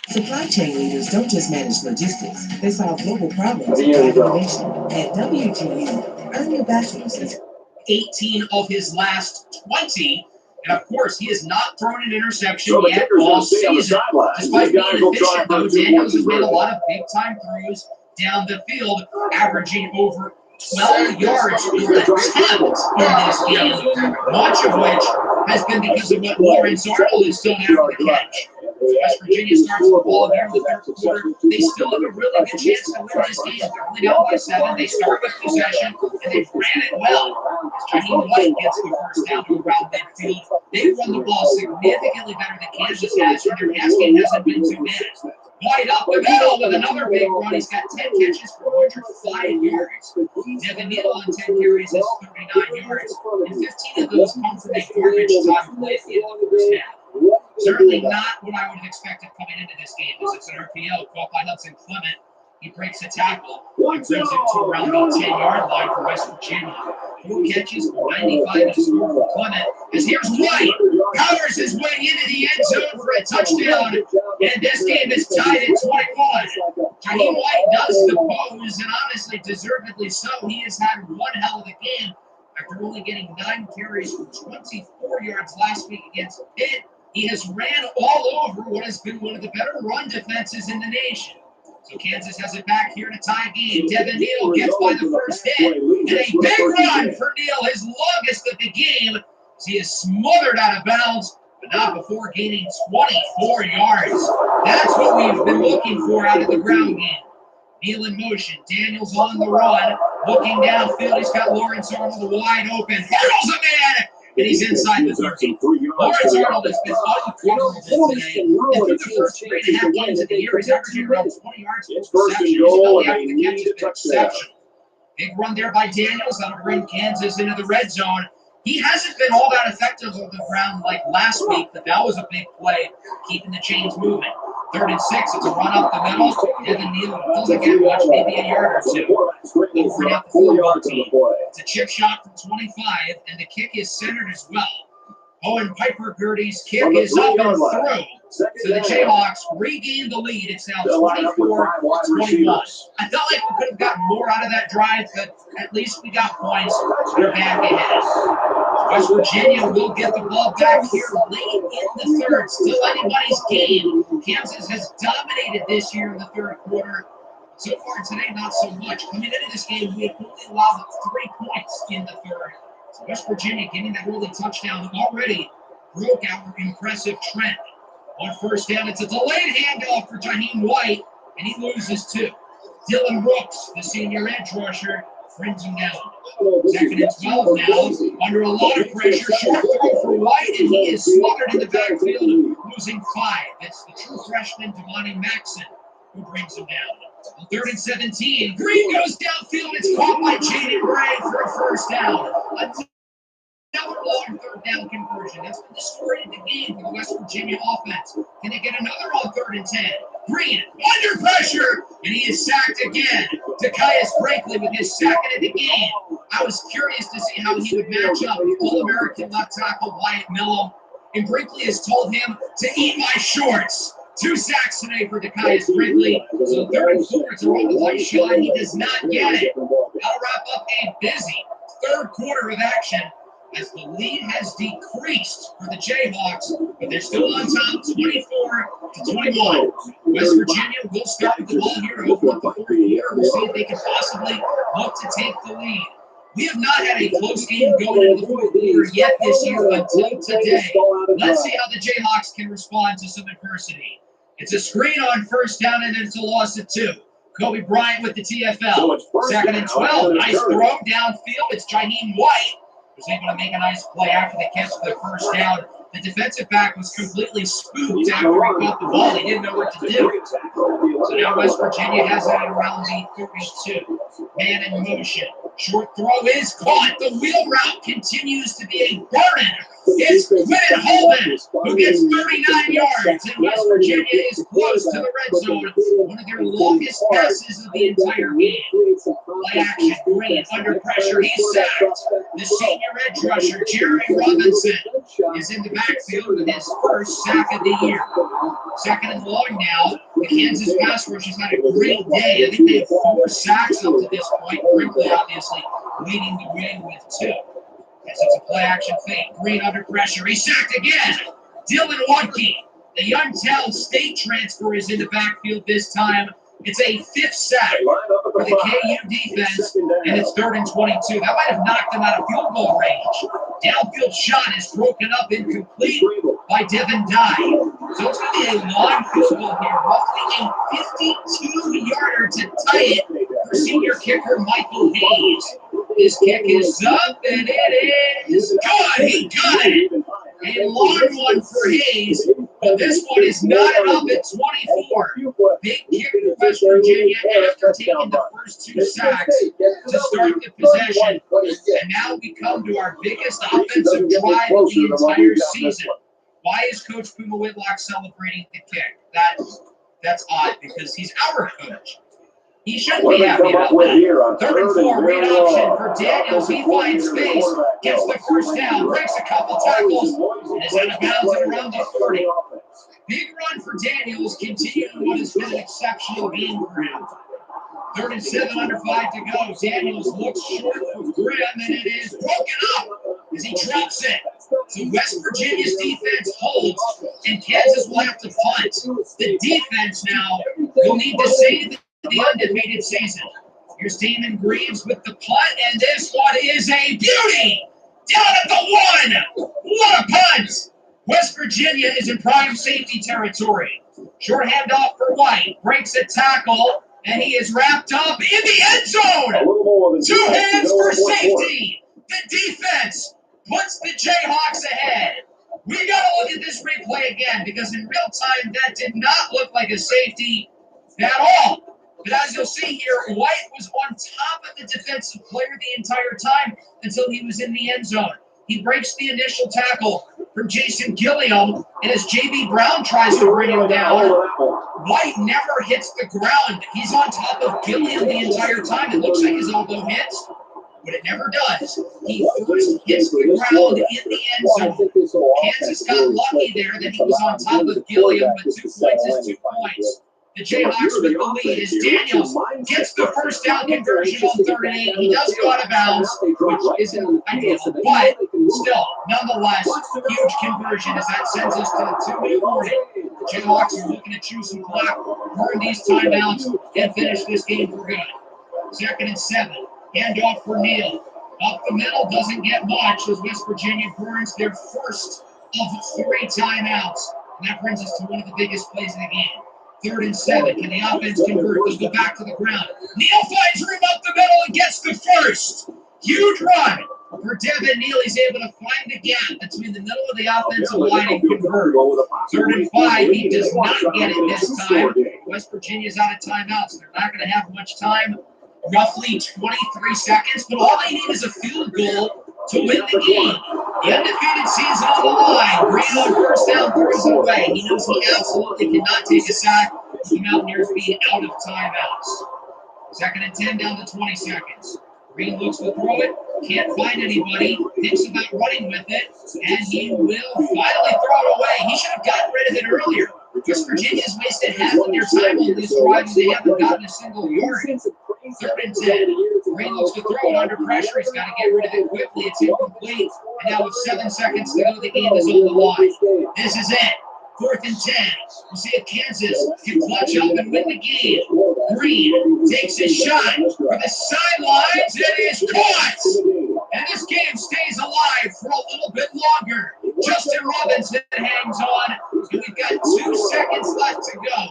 Supply chain leaders don't just manage logistics, they solve global problems and drive innovation. At WGU, earn your bachelor's in 18 of his last 20. And of course, he has not thrown an interception yet all season. Despite being efficient, though, Daniels has made a lot of big-time throws down the field, averaging over 12 yards per attempt in this game, much of which has been because of what Lawrence Arnold has done after the catch. West Virginia starts the ball here in the third quarter. They still have a really good chance to win this game. They're only down by 7. They start with possession, and they ran it well. Jaheim White gets the first down to around midfield. They run the ball significantly better than Kansas has, and their pass game hasn't been too bad. White up the middle with another big run. He's got 10 catches for 105 yards. Devin Neal on 10 carries has 39 yards, and 15 of those come from a garbage time play at the end of the first half. Certainly not what I would have expected coming into this game, as it's an RPO caught by Hudson Clement. He breaks a tackle and brings it to around the 10-yard line for West Virginia. 4 catches for 95 and a score for Clement. As here's White, powers his way into the end zone for a touchdown, and this game is tied at 21. Jaheim White does the pose, and honestly, deservedly so. He has had one hell of a game after only getting 9 carries for 24 yards last week against Pitt. He has ran all over what has been one of the better run defenses in the nation. So Kansas has it back here to tie game. Devin Neal gets by the first hit, and a big run for Neal, his longest of the game. He is smothered out of bounds, but not before gaining 24 yards. That's what we've been looking for out of the ground game. Neal in motion. Daniels on the run, looking downfield. He's got Lawrence Arnold wide open. Hurdles a man, and he's inside the 30. Lawrence Arnold has been unbelievable today. And through the first 3.5 games of the year, he's averaging around 20 yards per reception. His ability after the catch has been exceptional. Big run there by Daniels. That'll bring Kansas into the red zone. He hasn't been all that effective on the ground like last week, but that was a big play, keeping the chains moving. 3rd and 6, it's a run up the middle. Devin Neal doesn't get much, maybe a yard or 2. They'll bring out the field goal team. It's a chip shot from 25, and the kick is centered as well. Owen Piper Gertie's kick is up and through. So the Jayhawks regain the lead. It's now 24-21. I felt like we could have gotten more out of that drive, but at least we got points. We're back ahead. West Virginia will get the ball back here late in the third. Still anybody's game. Kansas has dominated this year in the third quarter. So far today, not so much. Coming into this game, we had only allowed 3 points in the third. So West Virginia getting that early touchdown already broke our impressive trend. On first down, it's a delayed handoff for Jaheim White, and he loses 2. Dylan Brooks, the senior edge rusher, brings him down. 2nd and 12 now, under a lot of pressure. Short throw for White, and he is smothered in the backfield, losing 5. It's the true freshman, Devontae Maxson, who brings him down. On 3rd and 17, Green goes downfield. It's caught by Jaden Gray for a first down. Another long 3rd down conversion. That's been the story of the game for the West Virginia offense. Can they get another on 3rd and 10? Green under pressure, and he is sacked again. Tykius Brinkley with his 2nd of the game. I was curious to see how he would match up with All-American left tackle Wyatt Millum, and Brinkley has told him to eat my shorts. 2 sacks today for Tykius Brinkley. So 3rd and 4, it's a run with light shot. He does not get it. That'll wrap up a busy third quarter of action, as the lead has decreased for the Jayhawks, but they're still on top, 24-21. West Virginia will start with the ball here to open up the fourth quarter. We'll see if they can possibly look to take the lead. We have not had a close game going into the fourth quarter yet this year until today. Let's see how the Jayhawks can respond to some adversity. It's a screen on first down, and it's a loss of 2. Kobe Bryant with the TFL. 2nd and 12. Nice throw downfield. It's Jaheim White was able to make a nice play after the catch for the first down. The defensive back was completely spooked after he caught the ball. He didn't know what to do. So now West Virginia has it around the 32. Man in motion. Short throw is caught. The wheel route continues to be a burden It's Quinn Holden who gets 39 yards, and West Virginia is close to the red zone. One of their longest passes of the entire game. Play action, Green under pressure. He's sacked. The senior edge rusher, Jeremy Robinson, is in the backfield with his first sack of the year. Second and long now. The Kansas pass rush has had a great day. I think they have 4 sacks up to this point. Brinkley, obviously, leading the way with 2. As it's a play-action fake. Green under pressure. He's sacked again. Dylan Wadke, the Youngstown State transfer, is in the backfield this time. It's a 5th sack for the KU defense, and it's 3rd and 22. That might have knocked them out of field goal range. Downfield shot is broken up incomplete by Devin Dye. So it's going to be a long field goal here, roughly a 52-yarder to tie it for senior kicker Michael Hayes. His kick is up, and it is good. He got it. A long one for Hayes, but this one is knotted up at 24. Big kick for West Virginia after taking the first 2 sacks to start the possession. And now we come to our biggest offensive drive of the entire season. Why is Coach Puma Whitlock celebrating the kick? That's odd because he's our coach. He shouldn't be happy about that. 3rd and 4, read option for Daniels. He finds space, gets the first down, breaks a couple tackles, and is out of bounds at around the 40. Big run for Daniels, continuing what has been an exceptional game for him. 3rd and 7, under 5 to go. Daniels looks short for Grimm, and it is broken up as he drops it. So West Virginia's defense holds, and Kansas will have to punt. The defense now will need to save the undefeated season. Here's Damon Greaves with the punt, and this one is a beauty! Down at the 1! What a punt! West Virginia is in prime safety territory. Short handoff for White, breaks a tackle, and he is wrapped up in the end zone! 2 hands for safety! The defense puts the Jayhawks ahead. We gotta look at this replay again, because in real time, that did not look like a safety at all. But as you'll see here, White was on top of the defensive player the entire time until he was in the end zone. He breaks the initial tackle from Jason Gilliam, and as J.B. Brown tries to bring him down, White never hits the ground. He's on top of Gilliam the entire time. It looks like his elbow hits, but it never does. He first hits the ground in the end zone. Kansas got lucky there that he was on top of Gilliam, but 2 points is 2 points. The Jayhawks with the lead as Daniels gets the first down conversion on 3rd and 8. He does go out of bounds, which isn't ideal, but still, nonetheless, huge conversion as that sends us to the 2-minute warning. The Jayhawks are looking to chew some clock, burn these timeouts, and finish this game for good. 2nd and 7. Handoff for Neal. Up the middle, doesn't get much as West Virginia burns their first of 3 timeouts. And that brings us to one of the biggest plays of the game. 3rd and 7. Can the offense convert? They'll go back to the ground. Neal finds room up the middle and gets the first. Huge run for Devin Neal. He's able to find the gap between the middle of the offensive line and convert. 3rd and 5. He does not get it this time. West Virginia's out of timeouts. They're not going to have much time. Roughly 23 seconds, but all they need is a field goal to win the game. The undefeated season on the line. Green on first down, throws it away. He knows he absolutely cannot take a sack. The Mountaineers being out of timeouts. 2nd and 10, down to 20 seconds. Green looks to throw it, can't find anybody, thinks about running with it, and he will finally throw it away. He should have gotten rid of it earlier. West Virginia's wasted half of their time on this drive, and they haven't gotten a single yard. 3rd and 10. Green looks to throw it under pressure. He's got to get rid of it quickly. It's incomplete. And now with 7 seconds to go, the game is on the line. This is it. 4th and 10. We'll see if Kansas can clutch up and win the game. Green takes his shot for the sidelines. It is caught. And this game stays alive for a little bit longer. Justin Robinson hangs on. And we've got 2 seconds left to go.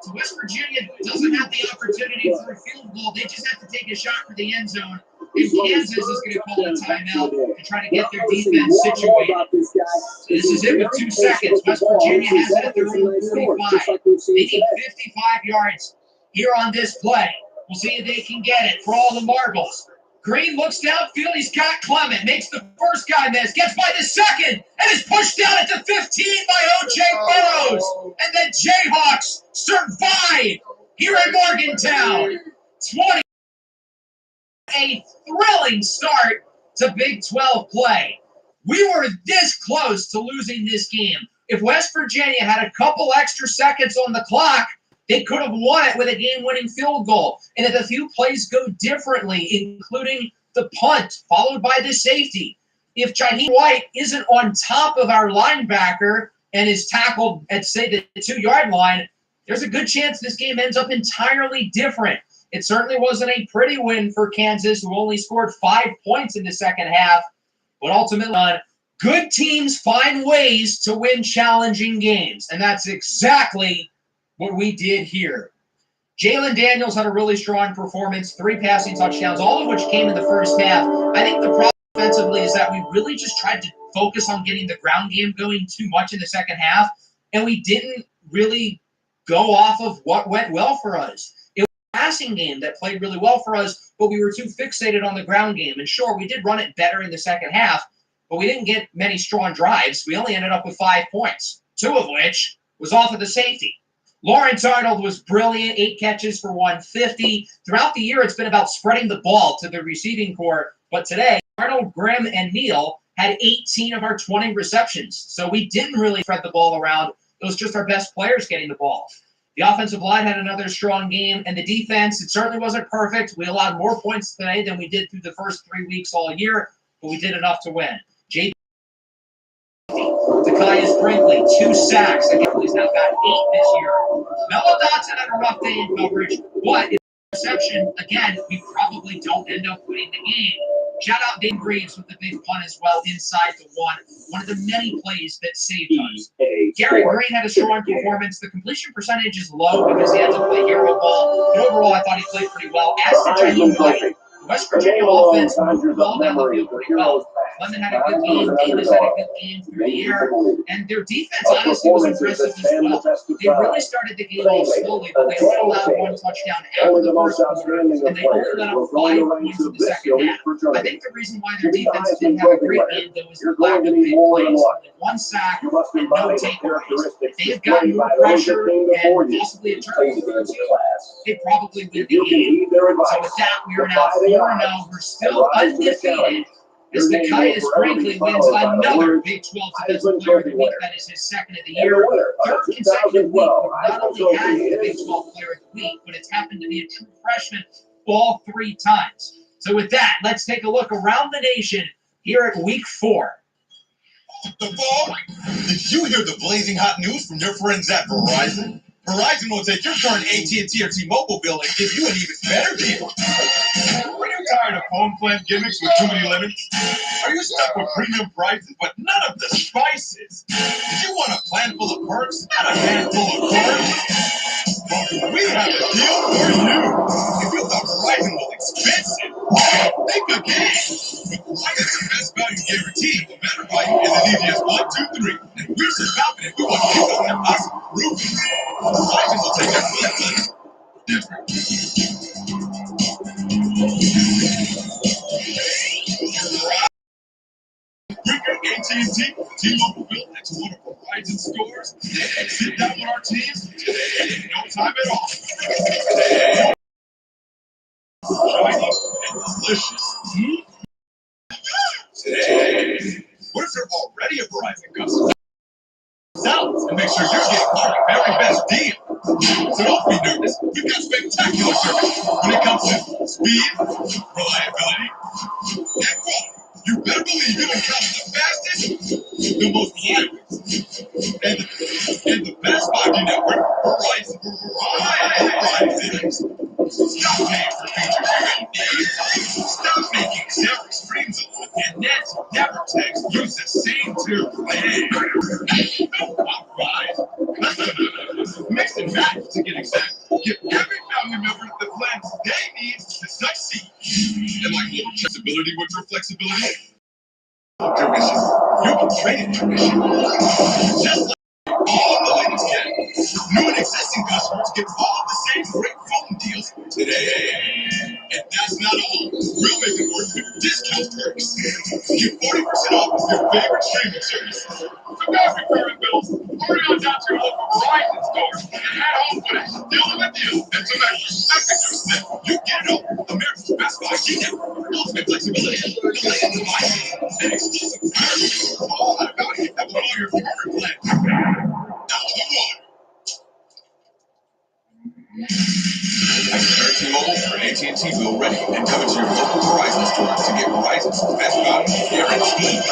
So West Virginia doesn't have the opportunity for a field goal. They just have to take a shot for the end zone. And Kansas is going to call a timeout to try to get their defense situated. So this is it with 2 seconds. West Virginia has it at their own 45. They need 55 yards here on this play. We'll see if they can get it for all the marbles. Green looks downfield. He's got Clement. Makes the first guy miss. Gets by the second. And is pushed down at the 15 by O.J. Burrows. And the Jayhawks survive here in Morgantown. 20. A thrilling start to Big 12 play. We were this close to losing this game. If West Virginia had a couple extra seconds on the clock, they could have won it with a game-winning field goal. And if a few plays go differently, including the punt, followed by the safety, if Jaheim White isn't on top of our linebacker and is tackled at, say, the 2-yard line, there's a good chance this game ends up entirely different. It certainly wasn't a pretty win for Kansas, who only scored 5 points in the second half. But ultimately, good teams find ways to win challenging games. And that's exactly what we did here. Jalen Daniels had a really strong performance, 3 passing touchdowns, all of which came in the first half. I think the problem offensively is that we really just tried to focus on getting the ground game going too much in the second half, and we didn't really go off of what went well for us. It was a passing game that played really well for us, but we were too fixated on the ground game. And sure, we did run it better in the second half, but we didn't get many strong drives. We only ended up with 5 points, 2 of which was off of the safety. Lawrence Arnold was brilliant, 8 catches for 150. Throughout the year, it's been about spreading the ball to the receiving corps. But today, Arnold, Grimm, and Neal had 18 of our 20 receptions. So we didn't really spread the ball around. It was just our best players getting the ball. The offensive line had another strong game, and the defense, it certainly wasn't perfect. We allowed more points today than we did through the first 3 weeks all year, but we did enough to win. Takayas Brinkley, 2 sacks. Again, he's now got 8 this year. Noah Dotson had a rough day in coverage, but in reception, again, we probably don't end up winning the game. Shout out Dane Greaves with the big punt as well inside the 1 of the many plays that saved us. Gary Green had a strong performance. The completion percentage is low because he had to play hero ball, but overall I thought he played pretty well, as did Jaheim White. West Virginia offense moved the ball down the field pretty well. London had a good game. Davis had a good game through the air. And their defense honestly was impressive as well. They really started the game off slowly, but they only allowed 1 touchdown after the first quarter, and they only let up 5 points in the second half. I think the reason why their defense didn't have a great game, though, was the lack of big plays. 1 sack and no takeaways. If they had gotten more pressure and possibly a turnover or 2, they'd probably win the game. So with that, we are now 4-0. We're still undefeated. As Takayas Brinkley wins another Big 12 Defensive Player of the Week. That is his 2nd of the year. 3rd consecutive week. We've not only had the Big 12 Player of the Week, but it's happened to be a true freshman all 3 times. So with that, let's take a look around the nation here at Week 4. The phone? Did you hear the blazing hot news from your friends at Verizon? Verizon will take your current AT&T or T-Mobile bill and give you an even better deal. Are you tired of phone plan gimmicks with too many limits? Are you stuck with premium prices but none of the spices? Did you want a plan full of perks, not a handful of cards? We have a deal for you. If you thought Verizon was expensive, think again. With Verizon's the best value guarantee, the better value is as easy as 1, 2, 3. And we're so confident we want to keep them to us. Verizon will take that money. Different. Bring your AT&T, T-Mobile bill into one of Verizon stores and sit down with our teams in no time at all. Shiny and delicious. Today. What if you're already a Verizon customer? Salads and make sure you're getting our very best deal. So don't be nervous. We've got spectacular service when it comes to speed, reliability, and quality. You better believe you don't count the fastest, the most reliable, and the best 5G network, Verizon. Stop paying for features you don't need. Stop making separate streams of and nets never text. Use the same tier plan. Alright. Mix and match to get exact. Give every family member the plans they need to succeed. And like more accessibility with your flexibility. Tuition. You can trade in tuition. Just like all the ladies get. New and existing customers get all of the same great phone deals today. And that's not all. We'll make it worth it. Discount perks. Get 40% off of your favorite streaming services. So grab your current bills, hurry on down to your local Verizon store, and head home for a deal of a deal. And some extra seconds. You get it all. America's Best Buy G-Network. Ultimate flexibility. Delayed devices. And exclusive perks. All that value that will all your favorite plan. Now the one. Activate T-Mobile for an AT&T bill ready and come into your local Verizon store to get Verizon's best value guaranteed.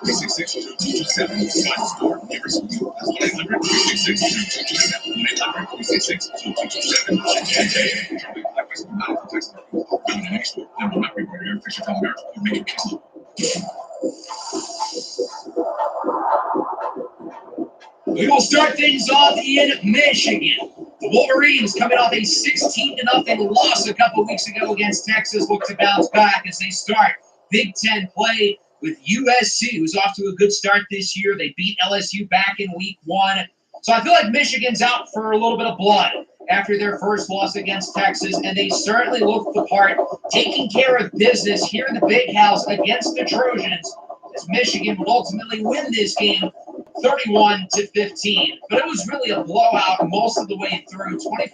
1-800-366-2227. Verizon store nearest you. That's 1-800-366-2227. 1-800-366-2227. NCAA. Not a text. Found in any store. And will not require your official from America. Make it cancel. We will start things off in Michigan. The Wolverines, coming off a 16-0 loss a couple weeks ago against Texas, look to bounce back as they start Big Ten play with USC, who's off to a good start this year. They beat LSU back in week 1. So I feel like Michigan's out for a little bit of blood after their first loss against Texas, and they certainly look the part, taking care of business here in the Big House against the Trojans, as Michigan would ultimately win this game 31-15. But it was really a blowout most of the way through, 24-0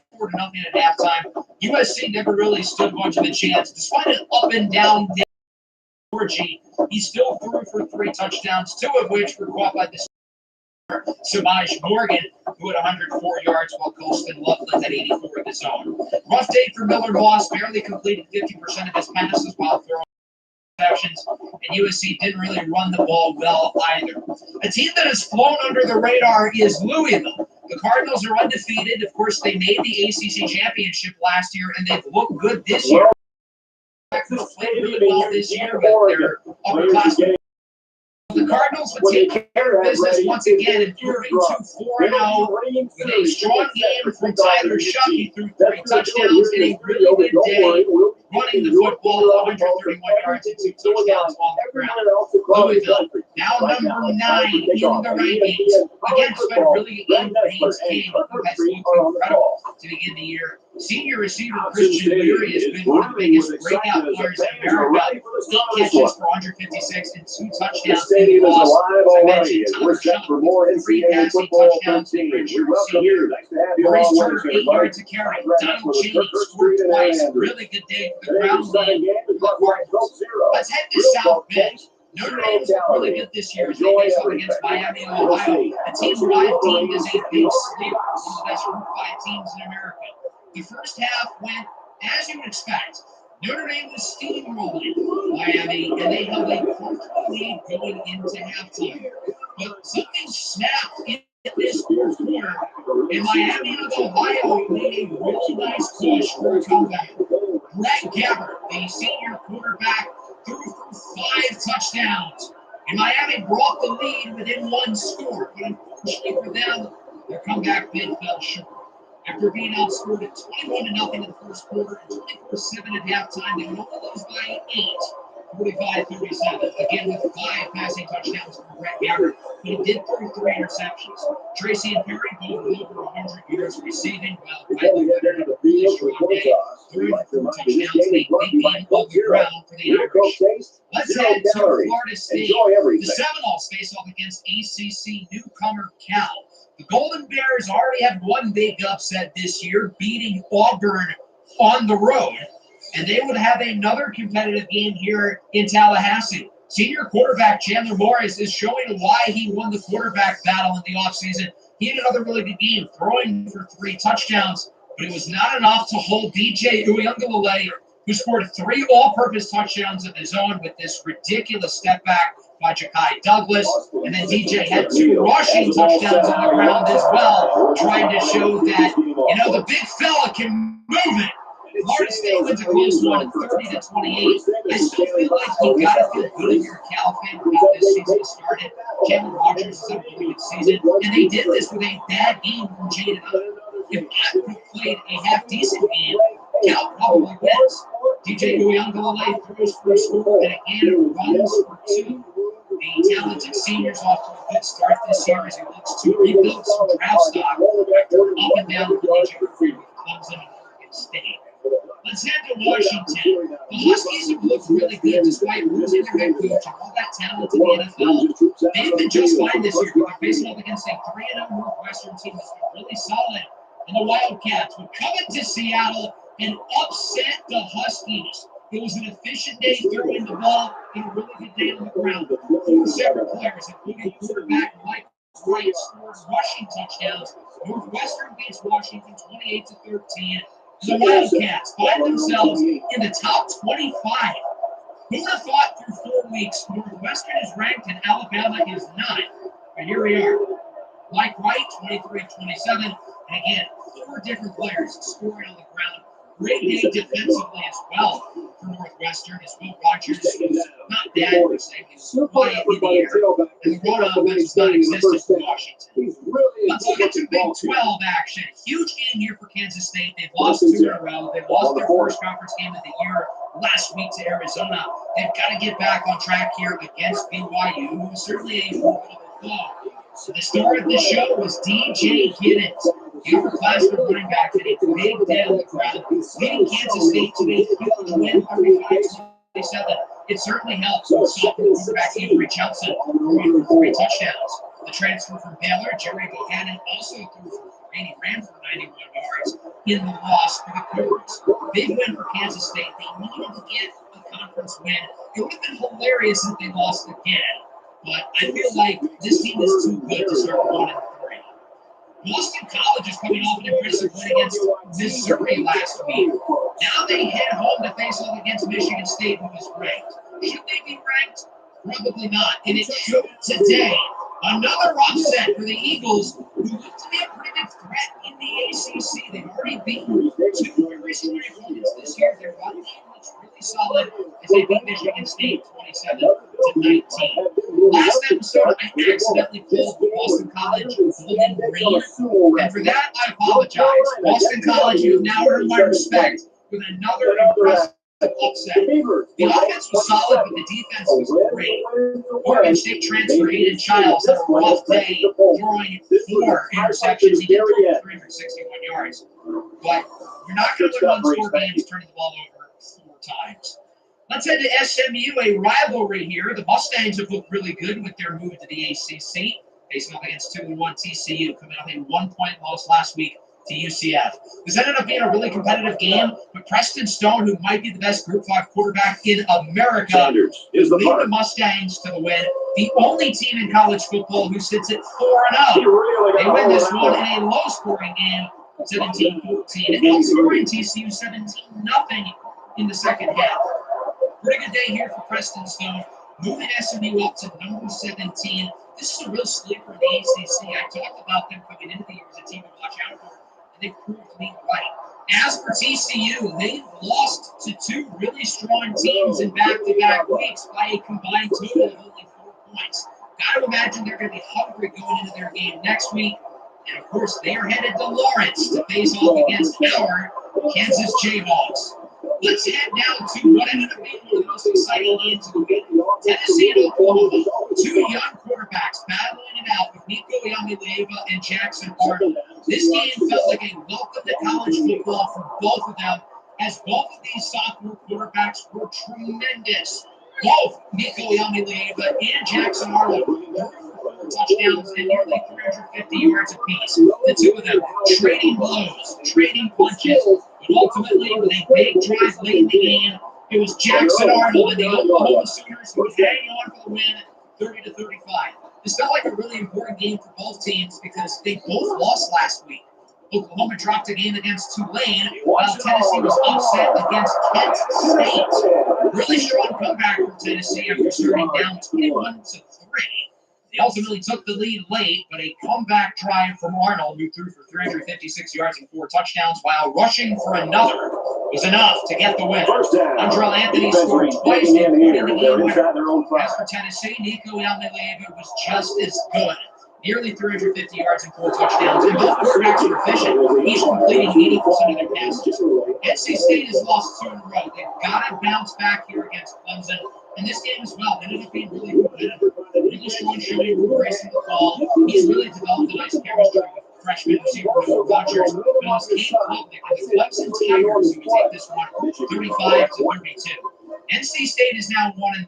at halftime. USC never really stood much of a chance. Despite an up and down day, he still threw for 3 touchdowns, 2 of which were caught by the Samaj Morgan, who had 104 yards, while Colston Loveland had 84 of his own. Rough day for Miller Moss, barely completed 50% of his passes while throwing interceptions, and USC didn't really run the ball well either. A team that has flown under the radar is Louisville. The Cardinals are undefeated. Of course, they made the ACC championship last year, and they've looked good this year. They've played really well this year with their upperclassmen. The Cardinals would take care of business once again, improving to 4-0 with a strong game from Tyler Shuck. He threw 3 touchdowns in a really good day, running the football, 131 yards and 2 touchdowns on the ground. Louisville, now number 9 in the rankings, against a really in-pace team who has looked incredible to begin the year. Senior receiver Christian Leary has been one of the biggest breakout players in America. 8 catches for 156 and 2 touchdowns in the loss. As I mentioned, Tyler Shuck with 3 passing touchdowns in redshirt senior. Maurice Turner, 8 yards a carry. Donald Cheney scored twice. Really good day for the ground game for the Cardinals. Let's head to South Bend. Notre Dame's looked really good this year as they face off against Miami and Ohio. A team-wide team is a big sleeper, one of the best Group 5 teams in America. The first half went as you would expect. Notre Dame was steamrolling Miami, and they held a comfortable lead going into halftime. But something snapped in this fourth quarter, and Miami and Ohio made a really nice push for a comeback. Greg Gabbert, the senior quarterback, threw for 5 touchdowns, and Miami brought the lead within 1 score. But unfortunately for them, their comeback bid fell short. After being outscored at 21-0 in the first quarter and 24-7 at halftime, they would only lose by 8, 45-37. Again, with 5 passing touchdowns from Brett Gabbert, but he did throw 3 interceptions. Tracy and Perry both with over 100 yards receiving, while Riley Leonard had a really strong day, throwing 4 touchdowns in a big game of the ground for the Irish. Let's head to Florida State. The Seminoles face off against ACC newcomer Cal. The Golden Bears already had 1 big upset this year, beating Auburn on the road, and they would have another competitive game here in Tallahassee. Senior quarterback Chandler Morris is showing why he won the quarterback battle in the offseason. He had another really good game, throwing for 3 touchdowns, but it was not enough to hold DJ Uiagalelei, who scored 3 all-purpose touchdowns of his own with this ridiculous step back by Ja'Kai Douglas. And then DJ had 2 rushing touchdowns on the ground as well, trying to show that, the big fella can move it. Florida State wins a close one, 30-28. I still feel like you got to feel good if you're a Cal fan for how this season started. Chandler Rogers has had a really good season, and they did this with a bad game from Jaden Hunt. If I would have played a half-decent game, Cal probably wins. DJ Uiagalelei throws for a score, and again runs for 2. The talented senior's off to a good start this year as he looks to rebuild some draft stock after up and down the collegiate career with Clemson and Oregon State. Let's head to Washington. The Huskies have looked really good despite losing their head coach and all that talent in the NFL. They've been just fine this year, but they're facing up against a 3-0 Northwestern team that's been really solid. And the Wildcats would come into Seattle and upset the Huskies. It was an efficient day throwing the ball and a really good day on the ground. 4 separate players, including quarterback Mike Wright, scored rushing touchdowns. Northwestern beats Washington 28-13. The Wildcats find themselves in the top 25. Who would have thought through 4 weeks Northwestern is ranked and Alabama is not? But here we are. Mike Wright, 23-27. And again, 4 different players scoring on the ground. Great day defensively as well for Northwestern as Will Rogers, who's not bad per se, he's quiet in the air, and the run offense was not existent for Washington. Let's look at some Big 12 action. Huge game here for Kansas State. They've lost 2 in a row. They lost their first conference game of the year last week to Arizona. They've got to get back on track here against BYU, who is certainly a formidable foe. So the star of the show was DJ Giddens. The upperclassman running back had a big day on the ground, leading Kansas State to a huge win, 35-27. It certainly helps with sophomore quarterback Avery Johnson throwing for 3 touchdowns. The transfer from Baylor, Jerry Bohannon, also threw for 3. He ran for 91 yards in the loss for the Cougars. Big win for Kansas State. They needed to get a conference win. It would have been hilarious if they lost again. But I feel like this team is too good to start 1-3. Boston College is coming off an impressive win against Missouri last week. Now they head home to face off against Michigan State, who is ranked. Should they be ranked? Probably not. And it should today. Another upset for the Eagles, who look to be a pretty big threat in the ACC. They've already beaten 2 very strong opponents this year. Their run game looks really solid as they beat Michigan State 27-19. Last episode, I accidentally called Boston College Bowling Green, and for that, I apologize. Boston College, you have now earned my respect with another impressive upset. The offense was solid, but the defense was great. Oregon State transfer Aiden Childs had a rough day, throwing 4 interceptions. He did throw 361 yards. But you're not going to win one-score games turning the ball over 4 times. Let's head to SMU, a rivalry here. The Mustangs have looked really good with their move to the ACC, facing off against 2-1 TCU, coming off a 1-point loss last week to UCF. This ended up being a really competitive game, but Preston Stone, who might be the best Group 5 quarterback in America, lead the Mustangs to the win. The only team in college football who sits at 4-0. They win this one in a low-scoring game, 17-14, and outscoring TCU 17-0 in the second half. Pretty good day here for Preston Stone, moving SMU up to number 17. This is a real sleeper in the ACC. I talked about them coming into the year as a team to watch out for, and they proved to be right. As for TCU, they've lost to 2 really strong teams in back-to-back weeks by a combined total of only 4 points. Got to imagine they're going to be hungry going into their game next week. And, of course, they are headed to Lawrence to face off against our Kansas Jayhawks. Let's head now to what ended up being one of the most exciting games of the week. Tennessee and Oklahoma, 2 young quarterbacks battling it out with Nico Iamaleava and Jackson Arnold. This game felt like a welcome to college football for both of them, as both of these sophomore quarterbacks were tremendous. Both Nico Iamaleava and Jackson Arnold threw for 4 touchdowns and nearly 350 yards apiece. The 2 of them trading blows, trading punches. But ultimately, with a big drive late in the game, it was Jackson Arnold and the Oklahoma Sooners who would hang on for the win, 30-35. This felt like a really important game for both teams because they both lost last week. Oklahoma dropped a game against Tulane, while Tennessee was upset against Kent State. Really strong comeback from Tennessee after starting down 21-3. They ultimately took the lead late, but a comeback drive from Arnold, who threw for 356 yards and 4 touchdowns, while rushing for another, was enough to get the win. Andrell Anthony scored twice and put in the game winner. As for Tennessee, Nico Iamaleava was just as good. Nearly 350 yards and 4 touchdowns, and both quarterbacks were efficient, each completing 80% of their passes. NC State has lost 2 in a row. They've got to bounce back here against Clemson. And this game as well ended up being really competitive. Really strong showing with Grayson the ball. He's really developed a nice chemistry with freshman receiver Noah Rogers, but it was Cade Klubnik and the Clemson Tigers who would take this one 35-32. NC State is now 1-3,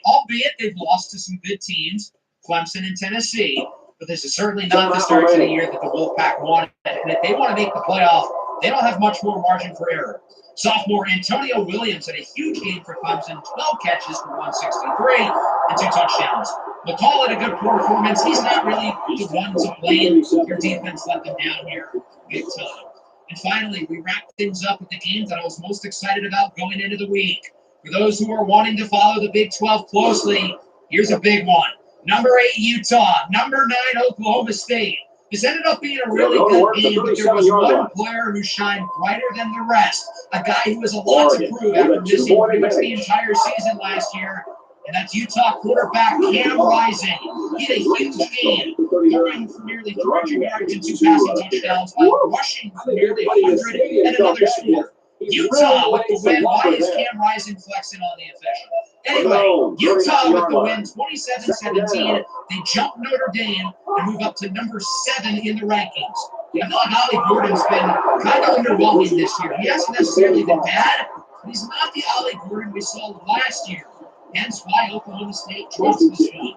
albeit they've lost to some good teams, Clemson and Tennessee. But this is certainly not the start to the year that the Wolfpack wanted. And if they want to make the playoff, they don't have much more margin for error. Sophomore Antonio Williams had a huge game for Clemson, 12 catches for 163 and 2 touchdowns. We'll call it a good performance. He's not really the one to blame. Your defense let them down here big time. And finally, we wrap things up with the games that I was most excited about going into the week. For those who are wanting to follow the Big 12 closely, here's a big one. Number 8, Utah. Number 9, Oklahoma State. This ended up being a really good game, but there was one player who shined brighter than the rest. A guy who has a lot to prove after missing pretty much the entire season last year, and that's Utah quarterback Cam Rising. He had a huge game, throwing for nearly 300 yards and 2 passing touchdowns, while rushing for nearly 100 and another score. Utah with the win. Why is Cam Rising flexing on the official? Anyway, Utah with the win, 27-17. They jump Notre Dame and move up to number 7 in the rankings. I feel like Ollie Gordon's been kind of underwhelming this year. He hasn't necessarily been bad, but he's not the Ollie Gordon we saw last year. Hence why Oklahoma State drops this one.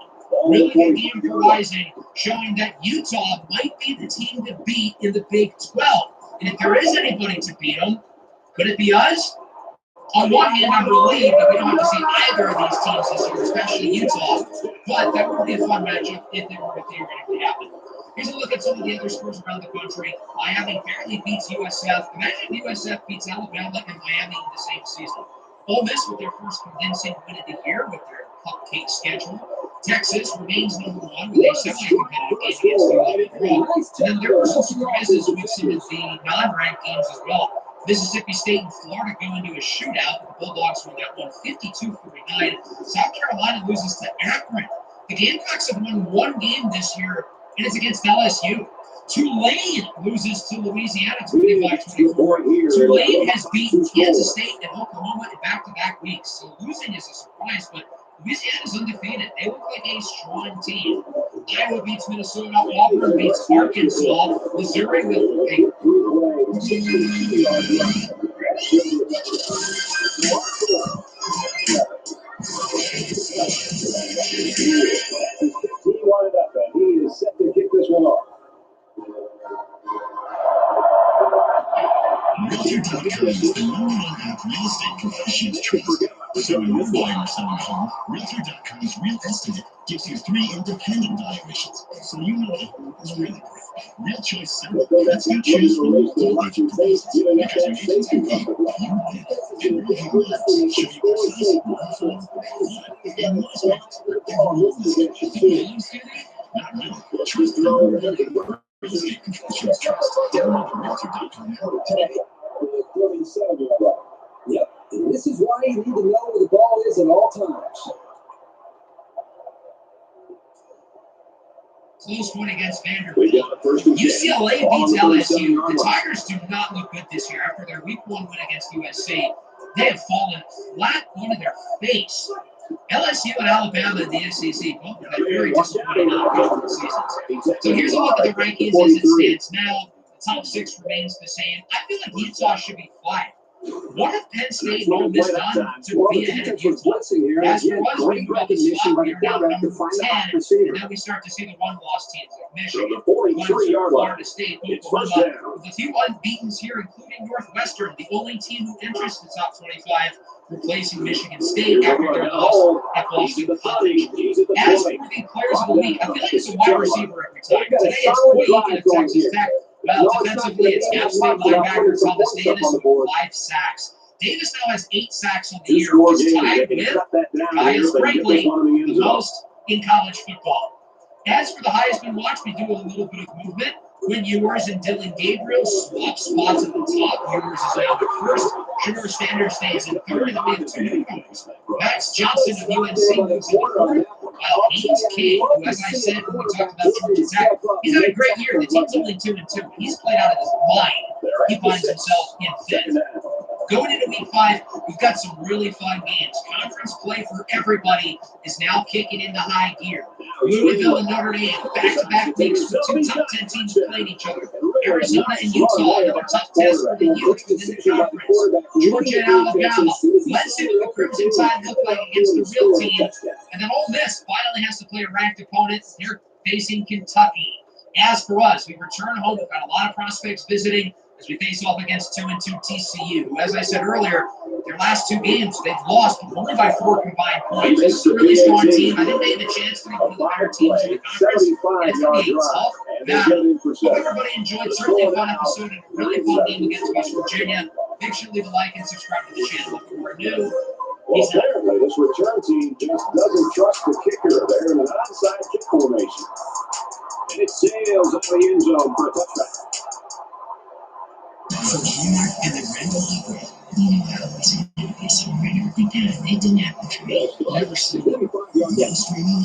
Really good game for Rising, showing that Utah might be the team to beat in the Big 12. And if there is anybody to beat them, could it be us? On one hand, I'm relieved that we don't have to see either of these teams this year, especially Utah. But that would be a fun matchup if they were to theoretically happen. Here's a look at some of the other scores around the country. Miami barely beats USF. Imagine USF beats Alabama and Miami in the same season. Ole Miss with their first convincing win of the year with their cupcake schedule. Texas remains number 1 with a semi-competitive game against ULM. And then there were some surprises with some of the non-ranked games as well. Mississippi State and Florida go into a shootout. The Bulldogs win that one 52-49. South Carolina loses to Akron. The Gamecocks have won one game this year, and it's against LSU. Tulane loses to Louisiana 25-24. Tulane has beaten Kansas State and Oklahoma in back-to-back weeks, so losing is a surprise, but Louisiana is undefeated. They look like a strong team. Iowa beats Minnesota. Auburn beats Arkansas. Missouri with a he is set to kick this one off. Realtor.com is the #1 real estate professionals trust. So when you're buying or selling a home, Realtor.com's Real Estimate gives you 3 independent valuations, so you know the home is really great. Real Choice Seller lets you choose from multiple agent proposals because your agents can come, you win. And Real Home Loans show you precise, one-form, and one spot. Everyone is going to be not really. Trust the real estate professionals trust. Download Realtor.com today. Yep, and this is why you need to know where the ball is at all times. close one against Vanderbilt. UCLA beats LSU. The Tigers do not look good this year after their week 1 win against USC. They have fallen flat onto their face. LSU and Alabama in the SEC both have had very disappointing outcomes seasons. So here's a look at the rankings as it stands now. The top 6 remains the same. I feel like Utah should be flat. What have Penn State and Ole Miss done to be ahead of Utah? As for us, we move up a spot. We are now number 10, and then we start to see the one-loss teams like Michigan, Florida State, Oklahoma, with a few unbeatens here, including Northwestern, the only team who enters the top 25, replacing Michigan State after their loss at Boston College. As for the players of the week, I feel like it's a wide receiver every time. Today it's Quake at Texas Tech. Well, defensively, it's App State linebacker Thomas Davis with 5 sacks. Davis now has 8 sacks on the year, which is tied with Caius Brinkley, the most in college football. As for the Heisman watch, we do a little bit of movement. Quinn Ewers and Dylan Gabriel swap spots at the top. Ewers is now at first. Shedeur Sanders stays in third, and then we have 2 newcomers. Max Johnson of UNC moves into fourth, while Haynes King, who, as I said when we talked about Georgia Tech, he's had a great year. The team's only 2-2. He's played out of his mind. He finds himself in fifth. Going into week 5, we've got some really fun games. Conference play for everybody is now kicking into high gear. Louisville and Notre Dame, back-to-back weeks for two top 10 teams playing each other. Arizona and Utah, another tough test for the Utes within the conference. Georgia and Alabama, let's see what the Crimson Tide look like against the real team. And then Ole Miss finally has to play a ranked opponent. They're facing Kentucky. As for us, we return home. We've got a lot of prospects visiting as we face off against 2-2 TCU, who, as I said earlier, their last two games, they've lost only by 4 combined points. This is a really strong team. I think they have a chance to be one of the better teams in the conference. And it's going to be a tough battle. Hope everybody enjoyed. Certainly a fun episode and a really fun game against West Virginia. Make sure to leave a like and subscribe to the channel if you are new. Well, apparently, this return team just doesn't trust the kicker. They're in an onside kick formation. And it sails out of the end zone for a touchdown. From Hallmark and the Randall Opera, you know how it's right everything down. They didn't have to create. Never sleep. Now streaming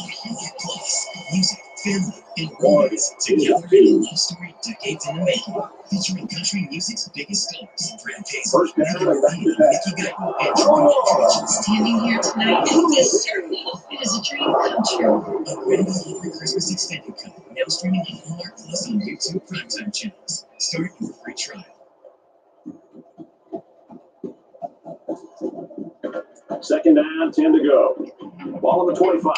plus music, family, and romance together in a love story decades in the making. Featuring country music's biggest stars, Brad Pitt, Mickey Guyton, and Jordan Aldridge. Standing here tonight, certainly it is a dream come true. A Randall Opera Christmas Extended Cut, now streaming on Hallmark Plus on YouTube Primetime channels. Start your free trial. Second down, 10 to go. Ball on the 25.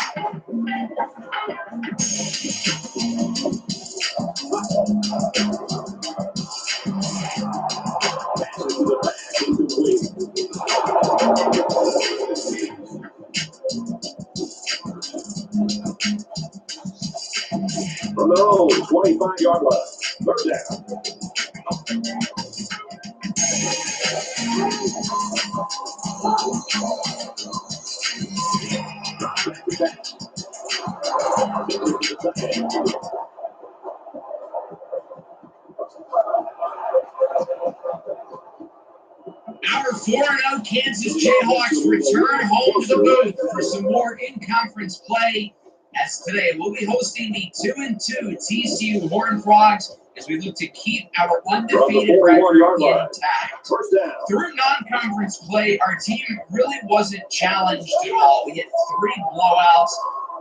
Passes to the back, incomplete. From their own 25-yard line. Third down. Our 4-0 Kansas Jayhawks return home to the booth for some more in-conference play. As today, we'll be hosting the 2-2 TCU Horned Frogs as we look to keep our undefeated record intact. Through non-conference play, our team really wasn't challenged at all. We had 3 blowouts.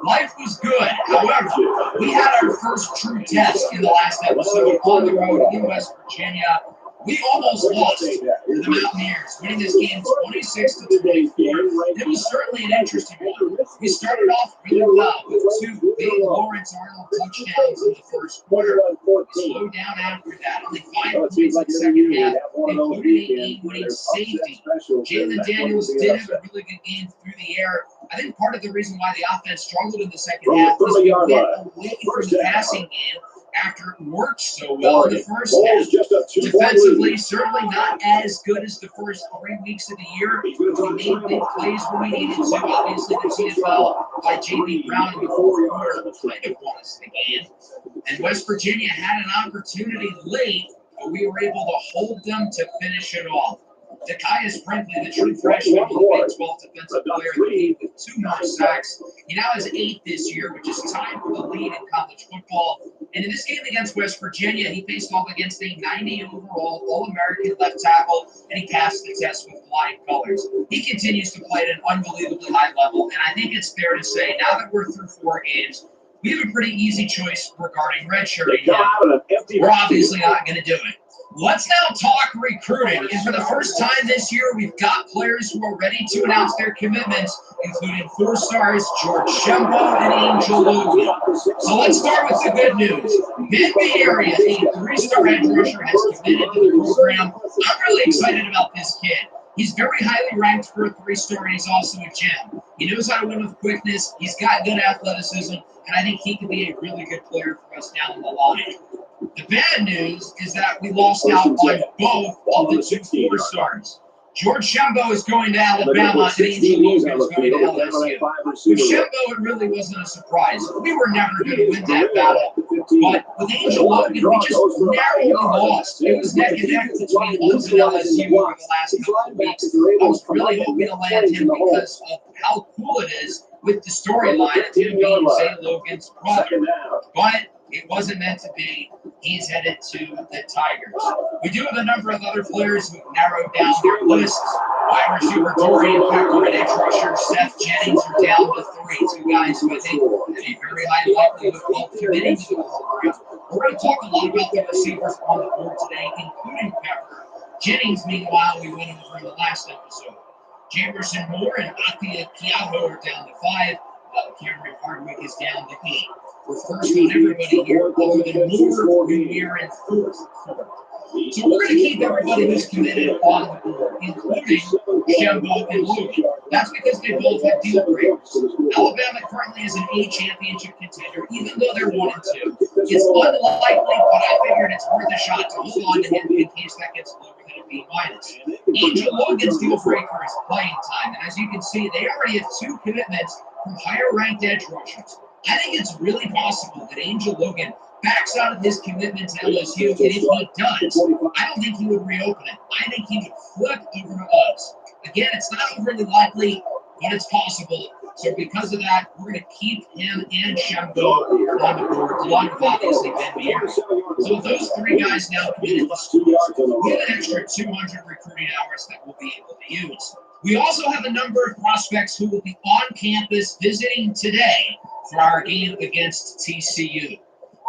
Life was good. However, we had our first true test in the last episode on the road in West Virginia. We almost lost to the Mountaineers, winning this game 26-24. It was certainly an interesting one. We started off really well with 2 big Lawrence Arnold touchdowns in the first quarter. We slowed down after that, only 5 points in the second half, including a game-winning safety. Jalen Daniels did have a really good game through the air. I think part of the reason why the offense struggled in the second half is we went away from the passing game after it worked so well in the first half. Defensively, certainly not as good as the first 3 weeks of the year. We made big plays when we needed to. Obviously, the TFL by J.B. Brown in the fourth quarter kind of won us the game. And West Virginia had an opportunity late, but we were able to hold them to finish it off. Zakias Brinkley, the true freshman, was the Big 12 Defensive Player of the Game with 2 more sacks. He now has 8 this year, which is tied for the lead in college football. And in this game against West Virginia, he faced off against a 90 overall All-American left tackle, and he passed the test with flying colors. He continues to play at an unbelievably high level, and I think it's fair to say, now that we're through 4 games, we have a pretty easy choice regarding redshirting him. We're obviously not going to do it. Let's now talk recruiting. And for the first time this year, we've got players who are ready to announce their commitments, including 4 stars George Shembo and Angel Logan. So let's start with the good news. Mid Bay Area, a 3-star edge rusher, has committed to the program. I'm really excited about this kid. He's very highly ranked for a 3-star, and he's also a gem. He knows how to win with quickness. He's got good athleticism, and I think he could be a really good player for us down the line. The bad news is that we lost out on both of the 2 4-stars. George Shembo is going to Alabama, and Angel Logan is going to LSU. With Shembo, it really wasn't a surprise. We were never going to win that battle. But with Angel Logan, we just narrowly lost. It was neck and neck between us and LSU over the last couple of weeks. I was really hoping to land him because of how cool it is with the storyline of him being Zay Logan's brother. But it wasn't meant to be. He's headed to the Tigers. We do have a number of other players who have narrowed down their lists. Wide receiver Dorian Pepper and edge rusher Seth Jennings are down to 3. Two guys who I think have a very high likelihood of committing to the program. We're going to talk a lot about the receivers on the board today, including Pepper. Jennings, meanwhile, we went over in the last episode. Jamerson Moore and ep6 are down to 5. Cameron Hardwick is down to 8. We're first on everybody here, other than Moore, who we're in 4th. So we're going to keep everybody who's committed on the board, including Shembo and Luke. That's because they both have deal breakers. Alabama currently is an A championship contender, even though they're 1-2. It's unlikely, but I figured it's worth a shot to hold on to him in case that gets lower than a B-. Angel Logan's deal breaker is playing time, and as you can see, they already have 2 commitments from higher-ranked edge rushers. I think it's really possible that Angel Logan backs out of his commitment to LSU, and if he does, I don't think he would reopen it. I think he would flip over to us. Again, it's not overly likely, but it's possible. So because of that, we're going to keep him and Shembo on the board, along with obviously Ben Mears. So those 3 guys now committed to schools. We have an extra 200 recruiting hours that we'll be able to use. We also have a number of prospects who will be on campus visiting today for our game against TCU.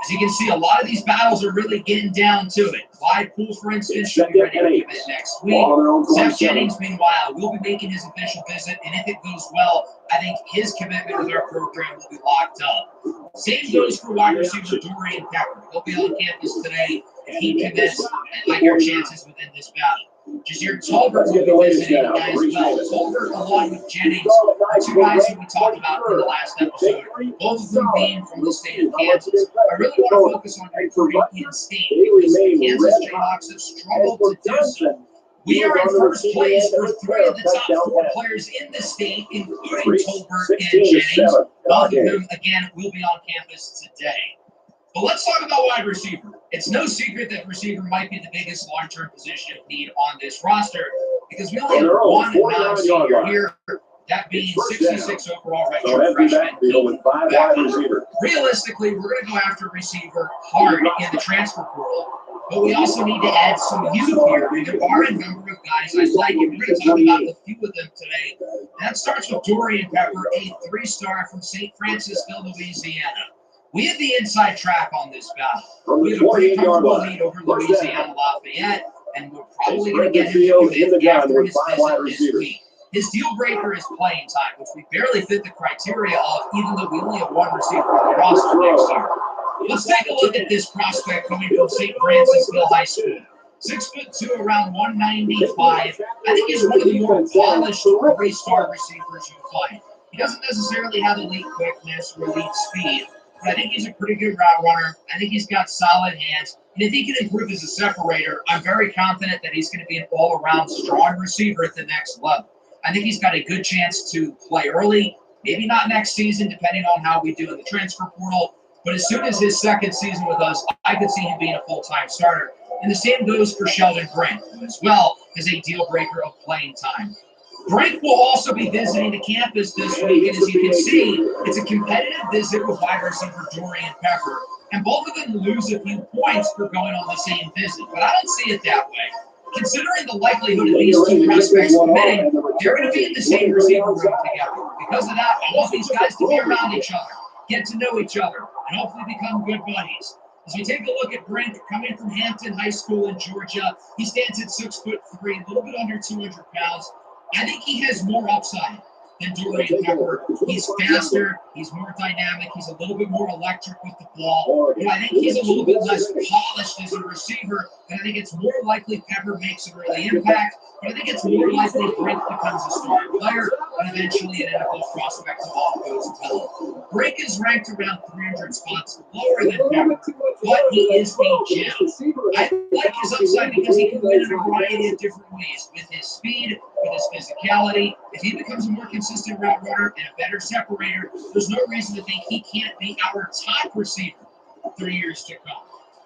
As you can see, a lot of these battles are really getting down to it. Clyde Poole, for instance, should be ready to commit next week. Seth Jennings, meanwhile, will be making his official visit, and if it goes well, I think his commitment with our program will be locked up. Same goes for wide receiver Dorian Pepper. He'll be on campus today. If he commits, I like our chances within this battle. Jazeer Tolbert will be visiting as well. Tolbert, along with Jennings, are 2 guys who we talked about in the last episode, both of them being from the state of Kansas. I really want to focus on recruiting in state because the Kansas Jayhawks have struggled to do so. We are in first place for 3 of the top 4 players in the state, including Tolbert and Jennings. Both of them, again, will be on campus today. But let's talk about wide receiver. It's no secret that receiver might be the biggest long-term position of need on this roster because we only have 1 non-senior here, that being 66 overall redshirt freshman. Realistically, we're going to go after receiver hard in the transfer portal, but we also need to add some youth here. There are a number of guys I like, and we're going to talk about a few of them today. That starts with Dorian Pepper, a 3-star from St. Francisville, Louisiana. We have the inside track on this battle. We have a pretty comfortable lead over Louisiana Lafayette, and we're probably going to get him to commit after his visit this week. His deal breaker is playing time, which we barely fit the criteria of, even though we only have 1 receiver on the roster next year. Let's take a look at this prospect coming from St. Francisville High School. 6'2", around 195. I think he's one of the more polished 3-star receivers you'll find. He doesn't necessarily have elite quickness or elite speed, but I think he's a pretty good route runner. I think he's got solid hands. And if he can improve as a separator, I'm very confident that he's going to be an all-around strong receiver at the next level. I think he's got a good chance to play early, maybe not next season, depending on how we do in the transfer portal. But as soon as his second season with us, I could see him being a full-time starter. And the same goes for Sheldon Brink, who as well is a deal breaker of playing time. Brink will also be visiting the campus this week, and as you can see, it's a competitive visit with wide receiver Dorian Pepper, and both of them lose a few points for going on the same visit, but I don't see it that way. Considering the likelihood of these 2 prospects committing, they're going to be in the same receiver room together. Because of that, I want these guys to be around each other, get to know each other, and hopefully become good buddies. As we take a look at Brink, coming from Hampton High School in Georgia, he stands at 6'3", a little bit under 200 pounds. I think he has more upside than Dorian Pepper. He's faster, he's more dynamic, he's a little bit more electric with the ball, but I think he's a little bit less polished as a receiver, and I think it's more likely Pepper makes an early impact, but I think it's more likely Brink becomes a starting player and eventually an NFL prospect if all goes well. Brink is ranked around 300 spots lower than Pepper, but he is a gem. I like his upside because he can win in a variety of different ways, with his speed, with his physicality. If he becomes a more consistent route runner and a better separator, there's no reason to think he can't be our top receiver for years to come.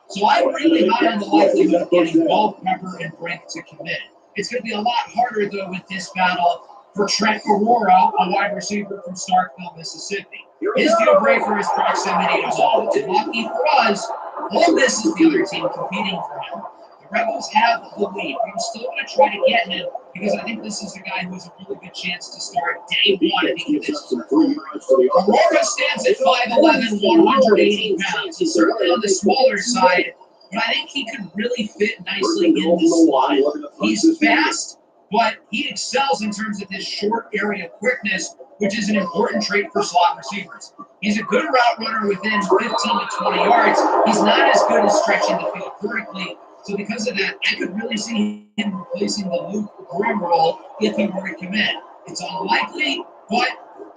So I'm really high on the likelihood of getting both Pepper and Brink to commit. It's going to be a lot harder, though, with this battle for Trent Aurora, a wide receiver from Starkville, Mississippi. His deal breaker is proximity to home. And lucky for us, Ole Miss is the other team competing for him. The Rebels have the lead, but I'm still going to try to get him because I think this is a guy who has a really good chance to start day one if he commits. Aurora stands at 5'11", 180 pounds. He's certainly on the smaller side, but I think he could really fit nicely in the slot. He's fast, but he excels in terms of his short area quickness, which is an important trait for slot receivers. He's a good route runner within 15 to 20 yards. He's not as good as stretching the field vertically. So because of that, I could really see him replacing the Luke Grimm role if he were to commit. It's unlikely, but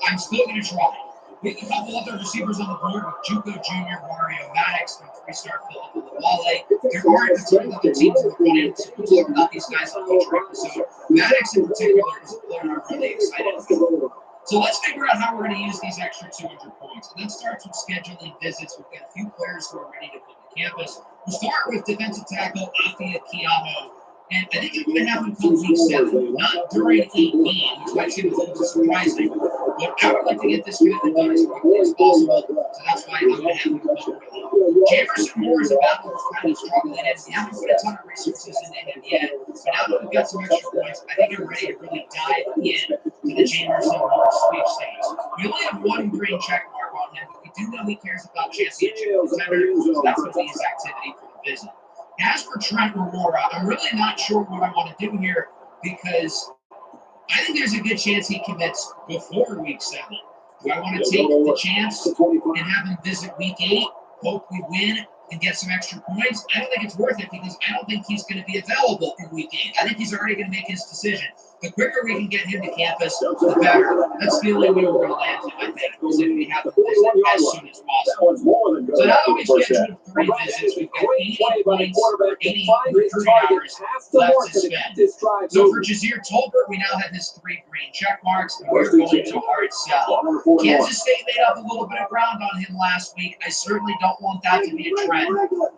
I'm still going to try. We have a couple other receivers on the board with Juco Jr., Mario Maddox, and three-star Philip Olawale. There aren't a ton of other teams in the running, so we'll talk about these guys in future episode. Maddox in particular is a player I'm really excited about. So let's figure out how we're going to use these extra 200 points. And that starts with scheduling visits. We've got a few players who are ready to come to campus. We'll start with defensive tackle Afia Kiamo. And I think you're going to have him come week 7, not during a game, which might seem a little bit surprising. But I would like to get this commitment done as quickly as possible. So that's why I'm going to have him come early. Jamerson Moore is a battle who's kind of struggling, and we haven't put a ton of resources into him yet. But now that we've got some extra points, I think I'm ready to really dive in to the Jamerson Moore sweepstakes. We only have one green check mark on him, but we do know he cares about championship contenders, so that's going to be his activity for the visit. As for Trent Aurora, I'm really not sure what I want to do here because I think there's a good chance he commits before week 7. Do I want to take the chance and have him visit week 8, hope we win, and get some extra points? I don't think it's worth it because I don't think he's going to be available in week 8. I think he's already going to make his decision. The quicker we can get him to campus, the better. That's the only way we're going to land him, I think, is if we have him visit as soon as possible. So now that we've scheduled 3 visits, we've got 80 points, 80 recruiting hours left to spend. So for Jazeer Tolbert, we now have his 3 green check marks, and we're going to hard sell. Kansas State made up a little bit of ground on him last week. I certainly don't want that to be a trend.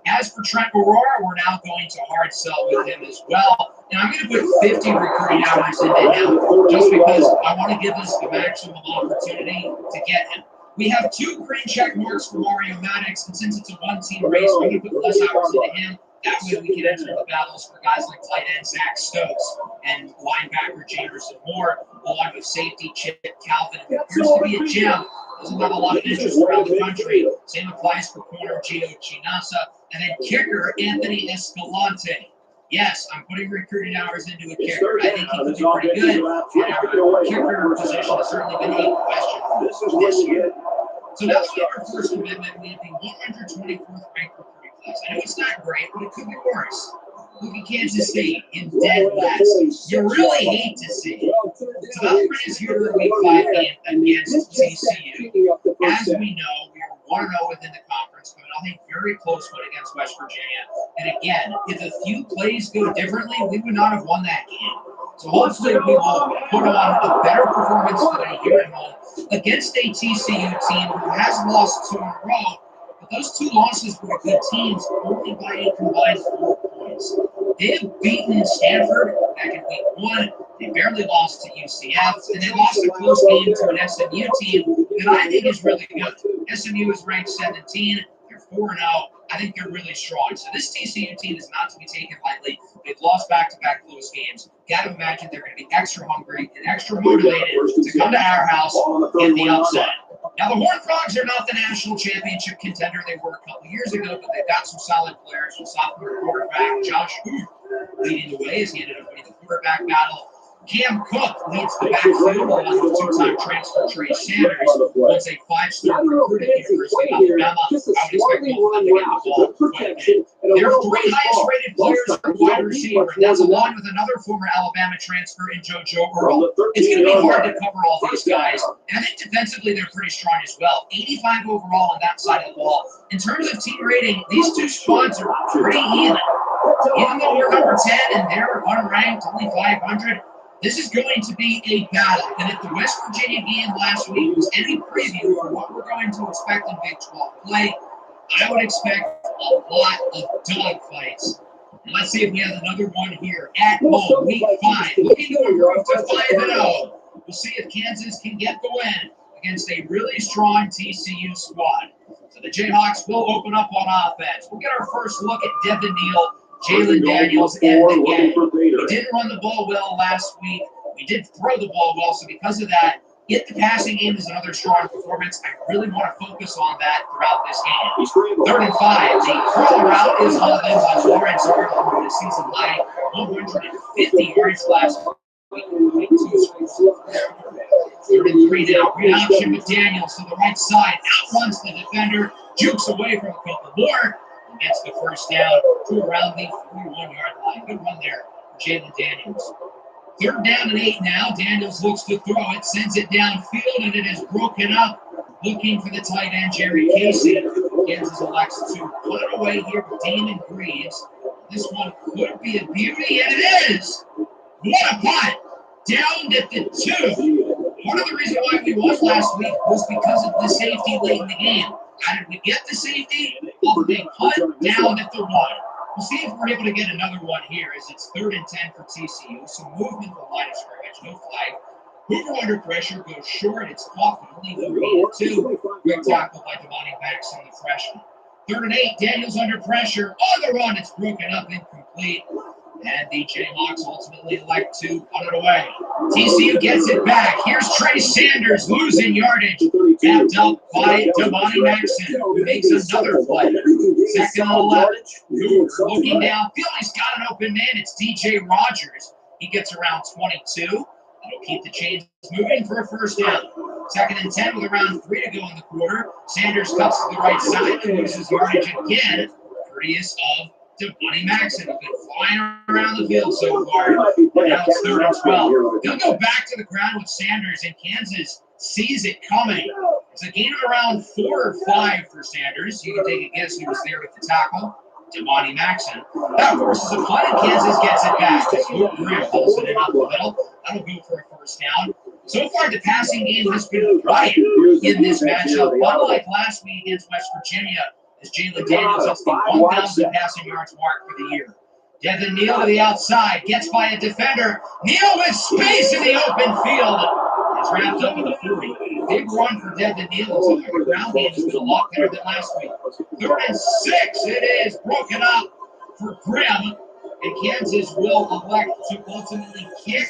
As for Trent Aurora, we're now going to hard sell with him as well. And I'm going to put 50 recruiting hours into him just because I want to give us the maximum opportunity to get him. We have 2 green check marks for Mario Maddox, and since it's a one-team race, we're going to put less hours into him. That way we can enter the battles for guys like tight end Zach Stokes and linebacker Jamerson Moore, along with safety Chip Calvin, who appears to be a gem. Doesn't have a lot of interest around the country. Same applies for corner Gio Chinasa, and then kicker Anthony Escalante. Yes, I'm putting recruiting hours into a kicker. I think he could do pretty good. And our kicker position has certainly been a question this year. So now that we have our first commitment, we have the 124th ranked recruiting class. I know it's not great, but it could be worse. Look at Kansas State in dead last. You really hate to see it. So that brings here to week 5 game against TCU. As we know, we are 1-0 within the conference, but I think very close one against West Virginia. And again, if a few plays go differently, we would not have won that game. So hopefully we will put on a better performance than here at home against a TCU team who has lost 2 in a row. But those 2 losses were to good teams only by a combined 4 points. They have beaten Stanford back in week 1. They barely lost to UCF, and they lost a close game to an SMU team that I think is really good. SMU is ranked 17. They're 4-0. I think they're really strong. So this TCU team is not to be taken lightly. They've lost back-to-back close games. Got to imagine they're going to be extra hungry and extra motivated to come to our house and the upset. Now, the Horned Frogs are not the national championship contender they were a couple years ago, but they've got some solid players with sophomore quarterback Josh Huth leading the way as he ended up winning the quarterback battle. Cam Cook leads the backfield along with 2-time transfer Trey Sanders. Once a 5-star recruit at the University of Alabama, I would expect both of them to get the ball quite a bit. Their 3 highest-rated players are wide receiver, and that's along with another former Alabama transfer in JoJo Earl. It's going to be hard to cover all these guys, and I think defensively they're pretty strong as well. 85 overall on that side of the ball. In terms of team rating, these 2 squads are pretty even. Even though we're number 10 and they're unranked, only 500, this is going to be a battle. And if the West Virginia game last week was any preview for what we're going to expect in Big 12 play, I would expect a lot of dogfights. And let's see if we have another one here at home, week 5. Looking to improve to 5-0. We'll see if Kansas can get the win against a really strong TCU squad. So the Jayhawks will open up on offense. We'll get our first look at Devin Neal, Jalen Daniels and again. We didn't run the ball well last week. We did throw the ball well, so because of that, the passing game is another strong performance. I really want to focus on that throughout this game. 3rd and 5. The curl route is hauled in by Lawrence Arnold with a season high 150 yards last week. 3rd and 3 now. Great option with Daniels to the right side. Outruns the defender. Jukes away from a couple more. And gets the first down to around the 41-yard line. Good run there for Jalen Daniels. 3rd down and 8 now. Daniels looks to throw it, sends it downfield, and it is broken up. Looking for the tight end, Jerry Casey. Kansas elects to put it away here with Damon Greaves. This one could be a beauty, and it is. What a punt! Down at the 2. Part of the reason why we won last week was because of the safety late in the game. How did we get the safety? Off of a punt down at the 1. We'll see if we're able to get another one here as it's 3rd and 10 for TCU. Some movement on the line of scrimmage, no flag. Hoover under pressure, goes short. It's caught, but only the 2. Great tackle by Devontae Maxson, the freshman. 3rd and 8, Daniels under pressure. On the run, it's broken up, incomplete. And the Jayhawks ultimately elect to put it away. TCU gets it back. Here's Trey Sanders losing yardage. Tapped up by Devontae Maxson, who makes another play. 2nd and 11. Hoover looking downfield. He's got an open man. It's DJ Rogers. He gets around 22. That'll keep the chains moving for a first down. 2nd and 10 with around 3 to go in the quarter. Sanders cuts to the right side and loses yardage again. Courteous of Devontae Maxson, who's been flying around the field so far. Now it's 3rd and 12. He'll go back to the ground with Sanders, and Kansas sees it coming. It's a gain of around 4 or 5 for Sanders. You can take a guess who was there with the tackle. Devontae Maxson. That, of course, is a punt, and Kansas gets it back. As Luke Grimm pulls it in up the middle. That'll go for a first down. So far, the passing game has been riot in this matchup. Unlike last week against West Virginia, as Jalen Daniels hits the 1,000 passing yards mark for the year. Devin Neal to the outside, gets by a defender. Neal with space in the open field. It's wrapped up with a 40. Big run for Devin Neal. Looks like the ground game has been a lot better than last week. 3rd and 6. It is broken up for Grimm. And Kansas will elect to ultimately kick.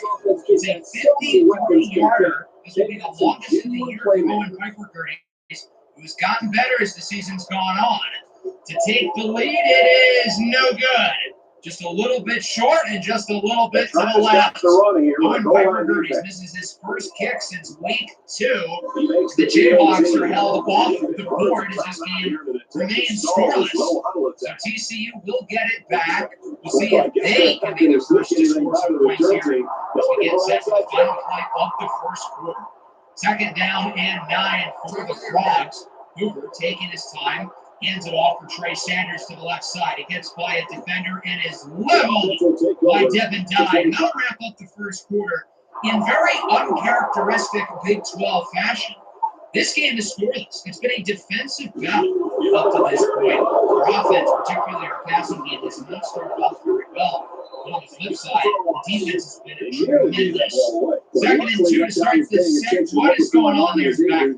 It's a 53-yarder. This will be the longest in the year for Owen Piper Curtis, who's gotten better as the season's gone on. To take the lead, it is no good. Just a little bit short and just a little bit to the left. Owen Piper Curtis misses his first kick since week 2. The Jayhawks are held off the board as this game remains scoreless. So TCU will get it back. We'll see if they can be the first to score some points here as we get set for the final play of the first quarter. 2nd down and 9 for the Frogs. Hoover taking his time. Hands it off for Trey Sanders to the left side. He gets by a defender and is leveled by Devin Dye. And that'll wrap up the first quarter in very uncharacteristic Big 12 fashion. This game is scoreless. It's been a defensive battle up to this point. Our offense, particularly our passing game, has not started off very well. But on the flip side, the defense has been tremendous. 2nd and 2 to start this set. What is going on there, Zach?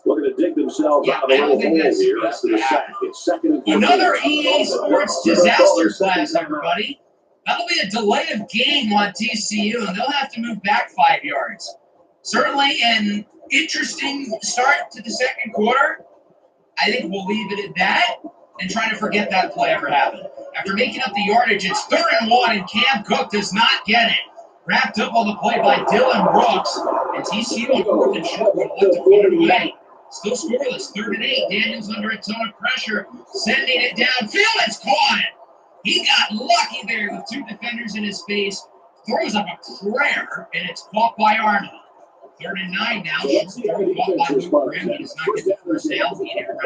Looking to dig themselves out of a little hole here after the sack. It's 2nd and 14. Another EA Sports disaster class, everybody. That'll be a delay of game on TCU, and they'll have to move back 5 yards. Certainly an interesting start to the second quarter. I think we'll leave it at that and try to forget that play ever happened. After making up the yardage, it's 3rd and 1, and Cam Cook does not get it. Wrapped up on the play by Dylan Brooks, and TCU on 4th and short would let to put it away. Still scoreless, 3rd and 8. Daniels under a ton of pressure, sending it downfield. It's caught. He got lucky there with 2 defenders in his face. Throws up a prayer, and it's caught by Arnold. 3rd and 9 now. Throw caught by Luke Grimm. He does not get the first down. He hit around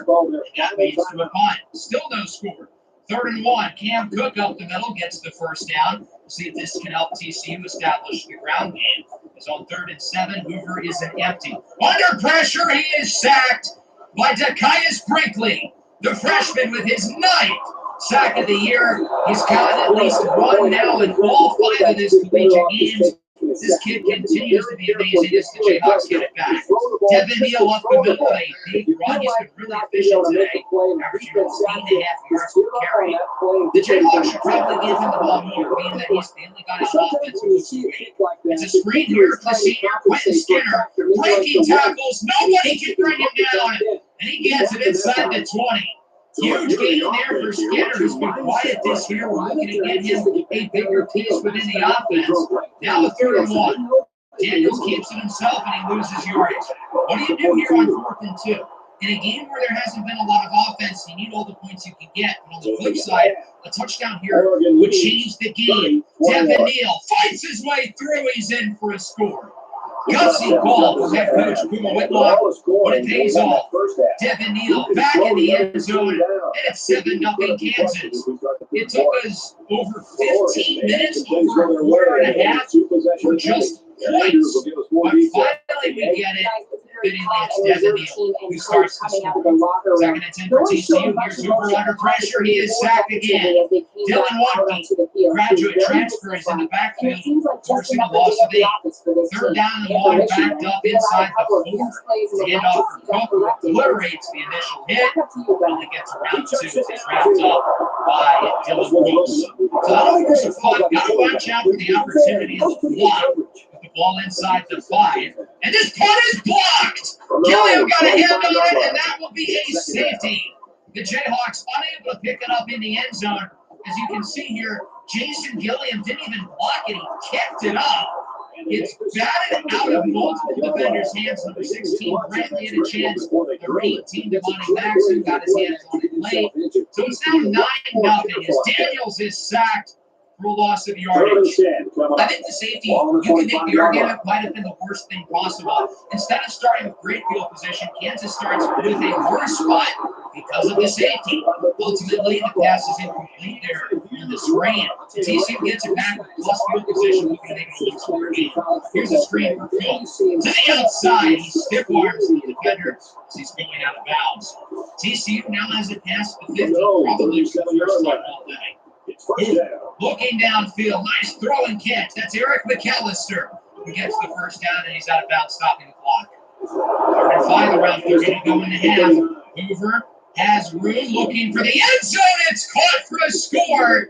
4. And that leads to a punt. Still no score. 3rd and 1. Cam Cook up the middle gets the first down. We'll see if this can help TCU establish the ground game. It's on 3rd and 7. Hoover is an empty. Under pressure, he is sacked by Dakias Brinkley, the freshman with his 9th sack of the year. He's got at least 1 now in all 5 of his collegiate games. This kid continues to be amazing as the Jayhawks get it back. Devin Neal up the middle, a big run. He's been really efficient today, averaging almost 8.5 yards per carry. The Jayhawks should probably give him the ball more, being that he's the only guy on offense who's sweet. It's a screen here for the senior Quentin Skinner. Breaking tackles, nobody can bring him down, and he gets it inside the 20. Huge gain there for Skinner, who's been quiet this year. We're looking to get him a bigger piece within the offense. Now a 3rd and 1. Daniels keeps it himself, and he loses yardage. What do you do here on 4th and 2? In a game where there hasn't been a lot of offense, you need all the points you can get. But on the flip side, a touchdown here would change the game. Devin Neal fights his way through. He's in for a score. Gutsy call from head coach Puma Whitlock, but it pays off. Devin Neal back in the end zone, and it's 7-0 Kansas. It took us over 15 minutes, over a quarter and a half, for just points. But finally we get it. Fittingly, it's Devin Neal who starts the score. 2nd and 10 for TCU. Here's Hoover under pressure. He is sacked again. Dylan Watkey, graduate transfer, is in the backfield, forcing a loss of 8. 3rd down and long, backed up inside the 4. The handoff for Cook obliterates the initial hit. Only gets around 2 as he's wrapped up by Dylan Brooks. So not only was a punt, got to watch out for the opportunity of the block. The ball inside the 5, and this punt is blocked. Gilliam got a hand on it, and that will be a safety. The Jayhawks unable to pick it up in the end zone. As you can see here, Jason Gilliam didn't even block it. He kicked it up. It's batted out of multiple defenders' hands. Number 16, Brantley had a chance. Number 18, Devontae Maxson, got his hands on it late. So it's now 9-0 as Daniels is sacked for a loss of yardage. I think the safety, you can make the argument, might have been the worst thing possible. Instead of starting with great field position, Kansas starts with a worse spot because of the safety. Ultimately, the pass is incomplete there in the screen. TCU gets it back with plus field position, looking to make it a score game. Here's a screen for Phil. To the outside, he stiff arms the defender as he's going out of bounds. TCU now has it past the 50, probably for the first time all day. Looking downfield, nice throw and catch. That's Eric McAllister who gets the first down, and he's out of bounds, stopping the clock. 3rd and 5, around 30 to go in the half. Hoover has room, looking for the end zone. It's caught for a score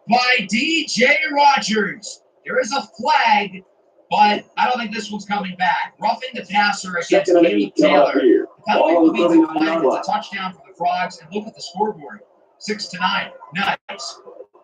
by DJ Rogers. There is a flag, but I don't think this one's coming back. Roughing the passer against Caleb Taylor. The penalty will be declined. It's a touchdown for the Frogs, and look at the scoreboard. 6-9. Nice.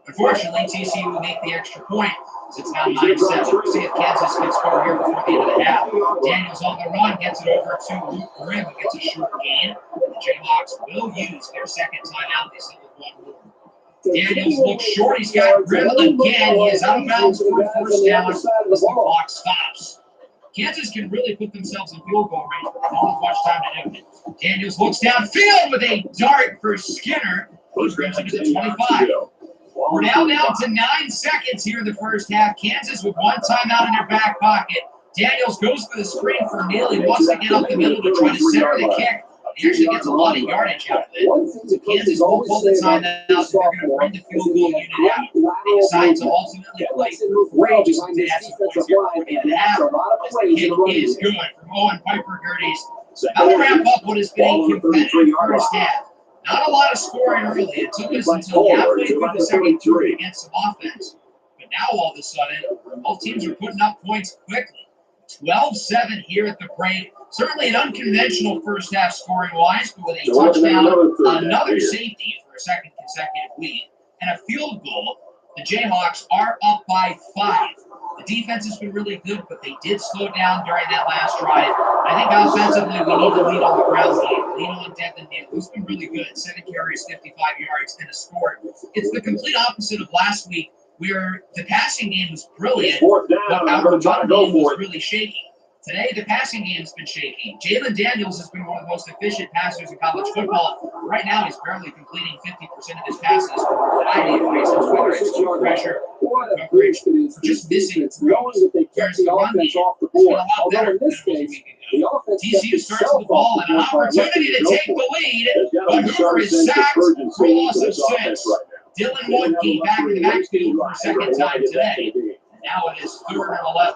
Unfortunately, TCU will make the extra point. It's now 9-7. We'll see if Kansas can score here before the end of the half. Daniels on the run, gets it over to Luke Grimm, who gets a short gain. The Jayhawks will use their second timeout. They still have 1 more. Daniels looks short. He's got Grimm again. He is out of bounds for a first down as the clock stops. Kansas can really put themselves in field goal range, but they don't have much time to do it. Daniels looks downfield with a dart for Skinner. He brings it to the 25. We're now down to 9 seconds here in the first half. Kansas with 1 timeout in their back pocket. Daniels goes for the screen for Neal. He wants to get up the middle to try to center the kick. He actually gets a lot of yardage out of it. Kansas will pull the timeout. They're going to bring the field goal unit out. They decide to ultimately play courageous to add some points here before the end of the half. As the kick is good from Owen Piper Gerties. That'll wrap up what has been a competitive first half. Not a lot of scoring early. It took us until halfway through the second quarter to get some offense. But now all of a sudden, both teams are putting up points quickly. 12-7 here at the break. Certainly an unconventional first half scoring-wise, but with a touchdown, another safety for a second consecutive lead, and a field goal. The Jayhawks are up by 5. The defense has been really good, but they did slow down during that last drive. I think offensively, we need to lead on the ground game. Lead on Devin Neal, who's been really good. 7 carries, 55 yards, and a score. It's the complete opposite of last week, where the passing game was brilliant, but our run game was really shaky. Today, the passing game has been shaky. Jalen Daniels has been one of the most efficient passers in college football. Right now, he's barely completing 50% of his passes for a variety of reasons, whether it's pressure or coverage, or just missing throws. Whereas the run game has been a lot better than it was a week ago. TCU starts with the ball and an opportunity to take the lead, but Hoover is sacked for a loss of 6. Dylan Woodkey back in the backfield for a second time today. And now it is 3rd and 11.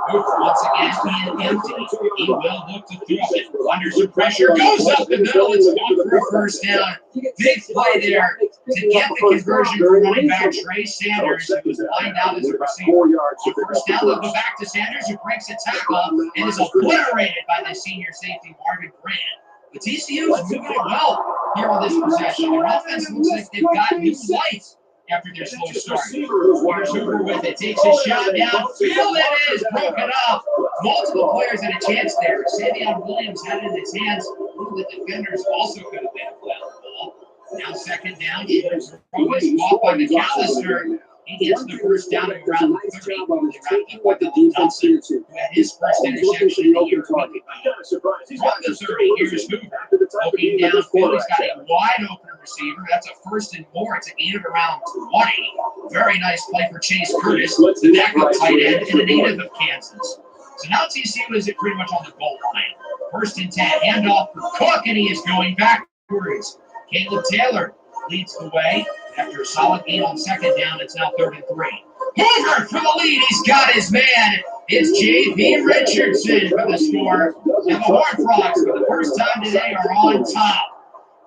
Hoover once again being empty. He will look to throw it. Under some pressure, goes up the middle. It's going for a first down. Big play there to get the conversion for running back Trey Sanders, who was lined out as a receiver. First down, they'll go back to Sanders, who breaks a tackle and is obliterated by the senior safety Marvin Grant. But TCU is moving it well here on this possession. Their offense looks like they've got new life after their slow start. Here's Hoover with it, takes a shot downfield, it is broken up. Multiple players had a chance there. Savion Williams had it in his hands. One of the defenders also could have been a play on the ball. Now second down, throw is caught by McAllister. He gets the first down at around the 30. They wrapped up by Dylan Nelson, who had his first interception of the year. From the 30, here's Hoover. Looking downfield, he's got a wide open receiver. That's a first and more. It's a gain of around 20. Very nice play for Chase Curtis, the backup tight end and a native of Kansas. So now TCU is pretty much on the goal line. First and 10, handoff for Cook, and he is going backwards. Caleb Taylor leads the way. After a solid gain on second down, it's now 3rd and 3. Hoover for the lead. He's got his man. It's J.P. Richardson for the score. And the Horned Frogs, for the first time today, are on top.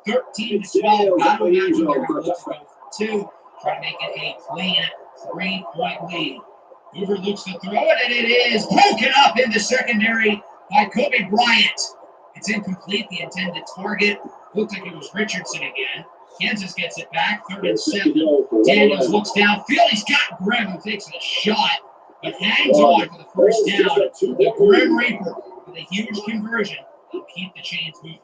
13-12. Got to imagine they're going to look to go for 2. Try to make it a clean 3-point lead. Hoover looks to throw it, and it is broken up in the secondary by Kobe Bryant. It's incomplete. The intended target looked like it was Richardson again. Kansas gets it back, 3rd and 7. Daniels looks downfield. He's got Grimm, who takes a shot, but hangs on for the first down. The Grim Reaper with a huge conversion will keep the chains moving.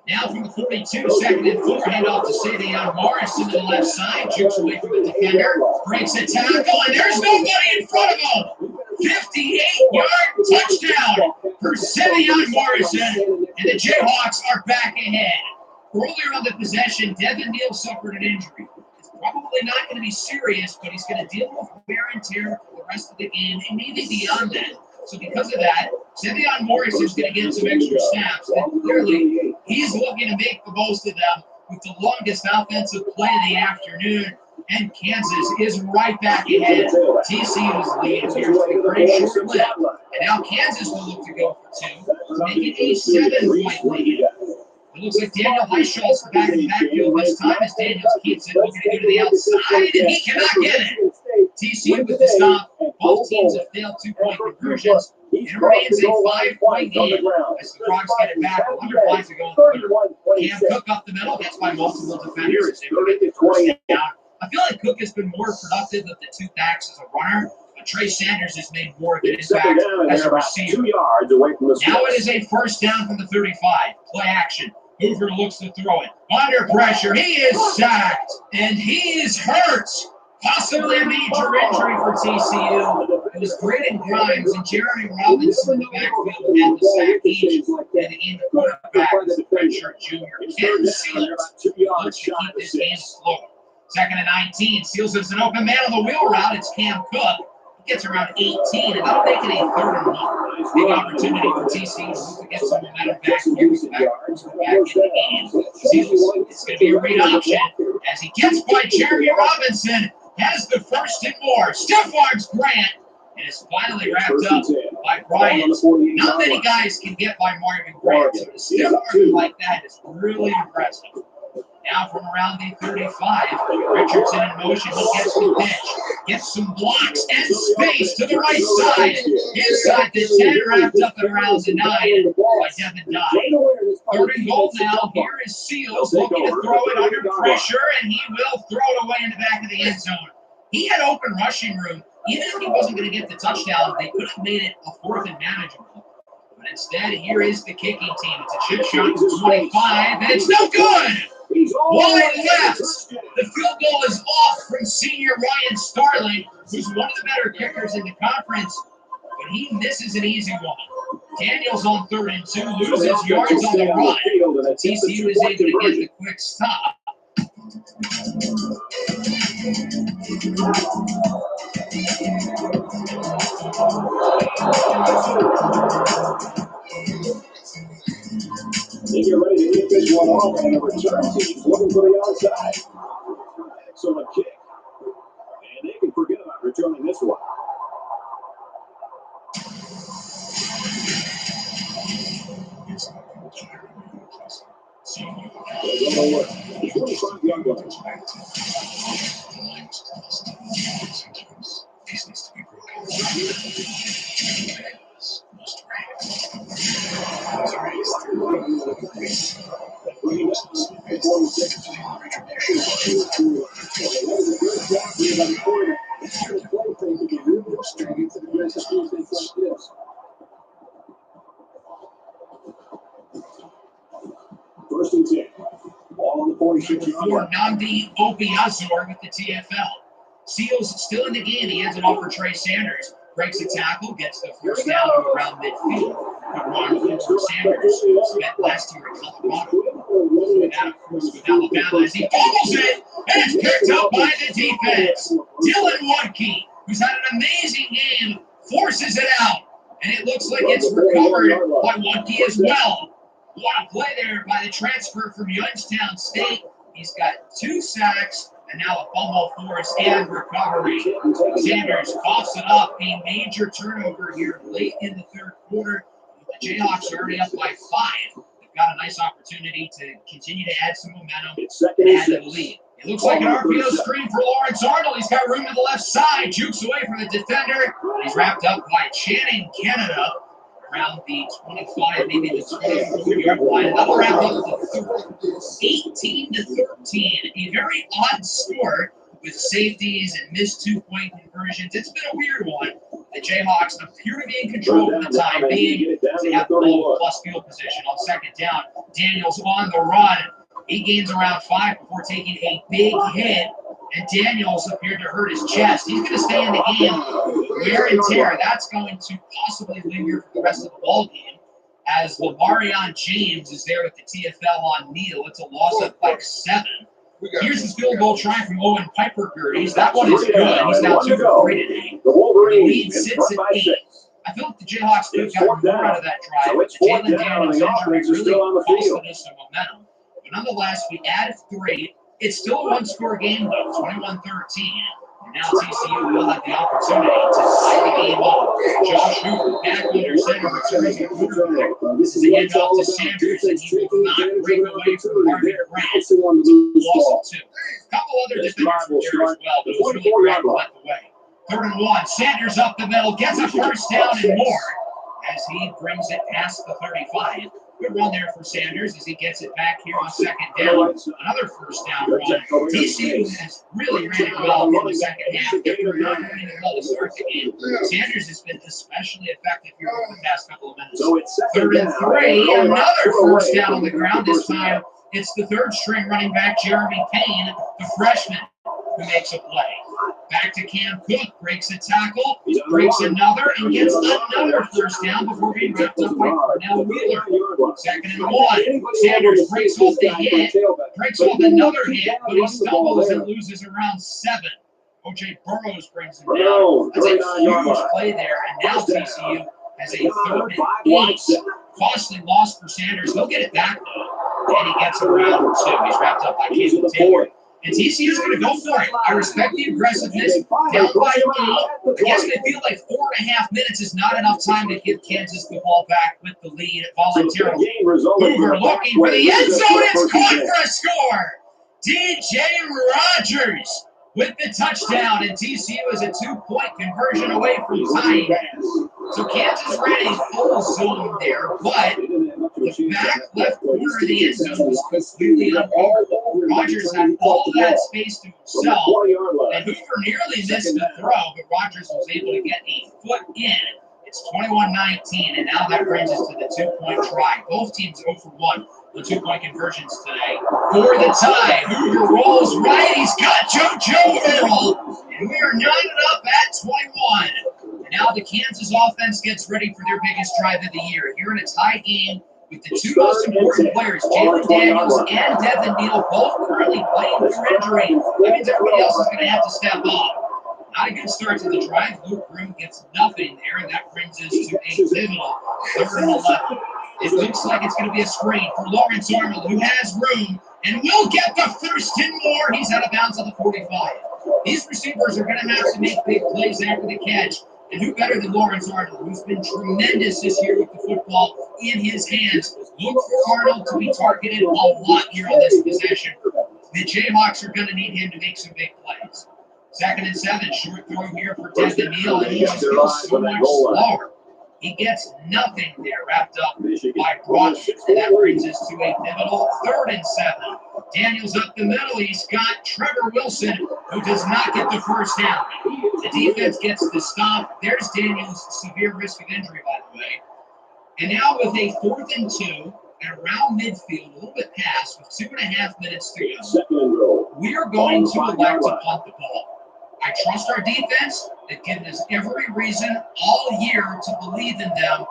Now from the 42, 2nd and 4, handoff to Savion Morrison to the left side, jukes away from the defender, breaks a tackle, and there's nobody in front of him. 58-yard touchdown for Savion Morrison, and the Jayhawks are back ahead. Earlier on the possession, Devin Neal suffered an injury. It's probably not going to be serious, but he's going to deal with wear and tear for the rest of the game and maybe beyond that. So because of that, Savion Morrison is going to get some extra snaps. And clearly, he's looking to make the most of them with the longest offensive play of the afternoon. And Kansas is right back ahead. TCU's lead appears to be pretty short-lived. And now Kansas will look to go for 2 to make it a 7-point lead. It looks like Daniel Highshaw's back in the backfield this time as Daniels keeps it, looking to go to the outside, and he cannot get it. TCU with the stop. Both teams have failed 2-point conversions. It remains a 5-point game as the Frogs get it back. Under 5 to go in the 3rd. Cam Cook up the middle, gets by multiple defenders as they will get the first down. I feel like Cook has been more productive of the 2 backs as a runner, but Trey Sanders has made more of an impact as a receiver. Now it is a first down from the 35. Play action. Hoover looks to throw it. Under pressure, he is sacked, and he is hurt. Possibly a major injury for TCU. It was Braden Grimes and Jeremy Robinson in the backfield who had the sack each. And again, the quarterback was the redshirt junior. Ken Seals looks to keep this game slow. 2nd and 19. Seals has an open man on the wheel route. It's Cam Cook. He gets around 18, and that'll make it a 3rd and 1. Big opportunity for TCU to get some momentum back in the game. Seals, it's going to be a great option as he gets by Jeremy Robinson. Has the first and more. Stiff arms Grant, and is finally wrapped up by Bryant. Not many guys can get by Marvin Grant, so to stiff arm like that is really impressive. Now from around the 35, Richardson in motion. He gets the pitch, gets some blocks and space to the right side. Inside the 10, wrapped up at around the 9 by Devin Dye. 3rd and goal now. Here is Seals looking to throw it under pressure, and he will throw it away in the back of the end zone. He had open rushing room. Even if he wasn't going to get the touchdown, they could have made it a 4th and manageable. But instead, here is the kicking team. It's a chip shot to 25, and it's no good! Wide left. The field goal is off from senior Ryan Starling, who's one of the better kickers in the conference, but he misses an easy one. Daniels on 3rd and 2 loses yards on the run. TCU is able to get the quick stop. They get ready to kick this one off, and the return team's looking for the outside. Excellent kick. And they can forget about returning this one. The 25-yard line. The line was crossed. Sometimes peace needs to be broken. Chaos must reign. Those raised. Bringing us to the 46 retribution. First and 10. Ball on the 46-yard For line. Nnamdi Obiazor with the TFL. Seals still in the game. He hands it off for Trey Sanders. Breaks a tackle, gets the first down to around midfield. Good run for Sanders, who spent last year at Colorado. That, of course, with Alabama as he fumbles it, and it's picked up by the defense. Dylan Woodkey, who's had an amazing game, forces it out, and it looks like it's recovered by Woodkey as well. What a play there by the transfer from Youngstown State. He's got 2 sacks and now a fumble force and recovery. Sanders coughs it up, a major turnover here late in the third quarter. The Jayhawks are already up by 5. They've got a nice opportunity to continue to add some momentum and add to the lead. It looks like an RPO screen for Lawrence Arnold. He's got room to the left side, jukes away from the defender. He's wrapped up by Channing Canada around the 25, maybe the 24-yard line. Another wrap up the 18 to 13. A very odd score with safeties and missed 2-point conversions. It's been a weird one. The Jayhawks appear to be in control for the time being. They have the ball plus field position on second down. Daniels on the run. He gains around 5 before taking a big hit. And Daniels appeared to hurt his chest. He's going to stay in the game. Wear and tear. That's going to possibly linger for the rest of the ball game. As Lamarion James is there with the TFL on Neal. It's a loss of like 7. Here's his field goal try from Owen Piper Gerties. That one is good. He's now 2 for 3 today. The lead sits at 8. I feel like the Jayhawks could have gotten more out of that drive, but the Jalen Daniels injury really costed us some momentum. But nonetheless, we added 3. It's still a 1-score game, though, 21-13. And now TCU will have the opportunity to tie the game up. Josh Hoover back under center, returning to quarterback. This is a handoff to Sanders, and he will not break away from Marvin Grant. It's a loss of 2. A couple other defenders were there as well, but it was really Grant who led the way. 3rd and 1. Sanders up the middle, gets a first down and more as he brings it past the 35. Good run there for Sanders as he gets it back here on second down. Another first down run. TCU has really ran it well in the second half. They're not running it well to start the game. Sanders has been especially effective here over the past couple of minutes. 3rd and 3. Another first down on the ground. This time it's the 3rd string running back Jeremy Payne, the freshman, who makes a play. Back to Cam Cook, breaks a tackle, breaks another, and gets another first down before being wrapped up by Cornell Wheeler. 2nd and 1. Sanders breaks off the hit, breaks off another hit, but he stumbles and loses around 7. O.J. Burrows brings him down. That's a huge play there, and now TCU has a 3rd and 8. Costly loss for Sanders. He'll get it back, though, and he gets around 2. He's wrapped up by Caleb Taylor. And TCU's going to go for it. I respect the aggressiveness. Down by 8. I guess they feel like 4.5 minutes is not enough time to give Kansas the ball back with the lead voluntarily. Hoover looking for the end zone. It's caught for a score. DJ Rogers with the touchdown. And TCU is a 2-point conversion away from tying. So Kansas ran a full zone there, but the back left corner of the end zone was completely uncovered. Rogers had all that space to himself, and Hoover nearly missed the throw, but Rogers was able to get a foot in. It's 21-19, and now that brings us to the 2-point try. Both teams 0 for 1 on 2-point conversions today. For the tie, Hoover rolls right. He's got JoJo Earl, and we are knotted up at 21. And now the Kansas offense gets ready for their biggest drive of the year. Here in a tie game with the 2 most important players, Jalen Daniels and Devin Neal, both currently playing through injury. That means everybody else is going to have to step up. Not a good start to the drive. Luke Groom gets nothing there, and that brings us to a pivotal 3rd and 11. It looks like it's going to be a screen for Lawrence Arnold, who has room and will get the first and more. He's out of bounds on the 45. These receivers are going to have to make big plays after the catch. And who better than Lawrence Arnold, who's been tremendous this year with the football in his hands. Look for Arnold to be targeted a lot here on this possession. The Jayhawks are going to need him to make some big plays. 2nd and 7, short throw here for Devin Neal, and he just feels so much slower. He gets nothing there, wrapped up by Brock, and that brings us to a pivotal 3rd and 7. Daniels up the middle. He's got Trevor Wilson, who does not get the first down. The defense gets the stop. There's Daniels' severe risk of injury, by the way. And now with a 4th and 2, and around midfield, a little bit past, with 2.5 minutes to go, we are going to elect to punt the ball. I trust our defense. They've given us every reason all year to believe in them.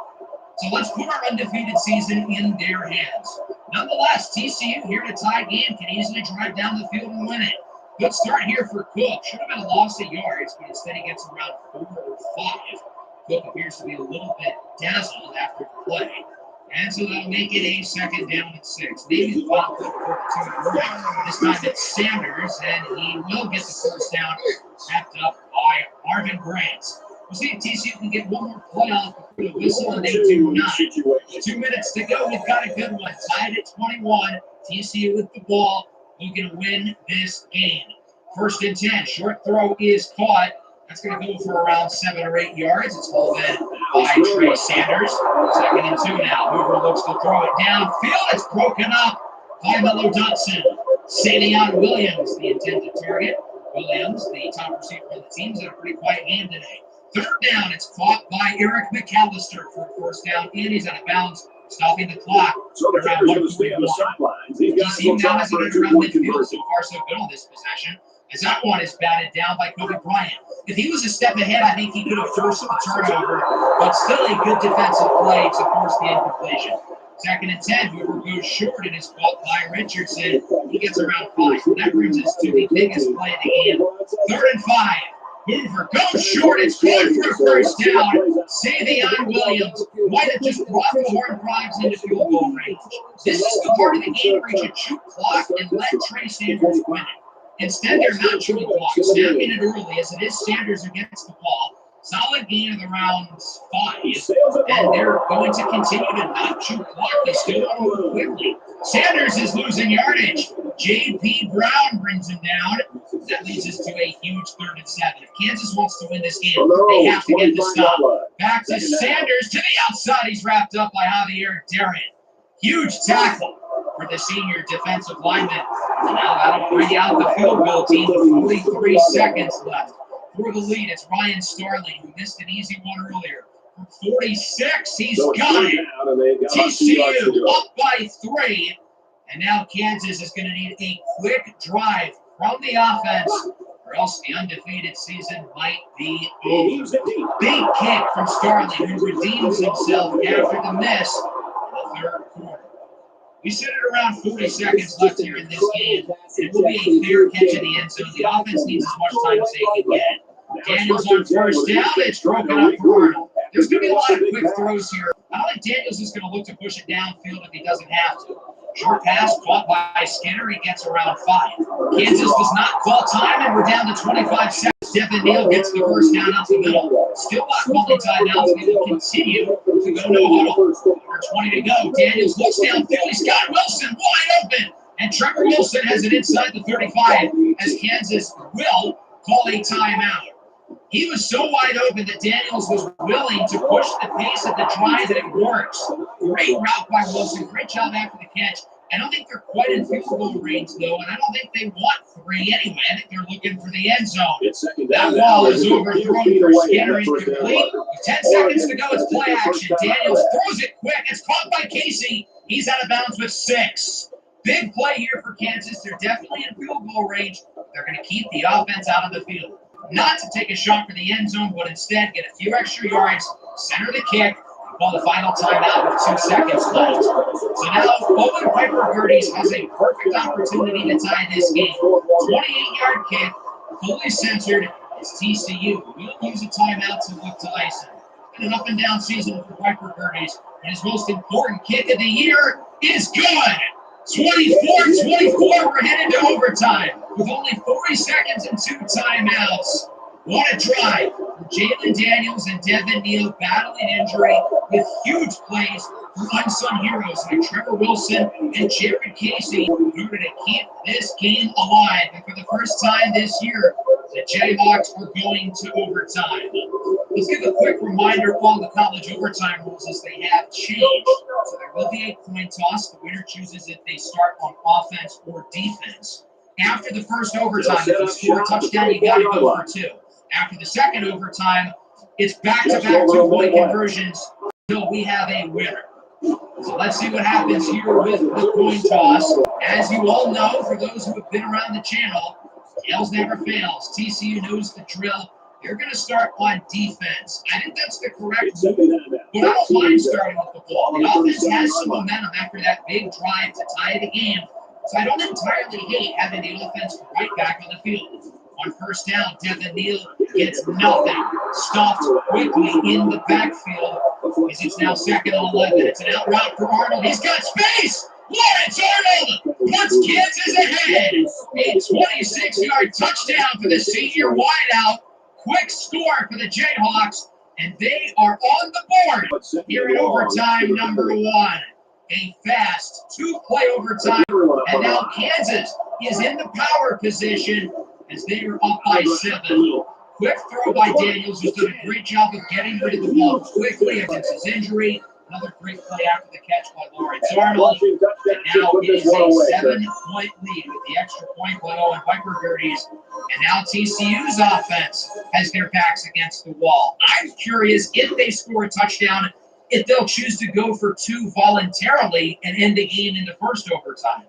So let's put our undefeated season in their hands. Nonetheless, TCU here to tie game can easily drive down the field and win it. Good start here for Cook. Should have been a loss of yards, but instead he gets around 4 or 5. Cook appears to be a little bit dazzled after the play. And so that'll make it a 2nd down and 6. Maybe the final Cook for 2 This time it's Sanders, and he will get the first down, wrapped up by Marvin Grant. We'll see if TCU can get one more play off before the whistle, and they do not. 2 minutes to go. We've got a good one. Tied at 21. TCU with the ball, looking to win this game. 1st and 10. Short throw is caught. That's going to go for around 7 or 8 yards. It's hauled in by Trey Sanders. 2nd and 2 now. Hoover looks to throw it downfield. It's broken up by Mello Dotson. Savion Williams, the intended target. Williams, the top receiver on the team, had a pretty quiet game today. 3rd down. It's caught by Eric McAllister for a 1st down, and he's out of bounds, stopping the clock around 141. TCU now has it around midfield. So far, so good on this possession, as that one is batted down by Kobe Bryant. If he was a step ahead, I think he could have forced the turnover, but still a good defensive play to force the incompletion. 2nd and 10, Hoover goes short and is caught by Richardson. He gets around 5. That brings us to the biggest play of the game. 3rd and 5. Hoover goes short. It's good for a first down. Savion Williams might have just brought the Horned Frogs into field goal range. This is the part of the game where you should shoot clock and let Trey Sanders win it. Instead, they're not shooting clock, snapping it early as it is Sanders who gets the ball. Solid gain of the rounds 5, and they're going to continue to not shoot clock. They still want to move quickly. Sanders is losing yardage. J.P. Brown brings him down. That leads us to a huge 3rd and 7. If Kansas wants to win this game, they have to get the stop. Back to Sanders to the outside. He's wrapped up by Javier Darren. Huge tackle for the senior defensive lineman. And now that'll bring out the field goal team with 43 seconds left. For the lead, it's Ryan Starling, who missed an easy one earlier. From 46, he's got it. TCU up by 3. And now Kansas is going to need a quick drive from the offense, or else the undefeated season might be over. Big kick from Starling, who redeems himself after the miss in the 3rd quarter. We sit at around 40 seconds left here in this game. It will be a fair catch in the end zone. The offense needs as much time as they can get. Daniels on 1st down. It's broken up for Arnold. There's going to be a lot of quick throws here. I don't think Daniels is going to look to push it downfield if he doesn't have to. Short pass caught by Skinner. He gets around 5. Kansas does not call time, and we're down to 25 seconds. Devin Neal gets the first down out the middle. Still not calling timeouts. They will continue to go no huddle. Number 20 to go. Daniels looks downfield. He's got Wilson wide open. And Trevor Wilson has it inside the 35 as Kansas will call a timeout. He was so wide open that Daniels was willing to push the pace of the drive, and it works. Great route by Wilson. Great job after the catch. I don't think they're quite in field goal range, though, and I don't think they want 3 anyway. I think they're looking for the end zone. That ball is overthrown for Skinner, incomplete. With 10 seconds to go, it's play action. Daniels throws it quick. It's caught by Casey. He's out of bounds with 6. Big play here for Kansas. They're definitely in field goal range. They're going to keep the offense out of the field. Not to take a shot for the end zone, but instead get a few extra yards, center the kick, and call the final timeout with 2 seconds left. So now Owen Piper-Gerdes has a perfect opportunity to tie this game. 28-yard kick, fully censored. It's TCU. We'll use a timeout to look to ice him. Been an up-and-down season for Piper-Gerdes, and his most important kick of the year is good. 24-24, we're headed to overtime with only 40 seconds and 2 timeouts. What a drive from Jalen Daniels and Devin Neal battling injury with huge plays from unsung heroes like Trevor Wilson and Jared Casey, who are to keep this game alive. And for the first time this year, the Jayhawks are going to overtime. Let's give a quick reminder of all the college overtime rules as they have changed. So there will be a coin toss. The winner chooses if they start on offense or defense. After the first overtime, if you score a touchdown, you got to go for two. After the second overtime, it's back-to-back two-point conversions until we have a winner. So let's see what happens here with the coin toss. As you all know, for those who have been around the channel, tails never fails. TCU knows the drill. They're going to start on defense. I think that's the correct move, but I don't mind starting with the ball. The offense has some momentum after that big drive to tie the game, so I don't entirely hate having the offense right back on the field. On first down, Devin Neal gets nothing. Stopped quickly in the backfield as it's now 2nd and 11. It's an out route for Arnold. He's got space. Lawrence Arnold puts Kansas ahead. A 26-yard touchdown for the senior wideout. Quick score for the Jayhawks, and they are on the board here in overtime number 1. A fast two-play overtime, and now Kansas is in the power position as they are up by 7. Quick throw by Daniels, who's done a great job of getting rid of the ball quickly against his injury. Another great play after the catch by Lawrence Arnold. And now it is a 7-point lead with the extra point by Owen Viper Gerties. And now TCU's offense has their backs against the wall. I'm curious if they score a touchdown, if they'll choose to go for two voluntarily and end the game in the first overtime.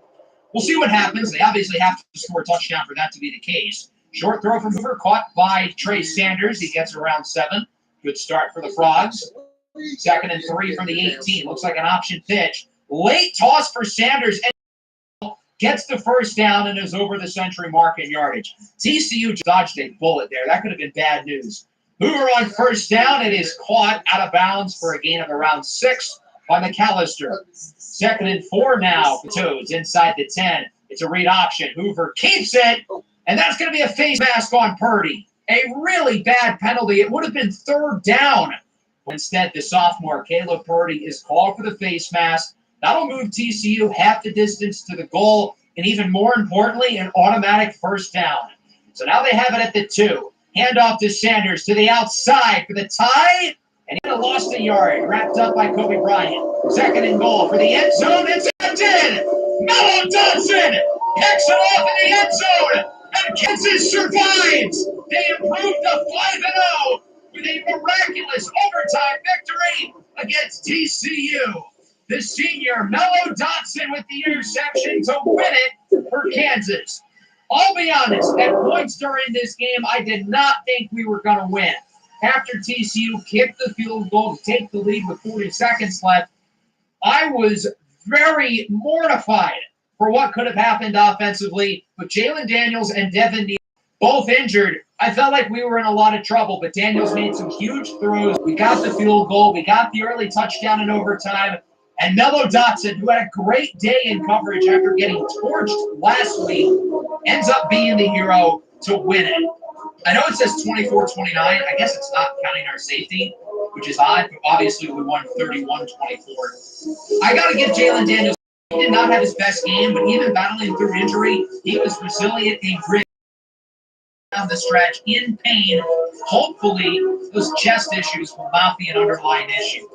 We'll see what happens. They obviously have to score a touchdown for that to be the case. Short throw from Hoover, caught by Trey Sanders. He gets around 7. Good start for the Frogs. 2nd and 3 from the 18. Looks like an option pitch. Late toss for Sanders and gets the first down and is over the century mark in yardage. TCU dodged a bullet there. That could have been bad news. Hoover on first down. It is caught out of bounds for a gain of around 6 by McAllister. 2nd and 4 now for Toads inside the 10. It's a read option. Hoover keeps it, and that's going to be a face mask on Purdy. A really bad penalty. It would have been 3rd down. Instead, the sophomore, Caleb Purdy, is called for the face mask. That'll move TCU half the distance to the goal, and even more importantly, an automatic first down. So now they have it at the 2. Handoff to Sanders to the outside for the tie, and he lost a yard, wrapped up by Kobe Bryant. 2nd and goal for the end zone. It's empty. Mello Dodson picks it off in the end zone, and Kansas survives. They improved to 5-0. With a miraculous overtime victory against TCU. The senior, Mello Dodson, with the interception to win it for Kansas. I'll be honest, at points during this game, I did not think we were going to win. After TCU kicked the field goal to take the lead with 40 seconds left, I was very mortified for what could have happened offensively. With Jalen Daniels and Devin Neal both injured, I felt like we were in a lot of trouble, but Daniels made some huge throws. We got the field goal. We got the early touchdown in overtime. And Mello Dodson, who had a great day in coverage after getting torched last week, ends up being the hero to win it. I know it says 24-29. I guess it's not counting our safety, which is odd, but obviously we won 31-24. I got to give Jalen Daniels, he did not have his best game, but even battling through injury, he was resilient and gritty down the stretch in pain. Hopefully, those chest issues will not be an underlying issue.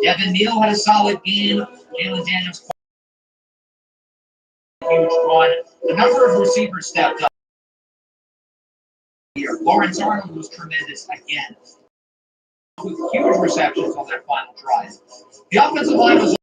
Devin Neal had a solid game. Jalen Daniels huge run. A number of receivers stepped up here. Lawrence Arnold was tremendous again, with huge receptions on that final drive. The offensive line was,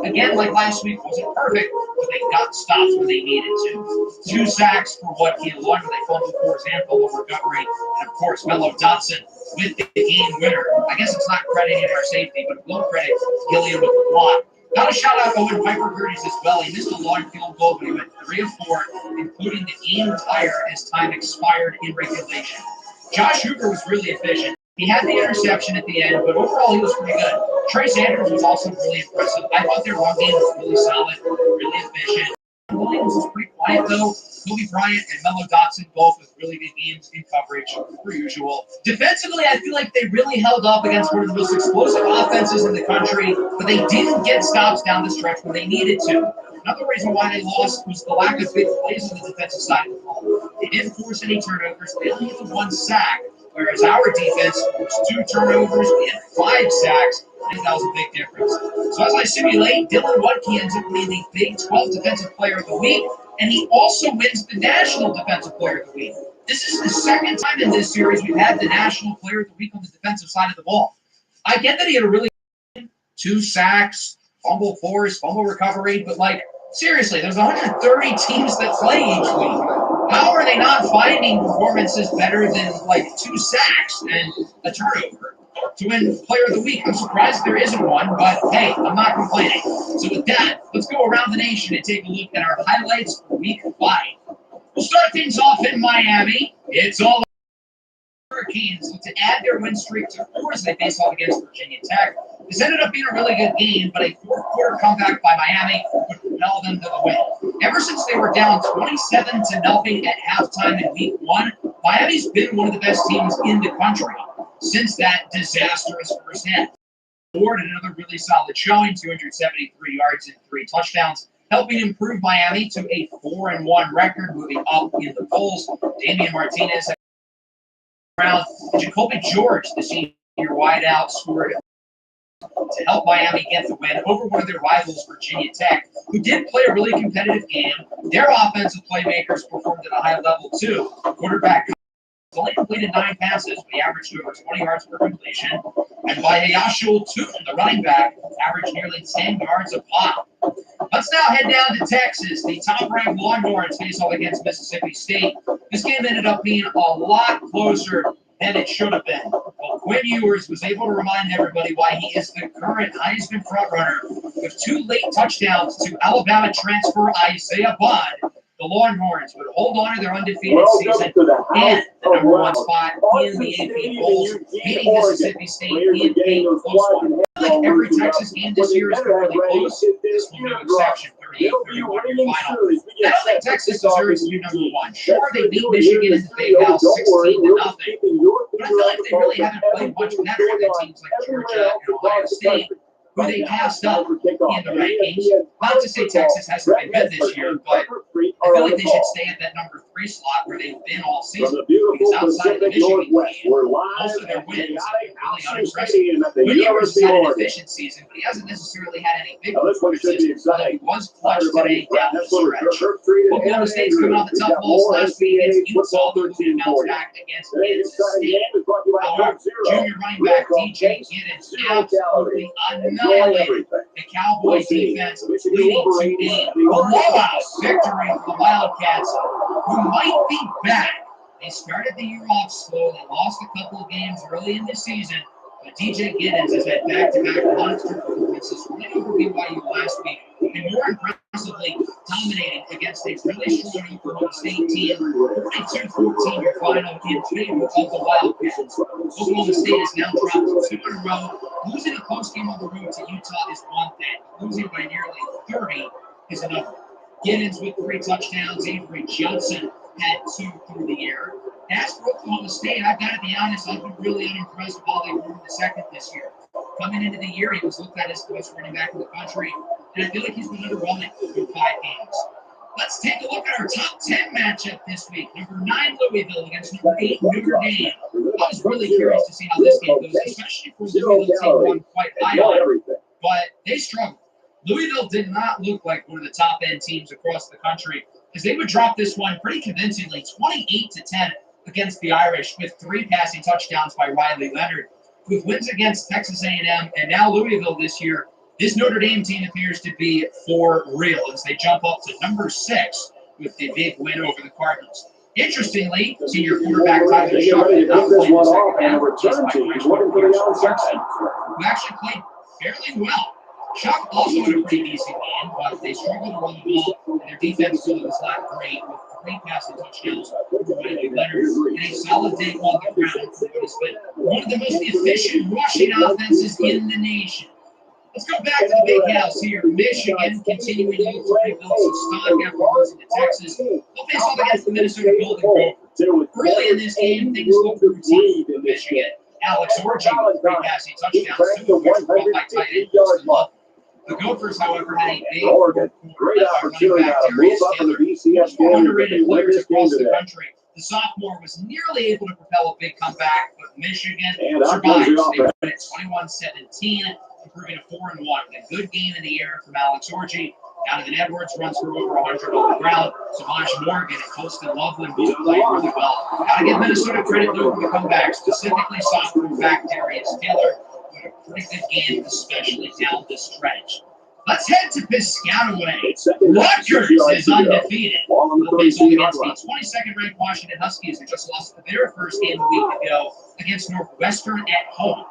again, like last week, wasn't perfect, but they got stops when they needed to. 2 sacks for what he won when they fumbled force and fumble recovery. And, of course, Mello Dodson with the game winner. I guess it's not crediting our safety, but we'll credit Gillian with the block. Got a shout-out to Owen Viper Gerties as well. He missed a long field goal, but he went 3 of 4, including the game tire as time expired in regulation. Josh Hoover was really efficient. He had the interception at the end, but overall he was pretty good. Trey Sanders was also really impressive. I thought their run game was really solid, really efficient. Williams was pretty quiet, though. Kobe Bryant and Melo Dotson both with really good games in coverage, per usual. Defensively, I feel like they really held up against one of the most explosive offenses in the country, but they didn't get stops down the stretch when they needed to. Another reason why they lost was the lack of big plays on the defensive side of the ball. They didn't force any turnovers. They only had 1 sack, whereas our defense forced 2 turnovers and 5 sacks. I think that was a big difference. So as I simulate, Dylan Woodkey ends up being the Big 12 Defensive Player of the Week, and he also wins the National Defensive Player of the Week. This is the second time in this series we've had the National Player of the Week on the defensive side of the ball. I get that he had a really 2 sacks, fumble force, fumble recovery, but seriously, there's 130 teams that play each week. How are they not finding performances better than 2 sacks and a turnover to win Player of the Week? I'm surprised there isn't one, but hey, I'm not complaining. So with that, let's go around the nation and take a look at our highlights for Week 5. We'll start things off in Miami. It's all Hurricanes look to add their win streak to 4 as they face off against Virginia Tech. This ended up being a really good game, but a fourth-quarter comeback by Miami would propel them to the win. Ever since they were down 27-0 at halftime in Week 1, Miami's been one of the best teams in the country since that disastrous first half. Ford another really solid showing, 273 yards and 3 touchdowns, helping improve Miami to a 4-1 record, moving up in the polls. Damian Martinez and Jacoby George, the senior wideout, scored to help Miami get the win over one of their rivals, Virginia Tech, who did play a really competitive game. Their offensive playmakers performed at a high level, too. Quarterback only completed 9 passes, but he averaged over 20 yards per completion. And by Yashul Tootin, the running back, averaged nearly 10 yards a pop. Let's now head down to Texas. The top-ranked Longhorns face off against Mississippi State. This game ended up being a lot closer than it should have been. But Quinn Ewers was able to remind everybody why he is the current Heisman frontrunner with 2 late touchdowns to Alabama transfer Isaiah Bond. The Longhorns would hold on to their undefeated season and the number 1 spot in the AP polls, beating Mississippi State in a close one. I feel like every Texas game this year has been really close. This one no exception, 38-31 your final. I don't think Texas deserves to be number 1. Sure, they beat Michigan in the Big House 16-0, but I feel like they really haven't played much better than teams like Georgia and Ohio State, who they passed up in the rankings. Not to say Texas hasn't been good this year, but I feel like they should stay at that number 3 slot where they've been all season. Because outside of the Michigan game, most of their wins have been really unimpressive. Quinn Ewers has had an efficient season, but he hasn't necessarily had any big performances, although he was clutch today down the stretch. Oklahoma State's coming off the tough loss last week against Utah, they're looking to bounce back against Kansas State. However, junior running back DJ Giddens absolutely annihilated the Cowboys defense, leading to a blowout victory for the Wildcats, who might be back. They started the year off slow. They lost a couple of games early in the season, but DJ Giddens has had back-to-back monster performances, running over BYU last week, and more impressively dominating against a really strong Oklahoma State team, 42-14 your final in favor of the Wildcats. Oklahoma State is now dropped 2 in a row. Losing a close game on the road to Utah is one thing. Losing by nearly 30 is another. Giddens with 3 touchdowns. Avery Johnson had 2 through the air. As for Oklahoma State, I've got to be honest, I've been really unimpressed with Ollie Warren II this year. Coming into the year, he was looked at as the best running back in the country, and I feel like he's been underwhelming through 5 games. Let's take a look at our top 10 matchup this week. Number 9, Louisville against number 8, Notre Dame. I was really curious to see how this game goes, especially for Louisville team one quite high on, but they struggled. Louisville did not look like one of the top-end teams across the country, as they would drop this one pretty convincingly, 28-10 against the Irish, with 3 passing touchdowns by Riley Leonard. With wins against Texas A&M and now Louisville this year, this Notre Dame team appears to be for real as they jump up to number 6 with the big win over the Cardinals. Interestingly, senior quarterback Tyler Sharp did not play in the second half, replaced by freshman Pearson Clarkson, who actually played fairly well. Chuck also had a pretty decent game, but they struggled to run the ball, and their defense really was not great, with 3 passing touchdowns for Riley Leonard and a solid day on the ground for what has been one of the most efficient rushing offenses in the nation. Let's go back to the big house here. Michigan continuing to rebuild some stock after losing to Texas. They'll face off against the Minnesota Golden Gophers. Early in this game, things looked routine for Michigan. Alex Orji with 3 passing touchdowns, 2 of which were brought by tight end Justin Love. The Gophers, however, had a big Great opportunity to move up in the BCS game. underrated players across the country. The sophomore was nearly able to propel a big comeback, but Michigan survived. They win at 21-17, improving to 4-1. A good game in the air from Alex Orji. Jonathan Edwards runs for over 100 on the ground. Savage Morgan and Colston Loveland both played really well. Got to give Minnesota credit though for the comeback, specifically sophomore back Darius Taylor. What a pretty good game, especially down the stretch. Let's head to Piscataway. Rutgers is undefeated. They'll face off against the 22nd ranked Washington Huskies, who just lost their first game a week ago against Northwestern at home.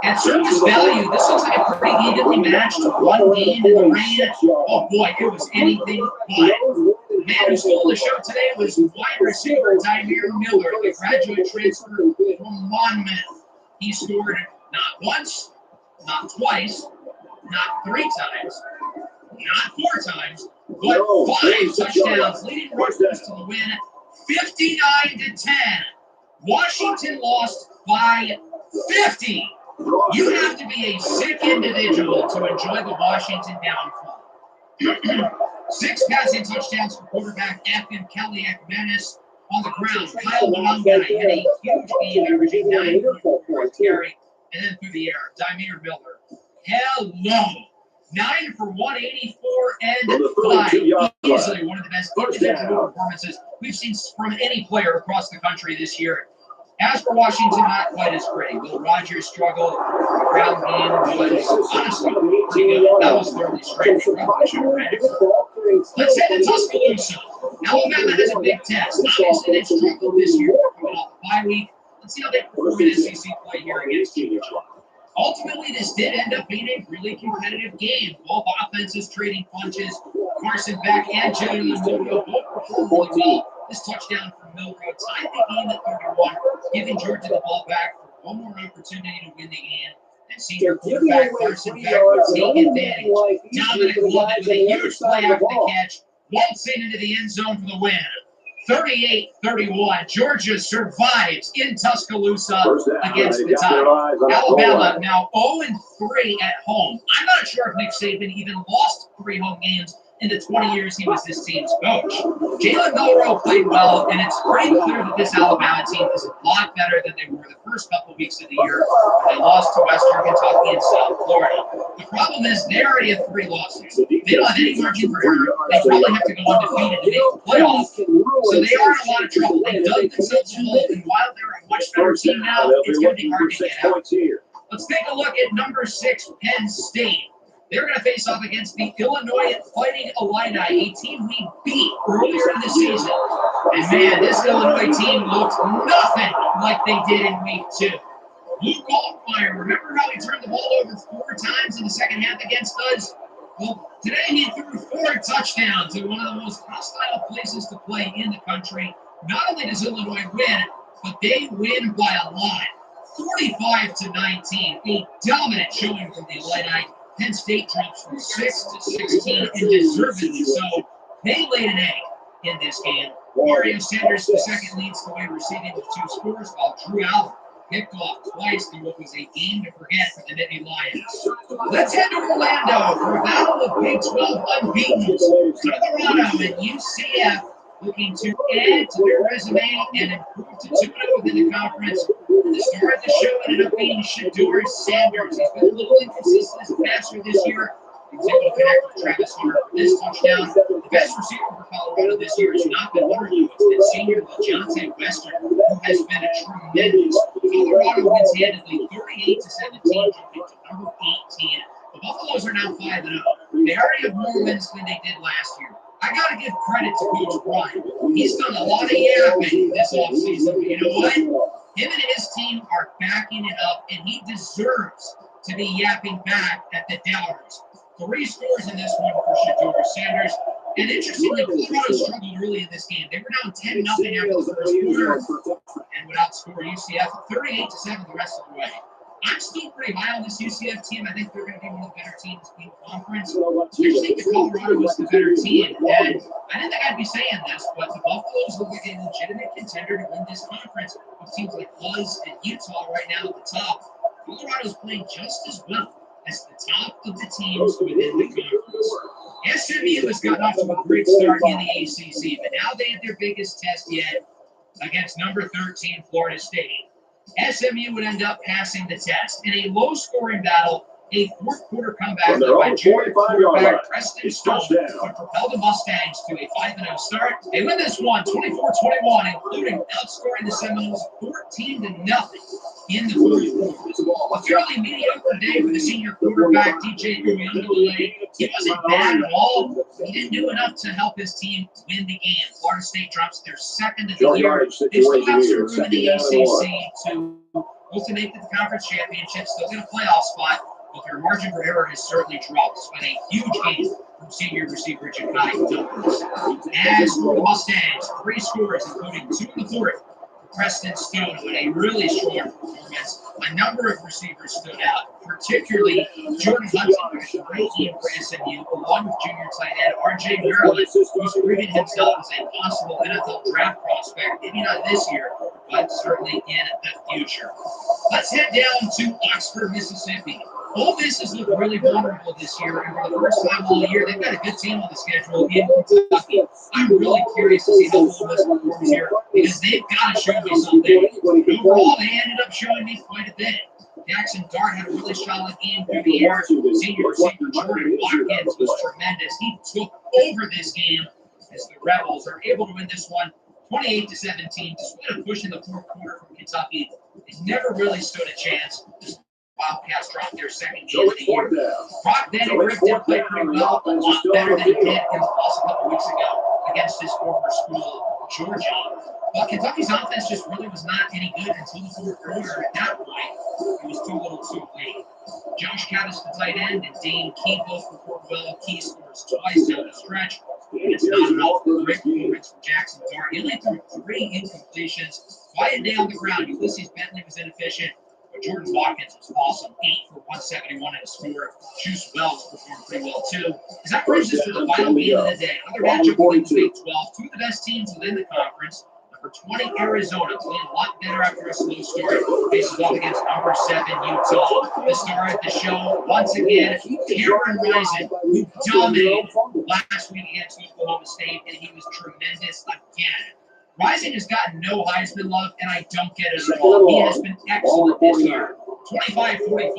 At surface value, this looks like a pretty evenly matched one game in the rain. Oh boy, it was anything but. The man who stole the show today was wide receiver Tymere Miller, the graduate transfer from Monmouth. He scored not once, not twice, not 3 times, not 4 times, but 5 touchdowns, leading Rutgers to the win 59-10. Washington lost by 50. You have to be a sick individual to enjoy the Washington downfall. 6 passing touchdowns for quarterback Afin Kaliak Menace. On the ground, Kyle Malonga had a huge game, averaging 9.4 carry, and then through the air, Tymere Miller. Hello! 9 for 184 and 5. Easily one of the best individual performances we've seen from any player across the country this year. As for Washington, not quite as pretty. Will Rogers struggled. The ground game was honestly pretty good. That was fairly straight. Let's head to Tuscaloosa. Alabama has a big test. Obviously, they've struggled this year coming off the bye week. Let's see how they perform in SEC play here against Georgia. Ultimately, this did end up being a really competitive game. Both offenses trading punches. Carson Beck and Jalen Milroe both performed really well. This touchdown from Milroe tied the game at 31, giving Georgia the ball back for one more opportunity to win the game. And senior quarterback Carson Beck would take advantage. Dominic Lovett with a huge play after the catch, waltzing into the end zone for the win. 38-31. Georgia survives in Tuscaloosa against the Tide. Alabama now 0-3 at home. I'm not sure if Nick Saban even lost 3 home games in the 20 years he was this team's coach. Jalen Milroe played well, and it's pretty clear that this Alabama team is a lot better than they were the first couple weeks of the year when they lost to Western Kentucky and South Florida. The problem is they already have 3 losses. They don't have any margin for error. They probably have to go undefeated to make the playoffs, so they are in a lot of trouble. They dug themselves a hole, and while they're a much better team now, it's going to be hard to get out. Let's take a look at number 6, Penn State. They're going to face off against the Illinois Fighting Illini, a team we beat earlier in the season. And man, this Illinois team looked nothing like they did in week 2. Luke Altmaier, remember how he turned the ball over 4 times in the second half against us? Well, today he threw 4 touchdowns in one of the most hostile places to play in the country. Not only does Illinois win, but they win by a lot. 45-19, a dominant showing from the Illini. Penn State drops from 6 to 16, and deservedly so. They laid an egg in this game. Mario Sanders, the second, leads the way receiving with 2 scores, while Drew Allen picked off twice in what was a game to forget for the Nittany Lions. Let's head to Orlando for a battle of Big 12 unbeaten. Colorado and UCF looking to add to their resume and improve to 2-0 within the conference. The star of the show ended up being Shedeur Sanders. He's been a little inconsistent as a passer this year. He was able to connect with Travis Hunter for this touchdown. The best receiver for Colorado this year has not been Hunter. It's been senior DeJounte Western, who has been a tremendous. Colorado wins handedly 38-17, jumping to number 18. The Buffaloes are now 5-0. They already have more wins than they did last year. I got to give credit to Coach Brian. He's done a lot of yapping this offseason. But you know what? Him and his team are backing it up, and he deserves to be yapping back at the doubters. 3 scores in this one for Shedeur Sanders. And interestingly, Colorado struggled early in this game. They were down 10-0 after the first quarter and would outscore UCF 38-7 the rest of the way. I'm still pretty high on this UCF team. I think they're going to be one of the better teams in the conference. I just think that Colorado was the better team. And I didn't think I'd be saying this, but the Buffaloes look like a legitimate contender to win this conference with teams like Buzz and Utah right now at the top. Colorado's playing just as well as the top of the teams within the conference. SMU has gotten off to a great start in the ACC, but now they have their biggest test yet against number 13 Florida State. SMU would end up passing the test in a low-scoring battle. A fourth-quarter comeback led by Jared quarterback Preston Stone would propel the Mustangs to a 5-0 start. They win this one 24-21, including outscoring the Seminoles 14-0 in the fourth quarter. A fairly mediocre day for the senior quarterback, DJ Uyunglele. He wasn't bad at all. He didn't do enough to help his team win the game. Florida State drops their second of the year. They still have some room in the ACC to ultimate the conference championship, still get a playoff spot, but their margin for error has certainly dropped. Despite a huge game from senior receiver Ja'Kai Douglas. As for the Mustangs, 3 scores, including 2 in the fourth. Preston Stone with a really strong performance. A number of receivers stood out, particularly Jordan Hudson, who's a great game for SMU, along with junior tight end R.J. Maryland, who's proven himself as a possible NFL draft prospect, maybe not this year, but certainly in the future. Let's head down to Oxford, Mississippi. Ole Miss has looked really vulnerable this year, and for the first time all year, they've got a good team on the schedule in Kentucky. I'm really curious to see how Ole Miss performs here, because they've got to show me something. Overall, they ended up showing me quite a bit. Jackson Dart had a really solid game through the air. Senior receiver Jordan Watkins was tremendous. He took over this game as the Rebels are able to win this one 28-17, despite a push in the fourth quarter from Kentucky. They never really stood a chance. Wildcats dropped their second game of the year. Brock Benny ripped and played pretty well, a lot better than he did in the loss a couple weeks ago against his former school, Georgia. But Kentucky's offense just really was not any good until the fourth quarter. At that point, it was too little too late. Josh Caddis, the tight end, and Dane Key both performed well. Key scores twice down the stretch. And it's not enough for great performance from Jackson Dart. He only threw 3 incompletions. Quiet down the ground. Ulysses Bentley was inefficient. But Jordan Watkins was awesome. 8 for 171 in a score. Juice Wells performed pretty well, too. As that brings us to the final game of the day. Another matchup within the Big 12. 2 of the best teams within the conference. Number 20, Arizona, playing a lot better after a slow start. Faces off against number 7, Utah. The star of the show, once again, Cameron Rising, who dominated last week against Oklahoma State, and he was tremendous again. Rising has gotten no Heisman love, and I don't get it at all. He has been excellent this year. 25-45,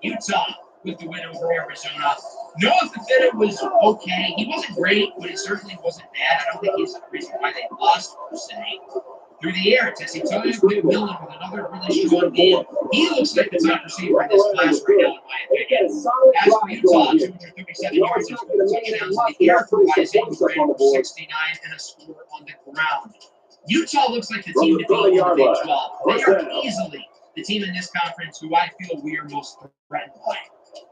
Utah with the win over Arizona. Noah Fafita was okay. He wasn't great, but he certainly wasn't bad. I don't think he's the reason why they lost, per se. Through the air, Tessie Toya McMillan with another really strong game. He looks like the top receiver in this class right now, in my opinion. As for Utah, 237 yards and 4 touchdowns in the air for Rising, ran for 69 and a score on the ground. Utah looks like the team to beat in the Big 12. They are easily the team in this conference who I feel we are most threatened by.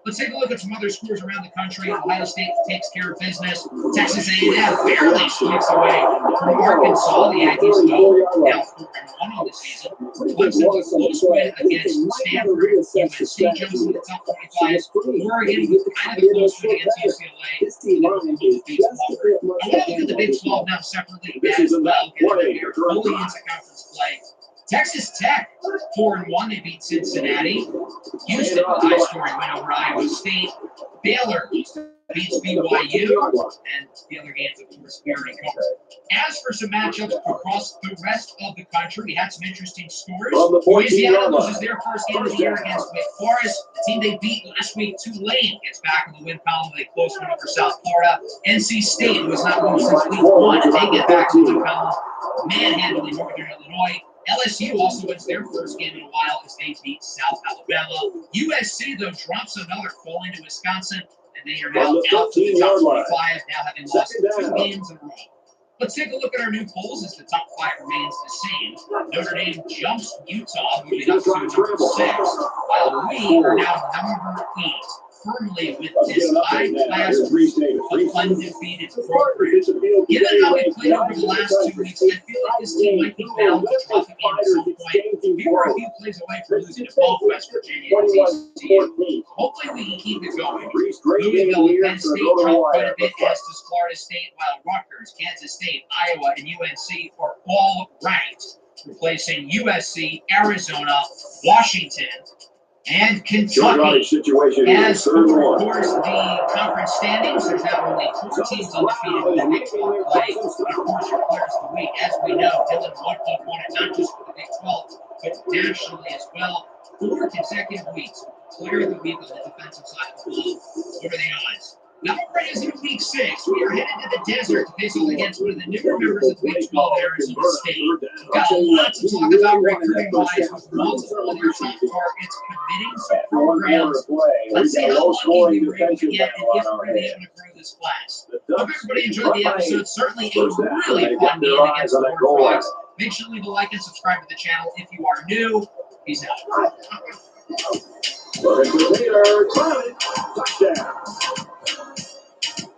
Let's take a look at some other scores around the country. Ohio State takes care of business. Texas A&M barely squeaks away from Arkansas. The Aggies go now 4-1 on the season. Clemson's a close win against Stanford. USC jumps into the top 25. Oregon was kind of a close win against UCLA. I want to look at the Big 12 now separately as well. We are fully into conference play. Texas Tech, 4-1. They beat Cincinnati. Houston, a high-scoring win over Iowa State. Baylor beats BYU. And the other games, of course, we already covered. As for some matchups across the rest of the country, we had some interesting scores. Louisiana loses their first game of the year against Wake Forest. The team they beat last week, Tulane, gets back in the win column with a close win over South Florida. NC State, who has not won since week 1, they get back to the win column, manhandling Northern Illinois. LSU also wins their first game in a while as they beat South Alabama. USC, though, drops another, falling to Wisconsin, and they are now out to the top 25, now having lost 2 games in a row. Let's take a look at our new polls as the top 5 remains the same. Notre Dame jumps Utah, moving up to number 6, while we are now number 8. firmly with this high-class group of undefeated programs. Given how we played over the last 2 weeks, I feel like this team might be bound to drop a game at some point. We were a few plays away from losing to both West Virginia and TCU. Hopefully we can keep it going. Louisville and Penn State dropped quite a bit, as does Florida State, while Rutgers, Kansas State, Iowa, and UNC are all ranked, replacing USC, Arizona, Washington, and Kentucky. As for, of course, the conference standings, there's now only 4 teams undefeated in the Big 12 play. And of course, your players of the week, as we know, Dylan Woodkey won it not just for the Big 12, but nationally as well. 4 consecutive weeks. Player of the week on the defensive side of the ball. What are the odds? Now we're in week 6. We are headed to the desert to face off against one of the newer members of the Big 12, Arizona State. We've got a lot to talk about recruiting-wise, with multiple of their top targets committing some programs. Let's see how lucky we were able to get and if we're going to be able to grow this class. Hope everybody enjoyed the episode. Certainly a really fun game against the Horned Frogs. Make sure to leave a like and subscribe to the channel if you are new. Peace out. Touchdown.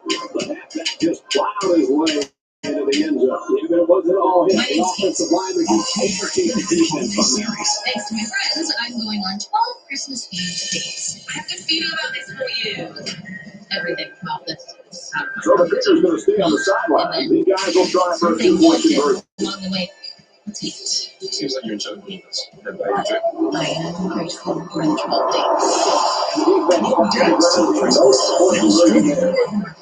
The halfback just plowed his way into the end zone. Even if it wasn't all his, the offensive lineman can overtake the defense on series. Thanks to my friends, I'm going on 12 Christmas Eve dates. I have a feeling about this for you. Everything about this. So the pitcher's going to stay on the sideline. These guys will try for a 2-point conversion. Along the way. Seems like you're enjoying this. I am grateful for the 12 dates.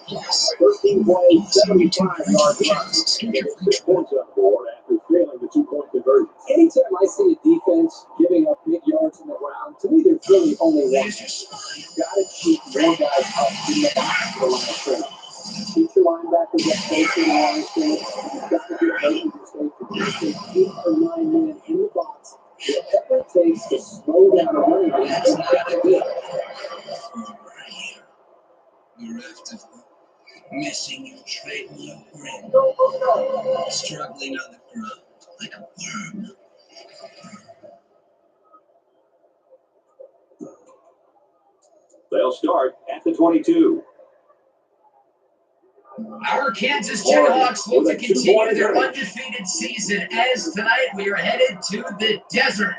Yes. 13 plays, 75 yards runs. 6 points on the board after failing the 2-point conversion. Anytime I see a defense giving up big yards in the ground, to me, there's really only one. You've got to keep more guys up in the box for the line of scrimmage. Keep your linebackers up close to the line of scrimmage. You've got to get ready to stay for 8 or 9 men in the box. Whatever it takes to slow down a running game, you've got to do it. Bereft of missing your trademark grin, struggling on the ground like a worm. They'll start at the 22. Our Kansas Jayhawks look to continue their undefeated season, as tonight we are headed to the desert.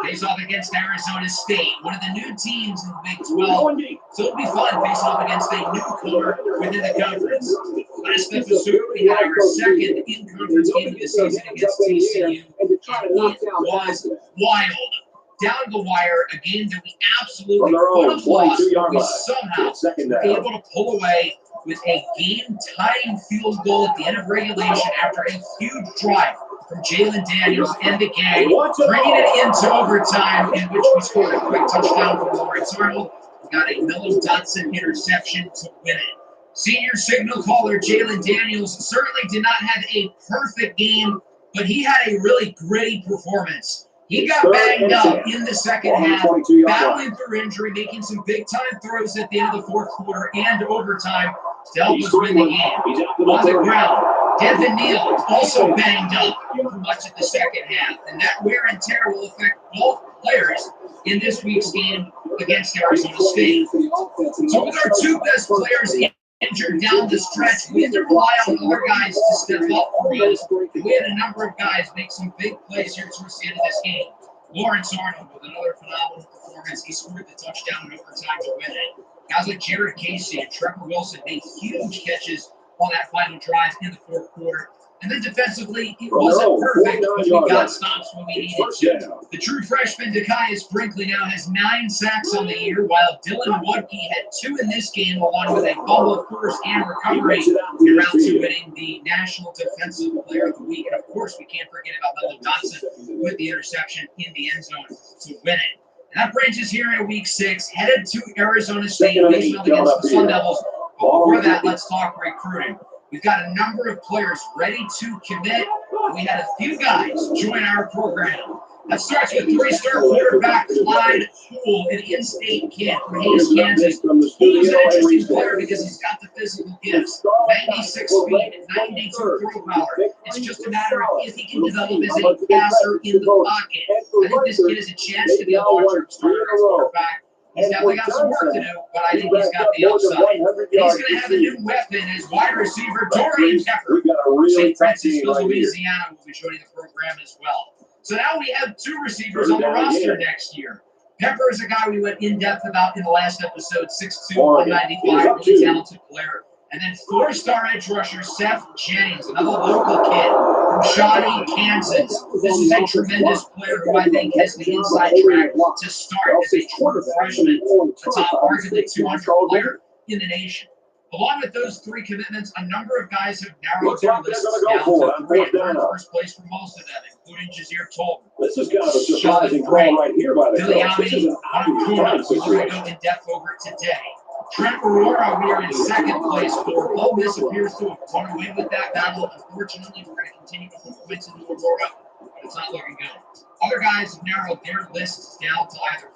Face off against Arizona State, one of the new teams in the Big 12. So it'll be fun facing off against a newcomer within the conference. Last episode, we had our second in-conference game of the season against TCU. It was wild. Down the wire, a game that we absolutely could have lost, but we somehow were able to pull away with a game-tying field goal at the end of regulation after a huge drive from Jalen Daniels and the gang, bringing it into overtime, in which we scored a quick touchdown from Lawrence Arnold. We got a Mello Dotson interception to win it. Senior signal caller Jalen Daniels certainly did not have a perfect game, but he had a really gritty performance. He got banged up in the second half, battling through injury, making some big-time throws at the end of the fourth quarter and overtime to help us win the game. On the ground, Devin Neal also banged up for much of the second half, and that wear and tear will affect both players in this week's game against Arizona State. So with our 2 best players injured down the stretch, we had to rely on other guys to step up for us. We had a number of guys make some big plays here towards the end of this game. Lawrence Arnold with another phenomenal performance. He scored the touchdown in overtime to win it. Guys like Jared Casey and Trevor Wilson made huge catches on that final drive in the fourth quarter. And then defensively, it wasn't perfect, but we got stops when we needed to. The true freshman, Dekias Brinkley, now has 9 sacks on the year, while Dylan Woodkey had 2 in this game, along with a fumble, force, and recovery in round 2, winning the National Defensive Player of the Week. And of course, we can't forget about Mello Dotson with the interception in the end zone to win it. And that brings us here in week 6, headed to Arizona State, facing off against the Sun Devils. But before that, let's talk recruiting. We've got a number of players ready to commit. We had a few guys join our program. That starts with 3-star quarterback Clyde Poole, an in-state kid from Hays, Kansas. Poole is an interesting player because he's got the physical gifts. 96 feet, 92 throw power. It's just a matter of if he can develop as a passer in the pocket. I think this kid has a chance to be a long-term starter at quarterback. He's definitely got some work to do, but I think he's got the upside. And he's going to have a new weapon as wide receiver Dorian Pepper. St. Francisco, Louisiana will be joining the program as well. So now we have two receivers on the roster next year. Pepper is a guy we went in depth about in the last episode, 6'2", 195, really talented player. And then four-star edge rusher Seth Jennings, another local kid from Shawnee, Kansas. This is a tremendous player who I think has the inside track to start as a true freshman, a top arguably 200 player in the nation. Along with those three commitments, a number of guys have narrowed their lists down to three, and we're in first place for most of them, including Jazeer Tolbert. This is kind of a surprising call right here by the coach. This is an obvious we're going to go in depth over it today. Trent Aurora, we are in second place for. Ole Miss appears to have run away with that battle. Unfortunately, we're going to continue to put points into Aurora, but it's not looking good. Other guys have narrowed their lists down to either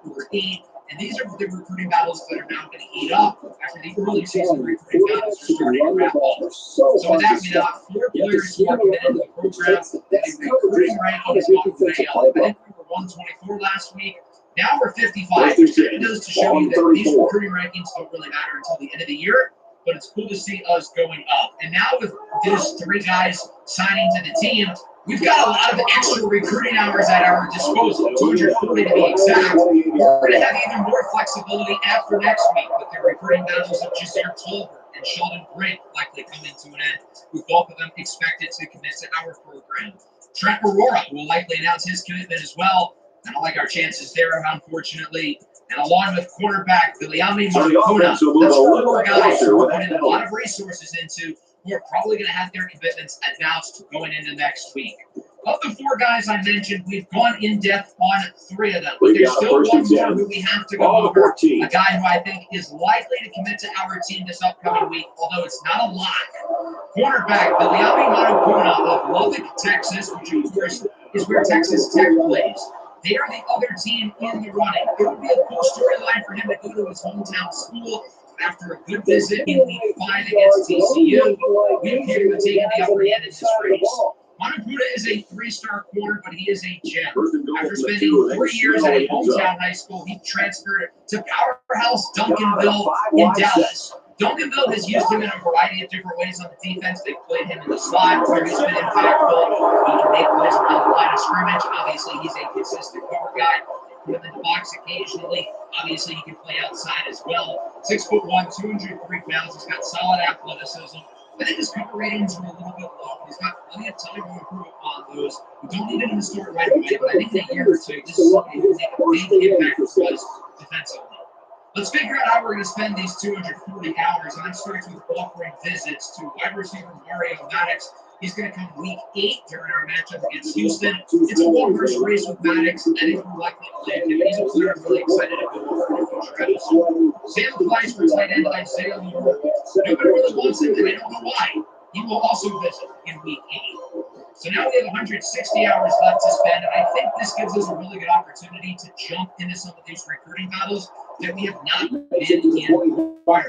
5 or 8. And these are the recruiting battles that are now going to heat up after the early season recruiting battles are starting to wrap up. So with that, we now have 4 players who are committed to the program. The recruiting ranking has gone way up. I think we were 124 last week. Now we're 55, which kind of goes to show you that these recruiting rankings don't really matter until the end of the year. But it's cool to see us going up. And now with those 3 guys signing to the team, we've got a lot of extra recruiting hours at our disposal, 240 to be exact. We're going to have even more flexibility after next week with the recruiting battles of Jazeer Tolbert and Sheldon Brink likely coming to an end, with both of them expected to commit to our program. Trent Aurora will likely announce his commitment as well. I don't like our chances there, unfortunately. And along with quarterback Viliami Marcona, that's 4 guys who we're putting a lot of resources into, who are probably going to have their commitments announced going into next week. Of the 4 guys I mentioned, we've gone in depth on 3 of them. But there's still one more who we have to go over, a guy who I think is likely to commit to our team this upcoming week, although it's not a lock. Quarterback Viliami Marcona of Lubbock, Texas, which of course is where Texas Tech plays. They are the other team in the running. It would be a cool storyline for him to go to his hometown school. After a good visit in Week 5 against TCU, we appear to have taken the upper hand in this race. Marcona is a 3-star corner, but he is a gem. After spending 3 years at a hometown high school, he transferred to powerhouse Duncanville in Dallas. Duncanville has used him in a variety of different ways on the defense. They've played him in the slot, where he's been impactful. He can make plays around the line of scrimmage. Obviously, he's a consistent cover guy. Put him in the box occasionally. Obviously, he can play outside as well. 6'1", 203 pounds. He's got solid athleticism. I think his cover ratings are a little bit low, but he's got plenty of time to improve upon those. We don't need him to start right away, but I think in a year or 2, this is somebody who can make a big impact for us defensively. Let's figure out how we're going to spend these 240 hours, and that starts with offering visits to wide receiver Mario Maddox. He's going to come Week 8 during our matchup against Houston. It's a one-horse race with Maddox. I think we're likely to land him. He's a player I'm really excited to go over in a future episode. Sam applies for tight end Isaiah Lure. Nobody really wants him, and I don't know why. He will also visit in Week 8. So now we have 160 hours left to spend, and I think this gives us a really good opportunity to jump into some of these recruiting battles that we have not been in prior.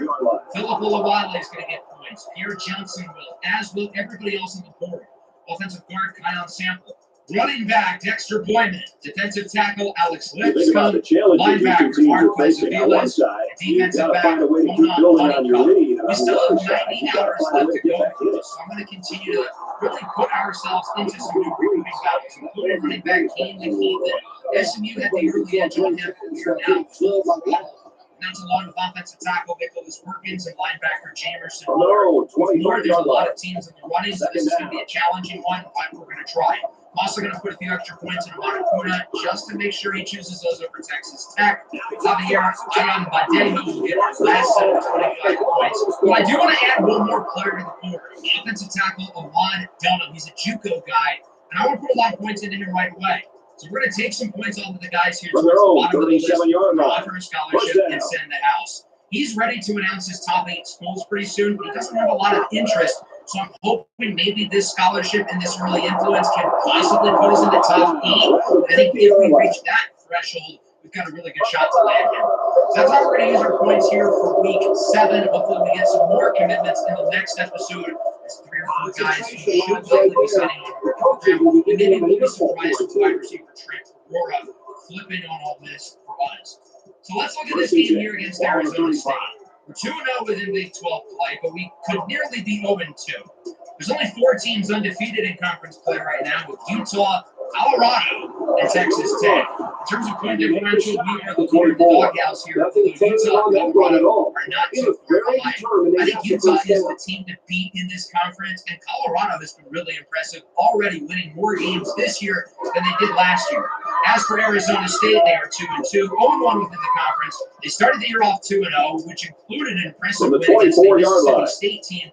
Philip Olawale is going to get points. Pierre Johnson will, as will everybody else on the board. Offensive guard Kion Sample. Running back Dexter Boyman. Defensive tackle Alex Lipscomb. Linebacker Mark Zavilas. Defensive back Mona Honeycutt. We still have 90 hours left to go through this, so I'm going to continue to really put ourselves into some new recruiting battles, including running back Kane McKeithen. SMU had the early edge on him, but we are now full battle. Not along with offensive tackle Nicholas Perkins and linebacker Jamerson Moore. There's a lot of teams in the running, so this is going to be a challenging one, but we're going to try. I'm also going to put a few extra points in Marcona just to make sure he chooses those over Texas Tech. Javier Ayan Badejo will get his last set of 25 points. But I do want to add one more player to the board. Offensive tackle Alon Dunham. He's a JUCO guy, and I want to put a lot of points into him right away. So we're going to take some points off of the guys here towards the bottom of the list, offer a scholarship, and send the house. He's ready to announce his top 8 schools pretty soon, but he doesn't have a lot of interest. So I'm hoping maybe this scholarship and this early influence can possibly put us in the top 8. I think if we reach that threshold, we've got a really good shot to land him. So that's how we're going to use our points here for Week 7. Hopefully we get some more commitments in the next episode. There's 3 or 4 guys who should likely be signing on our program. And maybe we'll be surprised with wide receiver Trent Aurora flipping on all this for us. So let's look at this game here against Arizona State. We're 2-0 within Big 12 play, but we could nearly be 0-2. There's only 4 teams undefeated in conference play right now, with Utah, Colorado, and Texas Tech. In terms of point differential, we are the leader in the doghouse here. Although Utah and Colorado are not so far behind. I think Utah is the team to beat in this conference, and Colorado has been really impressive, already winning more games this year than they did last year. As for Arizona State, they are 2-2, 0-1 within the conference. They started the year off 2-0, which included an impressive win against the Mississippi State team,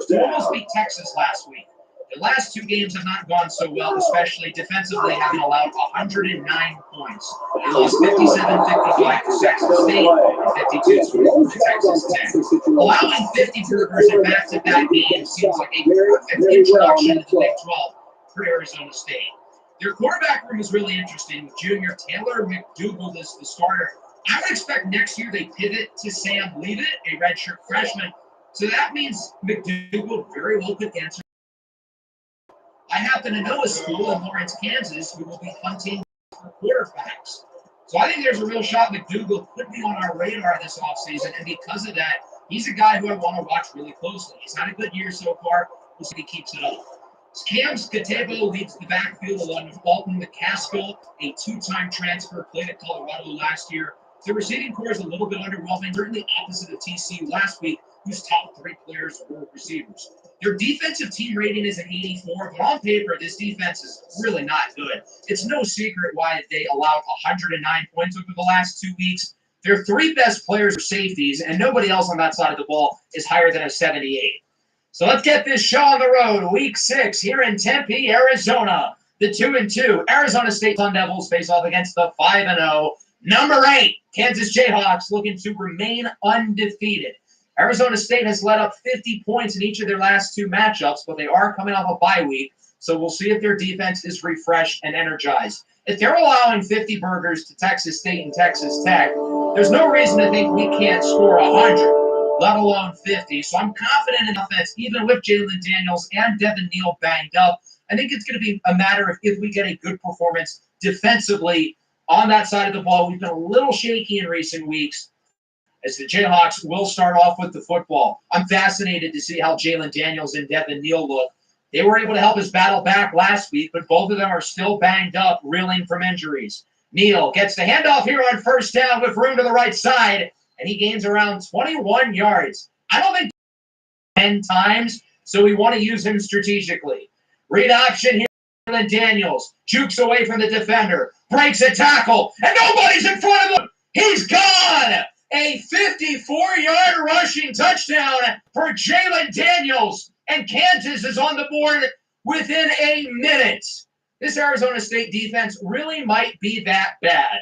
who almost beat Texas last week. The last 2 games have not gone so well, especially defensively, having allowed 109 points. They lost 57-55 to Texas State and 52-24 to Texas Tech. Allowing 50 burgers in back-to-back games seems like a perfect introduction to the Big 12 for Arizona State. Their quarterback room is really interesting, with junior Taylor McDougal as the starter. I would expect next year they pivot to Sam Leavitt, a redshirt freshman. So that means McDougal very well could answer. I happen to know a school in Lawrence, Kansas, who will be hunting for quarterbacks. So I think there's a real shot McDougal could be on our radar this offseason, and because of that, he's a guy who I want to watch really closely. He's had a good year so far. We'll see if he keeps it up. Cam Skatebo leads the backfield along with Alton McCaskill, a 2-time transfer, played at Colorado last year. The receiving core is a little bit underwhelming, certainly opposite of TCU last week, whose top 3 players were receivers. Their defensive team rating is an 84, but on paper, this defense is really not good. It's no secret why they allowed 109 points over the last 2 weeks. Their 3 best players are safeties, and nobody else on that side of the ball is higher than a 78. So let's get this show on the road. Week 6 here in Tempe, Arizona. The 2-2 Arizona State Sun Devils face off against the 5-0 number 8 Kansas Jayhawks, looking to remain undefeated. Arizona State has let up 50 points in each of their last 2 matchups, but they are coming off a bye week, so we'll see if their defense is refreshed and energized. If they're allowing 50 burgers to Texas State and Texas Tech, there's no reason to think we can't score 100, let alone 50. So I'm confident in offense, even with Jalen Daniels and Devin Neal banged up. I think it's going to be a matter of if we get a good performance defensively on that side of the ball. We've been a little shaky in recent weeks, as the Jayhawks will start off with the football. I'm fascinated to see how Jalen Daniels and Devin Neal look. They were able to help us battle back last week, but both of them are still banged up, reeling from injuries. Neal gets the handoff here on first down with room to the right side, and he gains around 21 yards. I don't think 10 times, so we want to use him strategically. Read option here. Jalen Daniels jukes away from the defender, breaks a tackle, and nobody's in front of him. He's gone. A 54-yard rushing touchdown for Jalen Daniels, and Kansas is on the board within a minute. This Arizona State defense really might be that bad.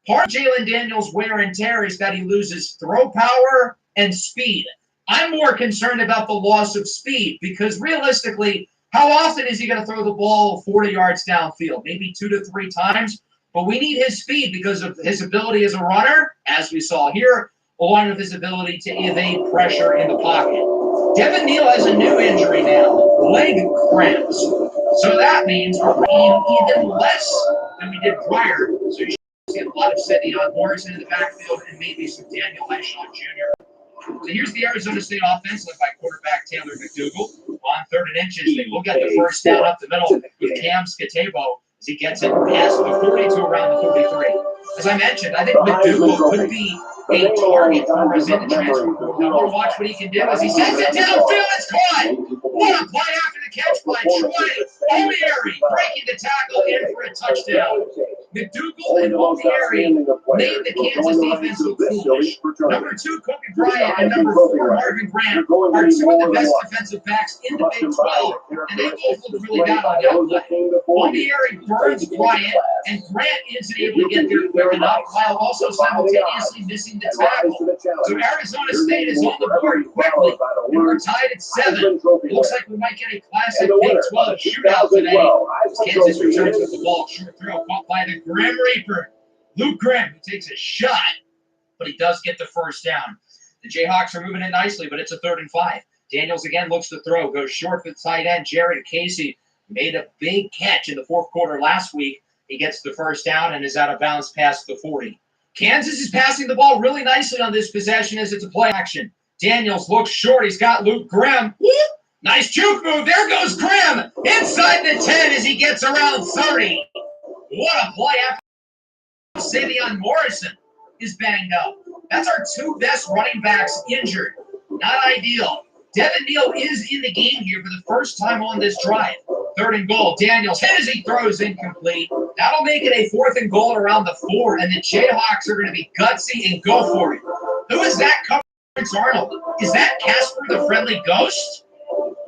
Part of Jalen Daniels' wear and tear is that he loses throw power and speed. I'm more concerned about the loss of speed because realistically, how often is he going to throw the ball 40 yards downfield? Maybe 2 to 3 times. But we need his speed because of his ability as a runner, as we saw here, along with his ability to evade pressure in the pocket. Devin Neal has a new injury now, leg cramps. So that means we're bringing even less than we did prior. So you should see a lot of Sedion Morrison in the backfield and maybe some Daniel Eshon Jr. So here's the Arizona State offense led by quarterback Taylor McDougal. On 3rd and inches, they will get the first down up the middle with Cam Skatebo as he gets it past the 40 to around the 43. As I mentioned, I think McDougal could be a target for us in the transfer portal. I want to watch what he can do as he sends it downfield. It's caught. What a play after the catch by Troy Omieri, breaking the tackle in for a touchdown. McDougal and Omieri made the Kansas defense look foolish. Number 2, Kobe Bryant, and number 4, Marvin Grant are 2 of the best defensive backs in the Big 12, and they both look really bad on that play. Omieri burns Bryant, and Grant isn't able to get there quick enough, while also simultaneously missing the tackle. So Arizona State is on the board quickly, and we're tied at 7. It looks like we might get a classic Big 12 shootout today. Kansas returns with the ball. Short throw caught by the Grim Reaper, Luke Grimm, who takes a shot, but he does get the first down. The Jayhawks are moving it nicely, but it's a 3rd and 5. Daniels again looks to throw, goes short for the tight end. Jared Casey made a big catch in the 4th quarter last week. He gets the first down and is out of bounds past the 40. Kansas is passing the ball really nicely on this possession as it's a play action. Daniels looks short. He's got Luke Grimm. Whoop. Nice juke move. There goes Grimm inside the 10 as he gets around 30. What a play after Savion Morrison is banged up. That's our two best running backs injured. Not ideal. Devin Neal is in the game here for the first time on this drive. 3rd and goal. Daniels hit as he throws incomplete. That'll make it a 4th and goal around the 4, and the Jayhawks are going to be gutsy and go for it. Who is that covering Arnold? Is that Casper the Friendly Ghost?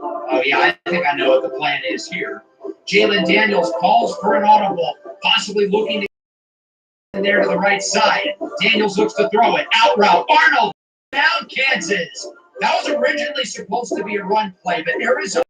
Oh, yeah, I think I know what the plan is here. Jalen Daniels calls for an audible, possibly looking to get there to the right side. Daniels looks to throw it. Out route. Arnold down Kansas. That was originally supposed to be a run play, but Arizona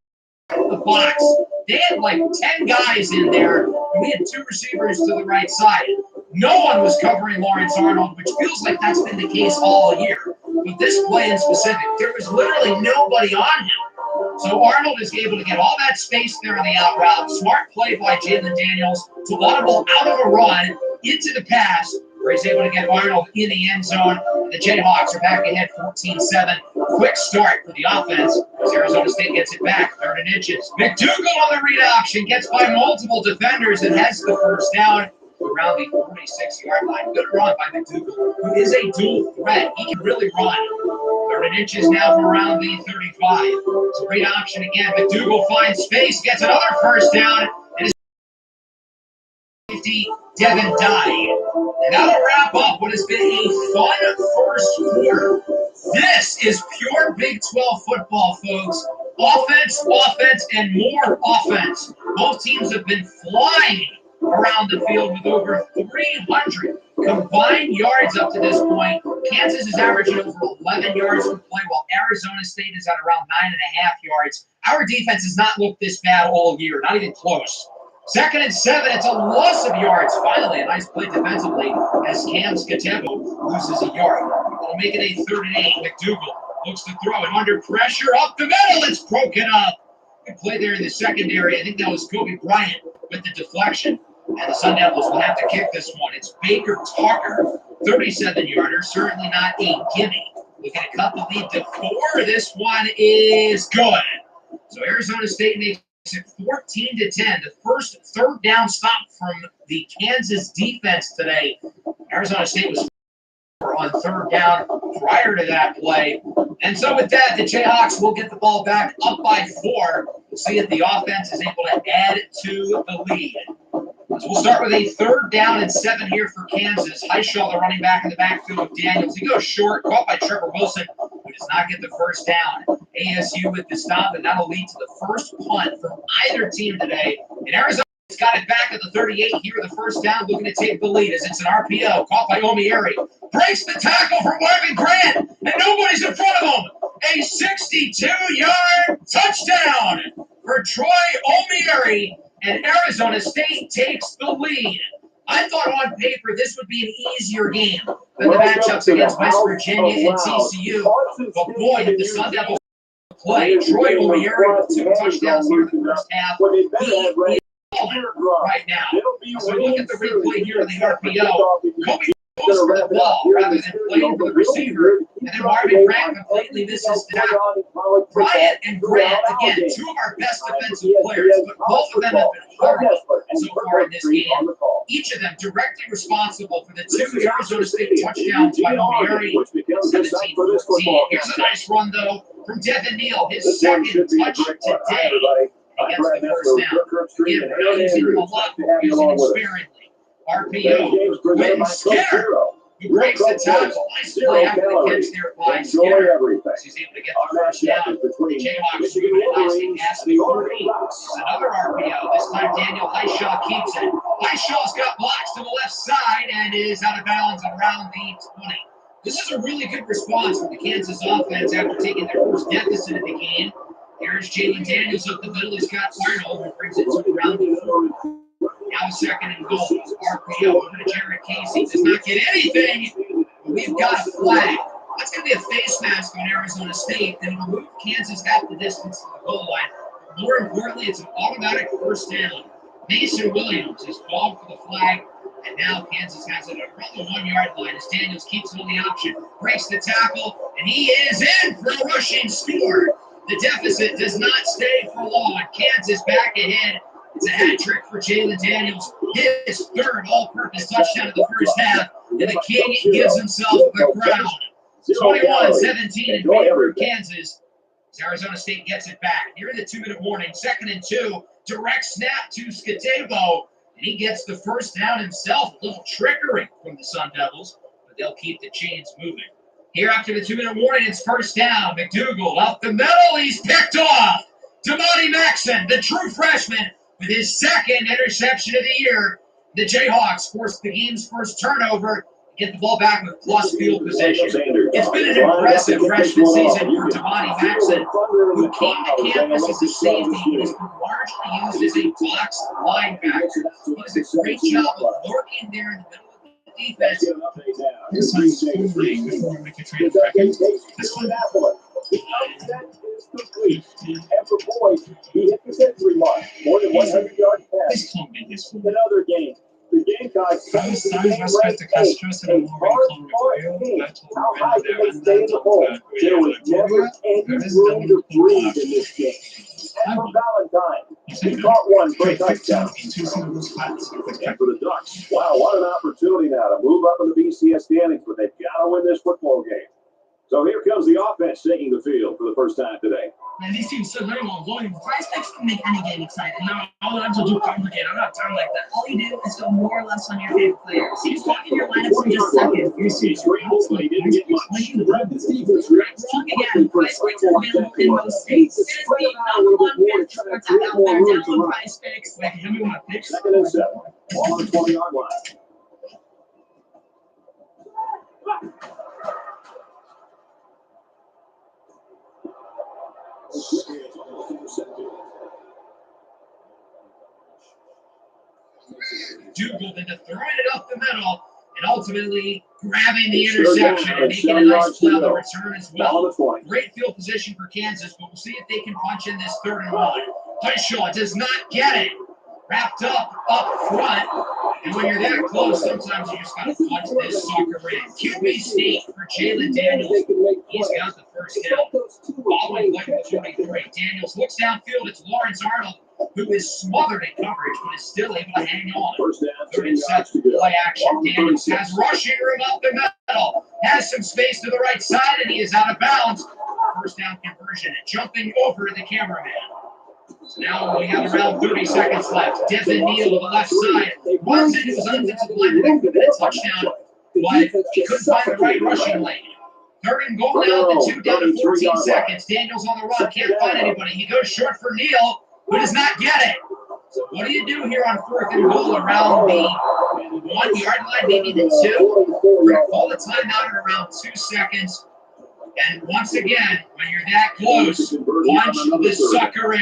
the box. They had like 10 guys in there, and we had 2 receivers to the right side. No one was covering Lawrence Arnold, which feels like that's been the case all year. But this play in specific, there was literally nobody on him. So Arnold is able to get all that space there on the out route. Smart play by Jalen Daniels to audible out of a run into the pass, where he's able to get Arnold in the end zone. The Jayhawks are back ahead 14-7. Quick start for the offense as Arizona State gets it back, 3rd and inches. McDougal on the read option, gets by multiple defenders and has the first down around the 46-yard line. Good run by McDougal, who is a dual threat. He can really run. 3rd and inches now from around the 35. It's a read option again. McDougal finds space, gets another first down, and safety Devin Dye. And that'll wrap up what has been a fun first quarter. This is pure Big 12 football, folks. Offense, offense, and more offense. Both teams have been flying around the field with over 300 combined yards up to this point. Kansas is averaging over 11 yards per play, while Arizona State is at around 9.5 yards. Our defense has not looked this bad all year, not even close. 2nd and 7, it's a loss of yards. Finally, a nice play defensively as Cam Skatevo loses a yard. It'll make it a 3rd and 8. McDougal looks to throw it under pressure. Up the middle, it's broken up. Good play there in the secondary. I think that was Kobe Bryant with the deflection. And the Sun Devils will have to kick this one. It's Baker Tucker, 37-yarder. Certainly not a gimme. Looking to cut the lead to 4. This one is good. So Arizona State makes it 14-10. The first 3rd down stop from the Kansas defense today. Arizona State was on 3rd down prior to that play. And so with that, the Jayhawks will get the ball back up by 4. We'll see if the offense is able to add to the lead. So we'll start with a 3rd down and 7 here for Kansas. Highshaw, the running back in the backfield with Daniels. He goes short, caught by Trevor Wilson, who does not get the first down. ASU with the stop, and that'll lead to the first punt from either team today. And Arizona's got it back at the 38 here, the first down, looking to take the lead as it's an RPO, caught by Omieri. Breaks the tackle for Marvin Grant, and nobody's in front of him. A 62-yard touchdown for Troy Omieri. And Arizona State takes the lead. I thought on paper this would be an easier game than the matchups against West Virginia and TCU. But boy, did the Sun Devils play. Troy Omieri with 2 touchdowns here in the first half. He is balling right now. So look at the replay here in the RPO. Kobe goes for the ball rather than playing for the receiver. And then Marvin Grant completely misses the tackle. Bryant and Grant, again, 2 of our best defensive players, but both of them have been horrible so far in this game. Each of them directly responsible for the 2 Arizona State touchdowns by Omieri, 17-14. Here's a nice run, though, from Devin Neal, his 2nd touch today. He gets the first down. Again, we're not using him a lot, but we're using him sparingly. RPO, Quentin Skinner, who breaks the tackle. Nice play after the catch there by Skinner. He's able to get the first down. The Jayhawks moving it nicely past the 40. It's another RPO. This time Daniel Highshaw keeps it. Highshaw's got blocks to the left side and is out of bounds around the 20. This is a really good response from the Kansas offense after taking their first deficit of the game. Here's Jalen Daniels up the middle. He's got Arnold, who brings it to around the 4. Now 2nd and goal. RPO over to Jared Casey. Does not get anything. But we've got a flag. That's going to be a face mask on Arizona State, and it'll move Kansas half the distance to the goal line. More importantly, it's an automatic first down. Mason Williams is called for the flag And now Kansas has it around the 1 yard line as Daniels keeps it on the option, breaks the tackle, and he is in for a rushing score. The deficit does not stay for long. Kansas back ahead. It's a hat trick for Jalen Daniels. His third all-purpose touchdown of the first half, and the King gives himself the crown. 21-17 in favor of Kansas. As Arizona State gets it back. Here in the 2-minute warning, 2nd and 2, direct snap to Scatebo, and he gets the first down himself. A little trickery from the Sun Devils, but they'll keep the chains moving. Here after the 2-minute warning, it's first down. McDougal up the middle, he's picked off. Damani Maxson, the true freshman, with his second interception of the year. The Jayhawks force the game's first turnover, get the ball back with plus field position. It's been an impressive freshman season for Damani Maxson, who came to campus as a safety and has been largely used as a box linebacker. He does a great job of lurking there in the middle of the defense. This one's moving before we make a trade second. This one. The upset is complete. And for boys, he hit the century mark. More than 100 yards pass. This can't be his fault. Another game. The Gamecocks I was respect to Castros and I'm moving Colorado. I told how him high can they stay in the bowl? There was never any room to breathe in this game. And for Valentine, he caught one for a touchdown. In 2 singles flats. And for the Ducks, wow, what an opportunity now to move up in the BCS standings, but they've got to win this football game. So here comes the offense taking the field for the first time today. Man, these teams still learning on volume. Price picks can make any game exciting. Now, all I have to do complicate. I don't have time like that. All you do is go more or less on your favorite players. You just walk in your lineups in a second. You see scrambles, but he didn't get much. When you run this defense, wrong again. Price picks are available in most states. It is the number one pick sports app out there. Download Price Picks. Wait, can we want picks? 2nd and 7. Ball on the 20-yard line. Dougal into throwing it up the middle and ultimately grabbing the interception and making a nice play on the return as well. Great field position for Kansas, but we'll see if they can punch in this 3rd and 1. Hunshaw does not get it. Wrapped up front. And when you're that close, sometimes you just got to punch this sucker in. QB sneak for Jalen Daniels. He's got the first down. Following play for 23. Daniels looks downfield. It's Lawrence Arnold, who is smothered in coverage, but is still able to hang on. 3rd and 7. Play action. Daniels has rushing room up the middle. Has some space to the right side, and he is out of bounds. First down conversion. And jumping over to the cameraman. So now we have around 30 seconds left. Devin Neal to the left side. Runs into his offensive lineman for a touchdown, but he couldn't find the right rushing lane. 3rd and goal now at the 2 down to 14 seconds. Daniels on the run. Can't find anybody. He goes short for Neal, who does not get it. So what do you do here on 4th and goal around the 1 yard line, maybe the 2? We're going to call the timeout at around 2 seconds. And once again, when you're that close, punch the sucker in.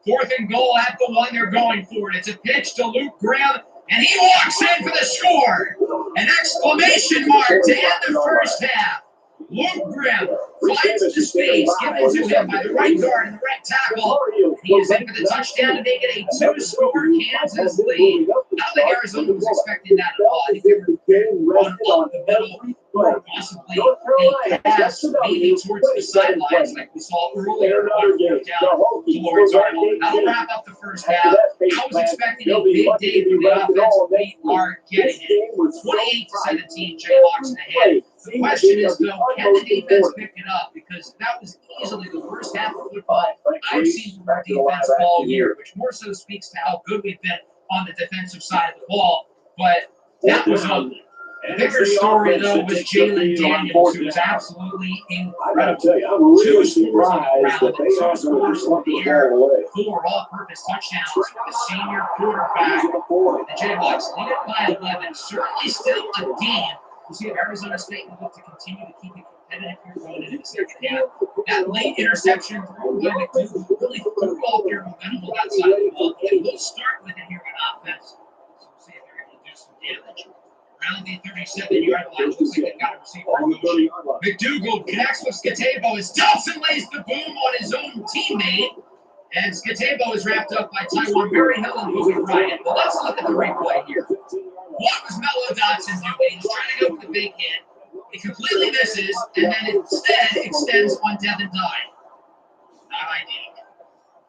4th and goal at the 1, they're going for it. It's a pitch to Luke Graham, and he walks in for the score. An exclamation mark to end the first half. Luke Graham finds the space given to him by the right guard and the right tackle. He is in for the touchdown to make it a 2-score Kansas lead. I don't think Arizona was expecting that at all. I think they were run up the middle, or possibly a pass maybe towards the sidelines like we saw earlier on down to Lawrence Arnold. That'll wrap up the first half. I was expecting a big day from the offense. We are getting it. 28-17, Jayhawks in the head. The question is, though, can the defense pick it up? Because that was easily the worst half of football I've seen from our defense all year, which more so speaks to how good we've been on the defensive side of the ball. But that was ugly. The bigger story, though, was Jalen Daniels, who was absolutely incredible. 2 scores on the ground, 2 scores in the air, 4 all-purpose touchdowns for the senior quarterback. The Jayhawks lead it by 11. Certainly still a game. We'll see if Arizona State can look to continue to keep it competitive here going into the second half. That late interception thrown by McDougal really threw off their momentum on that side of the ball. And we'll start with it here on offense. So we'll see if they're able to do some damage. Around the 37-yard line, looks like they've got a receiver motion. McDougal connects with Scatebo as Delson lays the boom on his own teammate. And Scatebo is wrapped up by Taiwan Berryhill and Louis Bryant. But let's look at the replay here. What was Mello Dotson doing? He's trying to go for the big hit. He completely misses, and then instead extends on Devin Dye. Not ideal.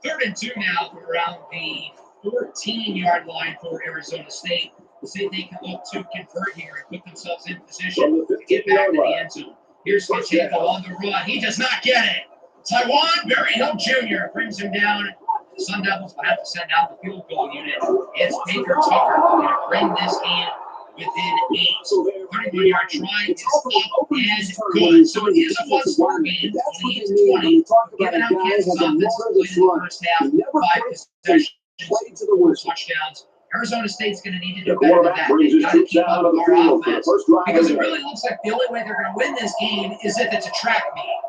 3rd and 2 now from around the 14-yard line for Arizona State. We'll see if they can look to convert here and put themselves in position to get back to the end zone. Here's Pacheco on the run. He does not get it. Taiwan Berryhill Jr. brings him down. The Sun Devils will have to send out the field goal unit. It's Baker Tucker going to bring this game within 8. 31-yard try is up and good. So it is a one-score game, 28-20. Given out Kansas offense played in the first half, 5 possessions, 4 touchdowns. Arizona State's going to need to do better than that. They've got to keep up with our offense because it really looks like the only way they're going to win this game is if it's a track meet.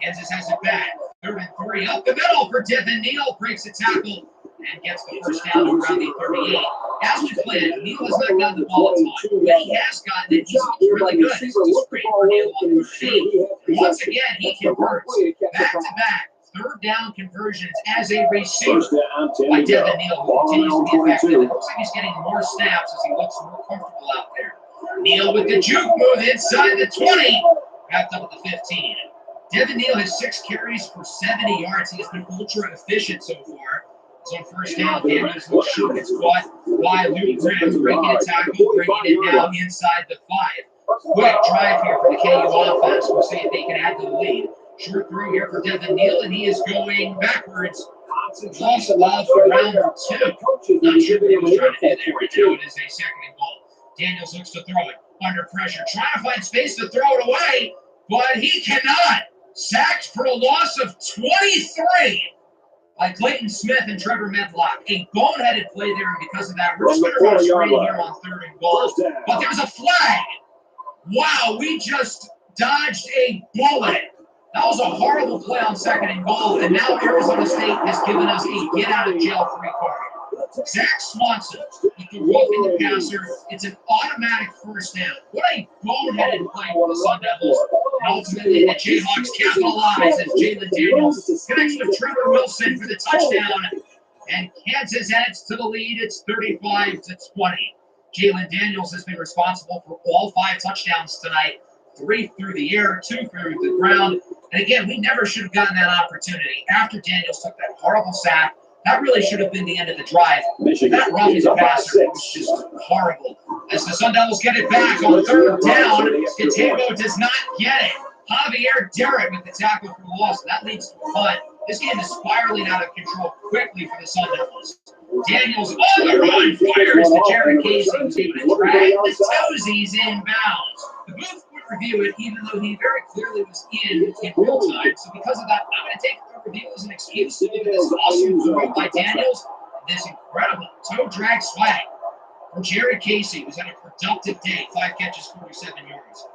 Kansas has it back. 3rd and 3 up the middle for Devin Neal. Breaks a tackle and gets the first down around the 38. As we planned, Neal has not gotten the ball a ton. When he has gotten it, he's looked really good. It's just great for Neal on the field. Once again, he converts back-to-back 3rd down conversions as a receiver by Devin Neal, who continues to be effective. It looks like he's getting more snaps as he looks more comfortable out there. Neal with the juke move inside the 20, wrapped up at the 15. Devin Neal has 6 carries for 70 yards. He has been ultra efficient so far. He's on first down. Daniels will shoot. It's caught by Louis Graham, breaking a tackle, bringing it down inside the 5. Quick drive here for the KU offense. We'll see if they can add to the lead. Short throw here for Devin Neal, and he is going backwards. Lost the ball for round 2. Not sure what he was trying to do there. Right now it is a 2nd and goal. Daniels looks to throw it under pressure, trying to find space to throw it away, but he cannot. Sacked for a loss of 23 by Clayton Smith and Trevor Medlock. A boneheaded play there, and because of that, we're just going to run a screen here on 3rd and goal. But there's a flag. Wow, we just dodged a bullet. That was a horrible play on 2nd and goal, and now Arizona State has given us a get-out-of-jail-free card. Zach Swanson with the roughing the passer. It's an automatic first down. What a boneheaded play for the Sun Devils. And ultimately, the Jayhawks capitalize as Jalen Daniels connects with Trevor Wilson for the touchdown. And Kansas adds to the lead. It's 35-20. Jalen Daniels has been responsible for all 5 touchdowns tonight. 3 through the air, 2 through the ground. And again, we never should have gotten that opportunity. After Daniels took that horrible sack, that really should have been the end of the drive. That roughing the passer was just horrible. As the Sun Devils get it back on 3rd down, Scatego does not get it. Javier Derrick with the tackle for loss. That leads to a punt. This game is spiraling out of control quickly for the Sun Devils. Daniels on the run, fires to Jared Casey, who's able to drag the toesies inbounds. The booth would review it, even though he very clearly was in real time. So because of that, I'm going to take the review as an excuse to look at this awesome throw by Daniels and this incredible toe drag swag from Jared Casey, who's had a productive day. 5 catches, 47 yards.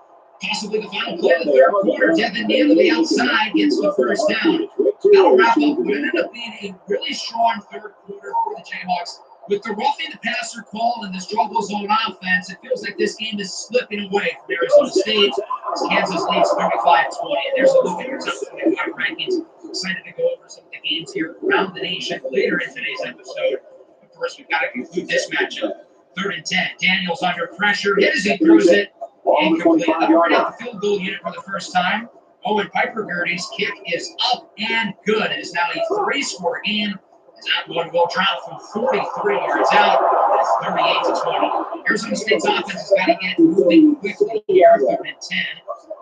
Possibly the final play of the 3rd quarter. Devin Neal to the outside gets the first down. That'll wrap up what ended up being a really strong 3rd quarter for the Jayhawks. With the roughing the passer call and this trouble zone offense, it feels like this game is slipping away from Arizona State as Kansas leads 35-20. There's a look at your top 25 rankings. Excited to go over some of the games here around the nation later in today's episode. But first, we've got to conclude this matchup. 3rd and 10. Daniels under pressure. Hit as he throws it. Incomplete. That'll bring out the field goal unit for the first time. Owen Piper-Gerdy's kick is up and good. It is now a 3-score game. As that one will drop from 43 yards out. It's 38-20. Arizona State's offense has got to get moving quickly here. 3rd and 10.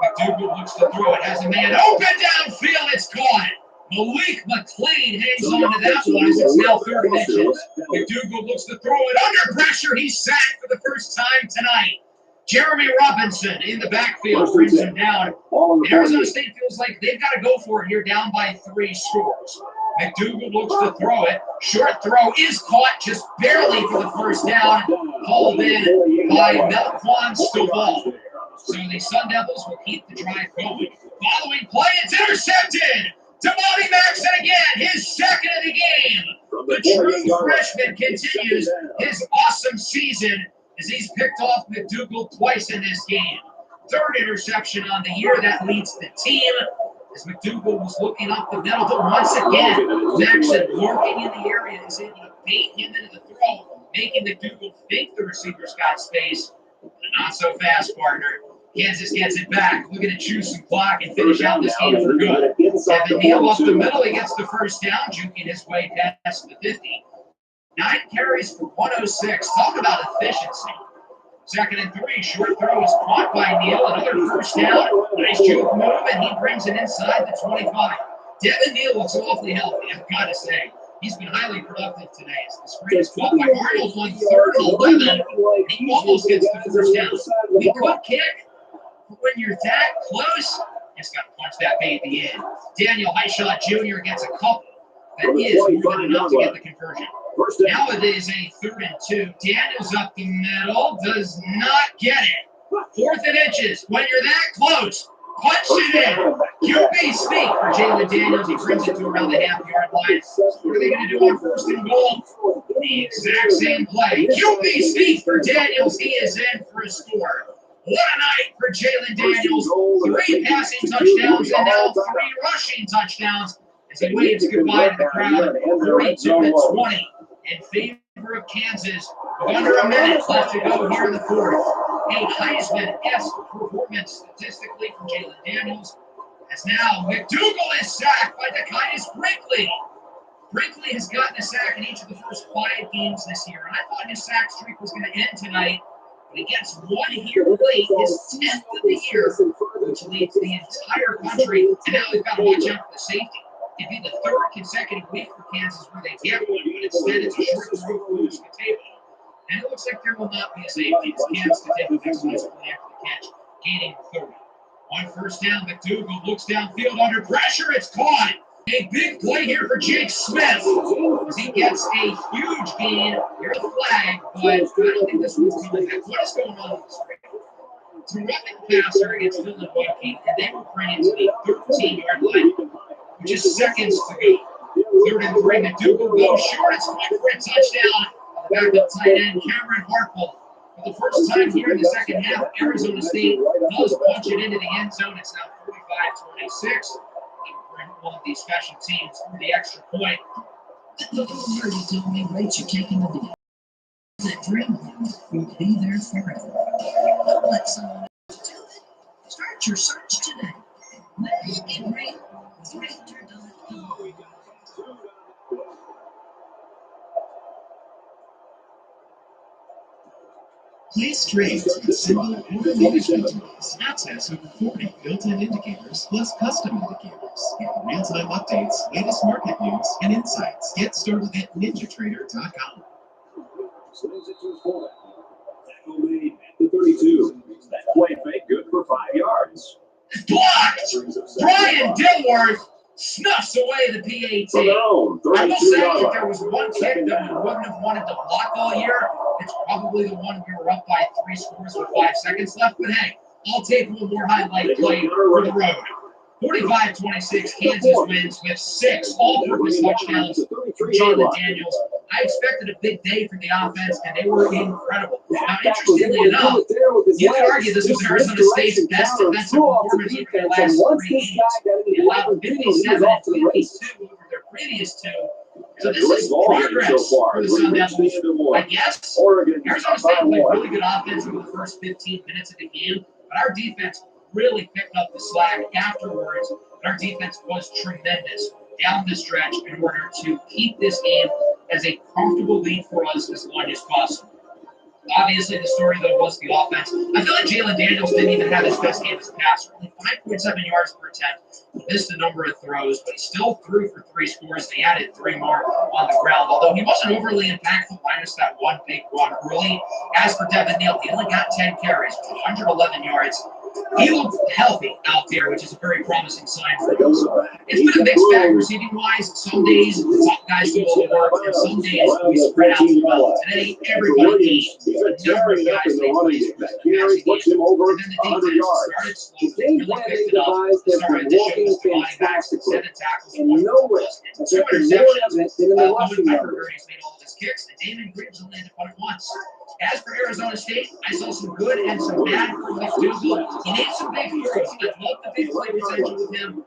McDougal looks to throw it. Has a man open downfield. It's caught. Malik McLean hangs on to that one as it's now 3rd and inches. McDougal looks to throw it under pressure. He's sacked for the first time tonight. Jeremy Robinson in the backfield brings him down. And Arizona State feels like they've got to go for it here, down by 3 scores. McDougal looks to throw it. Short throw is caught just barely for the first down. Hauled in by Melquan Stovall. So the Sun Devils will keep the drive going. Following play, it's intercepted. Damani Maxson again, his 2nd of the game. The true freshman continues his awesome season as he's picked off McDougal twice in this game. 3rd interception on the year. That leads the team as McDougal was looking up the middle. But once again, Maxson working in the area is able to bait him into the throw. making McDougal think the receiver's got space. But not so fast, partner. Kansas gets it back, looking to choose some clock and finish out this game for good. Devin Neal up the middle, he gets the first down, juking his way past the 50. 9 carries for 106. Talk about efficiency. 2nd and 3, short throw is caught by Neal. Another first down. Nice juke move, and he brings it inside the 25. Devin Neal looks awfully healthy, I've got to say. He's been highly productive today. As the screen is caught by Arnold on 3rd and 11. He almost gets the first down. He could kick, but when you're that close, just got to punch that bait at the end. Daniel Highshot Jr. gets a couple. That is more than enough to get the conversion. Now it is a 3rd and 2. Daniels up the middle, does not get it. 4th and inches. When you're that close, punch it in. QB sneak for Jalen Daniels. He brings it to around the half-yard line. What are they going to do on 1st and goal? The exact same play. QB sneak for Daniels. He is in for a score. What a night for Jalen Daniels. 3 passing touchdowns and now 3 rushing touchdowns as he waves goodbye to the crowd. 42-20 in favor of Kansas with under a minute left to go here in the 4th. A Heisman-esque performance statistically from Jalen Daniels. As now McDougal is sacked by Dekias Brinkley. Brinkley has gotten a sack in each of the first 5 games this year, and I thought his sack streak was going to end tonight. But he gets one here late, his 10th of the year, which leads the entire country. And now we've got to watch out for the safety. It'd be the 3rd consecutive week for Kansas where they get one, but instead it's a short throw for Luis Mateo. And it looks like there will not be a safety as Kansas to take the next nice play after the catch, gaining 30. On 1st down, McDougal looks downfield under pressure. It's caught. A big play here for Jake Smith as he gets a huge gain. Here's the flag, but I don't think this one's coming back. What is going on with this right? Terrific passer against Dylan Whitehead, and they will bring it to the 13-yard line, which is seconds to go. 3rd and 3, McDougal goes short. It's caught for a touchdown. Backup tight end Cameron Hartwell. For the first time here in the second half, Arizona State does punch it into the end zone. It's now 45-26. Bring one of these special teams for the extra point. The owner told me rates are taking the deal. That Dreamland will be there forever. Don't let someone else do it. Start your search today. Make it real with Realtor.com. Place trades with single order management tools. Access over 40 built-in indicators plus custom indicators. Get real-time updates, latest market news, and insights. Get started at ninjatrader.com. The 32. That play fake good for 5 yards. Blocked! Brian Dilworth snuffs away the PAT. I will say if there was one kick that we wouldn't have wanted to block all year, it's probably the one we were up by 3 scores with 5 seconds left. But hey, I'll take one more highlight play for the road. 45-26, Kansas wins with 6 all-purpose touchdowns for Jalen Daniels. I expected a big day from the offense, and they were incredible. Now, interestingly enough, you could argue this was Arizona State's best defensive performance over their last 3 games. They allowed 57 and 52 over their previous 2. So this is progress for the Sun Devils. I guess Arizona State played really good offense over the first 15 minutes of the game, but our defense really picked up the slack afterwards. Our defense was tremendous down the stretch in order to keep this game as a comfortable lead for us as long as possible. Obviously, the story, though, was the offense. I feel like Jalen Daniels didn't even have his best game as a passer. Only 5.7 yards per attempt. Missed a number of throws, but he still threw for 3 scores. They added 3 more on the ground, although he wasn't overly impactful minus that one big run early. As for Devin Neal, he only got 10 carries, 111 yards. He looked healthy out there, which is a very promising sign for us. It's been a mixed bag receiving-wise. Some days the top guys do all the work, and some days we spread out the well. Today, everybody came. A number of guys made plays for the passing game. And then the defense started slow, but really picked it up. Started to show us body backs, 7 tackles, 1 forced, and 2 interceptions. Owen Pepperberry's made all of his kicks, and Damon Greaves only had to punt it once. As for Arizona State, I saw some good and some bad from McDougal. He needs some big throws. I love the big play potential with him.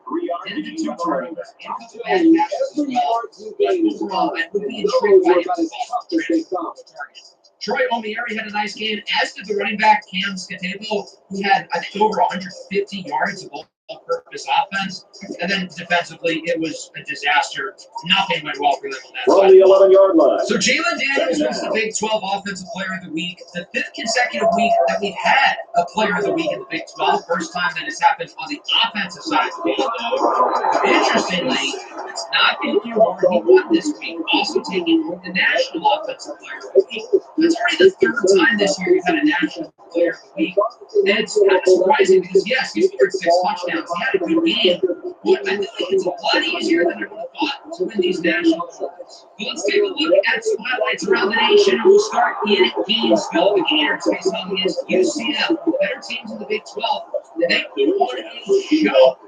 did the 2 turnovers, and a couple bad passes as well. But overall, I would be intrigued by his targets. Troy Omieri had a nice game, as did the running back Cam Scatebo, who had, I think, over 150 yards of all-purpose offense. And then defensively, it was a disaster. Nothing went well for them on that From side. the 11-yard line. So Jalen Daniels was the Big 12 Offensive Player of the Week, the 5th consecutive week that we've had a Player of the Week in the Big 12. First time that has happened on the offensive side of the ball, though. Interestingly, it's not the only award he won this week, also taking the National Offensive Player of the Week. That's already the 3rd time this year you've had a National Player of the Week. And it's kind of surprising because, yes, he scored 6 touchdowns. He had a good game. But I think it's a lot easier than I would have thought to win these national awards. But let's take a look at some highlights around the nation. And we'll start in Gainesville. The Gators face off against UCF, the better teams in the Big 12. And they put on a show,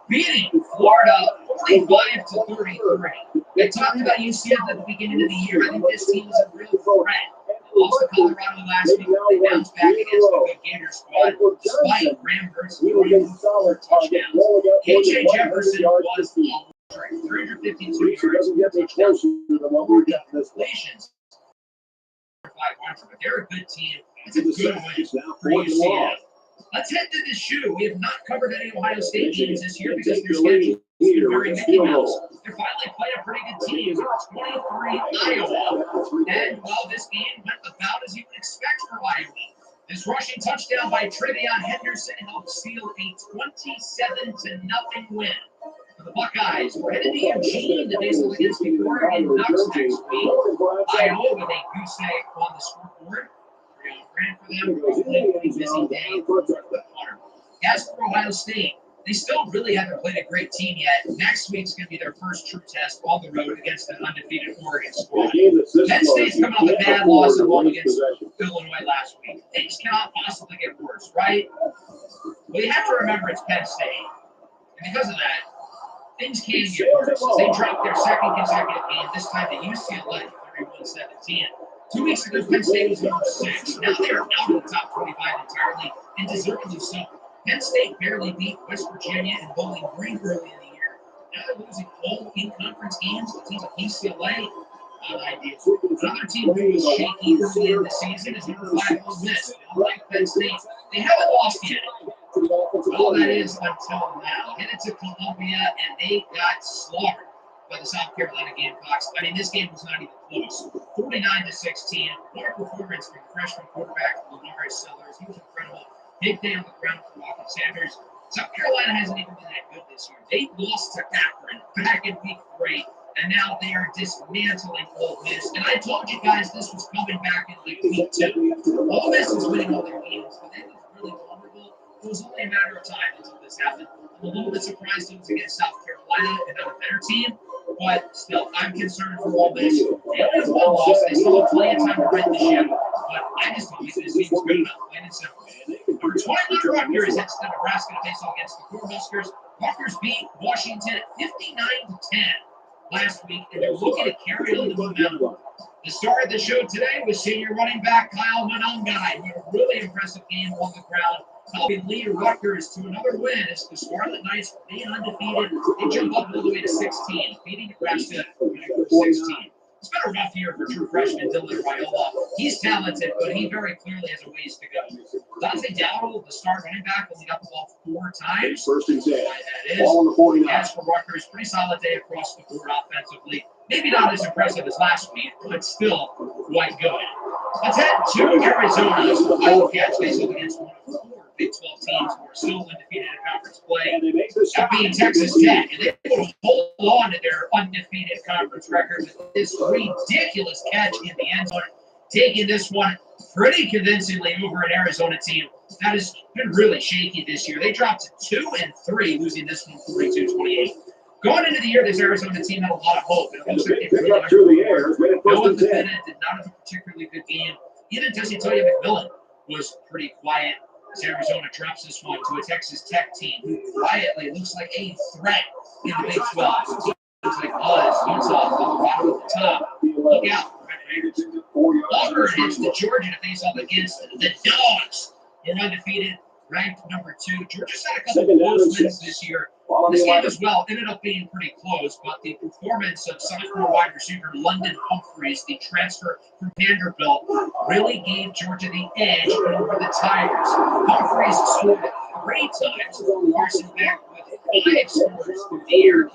beating Florida 45-33. I talked about UCF at the beginning of the year. I think this team is a real threat. They lost to Colorado last week. They bounced back against the good Gator squad, despite Graham Burns throwing 4 touchdowns. KJ Jefferson was electric, 352 yards, completions. 500, but they're a good team. It's a good win for UCF. Let's head to the shoe. We have not covered any Ohio State games this year because their schedule has been very Mickey Mouse. They're finally playing a pretty good team. 23 Iowa. And, well, this game went about as you would expect for Iowa. This rushing touchdown by Trevion Henderson helped seal a 27-0 win for the Buckeyes. We're headed to Eugene to face off against the Oregon Ducks next week. Iowa with a goose egg on the scoreboard. Grand for them, probably a busy day. As for Ohio State, they still really haven't played a great team yet. Next week's going to be their first true test on the road against an undefeated Oregon squad. Penn State's coming off a bad loss at home against Illinois last week. Things cannot possibly get worse, right? Well, you have to remember it's Penn State. And because of that, things can get worse. They dropped their 2nd consecutive game, this time to UCLA, 31-17. 2 weeks ago, Penn State was number 6. Now they are out of the top 25 entirely, and deservedly so. Penn State barely beat West Virginia and Bowling Green early in the year. Now they're losing all in-conference games to teams like UCLA. Not ideal. Another team who was shaky early in the season is number 5 Ole Miss. Unlike Penn State, they haven't lost yet. Well, that is until now. Headed to Columbia, and they got slaughtered by the South Carolina Gamecocks. I mean, this game was not even close. 49-16. What a performance from freshman quarterback Lamaris Sellers. He was incredible. Big day on the ground for Walker Sanders. South Carolina hasn't even been that good this year. They lost to Akron back in week 3, and now they are dismantling Ole Miss. And I told you guys this was coming back in like week 2. Ole Miss is winning all their games, but they look really vulnerable. It was only a matter of time until this happened. I'm a little bit surprised it was against South Carolina and not a better team. But still, I'm concerned for Ole Miss. They only have 1 loss. They still have plenty of time to right the ship. But I just don't think this team is good enough. Plain and simple. Number 21 Rutgers heads to Nebraska to face off against the Cornhuskers. Rutgers beat Washington 59-10 last week, and they're looking to carry on the momentum. The star of the show today was senior running back Kyle Monongai, who had a really impressive game on the ground, helping lead Rutgers to another win as the Scarlet Knights remain undefeated. They jump up all the way to 16, beating Nebraska 16. It's been a rough year for true freshman Dylan Raiola. He's talented, but he very clearly has a ways to go. Dante Dowdle, the star running back, only got the ball 4 times. First and 10. Why that is. As for Rutgers, pretty solid day across the board offensively. Maybe not as impressive as last week, but still quite good. Let's head to Arizona. The Wildcats face off against one of 4 Big 12 teams who are still undefeated in conference play. That being Texas Tech, and they will hold on to their undefeated conference record with this ridiculous catch in the end zone, taking this one pretty convincingly over an Arizona team that has been really shaky this year. They dropped to 2-3, losing this one 42-28. Going into the year, this Arizona team had a lot of hope. And it looks like they really underperformed. Noah Bennett did not have a particularly good game. Even Tessitoya McMillan was pretty quiet as Arizona drops this one to a Texas Tech team who quietly looks like a threat in the Big 12. Teams like Buzz, Utah, Colorado at the top. Look out. Auburn hits the Georgia to face off against the Dogs. They're undefeated. ranked number 2. Georgia's had a couple of close wins this year. This game as well ended up being pretty close, but the performance of sophomore wide receiver London Humphreys, the transfer from Vanderbilt, really gave Georgia the edge over the Tigers. Humphreys scored 3 times, Carson back with 5 scores through the air,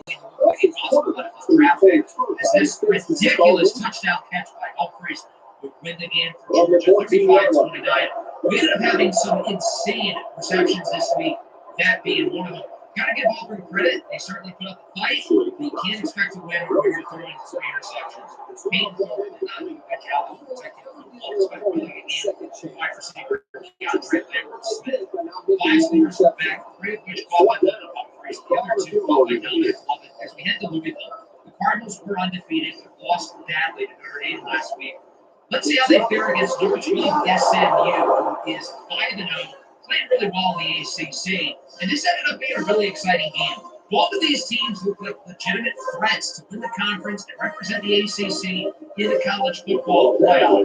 looking possible NFL draft pick, as this ridiculous touchdown catch by Humphreys would win the game for Georgia 35-29. We ended up having some insane receptions this week, that being one of them. Gotta give Auburn credit. They certainly put up a fight. But you can't expect to win when you're throwing 3 interceptions. Peyton Cole did not do a good job of protecting the football, despite really a wide receiver, DeAndre Lambert-Smith. 5 scores back, 3 of which caught by London Humphreys. The other 2 caught by Dominic Lovett. As we head to Louisville, the Cardinals were undefeated, but lost badly to Notre Dame last week. Let's see how they fare against number 12 SMU, who is 5-0. Playing really well in the ACC, and this ended up being a really exciting game. Both of these teams look like legitimate threats to win the conference and represent the ACC in the college football playoff.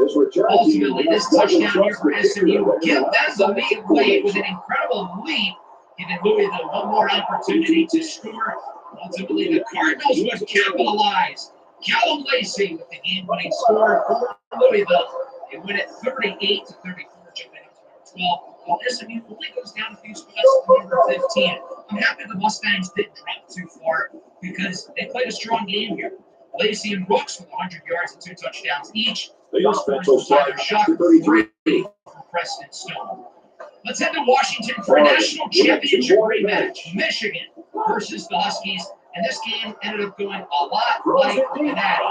Ultimately, this touchdown here for SMU will give them the lead late with an incredible lead, giving Louisville one more opportunity to score. Ultimately, the Cardinals would capitalize. Callum Lacey with the game-winning score for Louisville. They win it 38-34, jumping up to number 12. While SMU only goes down a few spots to number 15. I'm happy the Mustangs didn't drop too far because they played a strong game here. Lacey and Brooks with 100 yards and 2 touchdowns each. Those first was either Shocker 3 from Preston Stone. Let's head to Washington for a national championship rematch. Michigan versus the Huskies. And this game ended up going a lot like the Natty.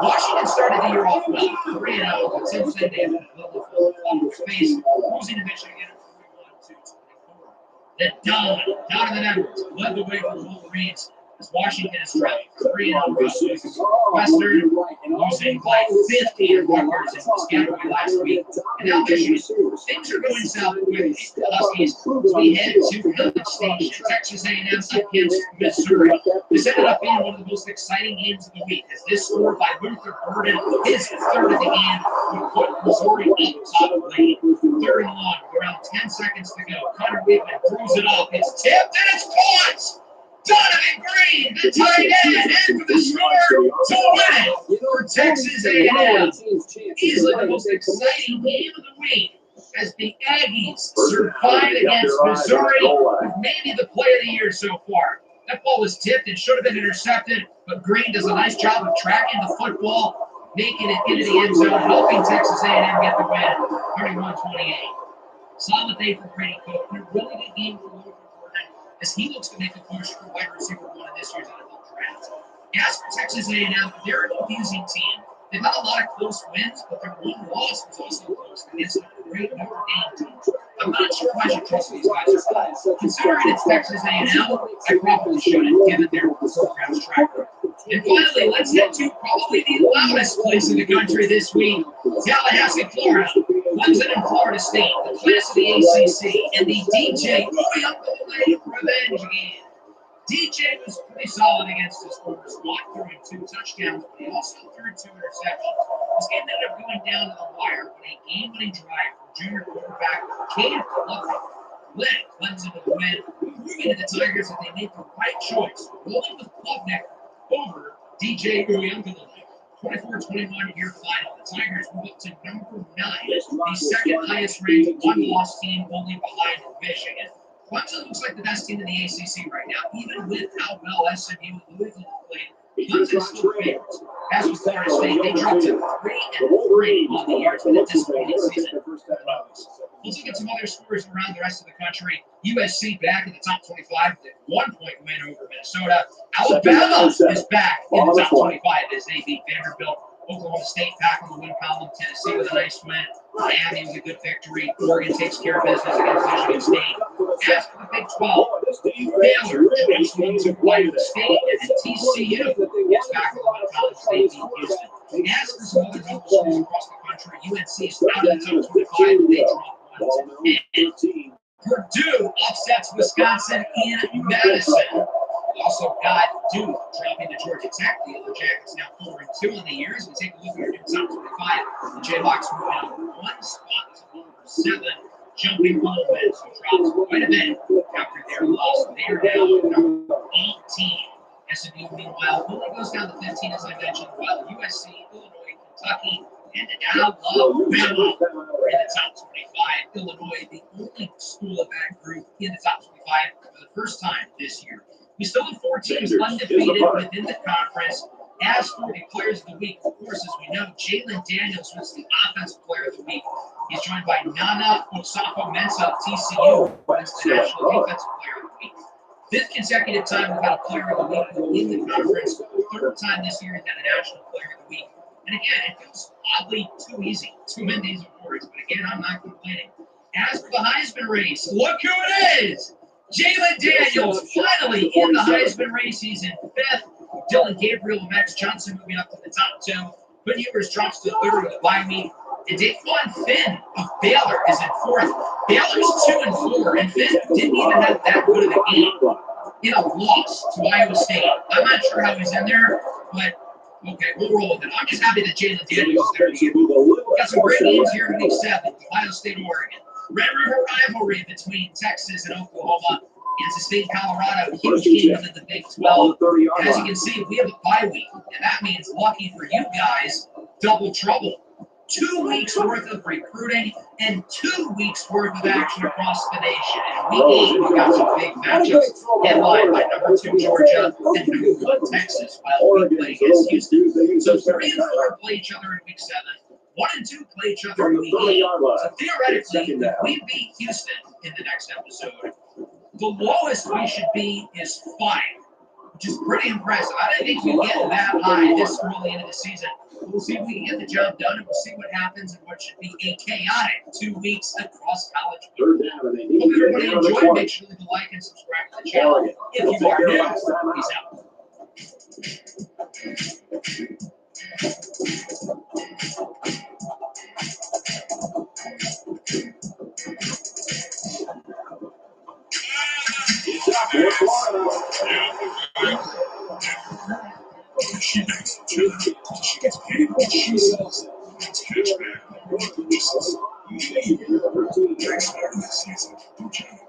Washington started the year off well, 3-0, but since then they have been a level of space, losing to Michigan 41-24. The Donovan Edwards led the way for Wolverines as Washington is dropping 3-0 versus Western, losing by 50 in Rutgers and Piscataway last week. And now Michigan, things are going south quickly for the Huskies as we head to College Station, Texas A&M against Missouri. This ended up being one of the most exciting games of the week as this score by Luther Burden, his 3rd of the game, would put Missouri up top late. 3rd and long, around 10 seconds to go. Connor Weidman throws it up. It's tipped and it's caught! Donovan Green, the tight end, in for the score to win it for Texas A&M. Easily the most exciting game of the week as the Aggies survive against Missouri with maybe the play of the year so far. That ball was tipped and should have been intercepted, but Green does a nice job of tracking the football, making it into the end zone, helping Texas A&M get the win, 31-28. Solid day for Brady Cook, and a really good game for Luther Burden as he looks to make a push for wide receiver 1 in this year's NFL draft. As for Texas A&M, they're a confusing team. They've had a lot of close wins, but their one loss was also close against a great Notre Dame team. I'm not sure if I should trust these guys or not. Considering it's Texas A&M, I probably shouldn't, given their program's track record. And finally, let's head to probably the loudest place in the country this week, Tallahassee, Florida. Clemson and Florida State, the class of the ACC, and the DJ revenge game. DJ was pretty solid against his former squad, throwing 2 touchdowns, but he also threw 2 interceptions. This game ended up going down to the wire when a game-winning drive from junior quarterback Cade Klubnik led Clemson to the win, proving to the Tigers that they made the right choice, rolling with Klubnik over DJ Uiagalelei. 24-21 year final. The Tigers move up to number 9, the second highest ranked one-loss team, only behind Michigan. Clemson looks like the best team in the ACC right now, even with how well SMU and Louisville have played. Clemson's still favorites. As with Florida State, they dropped to 3-3 on the year. It's been a disappointing season. Let's look at some other scores around the rest of the country. USC back in the top 25 with a 1-point win over Minnesota. Alabama is back in the top 25 as they beat Vanderbilt. Oklahoma State back on the win column. Tennessee with a nice win. Miami with a good victory. Oregon takes care of business against Michigan State. As for the Big 12, Baylor joins me to Ohio State, and TCU gets back on the win column. State beat Houston. As for some other notable schools across the country, UNC is out of the top 25, and they drop 1-10. Purdue upsets Wisconsin in Madison. We also got Duke dropping to Georgia Tech. The Yellow Jackets now 4-2 on the year. As we take a look at our new top 25, the Jayhawks moving up 1 spot to number 7. jumping Wolves, who drops quite a bit after their loss. They are down to number 18. SMU, meanwhile, only goes down to 15, as I mentioned, while USC, Illinois, Kentucky, and now Alabama are in the top 25. Illinois, the only school of that group in the top 25 for the first time this year. We still have 4 teams undefeated within the conference. As for the players of the week, of course, as we know, Jalen Daniels was the offensive player of the week. He's joined by Nana Osako-Mensah of TCU, who wins the National Defensive Player of the Week. 5th consecutive time we've had a player of the week in the conference. 3rd time this year we've had a National Player of the Week. And again, it feels oddly too easy. Too many these awards. But again, I'm not complaining. As for the Heisman race, look who it is! Jalen Daniels finally in the Heisman race. He's in 5th. Dylan Gabriel and Max Johnson moving up to the top 2. Quinn Ewers drops to 3rd of the bye week. And Daquan Finn of Baylor is in 4th. Baylor's 2-4, and Finn didn't even have that good of a game in a loss to Iowa State. I'm not sure how he's in there, but okay, we'll roll with it. I'm just happy that Jalen Daniels is there. We've got some great games here in Week 7, Ohio State and Oregon. Red River rivalry between Texas and Oklahoma. Kansas State, Colorado, huge game within the Big 12. As you can see, we have a bye week, and that means, lucky for you guys, double trouble. 2 weeks worth of recruiting and 2 weeks worth of action across the nation. And Week 8, we've got some big matchups headlined by number 2 Georgia and number 1 Texas, while we play against Houston. So 3 and 4 play each other in Week 7. 1 and 2 play each other in Week 8. So theoretically, if we beat Houston in the next episode, the lowest we should be is 5, which is pretty impressive. I didn't think we'd get that high this early into the season. We'll see if we can get the job done, and we'll see what happens in what should be a chaotic 2 weeks across college football. Hope everybody enjoyed. Make sure to like and subscribe to the channel. If you are new, peace out. She makes children. She gets paid what she sells. It's cashback on your purchases. Drinks starting this season. Go check it.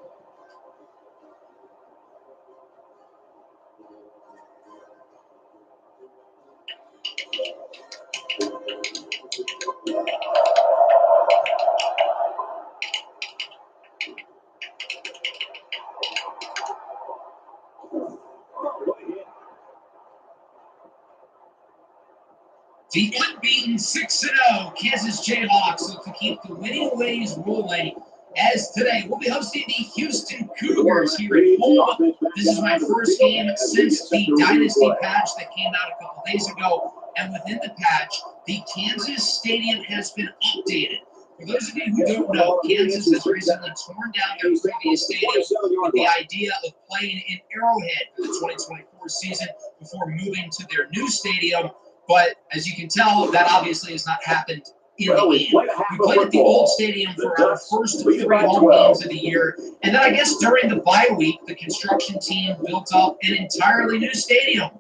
The unbeaten 6-0 Kansas Jayhawks look to keep the winning ways rolling, as today we'll be hosting the Houston Cougars here at home. This is my first game since the dynasty patch that came out a couple days ago, and within the patch, the Kansas Stadium has been updated. For those of you who don't know, Kansas has recently torn down their previous stadium with the idea of playing in Arrowhead for the 2024 season before moving to their new stadium. But as you can tell, that obviously has not happened in the game. We played at the old stadium for our first 3 home games of the year. And then I guess during the bye week, the construction team built up an entirely new stadium.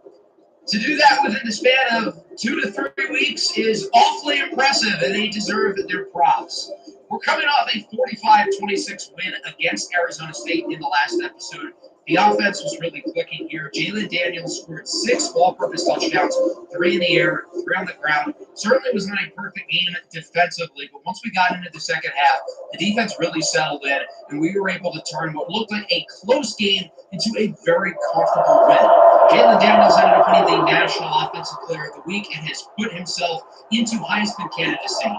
To do that within the span of 2 to 3 weeks is awfully impressive, and they deserve their props. We're coming off a 45-26 win against Arizona State in the last episode. The offense was really clicking here. Jalen Daniels scored 6 all-purpose touchdowns, 3 in the air, 3 on the ground. Certainly was not a perfect game defensively, but once we got into the second half, the defense really settled in, and we were able to turn what looked like a close game into a very comfortable win. Jalen Daniels ended up winning the National Offensive Player of the Week and has put himself into Heisman candidacy.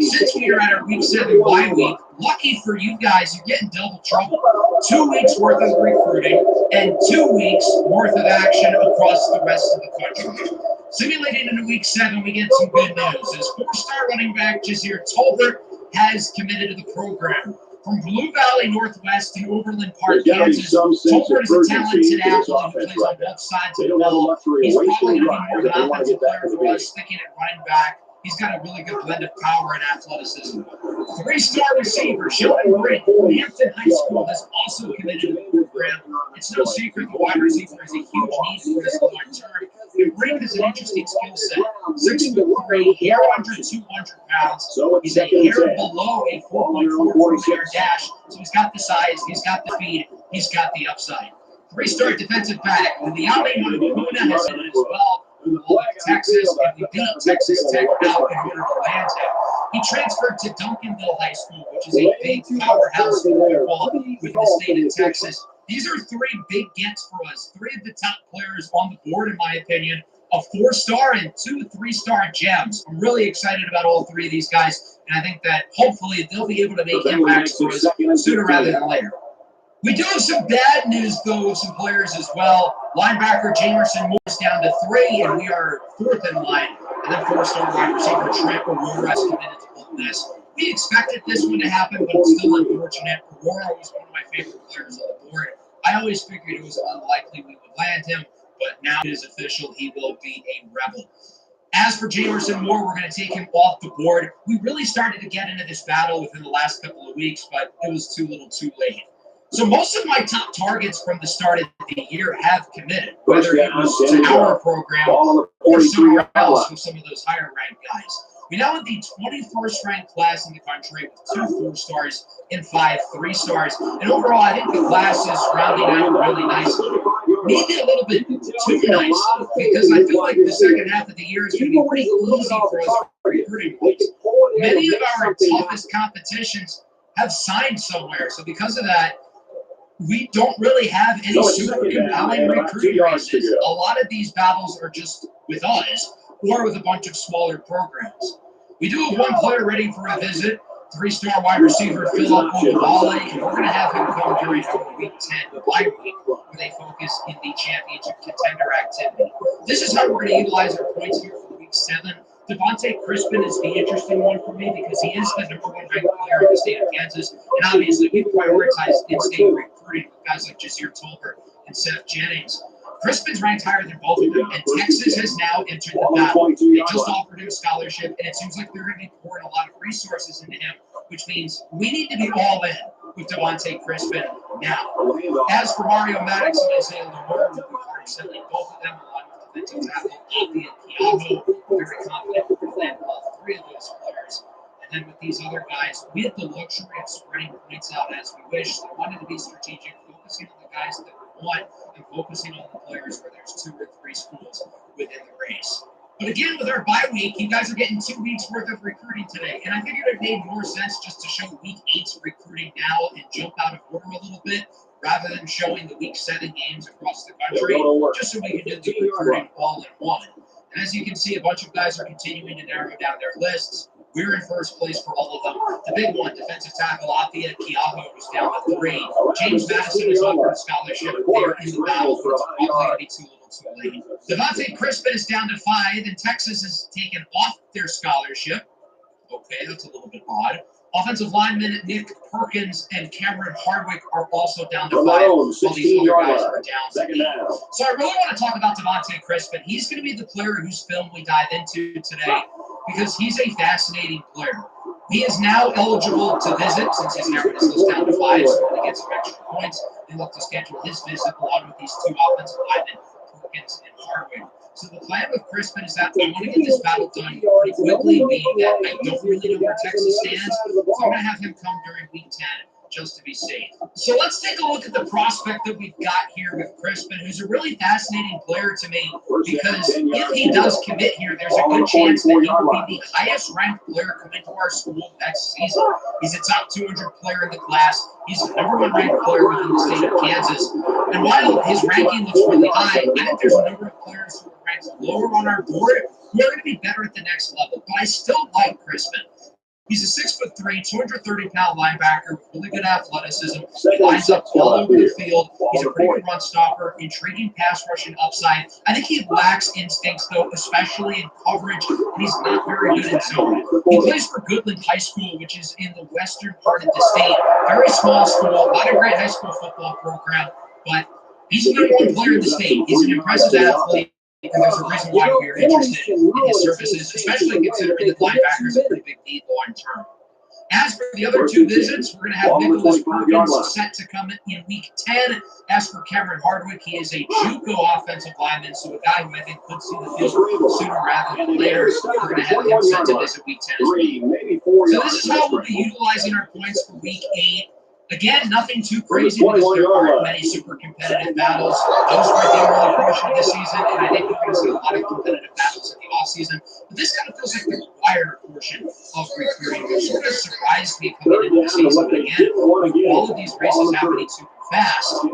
Since we are at our Week 7 bye week, lucky for you guys, you're getting double trouble. 2 weeks worth of recruiting and 2 weeks worth of action across the rest of the country. Simulating into Week 7, we get some good news. As 4-star running back Jazir Tolbert has committed to the program. From Blue Valley Northwest to Overland Park, Kansas, Tolbert is a talented athlete who plays on both sides of the ball. He's probably going to be more of an offensive player for us, sticking at running back. He's got a really good blend of power and athleticism. 3-star receiver Sheldon Britt from Hampton High School has also committed to the program. It's no secret the wide receiver is a huge need for this long term. Reek is an interesting skill set. 6'3", hair under 200 pounds. He's a hair below a 4.44 dash. So he's got the size, he's got the speed, he's got the upside. 3-star defensive back. And the Yami Muna has in it as well. Texas, and we beat Texas Tech out in order to land him. He transferred to Duncanville High School, which is a big powerhouse football with the state of Texas. These are 3 big gets for us. 3 of the top players on the board, in my opinion. A 4-star and 2 3-star gems. I'm really excited about all 3 of these guys, and I think that hopefully they'll be able to make impacts for us sooner rather than later. We do have some bad news, though, with some players as well. Linebacker Jamerson Moore is down to 3, and we are 4th in line. And then 4-star wide receiver Trent Aurora is committed to Ole Miss. We expected this one to happen, but it's still unfortunate. Aurora was one of my favorite players on the board. I always figured it was unlikely we would land him, but now it is official. He will be a Rebel. As for Jamerson Moore, we're going to take him off the board. We really started to get into this battle within the last couple of weeks, but it was too little too late. So most of my top targets from the start of the year have committed, whether it was to our program or somewhere else with some of those higher ranked guys. We now have the 21st ranked class in the country with 2 4-stars and 5 3-stars. And overall, I think the class is rounding out really nicely. Maybe a little bit too nice, because I feel like the second half of the year is going to be pretty easy for us recruiting wise. Many of our toughest competitions have signed somewhere. So because of that, we don't really have any super compelling recruiting races. A lot of these battles are just with us or with a bunch of smaller programs. We do have one player ready for a visit, 3-star wide receiver Philip Olawale, and we're going to have him come during Week 10 bye week, where they focus in the championship contender activity. This is how we're going to utilize our points here for Week 7. Devontae Crispin is the interesting one for me because he is the #1 ranked player in the state of Kansas, and obviously we prioritize in-state recruiting with guys like Jazir Tolbert and Seth Jennings. Crispin's ranked higher than both of them, and Texas has now entered the battle. They just offered him a scholarship, and it seems like they're going to be pouring a lot of resources into him, which means we need to be all in with Devontae Crispin now. As for Mario Maddox and Isaiah Lamar, we've already sending both of them along with defensive tackle Althea Kiaho. Very confident we can land all 3 of those players. And then with these other guys, we had the luxury of spreading points out as we wish. We wanted to be strategic, focusing on the guys that we want and focusing on the players where there's 2 or 3 schools within the race. But again, with our bye week, you guys are getting 2 weeks worth of recruiting today. And I figured it made more sense just to show Week 8's recruiting now and jump out of order a little bit rather than showing the Week 7 games across the country, just so we can do the recruiting all in one. And as you can see, a bunch of guys are continuing to narrow down their lists. We're in first place for all of them. The big one, defensive tackle Althea Kiaho, was down to 3. James Madison is offered a scholarship. They're in the battle, but it's probably going to be too little too late. Devontae Crispin is down to 5, and Texas has taken off their scholarship. Okay, that's a little bit odd. Offensive linemen Nick Perkins and Cameron Hardwick are also down to 5, while these other guys are down to 8. So I really want to talk about Devontae Crispin. He's going to be the player whose film we dive into today because he's a fascinating player. He is now eligible to visit since he's narrowed his list down to 5, so he gets some extra points. They look to schedule his visit along with these 2 offensive linemen, Perkins and Hardwick. So the plan with Crispin is that I want to get this battle done pretty quickly, being that I don't really know where Texas stands. So I'm going to have him come during Week 10 just to be safe. So let's take a look at the prospect that we've got here with Crispin, who's a really fascinating player to me because if he does commit here, there's a good chance that he will be the highest ranked player coming to our school next season. He's a top 200 player in the class. He's the #1 ranked player within the state of Kansas. And while his ranking looks really high, I think there's a number of players who are ranked lower on our board who are going to be better at the next level. But I still like Crispin. He's a 6'3", 230-pound linebacker with really good athleticism. He lines up all over the field. He's a pretty good run stopper, intriguing pass rushing upside. I think he lacks instincts, though, especially in coverage, and he's not very good in zone. He plays for Goodland High School, which is in the western part of the state. Very small school, not a great high school football program, but he's the #1 player in the state. He's an impressive athlete. And there's a reason why we're interested in his services, especially considering that linebacker is a pretty big need long term. As for the other two visits, we're going to have Nicholas Perkins set to come in week 10. As for Cameron Hardwick, he is a JUCO offensive lineman, so a guy who I think could see the field sooner rather than later. We're going to have him set to visit week 10 as well. So this is how we'll be utilizing our points for week 8. Again, nothing too crazy because there aren't many super competitive battles. Those were the early portion of the season, and I think we're going to see a lot of competitive battles in the offseason. But this kind of feels like the quieter portion of recruiting, which sort of surprised me coming into the season. But again, with all of these races happening super fast,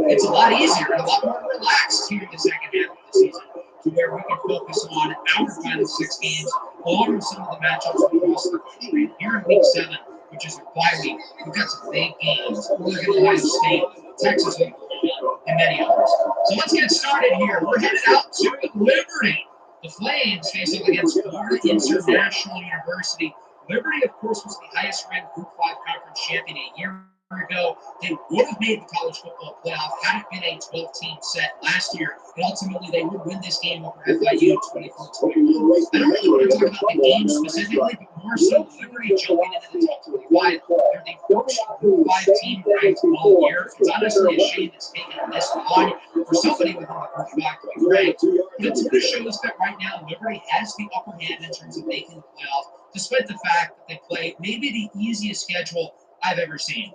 it's a lot easier and a lot more relaxed here in the second half of the season, to where we can focus on our final 6 games, along with some of the matchups across the country. Here in week 7, which is a bye week, we've got some big games. We're looking at Ohio State, Texas, Oklahoma, and many others. So let's get started here. We're headed out to Liberty. The Flames face off against Florida International University. Liberty, of course, was the highest-ranked Group 5 conference champion a year ago. They would have made the college football playoff had it been a 12-team set last year, and ultimately they would win this game over FIU 24-21. I don't really want to talk about the game specifically, but more so Liberty jumping into the top 25. They're the first Group 5 team ranked all year. It's honestly a shame it's taken this long for somebody within the Group 5 to be ranked. But it sort of shows that right now Liberty has the upper hand in terms of making the playoff, despite the fact that they play maybe the easiest schedule I've ever seen.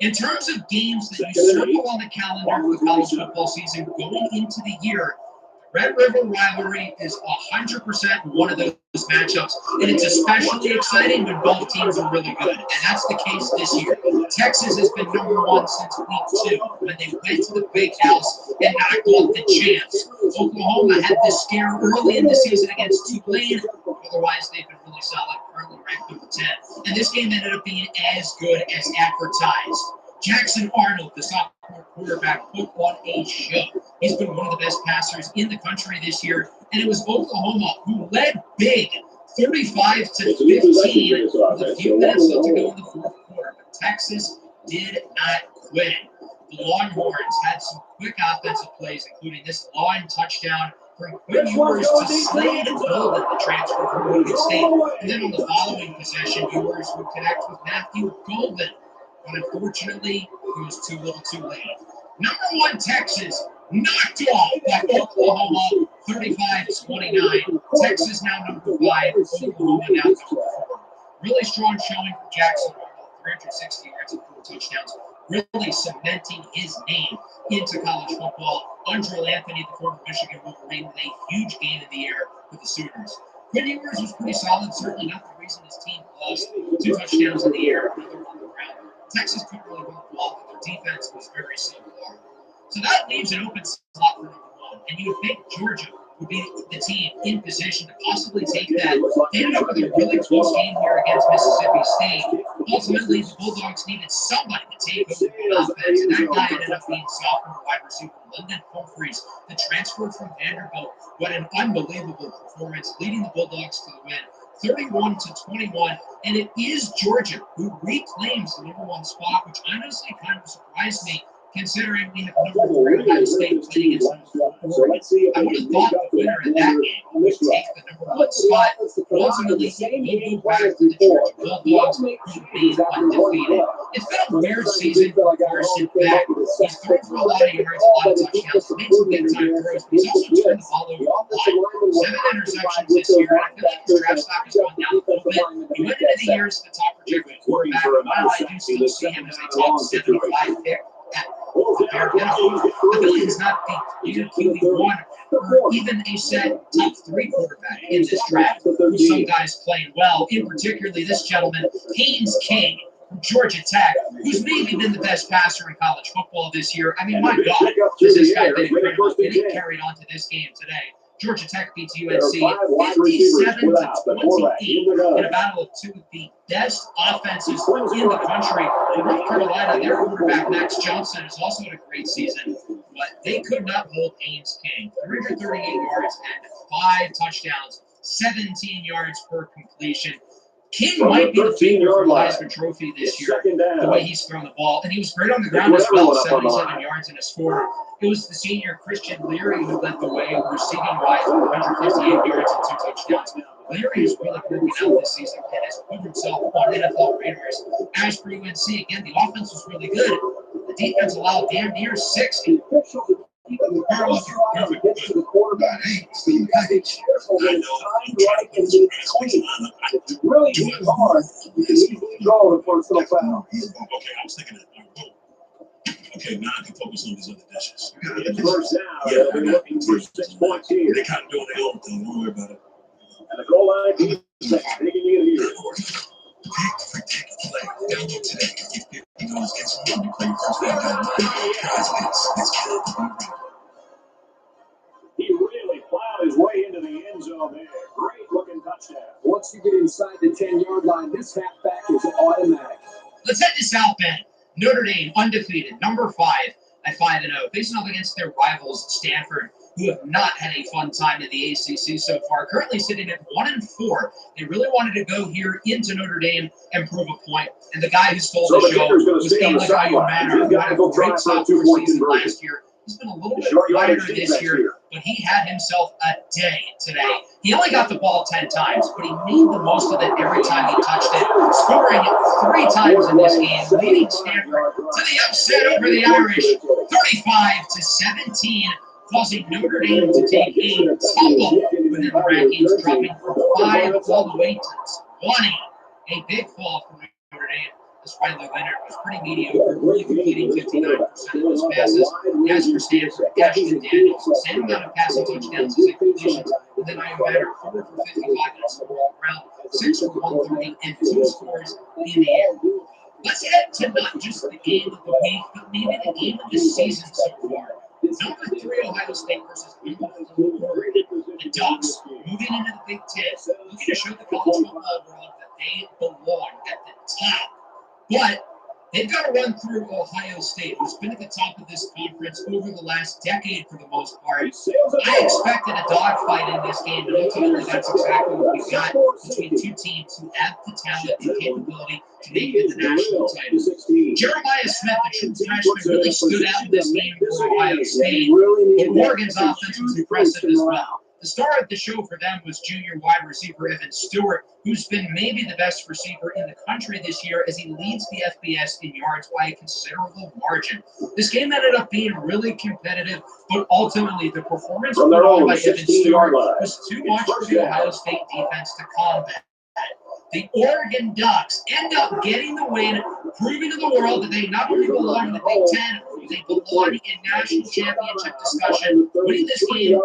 In terms of games that you circle on the calendar for the college football season going into the year, Red River rivalry is 100% one of those matchups, and it's especially exciting when both teams are really good, and that's the case this year. Texas has been #1 since week 2 when they went to the Big House and knocked off the champs. Oklahoma had this scare early in the season against Tulane. Otherwise, they've been really solid, currently ranked number 10. And this game ended up being as good as advertised. Jackson Arnold, the sophomore quarterback, put on a show. He's been one of the best passers in the country this year, and it was Oklahoma who led big, 35-15, with a few minutes left to go in the fourth quarter. But Texas did not quit. The Longhorns had some quick offensive plays, including this long touchdown from Quinn Ewers to Slade Golden, the transfer from Oregon State. And then on the following possession, Ewers would connect with Matthew Golden. But unfortunately, he was too little too late. #1 Texas knocked off by Oklahoma 35-29. Texas now #5, Oklahoma now #4. Really strong showing for Jackson Arnold, 360 yards and 4 touchdowns, really cementing his name into college football. Andrel Anthony, the former Michigan Wolverine, with a huge gain in the air with the Sooners. Quinn Ewers was pretty solid, certainly not the reason his team lost. 2 touchdowns in the air, another on the ground. Texas couldn't really run the ball, but their defense was very similar. So that leaves an open slot for #1. And you would think Georgia would be the team in position to possibly take that. They ended up with a really close game here against Mississippi State. Ultimately, the Bulldogs needed somebody to take over the offense, and that guy ended up being sophomore wide receiver London Humphreys, the transfer from Vanderbilt. What an unbelievable performance, leading the Bulldogs to the win. 31-21, and it is Georgia who reclaims the #1 spot, which honestly kind of surprised me, considering we have #3 Ohio State playing against #4. I would have thought the winner of that game would take the #1 spot, but ultimately he will go back to the Georgia Bulldogs, who remain undefeated. It's been a weird season for Carson Beck. He's thrown for a lot of yards, a lot of touchdowns, made some big-time throws, but he's also turned the ball over a lot. 7 interceptions this year, and I feel like his draft stock has gone down a little bit. He went into the year as the top projected quarterback, and while I do still see him as a top 75 pick, I feel like he's not the QB1 or even a set top 3 quarterback in this draft. Some guys playing well, in particularly this gentleman, Haynes King from Georgia Tech, who's maybe been the best passer in college football this year. I mean, my God, has this guy been incredible? And he carried on to this game today. Georgia Tech beats UNC 57-28 in a battle of 2 of the best offenses in the country. In North Carolina, their quarterback Max Johnson has also had a great season, but they could not hold Haynes King. 338 yards and 5 touchdowns, 17 yards per completion. King might be the favorite for the Heisman Trophy this year, the way he's thrown the ball. And he was great on the ground as well, 77 yards and a score. It was the senior Christian Leary who led the way, receiving wise with 158 yards and 2 touchdowns. Larry is really working out this season and has put himself on NFL radars. As for UNC, again, the offense was really good. The defense allowed damn near 60. Perfect. To the quarterback. Steve Package. I know. I'm trying to put some grass on. Really deep hard. You can easily draw the personal foul. Okay, I was thinking that. Okay, now I can focus on these other dishes. First down. Yeah, They're looking for 6 points here. They kind of doing their own thing. Don't worry about it. And the goal line defense digging in here. Pick for ticket play. Download today. Get $50 extra when you play your first game online. Guys, it's He really plowed his way into the end zone there. Great looking touchdown. Once you get inside the 10-yard line, this halfback is automatic. Let's head to South Bend. Notre Dame, undefeated, number 5 at 5-0, facing off against their rivals, Stanford, who have not had a fun time in the ACC so far, currently sitting at 1-4. They really wanted to go here into Notre Dame and prove a point. And the guy who stole the show was Caleb Manor, who had a great sophomore season last year. He's been a little bit quieter this year, but he had himself a day today. He only got the ball 10 times, but he made the most of it every time he touched it, scoring 3 times in this game, leading Stanford to the upset over the Irish, 35-17, causing Notre Dame to take a tumble within the rankings, dropping from 5 all the way to 20. A big fall for Notre Dame. This Riley Leonard was pretty mediocre, really completing 59% of his passes. As for Stanford, Ashton Daniels, same amount of passing touchdowns as completions, and then I Manor, 4 for 55 minutes on the ground, 6 for 130, and 2 scores in the air. Let's head to not just the game of the week, but maybe the game of the season so far. Number 3 Ohio State versus number 4 Oregon. The Ducks moving into the Big Ten, looking to show the college football world that they belong at the top. But they've got to run through Ohio State, who's been at the top of this conference over the last decade for the most part. I expected a dogfight in this game, and ultimately that's exactly what we got between 2 teams who have the talent and capability to make it the national title. Jeremiah Smith, the true freshman, really stood out in this game for Ohio State. Oregon's offense was impressive as well. The star of the show for them was junior wide receiver Evan Stewart, who's been maybe the best receiver in the country this year as he leads the FBS in yards by a considerable margin. This game ended up being really competitive, but ultimately the performance put on by Evan Stewart was too much for the Ohio State defense to combat. The Oregon Ducks end up getting the win, proving to the world that they not only belong in the Big Ten, they belong in national championship discussion, winning this game 38-30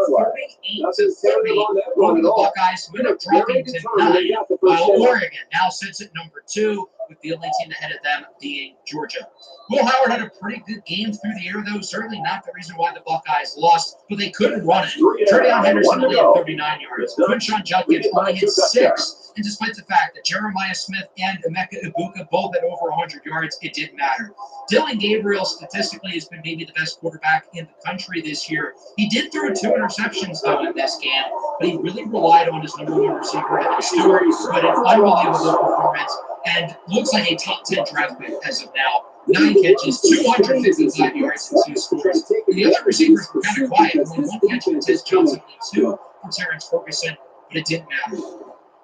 over the Buckeyes, who end up dropping to 9, while Oregon now sits at number 2, with the only team ahead of them being Georgia. Will Howard had a pretty good game through the air, though. Certainly not the reason why the Buckeyes lost, but they couldn't run it. Trevion Henderson only had 39 yards. Quinshawn Judkins only had 6. And despite the fact that Jeremiah Smith and Emeka Ibuka both had over 100 yards, it didn't matter. Dylan Gabriel statistically has been maybe the best quarterback in the country this year. He did throw 2 interceptions, though, in this game, but he really relied on his number 1 receiver, Evan Stewart, who had an unbelievable performance and looks like a top 10 draft pick as of now. 9 catches, 255 yards, and 2 scores. And the other receivers were kind of quiet. Only 1 catch from Tiz Johnson and 2 from Terrence Ferguson, but it didn't matter.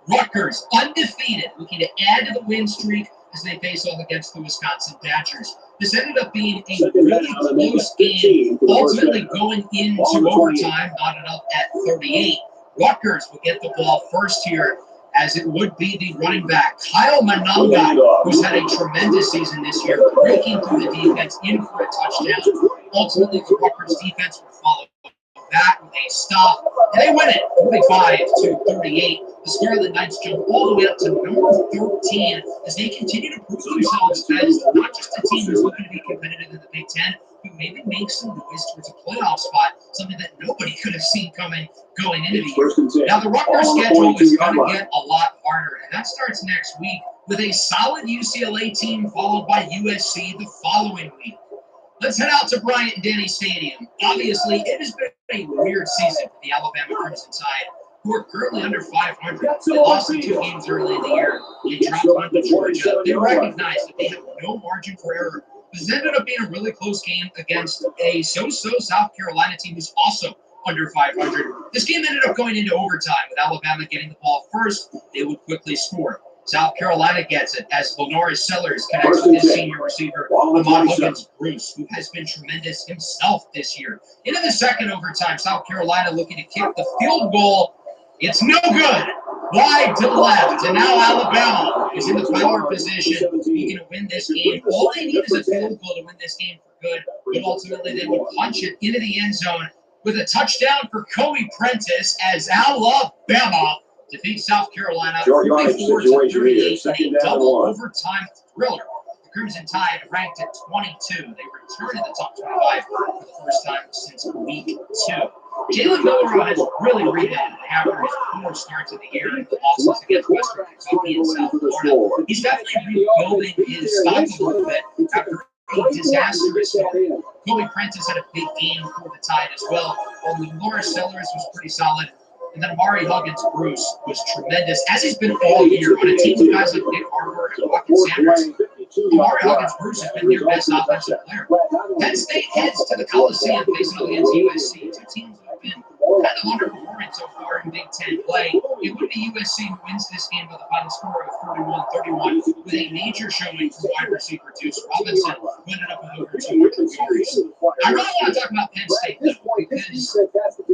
Rutgers, undefeated, looking to add to the win streak as they face off against the Wisconsin Badgers. This ended up being a really close game, ultimately going into overtime, knotted up at 38. Rutgers will get the ball first here, as it would be the running back, Kyle Mananga, who's had a tremendous season this year, breaking through the defense in for a touchdown. Ultimately, the Rutgers defense will follow that with a stop, and they win it 45-38. The Scarlet Knights jump all the way up to number 13 as they continue to prove themselves as not just a team who's looking to be competitive in the Big Ten, but maybe make some noise towards a playoff spot, something that nobody could have seen coming going into the year. Now, the Rutgers schedule is going to get a lot harder, and that starts next week with a solid UCLA team followed by USC the following week. Let's head out to Bryant-Denny Stadium. Obviously, it has been a weird season for the Alabama Crimson Tide, who are currently under 500. They lost in 2 games early in the year. They dropped one to Georgia. They recognize that they have no margin for error. This ended up being a really close game against a so-so South Carolina team who's also under 500. This game ended up going into overtime with Alabama getting the ball first. They would quickly score. South Carolina gets it as Lenore Sellers connects with his senior receiver, Ahmad Huggins-Bruce, who has been tremendous himself this year. Into the second overtime, South Carolina looking to kick the field goal. It's no good. Wide to the left, and now Alabama is in the power position. You can win this game. All they need is a field goal to win this game for good, but ultimately they would punch it into the end zone with a touchdown for Kobe Prentice as Alabama defeats South Carolina 44-38 in a double overtime thriller. The Crimson Tide ranked at 22. They return to the top 25 for the first time since week 2. Jalen Miller has really rebounded after his poor start to the year and the losses against Western Kentucky and South Florida. He's definitely rebuilding his stock a little bit after a disastrous start. Kobe Prentice had a big game for the Tide as well, while Lenore Sellers was pretty solid. And then Amari Huggins-Bruce was tremendous, as he's been all year on a team with guys like Nick Harper and Watkins Sanders. Amari Huggins-Bruce has been their best offensive player. Penn State heads to the Coliseum facing up against USC. Two teams have been kind of underperforming so far in Big Ten play. It would be USC who wins this game by the final score of 41-31 with a major showing from wide receiver Deuce Robinson, who ended up with over 200 yards. I really want to talk about Penn State, though, because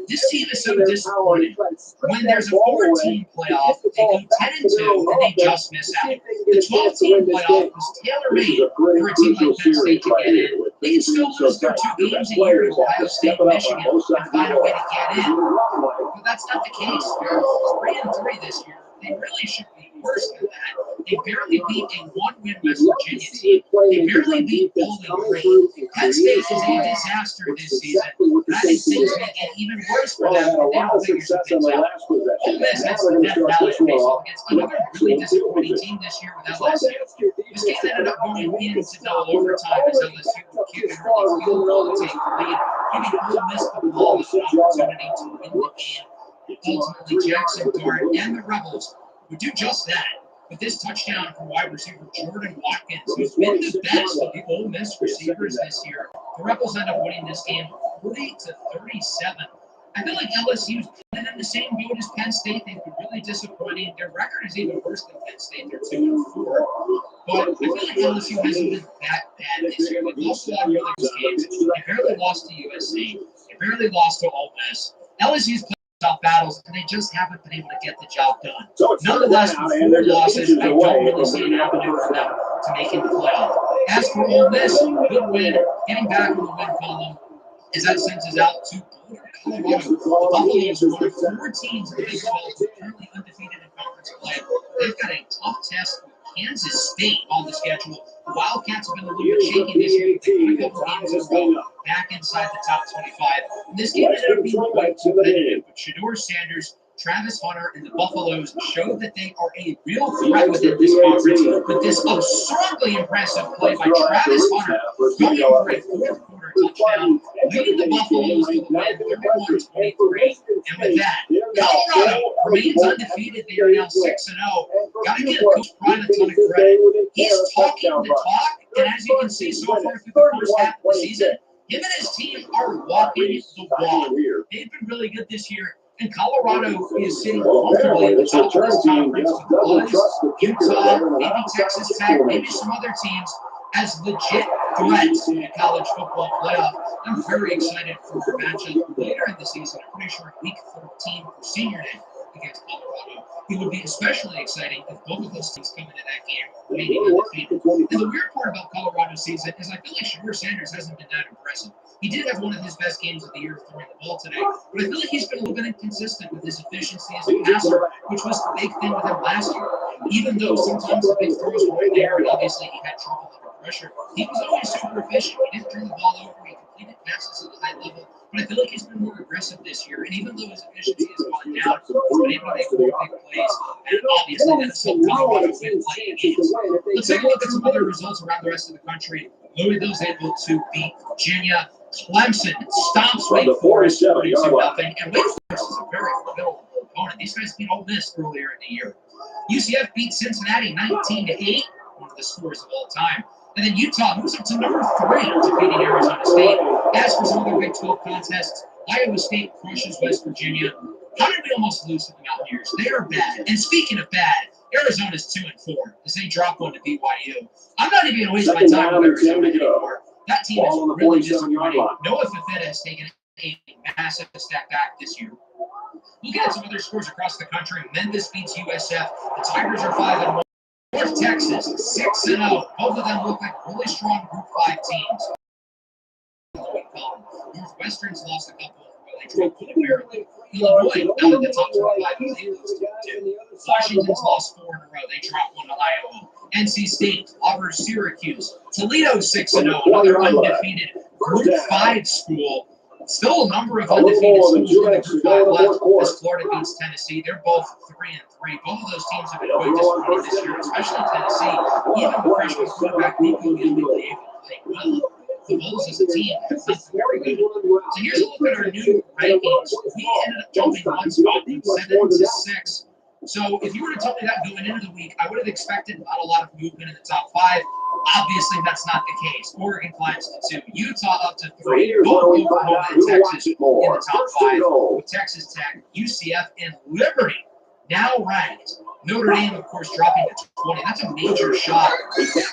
this team is so disappointing. When there's a 4-team playoff, they go 10-2 and they just miss out. The 12-team playoff was tailor-made for a team like Penn State to get in. They can still lose their 2 games a year to Ohio State and Michigan and find a way to get in. But that's not the case. They're 3-3 this year. They really should be worse than that. They barely beat a 1-win West Virginia team. They barely beat Bowling Green. Penn State is a disaster this season. And I think things may get even worse for them if they don't figure some things out. Ole Miss has the Death Valley face off against another really disappointing team this year with LSU. This game ended up going into double overtime as LSU would kick an early field goal to take the lead, giving Ole Miss the ball with an opportunity to win the game. Ultimately, Jackson Dart and the Rebels would do just that. With this touchdown from wide receiver Jordan Watkins, who's been the best of the Ole Miss receivers this year, the Rebels end up winning this game 40-37. I feel like LSU's kind of in the same boat as Penn State. They've been really disappointing. Their record is even worse than Penn State. They're 2-4. But I feel like LSU hasn't been that bad this year. They've lost a lot of really close games. They barely lost to USC. They barely lost to Ole Miss. LSU's played tough battles, and they just haven't been able to get the job done. Nonetheless, with 4 losses, I don't really see an avenue for them to make it the playoff. As for Ole Miss, good win, getting back in the win column, as that sends us out to Boulder, Colorado. The Buffaloes are one of 4 teams in the Big 12 who are currently undefeated in conference play. They've got a tough test with Kansas State on the schedule. The Wildcats have been a little bit shaky this year. They won a couple games in a row back inside the top 25. And this game ended up being quite competitive. But Shedeur Sanders, Travis Hunter, and the Buffaloes showed that they are a real threat within this conference. With this absurdly impressive play by Travis Hunter, going for a 4th quarter touchdown, leading the Buffaloes to the win 31-23. And with that, Colorado remains undefeated. They are now 6-0. Gotta give Coach Prime a ton of credit. He's talking the talk, and as you can see so far through the first half of the season, him and his team are walking the walk. They've been really good this year. And Colorado is sitting comfortably at the top of this conference with Buzz, Utah, maybe Texas Tech, maybe some other teams as legit threats in the college football playoff. I'm very excited for our matchup later in the season. I'm pretty sure week 13 for Senior Day against Colorado. It would be especially exciting if both of those teams come into that game remaining undefeated. And the weird part about Colorado's season is I feel like Shedeur Sanders hasn't been that impressive. He did have one of his best games of the year throwing the ball today, but I feel like he's been a little bit inconsistent with his efficiency as a passer, which was the big thing with him last year. Even though sometimes the big throws weren't there, and obviously he had trouble under pressure, he was always super efficient. He didn't turn the ball over. He completed passes at a high level. But I feel like he's been more aggressive this year. And even though his efficiency has gone down, he's been able to make more big plays. And obviously that's helped Colorado win playing games. Let's take a look at some other results around the rest of the country. Louisville's able to beat Virginia. Clemson stomps Wake Forest 42-0. And Wake Forest is a very formidable opponent. These guys beat Ole Miss earlier in the year. UCF beat Cincinnati 19-8, one of the scores of all time. And then Utah moves up to number 3, defeating Arizona State. As for some other Big 12 contests, Iowa State crushes West Virginia. How did we almost lose to the Mountaineers? They are bad. And speaking of bad, Arizona's 2-4 as they drop one to BYU. I'm not even going to waste my time with Arizona anymore. That team is really disappointing. Noah Fafetta has taken a massive step back this year. Looking at some other scores across the country, Memphis beats USF. The Tigers are 5-1. North Texas 6-0. Both of them look like really strong Group 5 teams. Northwestern's lost a couple. They dropped one barely. Illinois out of the top 25. They lose to Purdue. Washington's lost 4 in a row. They dropped one to Iowa. NC State offers Syracuse. Toledo 6-0. Another undefeated Group 5 school. Still a number of undefeated schools in the Group 5 left as Florida beats Tennessee. They're both 3-3. Both of those teams have been quite disappointing this year, especially Tennessee. Even the freshman quarterback Nico Gilly able to play well. The Bulls as a team have not been very good. So here's a look at our new rankings. We ended up jumping one spot from 7 to 6. So if you were to tell me that going into the week, I would have expected not a lot of movement in the top 5. Obviously, that's not the case. Oregon climbs to 2, Utah up to 3, both Oklahoma and Texas in the top 5, with Texas Tech, UCF, and Liberty now ranked. Notre Dame, of course, dropping to 20. That's a major shot.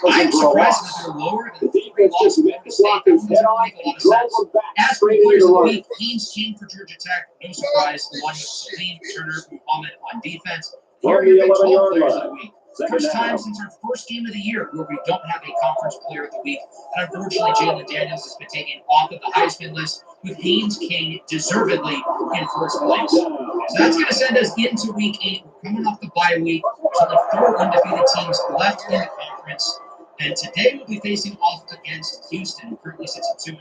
I'm surprised that they're lower than the 3 losses to Florida State. That doesn't make a lot of sense. As for the players of the week, Haynes King for Georgia Tech. No surprise. One Salim Turner Muhammad on defense. Here are your Big 12 players of the week. First time since our first game of the year where we don't have a conference player of the week. And unfortunately, Jalen Daniels has been taken off of the Heisman list with Haynes King deservedly in first place. So that's going to send us into week 8. We're coming off the bye week. There's only 4 undefeated teams left in the conference. And today we'll be facing off against Houston, who currently sits at 2-4,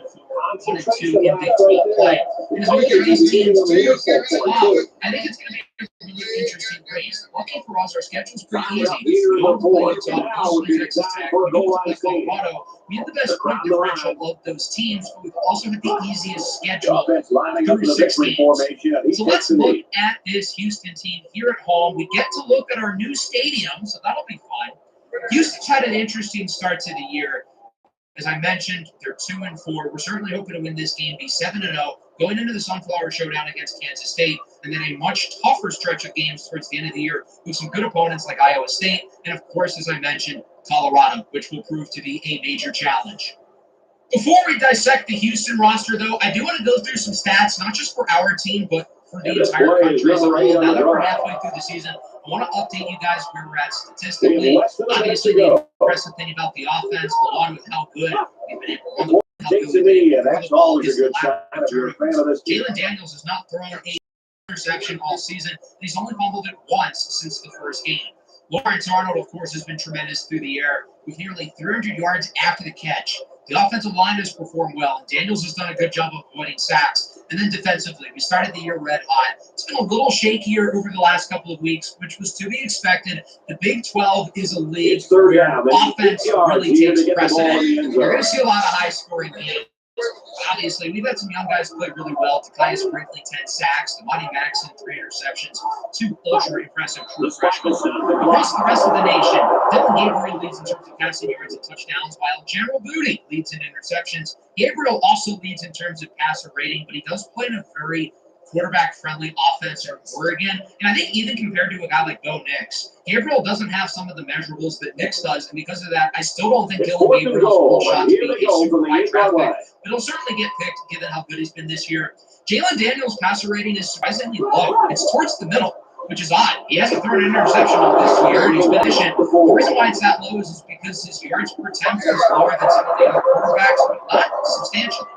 1-2 in Big 12 play. And as we look at these teams too, I think it's going to be a really interesting race. Lucky for us, our schedule's pretty easy. We don't play Utah, Houston, Texas Tech, we don't play Colorado. We have the best point differential of those teams, but we've also had the easiest schedule through 6 games. So let's look at this Houston team here at home. We get to look at our new stadium, so that'll be fun. Houston's had an interesting start to the year. As I mentioned, they're 2-4. We're certainly hoping to win this game, be 7-0, going into the Sunflower Showdown against Kansas State, and then a much tougher stretch of games towards the end of the year with some good opponents like Iowa State, and of course, as I mentioned, Colorado, which will prove to be a major challenge. Before we dissect the Houston roster, though, I do want to go through some stats, not just for our team, but for the entire country as a whole. Now that we're halfway through the season, I want to update you guys where we're at statistically. Obviously, the impressive thing about the offense, along with how good we've been able to run the ball, how good we've been able to throw the ball, is the lack of turnovers. Jalen Daniels has not thrown an interception all season, and he's only fumbled it once since the first game. Lawrence Arnold, of course, has been tremendous through the air with nearly 300 yards after the catch. The offensive line has performed well, and Daniels has done a good job of avoiding sacks. And then defensively, we started the year red hot. It's been a little shakier over the last couple of weeks, which was to be expected. The Big 12 is a league where offense really takes precedent. You're going to see a lot of high-scoring games. Obviously, we've had some young guys play really well. Tyus Brinkley, 10 sacks. Monty Maxson, 3 interceptions. 2 ultra-impressive true freshmen. Across the rest of the nation, Dylan Gabriel leads in terms of passing yards and touchdowns, while General Booty leads in interceptions. Gabriel also leads in terms of passer rating, but he does play in a very quarterback-friendly offense in Oregon. And I think even compared to a guy like Bo Nix, Gabriel doesn't have some of the measurables that Nix does, and because of that, I still don't think Dylan Gabriel's full shot to be a super high draft pick, but he'll certainly get picked given how good he's been this year. Jalen Daniels' passer rating is surprisingly low. It's towards the middle, which is odd. He hasn't thrown an interception all this year, and he's been efficient. The reason why it's that low is because his yards per attempt is lower than some of the other quarterbacks, but not substantially.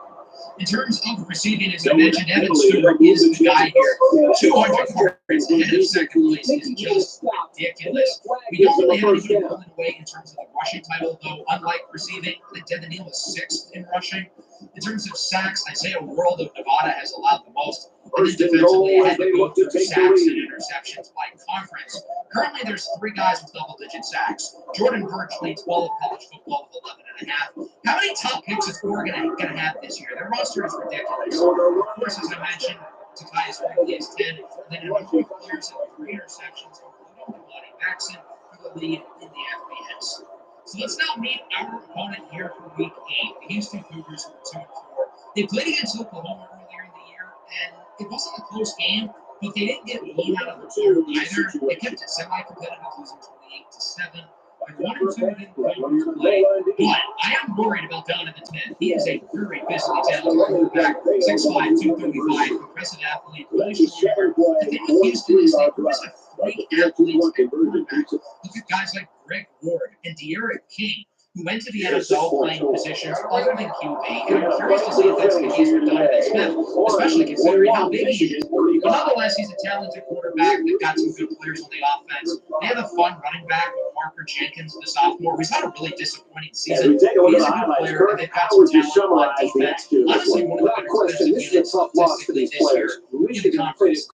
In terms of receiving, as I mentioned, Evan Stewart is the guy here. 200 yards ahead of second place is just ridiculous. We don't really have anything rolling away in terms of the rushing title, though. Unlike receiving, I think Devin Neal was 6th in rushing. In terms of sacks, Isaiah World of Nevada has allowed the most. And then defensively, I had to go through sacks and interceptions by conference. Currently, there's 3 guys with double-digit sacks. Jordan Birch leads all of college football with 11.5. How many top picks is Oregon going to have this year? Their roster is ridiculous. Of course, as I mentioned, Tyus Brinkley is 10. And then a number of players have 3 interceptions, including Monty Maxson for the lead in the FBS. So let's now meet our opponent here for Week 8, the Houston Cougars, who are 2-4. They played against Oklahoma earlier in the year, it wasn't a close game, but they didn't get beat out of the field either. They kept it semi-competitive, losing 28-7. And 1-2 didn't come to play. But I am worried about Donovan Smith. He is a very physically talented quarterback, 6'5", 235, impressive athlete, really strong. The thing with Houston is that he was a freak athlete at quarterback. Look at guys like Greg Ward and De'Aaron King, who went to the NFL playing positions other than QB, and I'm curious to see if that's the case with Donovan Smith, especially considering how big he is. But nonetheless, he's a talented quarterback. They've got some good players on the offense. They have a fun running back with Parker Jenkins, the sophomore, who's had a really disappointing season. He's a good player, and they've got some talent on defense. Honestly, one of the better defensive units statistically this year in the conference.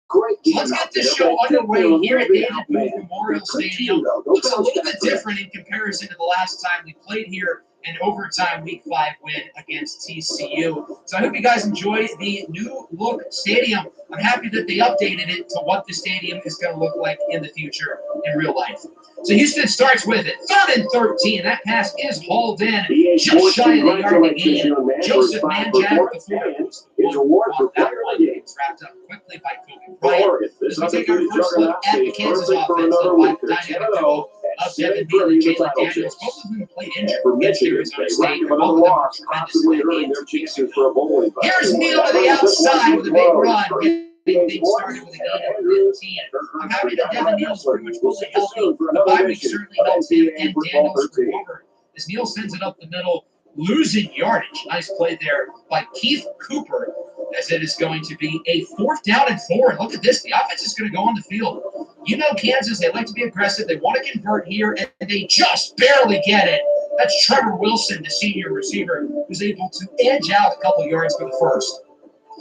Let's get this show underway here at David Booth Memorial Stadium. Looks a little bit different in comparison to the last time we played here, an overtime Week 5 win against TCU. So I hope you guys enjoy the new look stadium. I'm happy that they updated it to what the stadium is going to look like in the future in real life. So Houston starts with it. 3rd and 13. That pass is hauled in just shy of the yard of the game. Joseph Manjack, the forward, that one was wrapped up quickly by Kobe Bryant. As we take our first look at the Kansas offense, the dynamic duo of Devin Neal and Jalen Daniels, both of them played injured against Arizona State. Both of them were tremendous in that game. Here's Neal to the outside with a big run. Things started with a gain of 15. I'm happy that Devin Neal's pretty much fully healthy. The bye week certainly helps him and Daniels recover. As Neal sends it up the middle, losing yardage. Nice play there by Keith Cooper, as it is going to be a 4th down and 4. And look at this. The offense is going to go on the field. You know Kansas, they like to be aggressive. They want to convert here, and they just barely get it. That's Trevor Wilson, the senior receiver, who's able to edge out a couple yards for the first.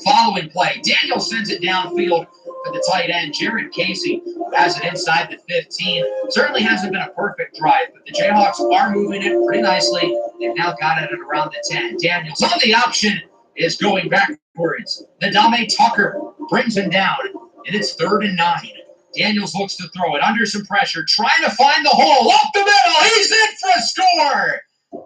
Following play, Daniel sends it downfield for the tight end, Jared Casey, who has it inside the 15. Certainly hasn't been a perfect drive, but the Jayhawks are moving it pretty nicely. They've now got it at around the 10. Daniels on the option is going backwards. Nadame Tucker brings him down, and it's 3rd and 9. Daniels looks to throw it under some pressure, trying to find the hole up the middle. He's in for a score.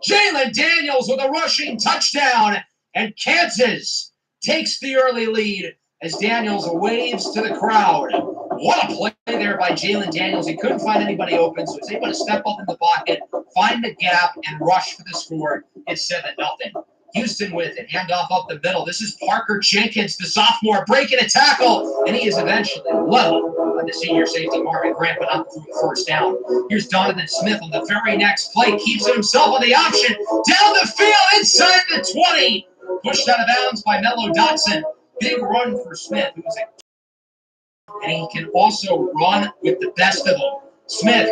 Jalen Daniels with a rushing touchdown, and Kansas takes the early lead as Daniels waves to the crowd. What a play there by Jalen Daniels. He couldn't find anybody open, so he's able to step up in the pocket, find the gap, and rush for the score. It's 7-0. Houston with it. Handoff up the middle. This is Parker Jenkins, the sophomore, breaking a tackle, and he is eventually leveled by the senior safety, Marvin Grant, but not for the first down. Here's Donovan Smith on the very next play. Keeps it himself on the option. Down the field, inside the 20. Pushed out of bounds by Mello Dotson. Big run for Smith, and he can also run with the best of them. Smith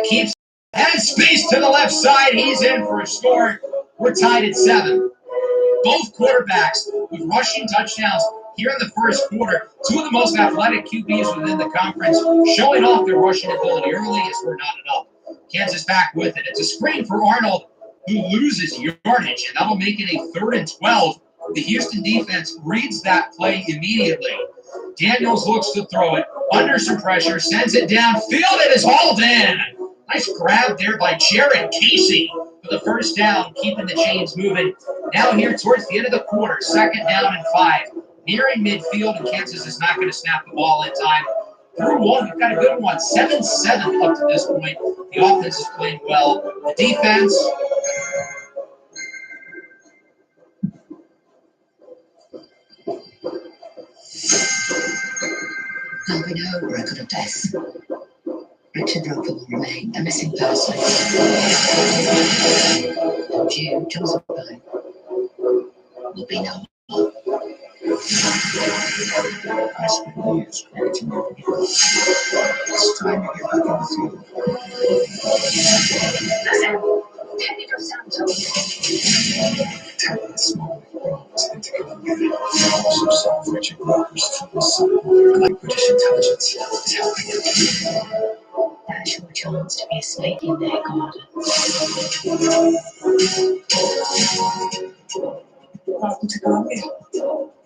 has space to the left side. He's in for a score. We're tied at 7. Both quarterbacks with rushing touchdowns here in the first quarter. Two of the most athletic QBs within the conference showing off their rushing ability early as we're knotted up. Kansas back with it. It's a screen for Arnold, who loses yardage, and that'll make it a 3rd and 12. The Houston defense reads that play immediately. Daniels looks to throw it under some pressure, sends it downfield. It is hauled in. Nice grab there by Jared Casey for the first down, keeping the chains moving. Now here towards the end of the quarter, 2nd down and 5. Nearing midfield, and Kansas is not going to snap the ball in time. Through one, we've got a good one. 7-7 up to this point. The offense is playing well. The defense... Now we know record of death. Richard Roper will remain a missing person. And you, Joseph Byrne, will be no more. I spent years creating your hero. It's time to get back in the field. Take your sound to Talent small brains into community. Also solve Richard Roper's troubles. Like British intelligence is helping him. That's your chance to be a snake in their garden. Welcome to go in.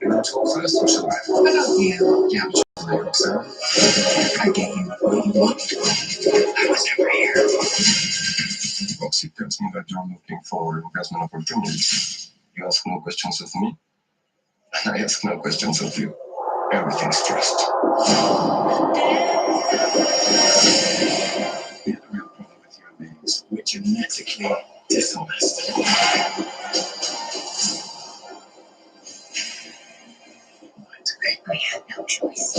You're not told first, or shall I? I love you. Yeah, but I hope so. I get you what you want. I was never here. Roxy tells me that you're looking for investment opportunities. You ask no questions of me, and I ask no questions of you. Everything's stressed. The other real problem with human beings, we're genetically dishonest. We had no choice.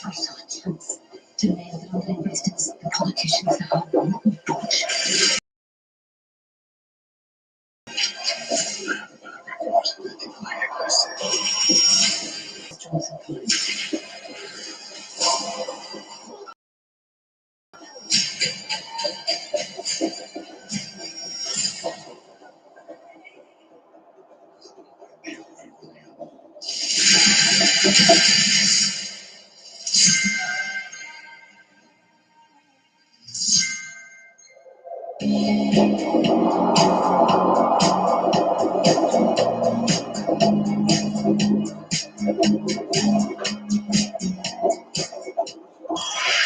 I saw a chance to nail down the instance the politicians have rotten bullshit.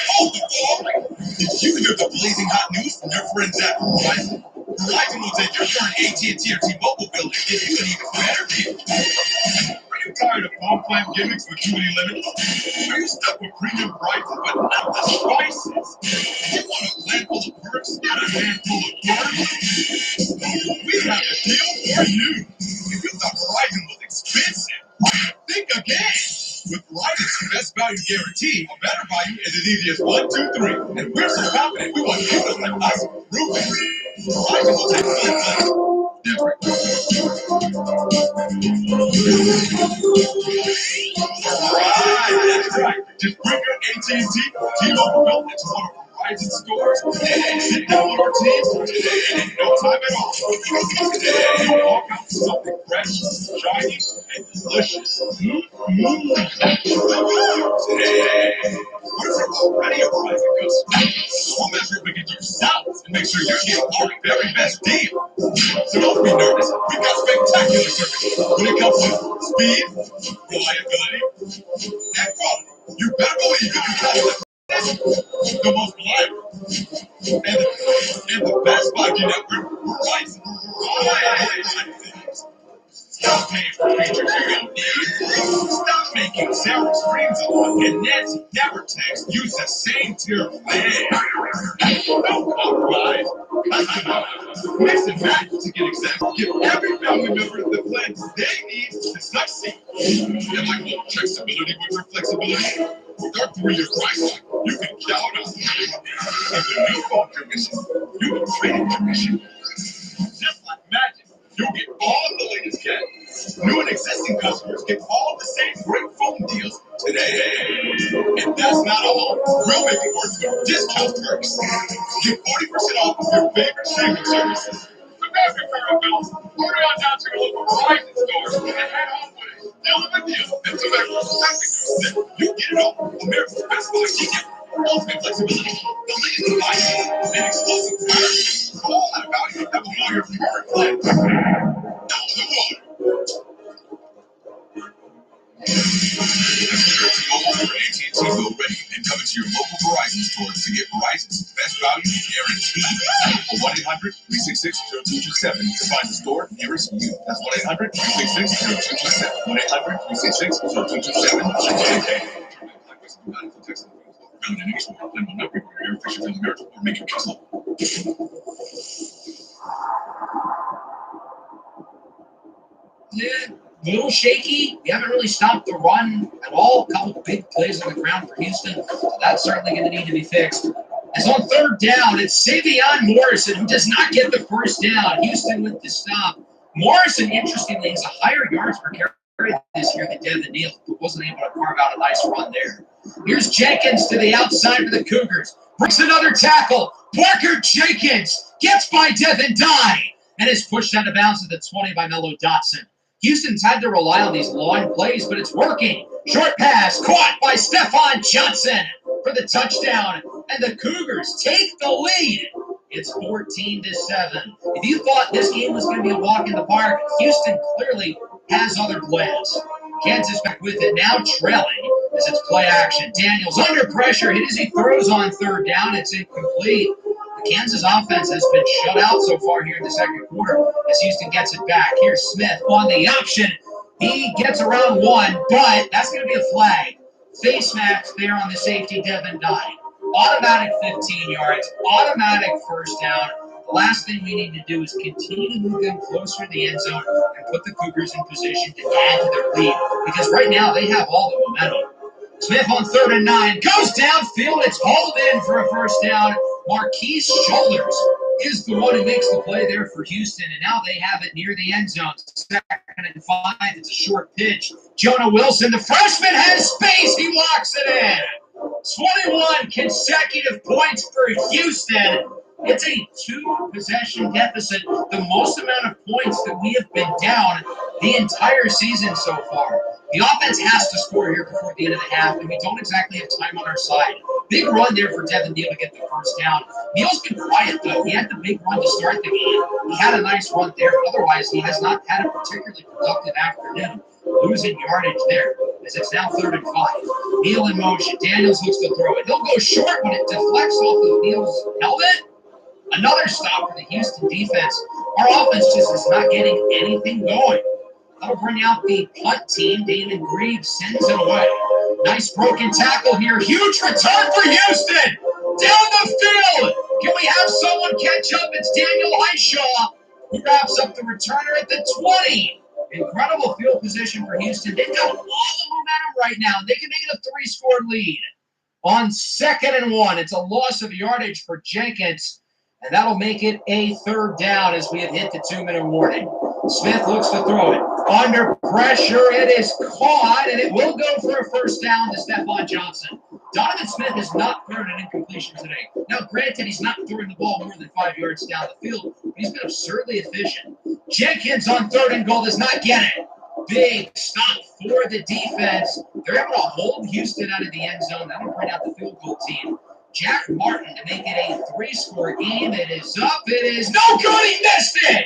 Hold the phone! Did you hear the blazing hot news from your friends at Verizon? Verizon will take your current AT&T or T-Mobile bill and give you an even better deal. Are you tired of phone plan gimmicks with too many limits? Are you stuck with premium prices but not the spices? You want a plan full of perks, not a handful of perks? We have a deal for you. If you thought Verizon was expensive, think again. With Verizon's best value guarantee, a better value is as easy as 1, 2, 3. And we're so confident we want you to let us prove it. Verizon will take different. Right, that's right. Just bring your AT&T or T-Mobile bill into one of Verizon stores and sit down with our team today in no time at all. Today, you will walk out with something fresh, shiny, and delicious. Today, we're already a Verizon customer. We'll measure it against yourselves and make sure you're getting our very best deal. So don't be nervous. We got spectacular service when it comes to speed, reliability, and quality. You better believe you can count on the most reliable and the best 5G network, Verizon. Stop paying for features you don't need. Stop making Sarah screams a lot and Nancy never texts use the same terrible plan. Don't compromise. Mix and match to get exactly. Give every family member the plans they need to succeed. And like little flexibility with your flexibility, with our 3-year price, you can count on it. And when you phone your mission, you can trade your mission. Just like magic, you'll get all the latest gadgets. New and existing customers get all the same great phone deals today. And that's not all. We'll make it work with discount perks. Get 40% off of your favorite streaming services. So grab your current bills, hurry on down to your local Verizon store, and head on with it. Deal of a deal, and some extra protecting you get it all. America's best 5G network. Ultimate flexibility, the latest devices, and exclusive perks. All at a value that will blow your current plan. Down the water. T-Mobile or AT&T Go ready and come into your local Verizon store to get Verizon's best value guaranteed. Call 1-800-366-0227 to find the store nearest you. That's 1-800-366-0227. 1-800-366-0227. Or make your choice. Yeah, a little shaky. We haven't really stopped the run at all. A couple of big plays on the ground for Houston. So that's certainly going to need to be fixed. As on third down, it's Savion Morrison who does not get the first down. Houston with the stop. Morrison, interestingly, has a higher yards per carry this year than Devin Neal, who wasn't able to carve out a nice run there. Here's Jenkins to the outside for the Cougars. Brings another tackle. Parker Jenkins gets by Devin Dye and is pushed out of bounds at the 20 by Mello Dotson. Houston's had to rely on these long plays, but it's working. Short pass caught by Stephon Johnson for the touchdown, and the Cougars take the lead. It's 14-7. If you thought this game was going to be a walk in the park, Houston clearly has other plans. Kansas back with it, now trailing as it's play action. Daniels under pressure, hit as he throws on third down. It's incomplete. The Kansas offense has been shut out so far here in the second quarter as Houston gets it back. Here's Smith on the option. He gets around one, but that's going to be a flag. Face mask there on the safety, Devin Dye. Automatic 15 yards, automatic first down. The last thing we need to do is continue to move them closer to the end zone and put the Cougars in position to add to their lead, because right now they have all the momentum. Smith on 3rd and 9, goes downfield, it's hauled in for a first down. Marquise Shoulders is the one who makes the play there for Houston, and now they have it near the end zone. 2nd and 5, it's a short pitch. Jonah Wilson, the freshman, has space, he locks it in. 21 consecutive points for Houston. It's a 2-possession deficit, the most amount of points that we have been down the entire season so far. The offense has to score here before the end of the half, and we don't exactly have time on our side. Big run there for Devin Neal to get the first down. Neal's been quiet, though. He had the big run to start the game. He had a nice run there. Otherwise, he has not had a particularly productive afternoon. Losing yardage there, as it's now 3rd and 5. Neal in motion. Daniels looks to throw it. He'll go short when it deflects off of Neal's helmet. Another stop for the Houston defense. Our offense just is not getting anything going. That'll bring out the punt team. Damon Greaves sends it away. Nice broken tackle here. Huge return for Houston. Down the field. Can we have someone catch up? It's Daniel Hishaw who wraps up the returner at the 20. Incredible field position for Houston. They've got all the momentum right now. They can make it a 3-score lead. On 2nd and 1, it's a loss of yardage for Jenkins. And that'll make it a 3rd down as we have hit the 2-minute warning. Smith looks to throw it. Under pressure, it is caught, and it will go for a first down to Stephon Johnson. Donovan Smith has not thrown an incompletion today. Now, granted, he's not throwing the ball more than 5 yards down the field, but he's been absurdly efficient. Jenkins on 3rd and goal does not get it. Big stop for the defense. They're able to hold Houston out of the end zone. That'll bring out the field goal team. Jack Martin to make it a 3-score game. It is up. It is no good. He missed it.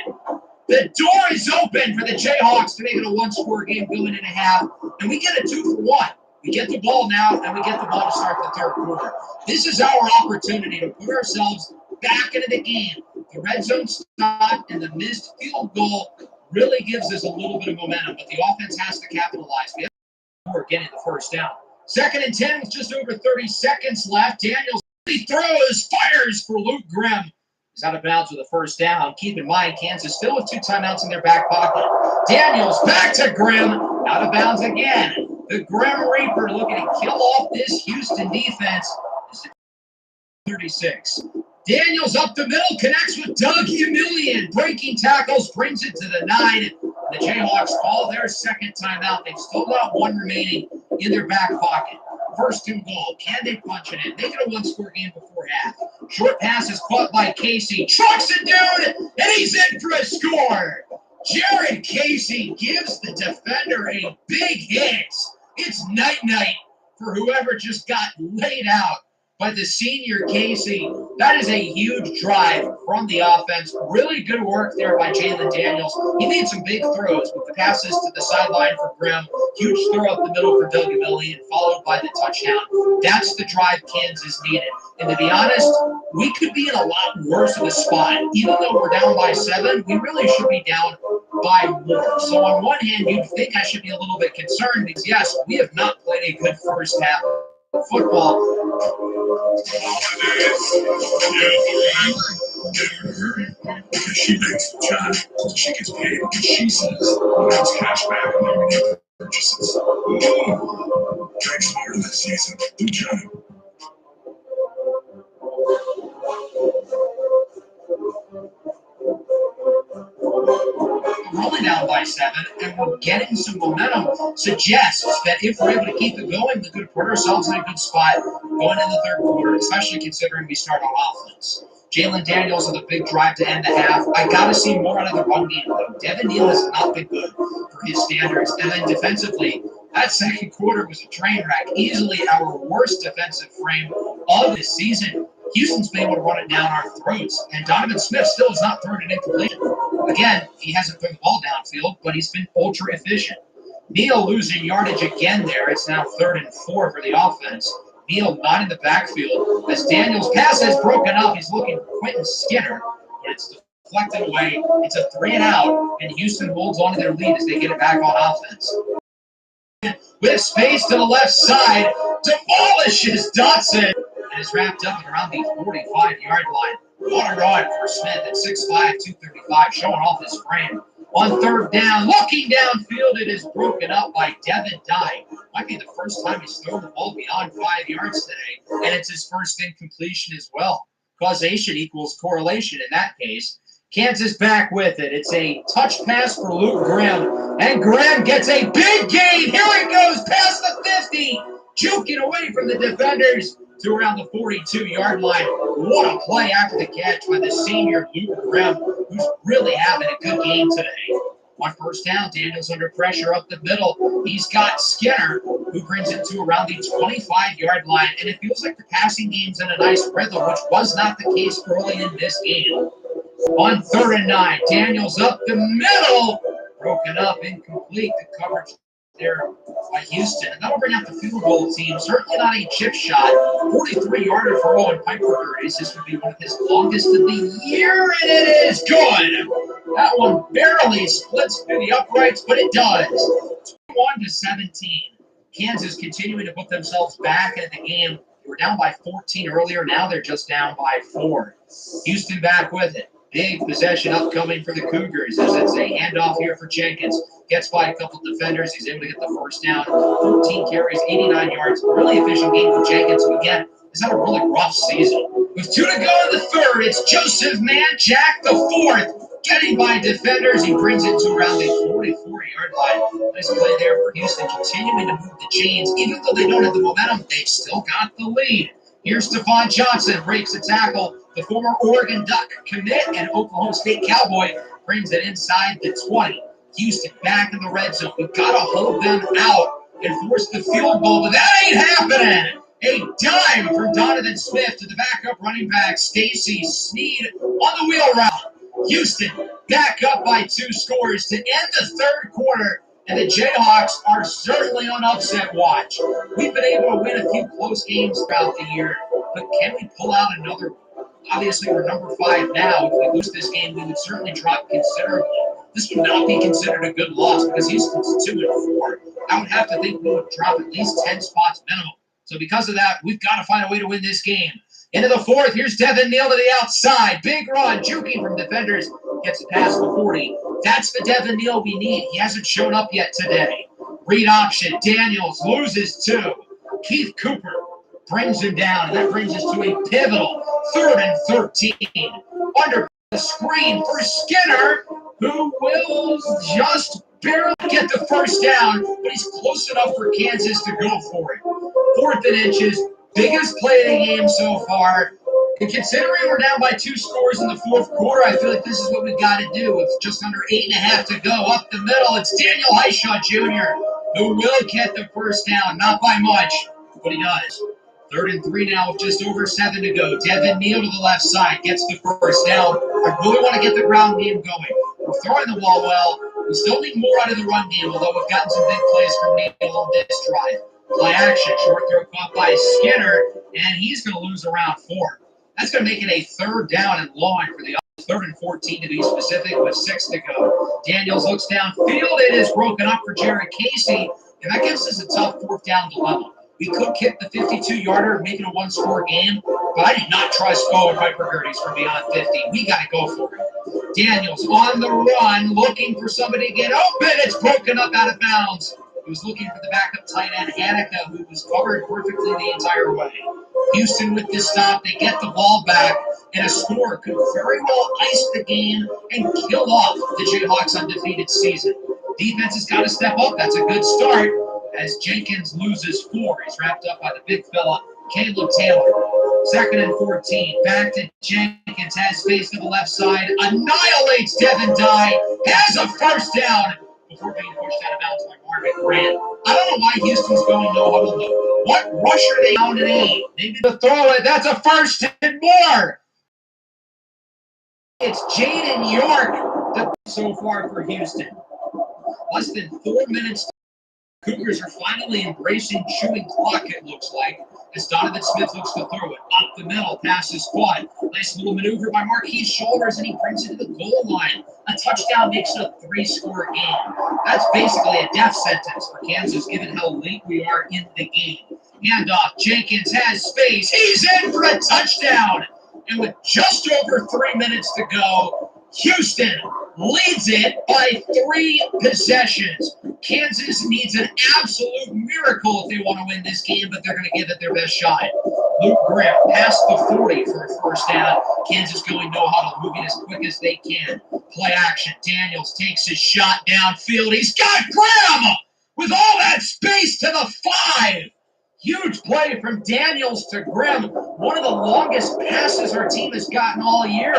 The door is open for the Jayhawks to make it a 1-score game going into half. And we get a 2-for-1. We get the ball now, and we get the ball to start the 3rd quarter. This is our opportunity to put ourselves back into the game. The red zone stop and the missed field goal really gives us a little bit of momentum, but the offense has to capitalize. We have to getting the first down. 2nd and 10 with just over 30 seconds left. Daniels throws, fires for Luke Grimm. He's out of bounds with a first down. Keep in mind, Kansas still with 2 timeouts in their back pocket. Daniels back to Grimm, out of bounds again. The Grim Reaper looking to kill off this Houston defense. 36. Daniels up the middle, connects with Doug Emilian. Breaking tackles, brings it to the 9. The Jayhawks call their 2nd timeout. They've still got 1 remaining in their back pocket. 1st and goal. Can they punch it in? Make it a 1-score game before half. Short pass is caught by Casey. Trucks it down, and he's in for a score. Jared Casey gives the defender a big hit. It's night-night for whoever just got laid out by the senior Casey. That is a huge drive from the offense. Really good work there by Jalen Daniels. He made some big throws with the passes to the sideline for Grimm. Huge throw up the middle for Doug Emilian, followed by the touchdown. That's the drive Kansas needed. And to be honest, we could be in a lot worse of a spot. Even though we're down by 7, we really should be down by more. So on one hand, you'd think I should be a little bit concerned because, yes, we have not played a good first half of football. Because she makes the job, so she gets paid because she says it's cash back on everyday purchases. Drink smarter this season. Do John. We're only down by 7, and we're getting some momentum. Suggests that if we're able to keep it going, we could put ourselves in a good spot going in the 3rd quarter, especially considering we start on offense. Jalen Daniels with a big drive to end the half. I got to see more out of the run game, though. Devin Neal has not been good for his standards. And then defensively, that 2nd quarter was a train wreck. Easily our worst defensive frame of the season. Houston's been able to run it down our throats, and Donovan Smith still has not thrown it incompletion. Again, he hasn't thrown the ball downfield, but he's been ultra efficient. Neal losing yardage again there. It's now 3rd and 4 for the offense. Neal not in the backfield as Daniels' pass is broken up. He's looking for Quentin Skinner, but it's deflected away. It's a 3-and-out, and Houston holds on to their lead as they get it back on offense. With space to the left side, demolishes Dotson, and is wrapped up at around the 45-yard line. What a run for Smith at 6'5", 235, showing off his frame. On third down, looking downfield, it is broken up by Devin Dye. Might be the first time he's thrown the ball beyond 5 yards today, and it's his first incompletion as well. Causation equals correlation in that case. Kansas back with it. It's a touch pass for Luke Graham, and Graham gets a big gain. Here he goes past the 50, juking away from the defenders to around the 42-yard line. What a play after the catch by the senior Luke Graham, who's really having a good game today. On first down, Daniels under pressure up the middle. He's got Skinner, who brings it to around the 25-yard line, and it feels like the passing game's in a nice rhythm, which was not the case early in this game. On 3rd and 9, Daniels up the middle, broken up, incomplete. The coverage there by Houston. And that'll bring out the field goal team. Certainly not a chip shot. 43-yarder for Owen Piper. This would be one of his longest of the year, and it is good. That one barely splits through the uprights, but it does. 21-17. Kansas continuing to put themselves back in the game. They were down by 14 earlier. Now they're just down by 4. Houston back with it. Big possession upcoming for the Cougars as it's a handoff here for Jenkins. Gets by a couple defenders. He's able to get the first down. 14 carries, 89 yards. Really efficient game for Jenkins, who again has had a really rough season. With 2 to go in the 3rd, it's Joseph Manjack, the 4th. Getting by defenders, he brings it to around the 44-yard line. Nice play there for Houston, continuing to move the chains. Even though they don't have the momentum, they've still got the lead. Here's Stephon Johnson, breaks a tackle. The former Oregon Duck commit and Oklahoma State Cowboy brings it inside the 20. Houston back in the red zone. We've got to hold them out and force the field goal, but that ain't happening. A dime from Donovan Smith to the backup running back, Stacy Sneed, on the wheel route. Houston back up by 2 scores to end the 3rd quarter, and the Jayhawks are certainly on upset watch. We've been able to win a few close games throughout the year, but can we pull out another one? Obviously, we're number 5 now. If we lose this game, we would certainly drop considerably. This would not be considered a good loss because Houston's 2-4. I would have to think we would drop at least 10 spots minimum. So because of that, we've got to find a way to win this game. Into the 4th, here's Devin Neal to the outside. Big run, juking from defenders. Gets it past the 40. That's the Devin Neal we need. He hasn't shown up yet today. Read option. Daniels loses 2. Keith Cooper brings him down, and that brings us to a pivotal 3rd and 13. Under the screen for Skinner, who will just barely get the first down, but he's close enough for Kansas to go for it. 4th and inches, biggest play of the game so far. And considering we're down by 2 scores in the 4th quarter, I feel like this is what we've got to do. With just under 8.5 to go, up the middle, it's Daniel Highshaw Jr., who will get the first down. Not by much, but he does. 3rd and 3 now with just over 7 to go. Devin Neal to the left side gets the first down. I really want to get the ground game going. We're throwing the ball well. We still need more out of the run game, although we've gotten some big plays from Neal on this drive. Play action, short throw caught by Skinner, and he's going to lose around 4. That's going to make it a 3rd down and long for the 3rd and 14 to be specific with 6 to go. Daniels looks downfield. It is broken up for Jared Casey, and that gives us a tough 4th down dilemma. We could kick the 52-yarder and make it a 1-score game, but I did not trust Owen Piper from beyond 50. We got to go for it. Daniels on the run, looking for somebody to get open. It's broken up out of bounds. He was looking for the backup tight end, Hanukkah, who was covered perfectly the entire way. Houston with this stop, they get the ball back, and a score could very well ice the game and kill off the Jayhawks' undefeated season. Defense has got to step up. That's a good start as Jenkins loses 4. He's wrapped up by the big fella, Caleb Taylor. 2nd and 14. Back to Jenkins. Has space to the left side. Annihilates Devin Dye. Has a first down before being pushed out of bounds by Marvin Grant. I don't know why Houston's going no huddle though. What rush are they down at 8? Maybe to throw it. That's a first and more. It's Jaden York so far for Houston. Less than 4 minutes Cougars are finally embracing chewing clock, it looks like, as Donovan Smith looks to throw it up the middle, past his squad. Nice little maneuver by Marquis Shoulders, and he brings it to the goal line. A touchdown makes it a 3-score game. That's basically a death sentence for Kansas, given how late we are in the game. Handoff, Jenkins has space. He's in for a touchdown. And with just over 3 minutes to go, Houston leads it by 3 possessions. Kansas needs an absolute miracle if they want to win this game, but they're going to give it their best shot. Luke Graham past the 40 for a first down. Kansas going no huddle, moving as quick as they can. Play action. Daniels takes his shot downfield. He's got Graham with all that space to the 5. Huge play from Daniels to Grimm. One of the longest passes our team has gotten all year.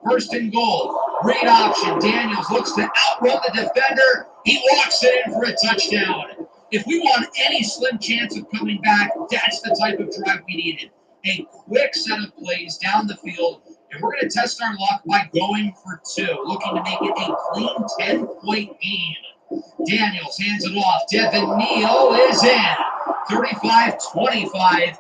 First and goal. Read option. Daniels looks to outrun the defender. He walks it in for a touchdown. If we want any slim chance of coming back, that's the type of drive we needed. A quick set of plays down the field, and we're going to test our luck by going for 2, looking to make it a clean 10-point game. Daniels hands it off. Devin Neal is in. 35-25.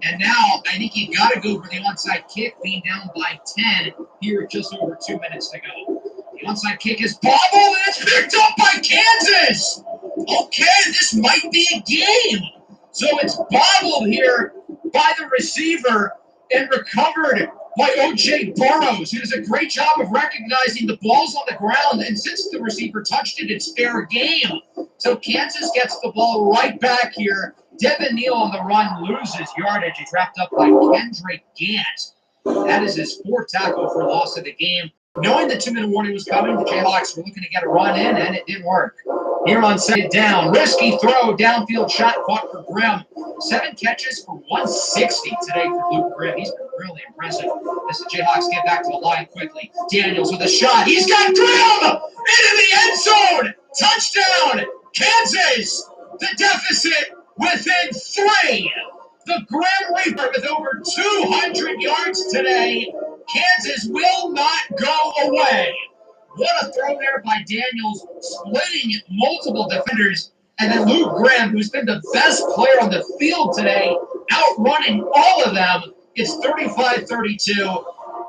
And now I think you got to go for the onside kick, being down by 10 here with just over 2 minutes to go. The onside kick is bobbled, and it's picked up by Kansas. Okay, this might be a game. So it's bobbled here by the receiver and recovered by O.J. Burrows, who does a great job of recognizing the ball's on the ground. And since the receiver touched it, it's fair game. So Kansas gets the ball right back here. Devin Neal on the run loses yardage. He's wrapped up by Kendrick Gant. That is his 4th tackle for loss of the game. Knowing the 2-minute warning was coming, the Jayhawks were looking to get a run in, and it didn't work. Here on second down, risky throw, downfield shot caught for Grimm. 7 catches for 160 today for Luke Grimm. He's been really impressive as the Jayhawks get back to the line quickly. Daniels with a shot. He's got Grimm into the end zone. Touchdown, Kansas. The deficit within 3. The Grimm Reaper with over 200 yards today. Kansas will not go away. What a throw there by Daniels, splitting multiple defenders. And then Luke Grimm, who's been the best player on the field today, outrunning all of them. It's 35-32.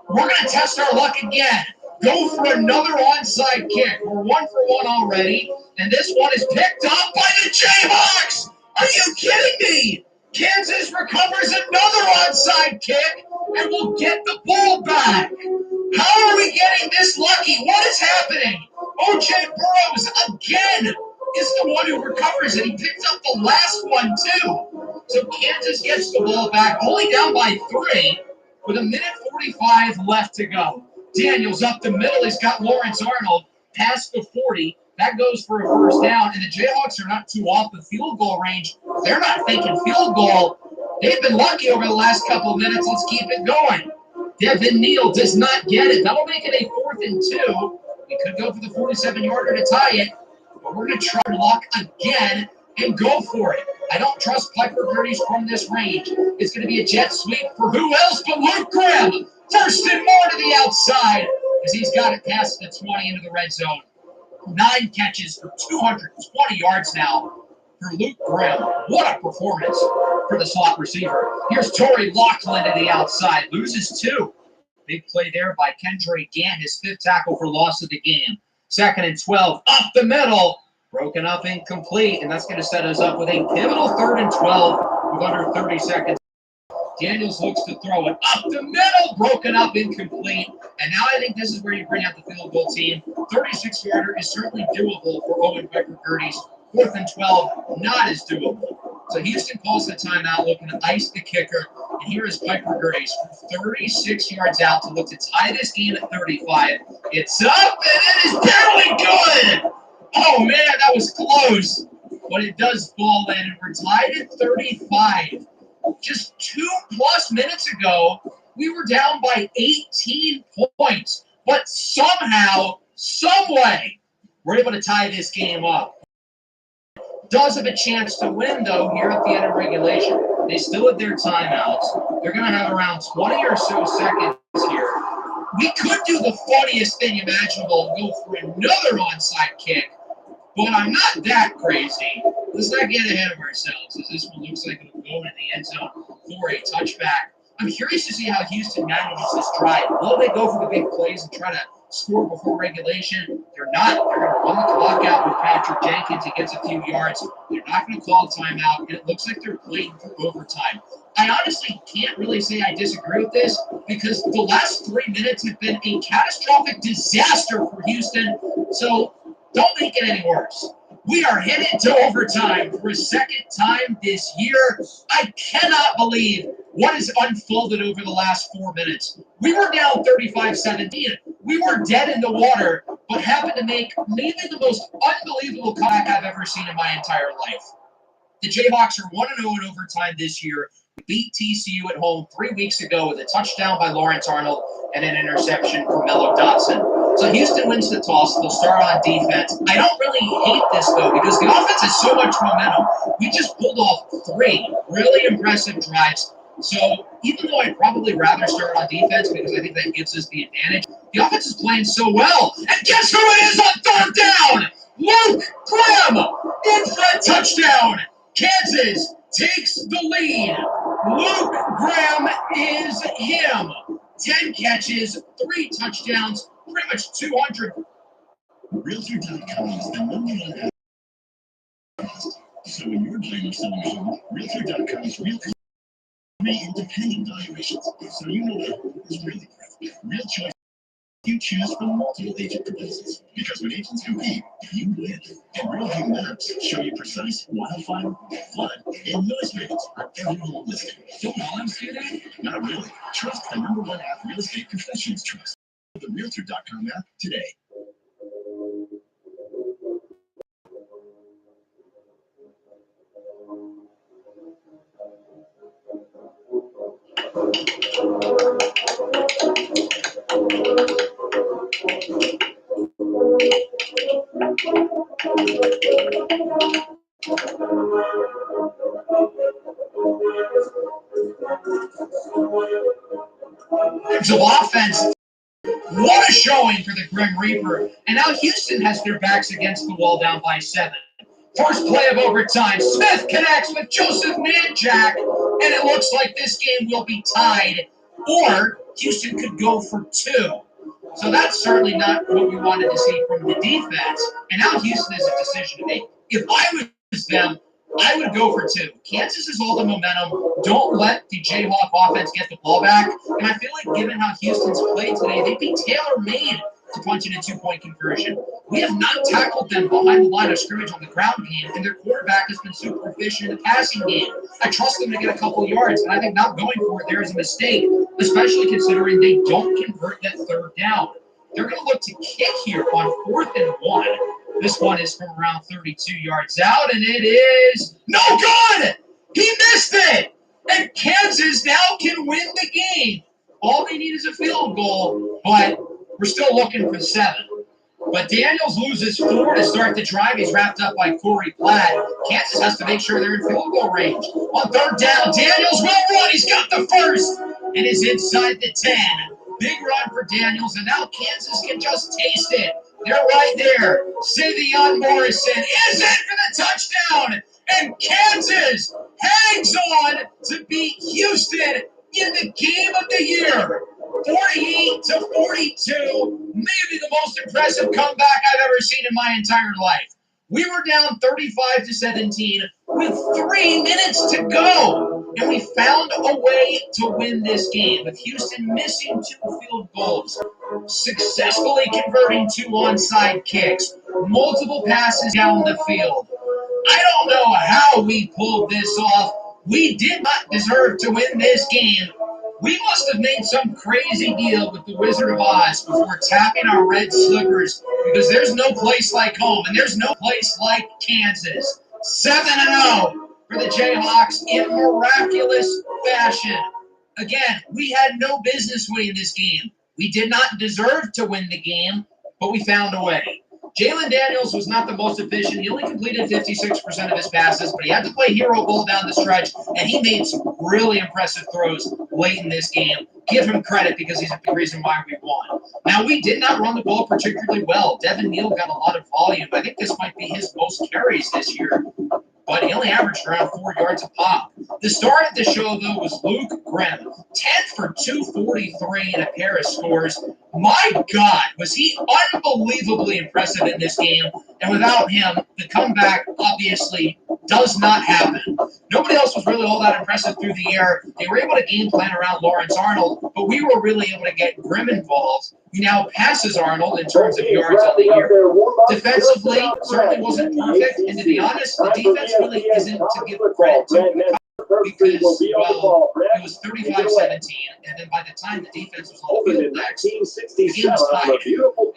We're going to test our luck again. Go for another onside kick. We're 1 for 1 already. And this one is picked up by the Jayhawks. Are you kidding me? Kansas recovers another onside kick and will get the ball back. How are we getting this lucky? What is happening? O.J. Burrows again is the one who recovers it. He picked up the last one too. So Kansas gets the ball back, only down by 3 with 1:45 left to go. Daniels up the middle. He's got Lawrence Arnold past the 40. That goes for a first down, and the Jayhawks are not too off the field goal range. They're not thinking field goal. They've been lucky over the last couple of minutes. Let's keep it going. Devin Neal does not get it. That'll make it a 4th and 2. We could go for the 47-yarder to tie it, but we're going to try luck again and go for it. I don't trust Piper Gerties from this range. It's going to be a jet sweep for who else but Luke Grimm. First and more to the outside as he's got it past the 20 into the red zone. 9 catches for 220 yards now for Luke Grimm. What a performance for the slot receiver. Here's Torrey Loughlin to the outside. Loses 2. Big play there by Kendrick Gant, his 5th tackle for loss of the game. 2nd and 12. Up the middle. Broken up, incomplete. And that's going to set us up with a pivotal 3rd and 12 with under 30 seconds. Daniels looks to throw it up the middle, broken up, incomplete. And now I think this is where you bring out the field goal team. 36-yarder is certainly doable for Owen Piper Gerties. 4th and 12, not as doable. So Houston calls the timeout, looking to ice the kicker. And here is Piper Gerties from 36 yards out to look to tie this game at 35. It's up, and it is barely good. Oh, man, that was close. But it does fall in, and we're tied at 35. Just 2+ minutes ago, we were down by 18 points. But somehow, some way, we're able to tie this game up. Does have a chance to win, though, here at the end of regulation. They still have their timeouts. They're going to have around 20 or so seconds here. We could do the funniest thing imaginable and go for another onside kick, but I'm not that crazy. let's not get ahead of ourselves, as this one looks like it'll go into the end zone for a touchback. I'm curious to see how Houston manages this drive. Will they go for the big plays and try to score before regulation? They're not. They're going to run the clock out with Patrick Jenkins. He gets a few yards. They're not going to call timeout, and it looks like they're playing for overtime. I honestly can't really say I disagree with this because the last 3 minutes have been a catastrophic disaster for Houston, so don't make it any worse. We are headed to overtime for a second time this year. I cannot believe what has unfolded over the last 4 minutes. We were down 35-17. We were dead in the water, but happened to make maybe the most unbelievable comeback I've ever seen in my entire life. The Jayhawks are 1-0 in overtime this year. We beat TCU at home 3 weeks ago with a touchdown by Lawrence Arnold and an interception from Mello Dotson. So Houston wins the toss. They'll start on defense. I don't really hate this, though, because the offense has so much momentum. We just pulled off 3 really impressive drives. So even though I'd probably rather start on defense because I think that gives us the advantage, the offense is playing so well. And guess who it is on third down? Luke Graham in for a touchdown. Kansas takes the lead. Luke Graham is him. 10 catches, 3 touchdowns, pretty much 200. Realtor.com is the #1 app. So when you're buying or selling a home, Realtor.com's real independent valuations. So you know that home is really worth. Real choice. You choose from multiple agent proposals. Because when agents compete, you win. And Real View Maps show you precise wildfire, flood, and noise ratings on every home listing. Don't all I'm saying that? Not really. Trust the #1 app real estate professionals trust. The Realtor.com app today. So offense, what a showing for the Grim Reaper. And now Houston has their backs against the wall down by 7. First play of overtime. Smith connects with Joseph Manjack, and it looks like this game will be tied, or Houston could go for 2. So that's certainly not what we wanted to see from the defense. And now Houston has a decision to make. If I was them, I would go for 2. Kansas has all the momentum. Don't let the Jayhawk offense get the ball back. And I feel like given how Houston's played today, they'd be tailor-made to punch in a 2-point conversion. We have not tackled them behind the line of scrimmage on the ground game, and their quarterback has been super efficient in the passing game. I trust them to get a couple yards, and I think not going for it there is a mistake, especially considering they don't convert that third down. They're going to look to kick here on 4th and 1. This one is from around 32 yards out, and it is no good! He missed it! And Kansas now can win the game. All they need is a field goal, but we're still looking for 7. But Daniels loses 4 to start the drive. He's wrapped up by Corey Platt. Kansas has to make sure they're in field goal range. On third down, Daniels will run. He's got the first and is inside the 10. Big run for Daniels, and now Kansas can just taste it. They're right there. Savion Morrison is in for the touchdown, and Kansas hangs on to beat Houston in the game of the year. 48-42, maybe the most impressive comeback I've ever seen in my entire life. We were down 35-17 with 3 minutes to go, and we found a way to win this game with Houston missing 2 field goals, successfully converting 2 onside kicks, multiple passes down the field. I don't know how we pulled this off. We did not deserve to win this game. We must have made some crazy deal with the Wizard of Oz before tapping our red slippers, because there's no place like home, and there's no place like Kansas. 7-0 for the Jayhawks in miraculous fashion. Again, we had no business winning this game. We did not deserve to win the game, but we found a way. Jalen Daniels was not the most efficient. He only completed 56% of his passes, but he had to play hero ball down the stretch, and he made some really impressive throws late in this game. Give him credit because he's a big reason why we won. Now, we did not run the ball particularly well. Devin Neal got a lot of volume. I think this might be his most carries this year. but he only averaged around 4 yards a pop. The star of the show, though, was Luke Grimm. 10 for 243 and a pair of scores. My God, was he unbelievably impressive in this game. And without him, the comeback obviously does not happen. Nobody else was really all that impressive through the air. They were able to game plan around Lawrence Arnold, but we were really able to get Grimm involved. He now passes Arnold in terms of yards on the year. Defensively, certainly wasn't perfect, and to be honest, the defense really isn't to give credit to because, well, it was 35-17, and then by the time the defense was on the field next, the game was tied.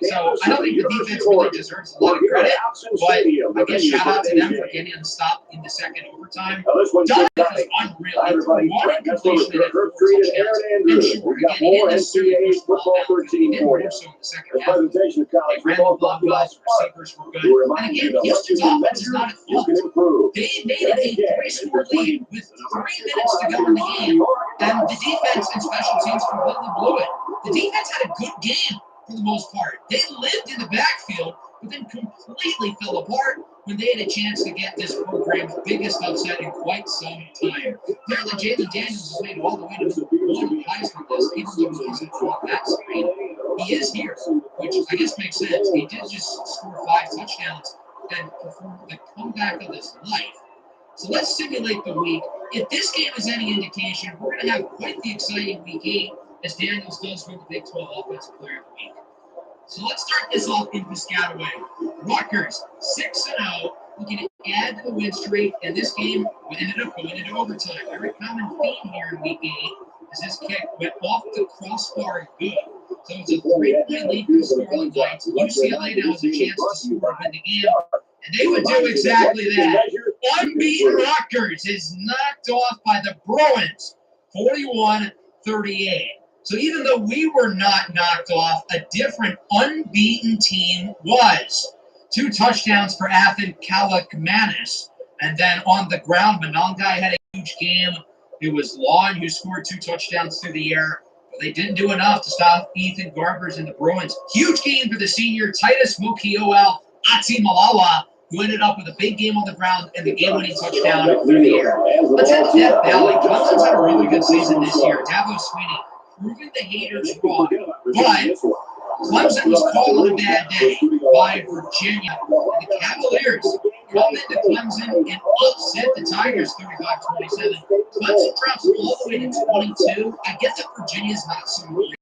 So I don't think the defense really deserves a lot of credit, but I guess shout out to them for getting a stop in the second overtime. Donovan was unreal. He threw one incompletion and had 4 touchdowns. And sure, again, he didn't necessarily push the ball down because he didn't do so in the second half. They ran the ball well, the receivers were good. And again, Houston's offense is not at fault. They made it a 3-score lead with 3 minutes to go in the game, and the defense and special teams completely blew it. The defense had a good game for the most part. They lived in the backfield, but then completely fell apart when they had a chance to get this program's biggest upset in quite some time. Apparently, Jalen Daniels has made it all the way to the one Heisman list, even though he wasn't on that screen. He is here, which I guess makes sense. He did just score 5 touchdowns and perform the comeback of his life. So let's simulate the week. If this game is any indication, we're going to have quite the exciting week 8 as Daniels does win the Big 12 Offensive Player of the Week. So let's start this off in Piscataway. Rutgers, 6-0, looking to add to the win streak, and this game ended up going into overtime. Very common theme here in week 8 as this kick went off the crossbar good. So it's a 3-point lead for the Scarlet Knights. UCLA now has a chance to score and win the game, and they would do exactly that. Unbeaten Rutgers is knocked off by the Bruins, 41-38. So even though we were not knocked off, a different unbeaten team was. 2 touchdowns for Athan Kalakmanis. And then on the ground, Monongai had a huge game. It was Lawn who scored 2 touchdowns through the air. But they didn't do enough to stop Ethan Garbers and the Bruins. Huge game for the senior Titus Mokioel Atimalawa, who ended up with a big game on the ground and the game-winning touchdown through the air. Let's head to Death Valley. Clemson's had a really good season this year. Dabo Sweeney proving the haters wrong. But Clemson was called on a bad day by Virginia. And the Cavaliers come into Clemson and upset the Tigers 35-27. Clemson drops all the way to 22. I get that Virginia's not so great.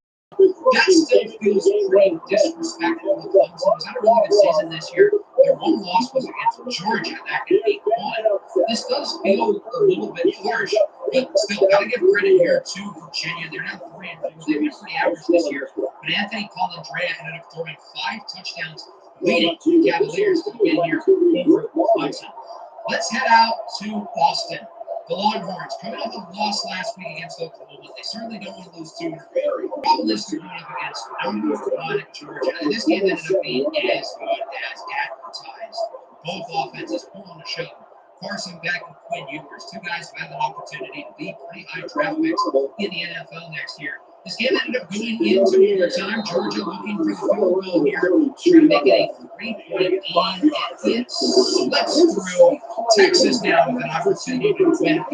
That still feels pretty disrespectful to Clemson. Was had a really good season this year. Their one loss was against Georgia. That could be one. This does feel a little bit harsh, but still, gotta give credit here to Virginia. They're now 3-4. They've been pretty average this year. But Anthony Colandrea ended up throwing 5 touchdowns, leading the Cavaliers to win here over Clemson. Let's head out to Austin. The Longhorns, coming off a loss last week against Oklahoma, they certainly don't want to lose 2 in a row. The problem is they're going up against number 1 Georgia, and this game ended up being as good as advertised. Both offenses put on a show. Carson Beck and Quinn Ewers, 2 guys who have an opportunity to be pretty high draft picks in the NFL next year. This game ended up going into overtime. Georgia looking for the field goal here, trying to make it a 3-point game, and it slips through. Texas now with an opportunity to win and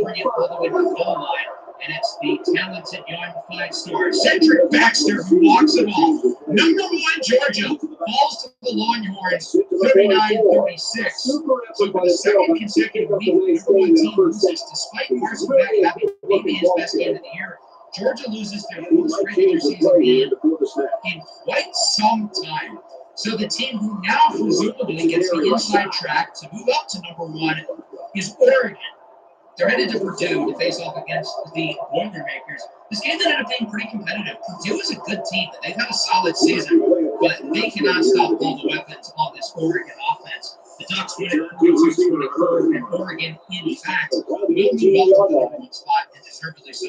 bring it all the way to the goal line. And it's the talented young 5-star Cedric Baxter who walks it off. Number 1 Georgia falls to the Longhorns 39-36. So for the second consecutive week, number 1 team loses despite Carson Beck having maybe his best game of the year. Georgia loses their 4th regular season game in quite some time. So the team who now presumably gets the inside track to move up to number 1 is Oregon. They're headed to Purdue to face off against the Boilermakers. This game ended up being pretty competitive. Purdue is a good team. They've had a solid season, but they cannot stop all the weapons on this Oregon offense. The Ducks win it 42-24, and Oregon, in fact, will move up to the number 1 spot, and deservedly so,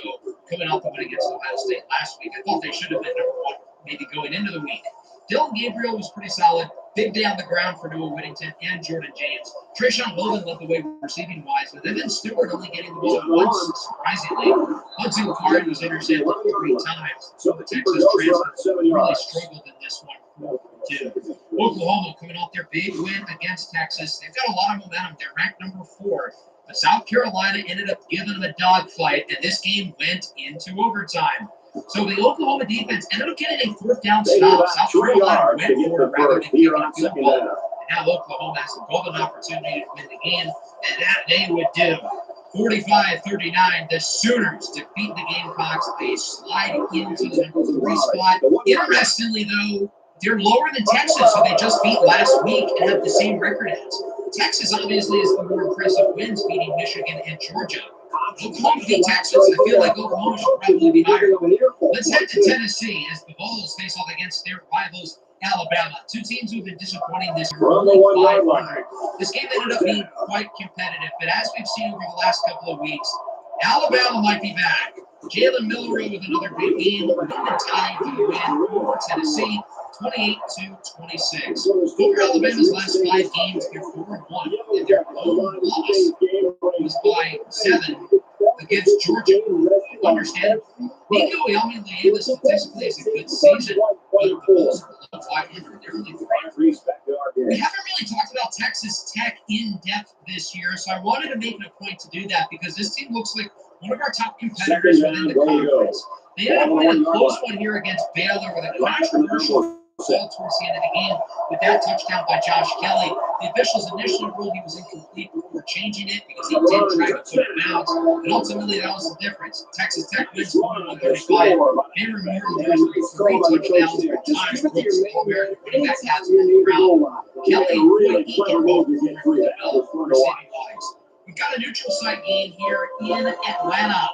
coming off the win against Ohio State last week. I thought they should have been number 1, maybe going into the week. Dylan Gabriel was pretty solid. Big day on the ground for Noah Whittington and Jordan James. Trayshawn Holden led the way receiving-wise, but Evan Stewart only getting the ball once, surprisingly. Hudson Card was intercepted 3 times, so the Texas transfer really struggled in this one for do. Oklahoma coming off their big win against Texas. They've got a lot of momentum. They're ranked number 4. But South Carolina ended up giving them a dogfight, and this game went into overtime. So the Oklahoma defense ended up getting a 4th down stop. South Carolina went for it rather than kicking a field goal. And now Oklahoma has a golden opportunity to win the game, and that they would do. 45-39, the Sooners defeat the Gamecocks. They slide into the number 3 spot. Interestingly, though, they're lower than Texas, so they just beat last week and have the same record as. Texas obviously is the more impressive wins, beating Michigan and Georgia. Oklahoma beat Texas. I feel like Oklahoma should probably be higher. Let's head to Tennessee as the Vols face off against their rivals, Alabama. 2 teams who have been disappointing this year. Only 500. This game ended up being quite competitive, but as we've seen over the last couple of weeks, Alabama might be back. Jalen Milroe with another big game, and the tie to the win over Tennessee, 28-26. Over Alabama's last 5 games, they're 4-1, and their own loss was by 7 against Georgia. Understand? Nico Iamaleava statistically is a good season, but the Bulls are below 500. They're only 3. We haven't really talked about Texas Tech in depth this year, so I wanted to make it a point to do that because this team looks like one of our top competitors within the conference. They ended up winning a close one here against Baylor with a controversial call towards the end of the game with that touchdown by Josh Kelly. The officials initially ruled he was incomplete before changing it because he did try to put it bounds, and ultimately that was the difference. Texas Tech wins 41-35. Cameron Morton threw 3 touchdowns for Times Brooks, All-American running back has on the ground. Kelly and Boyd Eakin both for the bell receiving wise. We've got a neutral site game here in Atlanta.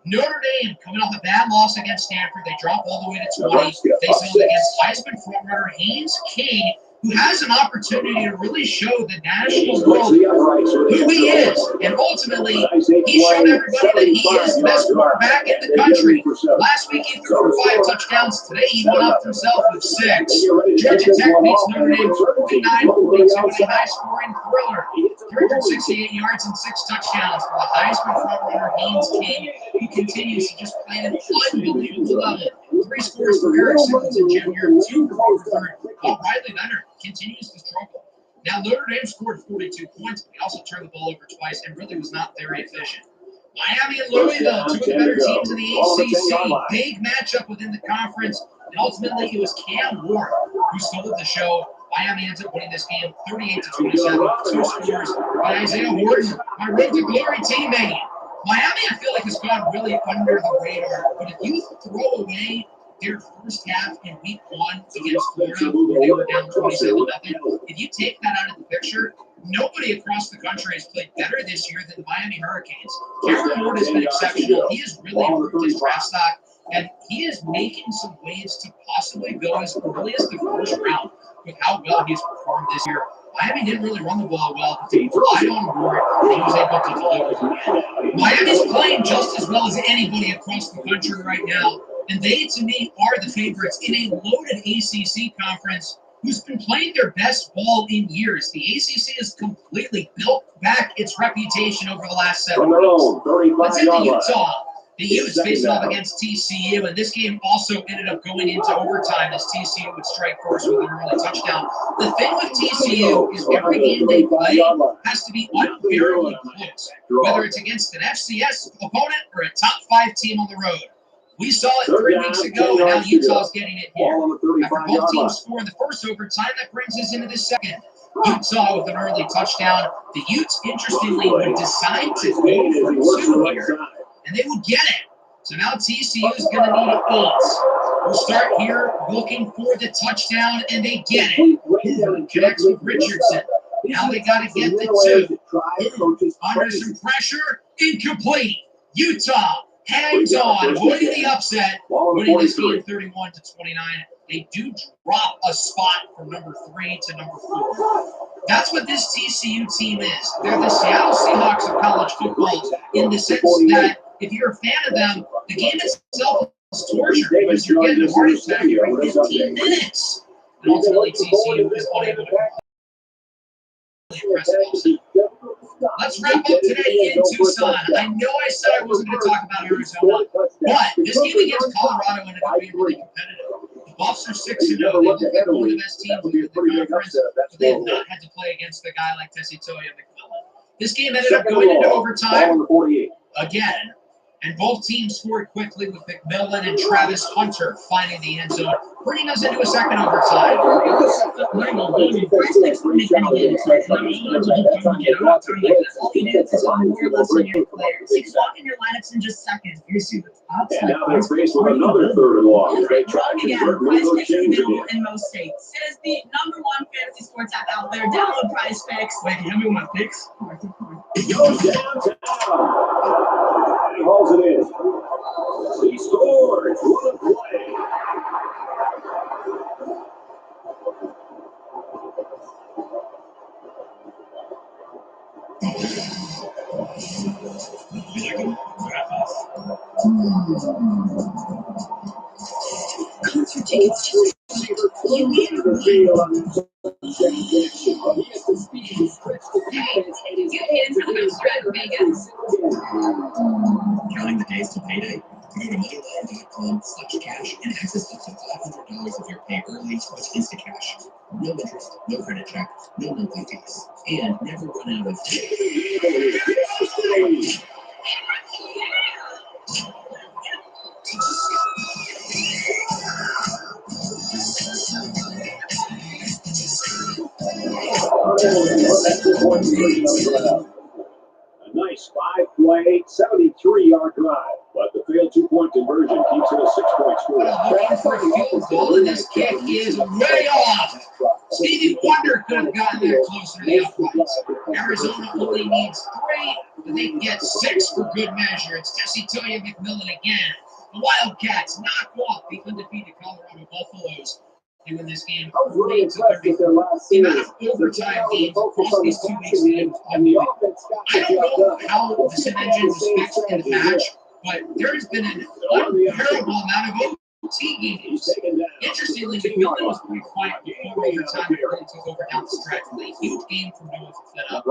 Notre Dame coming off a bad loss against Stanford. They drop all the way to 20, facing off against Heisman frontrunner Haynes King, who has an opportunity to really show the national world who he is. And ultimately, he showed everybody that he is the best quarterback in the country. Last week, he threw for 5 touchdowns. Today, he went up himself with 6. Georgia Tech beats Notre Dame 49-42 in a high-scoring thriller. 368 yards and 6 touchdowns for the Heisman frontrunner Haynes King, who continues to just play at an unbelievable level. 3 scores for Eric Singleton Jr., 2 for third. While Riley Leonard continues to struggle. Now, Notre Dame scored 42 points, but he also turned the ball over twice and really was not very efficient. Miami and Louisville, 2 of the better teams in the ACC. Big matchup within the conference, and ultimately it was Cam Ward who stole the show. Miami ends up winning this game 38-27. 2 scores by Isaiah Horton, my road to glory teammate. Miami, I feel like, has gone really under the radar, but if you throw away their first half in week 1 against Florida, where they were down 27-0, if you take that out of the picture, nobody across the country has played better this year than the Miami Hurricanes. Cameron Ward has been exceptional. He has really improved his draft stock, and he is making some waves to possibly go as early as the first round with how well he's performed this year. Miami didn't really run the ball well, but they relied on Ward, and he was able to deliver. Miami's playing just as well as anybody across the country right now, and they, to me, are the favorites in a loaded ACC conference who's been playing their best ball in years. The ACC has completely built back its reputation over the last 7 weeks. Let's hit the Utah. The Utes facing off against TCU, and this game also ended up going into overtime as TCU would strike first with an early touchdown. The thing with TCU is every game they play has to be unbearably close, whether it's against an FCS opponent or a top 5 team on the road. We saw it 3 weeks ago, and now Utah's getting it here. After both teams score in the first overtime, that brings us into the second. Utah with an early touchdown. The Utes, interestingly, would decide to go for 2 here, and they would get it. So now TCU is going to need 8. We'll start here looking for the touchdown, and they get it. Connects with Richardson. Now they got to get the 2. Under some pressure, incomplete. Utah hangs on, avoiding the upset, winning this game 31-29. They do drop a spot from number 3 to number 4. That's what this TCU team is. They're the Seattle Seahawks of college football in the sense that if you're a fan of them, the game itself is torture because you're getting a heart attack every 15 minutes. And ultimately, TCU is unable to complete. Let's wrap up today in Tucson. I know I said I wasn't going to talk about Arizona, but this game against Colorado ended up being really competitive. The Buffs are 6-0. They look like one of the best teams in the conference, but they have not had to play against a guy like Toya McMillan. This game ended up going into overtime again, and both teams scored quickly with McMillan and Travis Hunter finding the end zone, bringing us into a second overtime. Keep walking your lineups in just seconds. You see the top. And now they're faced with another 3rd and long. They try to Again, convert Prize those Picks is changes available again. in most states. It is the #1 fantasy sports app out there. Download Prize Picks. Wait, can you help me with my picks? He goes downtown. And he hauls it in. He scores. What a play. Concert tickets to you need The field on the connection. He has the speed to stretch the defense and his hands are Vegas. Counting the days to payday? Go to MoneyLion.com/cash and access up to $500 of your pay early with Instacash. No interest, no credit check, no monthly fees, and never run out of A nice 5-play, 73-yard drive, but the failed 2-point conversion keeps it a 6-point score. Looking for a field goal, and this kick is way off. Stevie Wonder could have gotten there closer to the uprights. Arizona only needs 3, but they can get 6 for good measure. It's Toya McMillan again. The Wildcats knock off the undefeated Colorado Buffaloes. They win this game 48-34. The amount of overtime games across these 2 weeks is unbelievable. I don't know how the Sim Engine was fixed in the match, but there has been an unbearable amount of OT games. Interestingly, McMillan was pretty quiet before overtime and really took over down the stretch with a huge game from Noah Fafetta.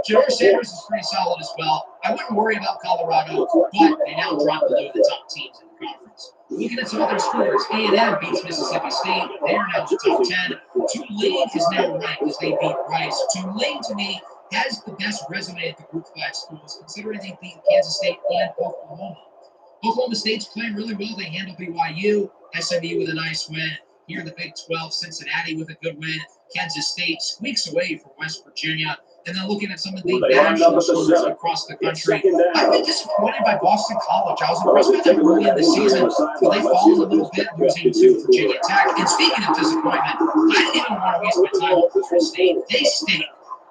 Jador Sanders is pretty solid as well. I wouldn't worry about Colorado, but they now drop below the top teams in the conference. Looking at some other scores, A&M beats Mississippi State. They are now in the top 10. Tulane is now ranked as they beat Rice. Tulane, to me, has the best resume at the Group 5 schools, considering they beat Kansas State and Oklahoma. Oklahoma State's playing really well. They handle BYU. SMU with a nice win. Here in the Big 12, Cincinnati with a good win. Kansas State squeaks away from West Virginia. And then looking at some of the national schools across the country, I've been disappointed by Boston College. I was impressed with them early in the season, but they've fallen a little bit, losing to Virginia Tech. And speaking of disappointment, I didn't even want to waste my time with Florida State. They stayed,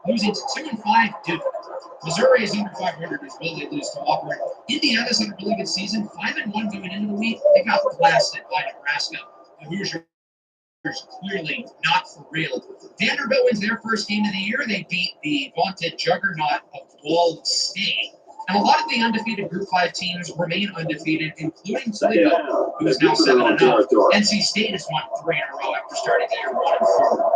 losing to 2-5 Duke. Missouri is under 500 as well. They lose to Auburn. Indiana's had a really good season, 5-1 going into the week. They got blasted by Nebraska. The Hoosiers clearly not for real. Vanderbilt wins their first game of the year. They beat the vaunted juggernaut of Ball State. And a lot of the undefeated Group 5 teams remain undefeated, including Toledo, who is now 7-0. NC State has won 3 in a row after starting their 1-4.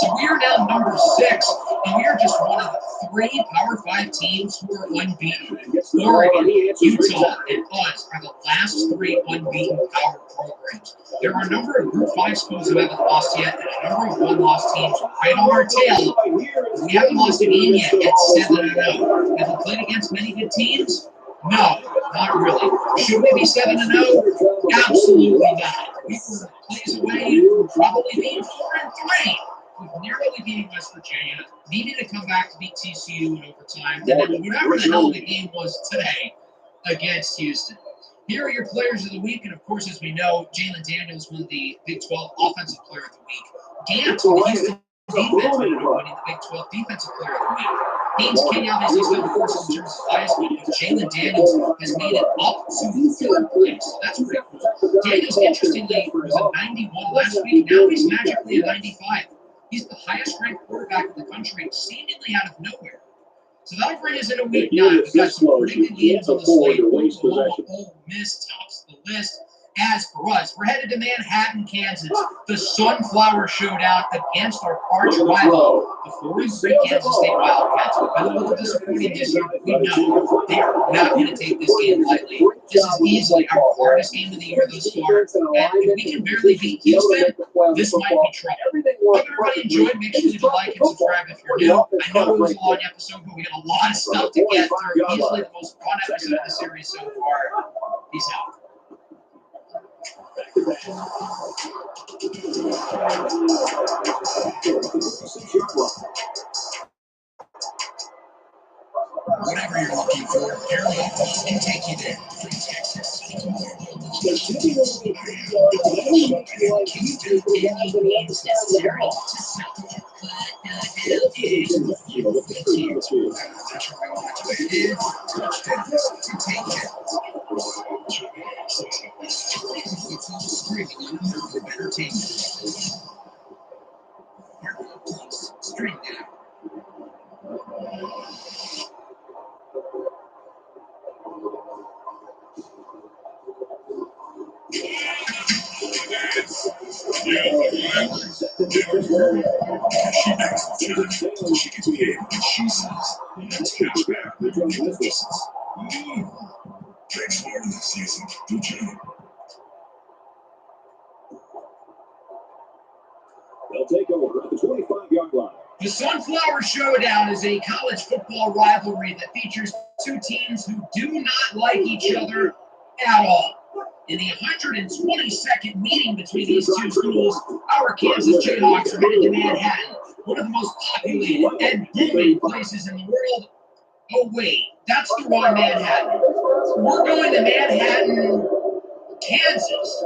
So we are now number 6, and we are just one of the 3 Power 5 teams who are unbeaten. Oregon, Utah, and us are the last 3 unbeaten Power programs. There are a number of Group 5 schools who haven't lost yet, and a number of one-loss teams right on our tail. We haven't lost a game yet at 7-0. Have we played against many good teams? No, not really. Should we be 7-0? Absolutely not. We were plays away from probably being 4-3. With narrowly beating West Virginia, needing to come back to beat TCU in overtime, and then whatever the hell the game was today against Houston. Here are your players of the week, and of course, as we know, Jalen Daniels won the Big 12 Offensive Player of the Week. Gant, the Houston defense, winning the Big 12 Defensive Player of the Week. Haynes King obviously still the first in terms of Heisman, but Jalen Daniels has made it up to 3rd place. So that's pretty cool. Daniels, interestingly, was a 91 last week. Now he's magically a 95. He's the highest-ranked quarterback in the country, seemingly out of nowhere. So that'll bring us in a week 9. We've got some pretty good games on the slate. Oklahoma, Ole Miss tops the list. As for us, we're headed to Manhattan, Kansas, the Sunflower Showdown against our arch rival, the 4-3 Kansas State Wildcats. We've been a little disappointed this year, but we know they are not going to take this game lightly. This is easily our hardest game of the year thus far, and if we can barely beat Houston, this might be trouble. Hope everybody enjoyed. Make sure you leave a like and subscribe if you're new. I know it was a long episode, but we got a lot of stuff to get through. Easily the most fun episode of the series so far. Peace out. Whatever you're looking for, ep6 can take you there. From Texas to Marvel, Kingston, any means necessary to South Philadelphia. That's where I want to live. Touchdowns to take it. Streaming on American Entertainment. ep6, stream now. She gets paid what she says. That's cash back. Thanks for this season. Good job. They'll take over at the 25-yard line. The Sunflower Showdown is a college football rivalry that features two teams who do not like each other at all. In the 122nd meeting between these two schools, our Kansas Jayhawks are headed to Manhattan, one of the most populated and booming places in the world. Oh wait, that's the wrong Manhattan. We're going to Manhattan, Kansas,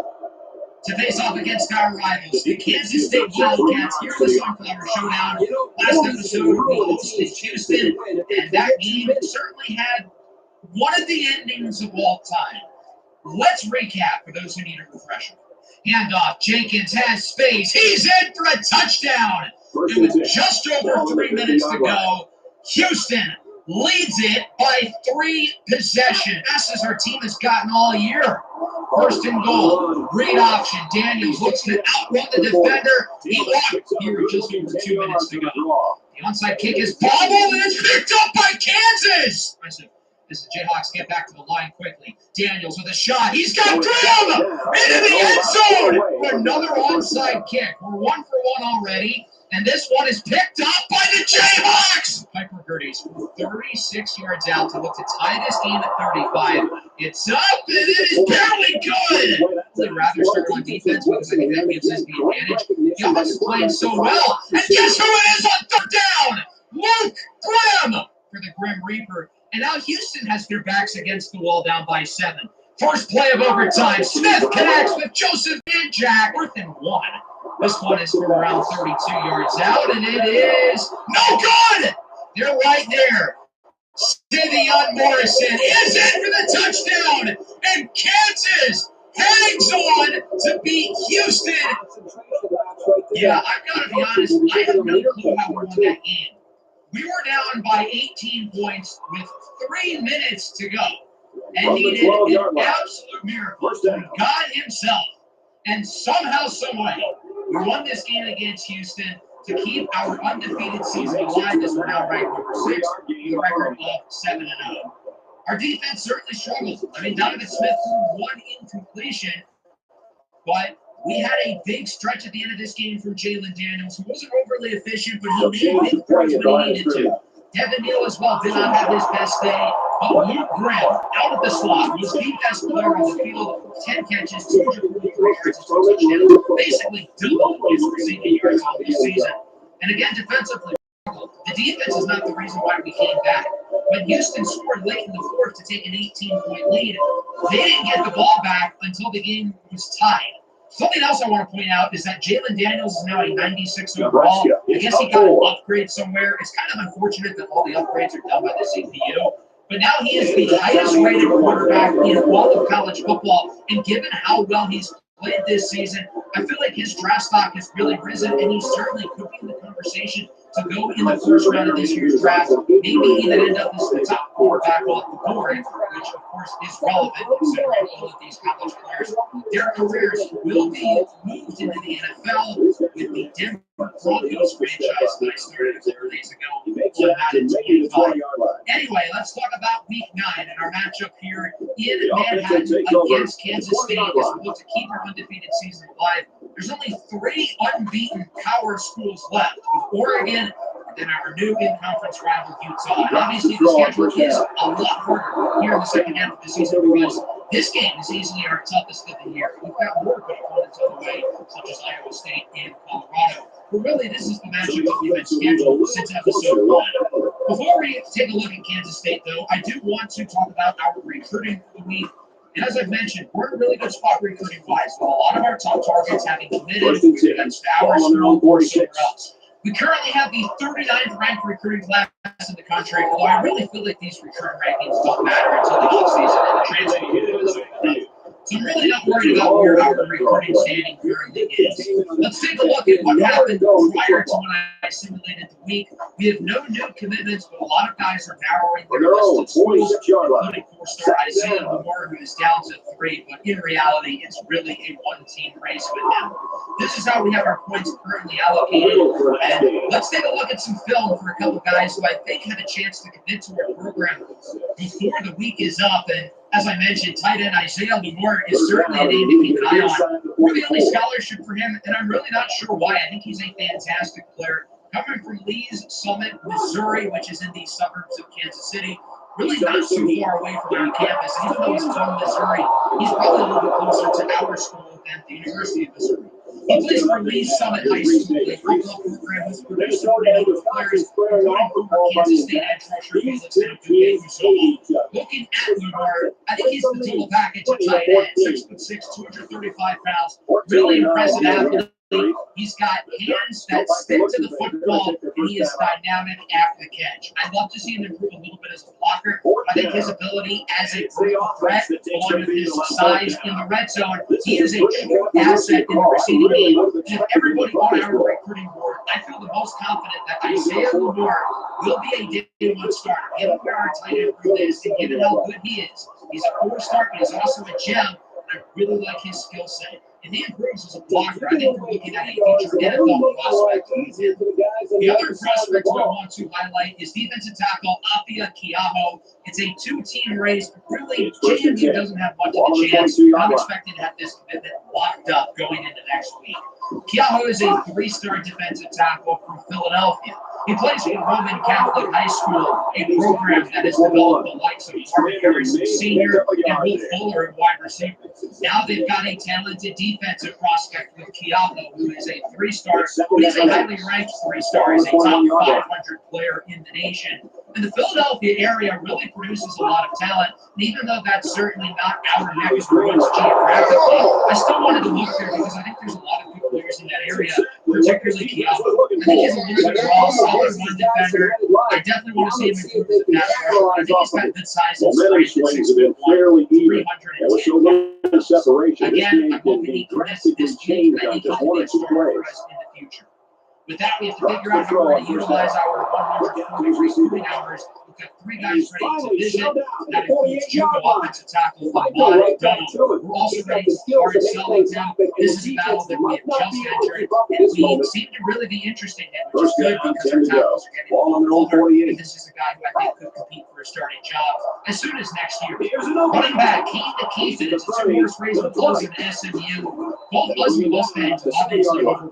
to face off against our rivals, the Kansas State Wildcats, here in the Sunflower Showdown. Last episode, we hosted Houston, and that game certainly had one of the endings of all time. Let's recap for those who need a refresher. Handoff, Jenkins has space. He's in for a touchdown. It was just over 3 minutes to go. Houston leads it by 3 possessions. Best as our team has gotten all year. First and goal. Great option. Daniels looks to outrun the defender. He walked here with just over 2 minutes to go. The onside kick is bobbled and it's picked up by Kansas. As the Jayhawks get back to the line quickly. Daniels with a shot. He's got room into the end zone for another onside kick. We're 1 for 1 already, and this one is picked up by the Jayhawks. Piper Gerdes 36 yards out to look to tie this game at 35. It's up, and it is barely good. I'd rather start on defense because I think that gives us the advantage. The offense is playing so well, and guess who it is on 3rd down? Luke Grimm for the Grim Reaper. And now Houston has their backs against the wall down by 7. First play of overtime. Smith connects with Joseph and Jack. 4th and 1. This one is from around 32 yards out, and it is no good. They're right there. Sivion Morrison is in for the touchdown, and Kansas hangs on to beat Houston. Yeah, I've got to be honest. I have no clue how we won that game. We were down by 18 points with 3 minutes to go and needed an absolute miracle from God himself. And somehow, someway, we won this game against Houston to keep our undefeated season alive as we're now ranked number 6 with a record of 7-0. Our defense certainly struggled. I mean, Donovan Smith threw 1 incompletion, but we had a big stretch at the end of this game from Jalen Daniels, who wasn't overly efficient, but he made big throws when he needed to. Devin Neal as well did not have his best day, but Luke Grimm, out of the slot, was the best player on the field. 10 catches, 243 yards, and 2 touchdowns, basically doubled his receiving yards all this season. And again, defensively, the defense is not the reason why we came back. When Houston scored late in the 4th to take an 18-point lead, they didn't get the ball back until the game was tied. Something else I want to point out is that Jalen Daniels is now a 96 overall. I guess he got an upgrade somewhere. It's kind of unfortunate that all the upgrades are done by the CPU. But now he is the highest rated quarterback in all of college football. And given how well he's played this season, I feel like his draft stock has really risen, and he certainly could be in the conversation to go in the first round of this year's draft, maybe even end up as the top quarterback off the board, which of course is relevant considering all of these college players, their careers will be moved into the NFL with the Denver Broncos franchise that I started a couple days ago on Madden 25. Anyway, let's talk about Week 9 and our matchup here in Manhattan against Kansas State as we look to keep our undefeated season alive. There's only 3 unbeaten power schools left, with Oregon and our new in-conference rival Utah. And obviously the schedule is a lot harder here in the second half of the season because this game is easily our toughest of the year. We've got more good opponents on the way, such as Iowa State and Colorado. But really, this is the matchup that we've been scheduled since episode 1. Before we take a look at Kansas State, though, I do want to talk about our recruiting for the week. And as I've mentioned, we're in a really good spot recruiting-wise, with a lot of our top targets having committed against our school or somewhere else. We currently have the 39th ranked recruiting class in the country, although I really feel like these recruiting rankings don't matter until the offseason and the transfer. So I'm really not worried about where our recruiting standing currently is. Let's take a look at what happened prior to when I simulated the week. We have no new commitments, but a lot of guys are narrowing their list of schools, including 4-star Isaiah Moore, who is down to 3, but in reality, it's really a one-team race with him. This is how we have our points currently allocated. And let's take a look at some film for a couple guys who I think had a chance to commit to our program before the week is up. And as I mentioned, tight end Isaiah Moore is certainly a name to keep an eye on. We're the only scholarship for him, and I'm really not sure why. I think he's a fantastic player. Coming from Lee's Summit, Missouri, which is in the suburbs of Kansas City, really not too far away from our campus. Even though he's from Missouri, he's probably a little bit closer to our school than the University of Missouri. He plays for Lee's Summit High School, a football program who's produced some pretty good players, including former Kansas State edge rusher Felix Anguilla. Looking at Lamar, I think he's the total package at tight end, 6'6", 235 pounds, really impressive athlete. He's got hands that stick to the football, and he is dynamic after the catch. I'd love to see him improve a little bit as a blocker. I think his ability as a vertical threat, along with his size in the red zone, he is a true asset in the receiving game. And if everybody on our recruiting board, I feel the most confident that Isaiah Moore will be a day 1 starter. Given where our tight end room is, and given how good he is, he's a 4-star, but he's also a gem. I really like his skill set. If he improves as a blocker, I think we're looking at a future NFL prospect. The other prospect I want to highlight is defensive tackle Apia Kiaho. It's a 2-team race, but really JMU doesn't have much of a chance. I'm expecting to have this commitment locked up going into next week. Kiaho is a 3-star defensive tackle from Philadelphia. He plays for Roman Catholic High School, a program that has developed the likes of Marvin Harrison Sr. and Will Fuller at wide receiver. Now they've got a talented defensive prospect with Kiaho, who is a 3-star, but he's a highly ranked 3-star. He's a top 500 player in the nation. And the Philadelphia area really produces a lot of talent. And even though that's certainly not our neck of the woods geographically, I still wanted to look there because I think there's a lot of good players in that area, particularly Kiaho. I think he's a little bit raw, solid one defender. I definitely want to see him improve as a pass rusher. I think he's got good size and strength at 6'1", 310. Again, I'm hoping he commits to this team. I think he can be a starter for us in the future. With that, we have to figure out how we're going to utilize our 140 recruiting hours. We've got 3 guys ready to visit. That includes Juco, offensive tackle, Ahmad Doe. We're also ready to hard sell him. This is a battle that we have just entered, and we seem to really be interested in, which is good because our tackles are getting a little older, and this is a guy who I think could compete for a starting job as soon as next year. Running back, Keith it's a 2-horse race with Clemson and SMU. Both Pleasant Mustangs obviously overperformed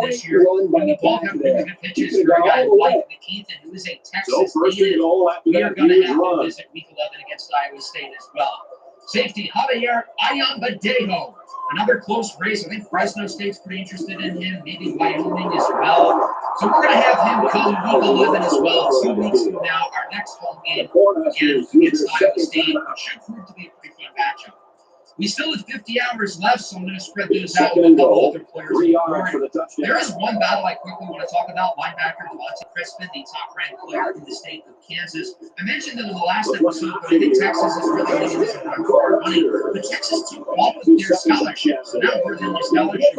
this year, when we both have really good pitches for a guy like McKeithen, who is a Texas native. We are going to have to visit Week 11 against Iowa State as well. Safety, Javier Ayambadejo. Another close race. I think Fresno State's pretty interested in him, maybe Wyoming as well. So we're going to have him come Week 11 as well. 2 weeks from now, our next home game again against Iowa State, which should prove to be a pretty fun matchup. We still have 50 hours left, so I'm going to spread those out with a couple other players. There is one battle I quickly want to talk about. Linebacker Devontae Crispin, the top-ranked player in the state of Kansas. I mentioned it in the last episode, but I think Texas is really making this for our money. But Texas took off with their scholarship, so now we're in the scholarship.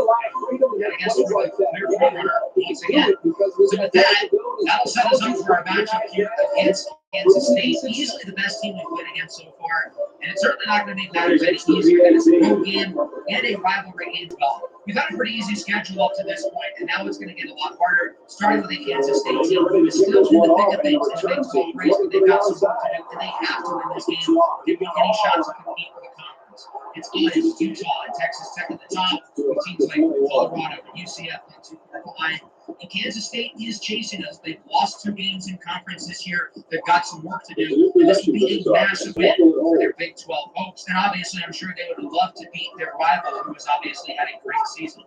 I guess we're the clear front runner once again. So with that, that'll set us up for our matchup here against Kansas State. Easily the best team we've played against so far, and it's certainly not going to make matters any easier. It's a road game and a rivalry game development. We've had a pretty easy schedule up to this point, and now it's going to get a lot harder, starting with a Kansas State team who is still in the thick of things in the Big 12 race, but they've got some work to do, and they have to win this game if they want any shot to compete for the conference. It's us, Utah, and Texas Tech at the top, with teams like Colorado and UCF not too far behind. And Kansas State is chasing us. They've lost 2 games in conference this year. They've got some work to do. And this would be a massive win for their Big 12 hopes. And obviously, I'm sure they would have loved to beat their rival, who has obviously had a great season.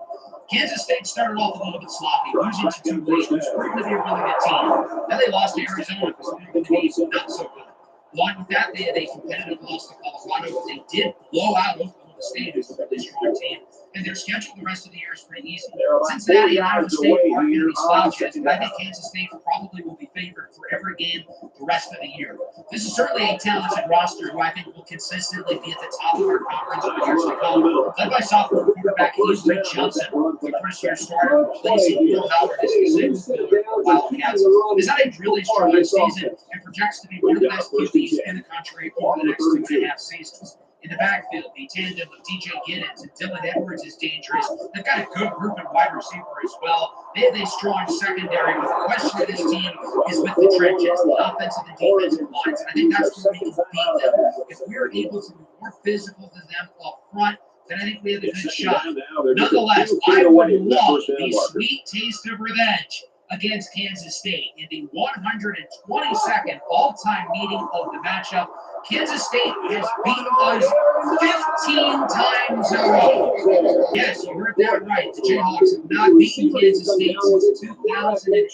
Kansas State started off a little bit sloppy, losing to Tulane, who's proven to be a really good team. Then they lost to Arizona, who's proven to be not so good. Along with that, they had a competitive loss to Colorado, but they did blow out Oklahoma State, who's a really strong team. And their schedule the rest of the year is pretty easy. Cincinnati and Iowa State aren't going to be slouches, but I think Kansas State probably will be favored for every game the rest of the year. This is certainly a talented roster who I think will consistently be at the top of our conference for years to come. Led by sophomore quarterback Avery Johnson, the first-year starter, replacing Will Howard as the sixth fielder for Wildcats. Has had a really strong season and projects to be one of the best QBs in the country over the next 2.5 seasons. In the backfield, the tandem of DJ Giddens and Dylan Edwards is dangerous. They've got a good group at wide receiver as well. They have a strong secondary, but the question of this team is with the trenches, the offensive and defensive lines. And I think that's where we can beat them. If we're able to be more physical than them up front, then I think we have a good shot. Nonetheless, I would love the sweet taste of revenge against Kansas State in the 122nd all-time meeting of the matchup. Kansas State has beaten us 15 times in a row. Yes, you heard that right. The Jayhawks have not beaten Kansas State since 2008.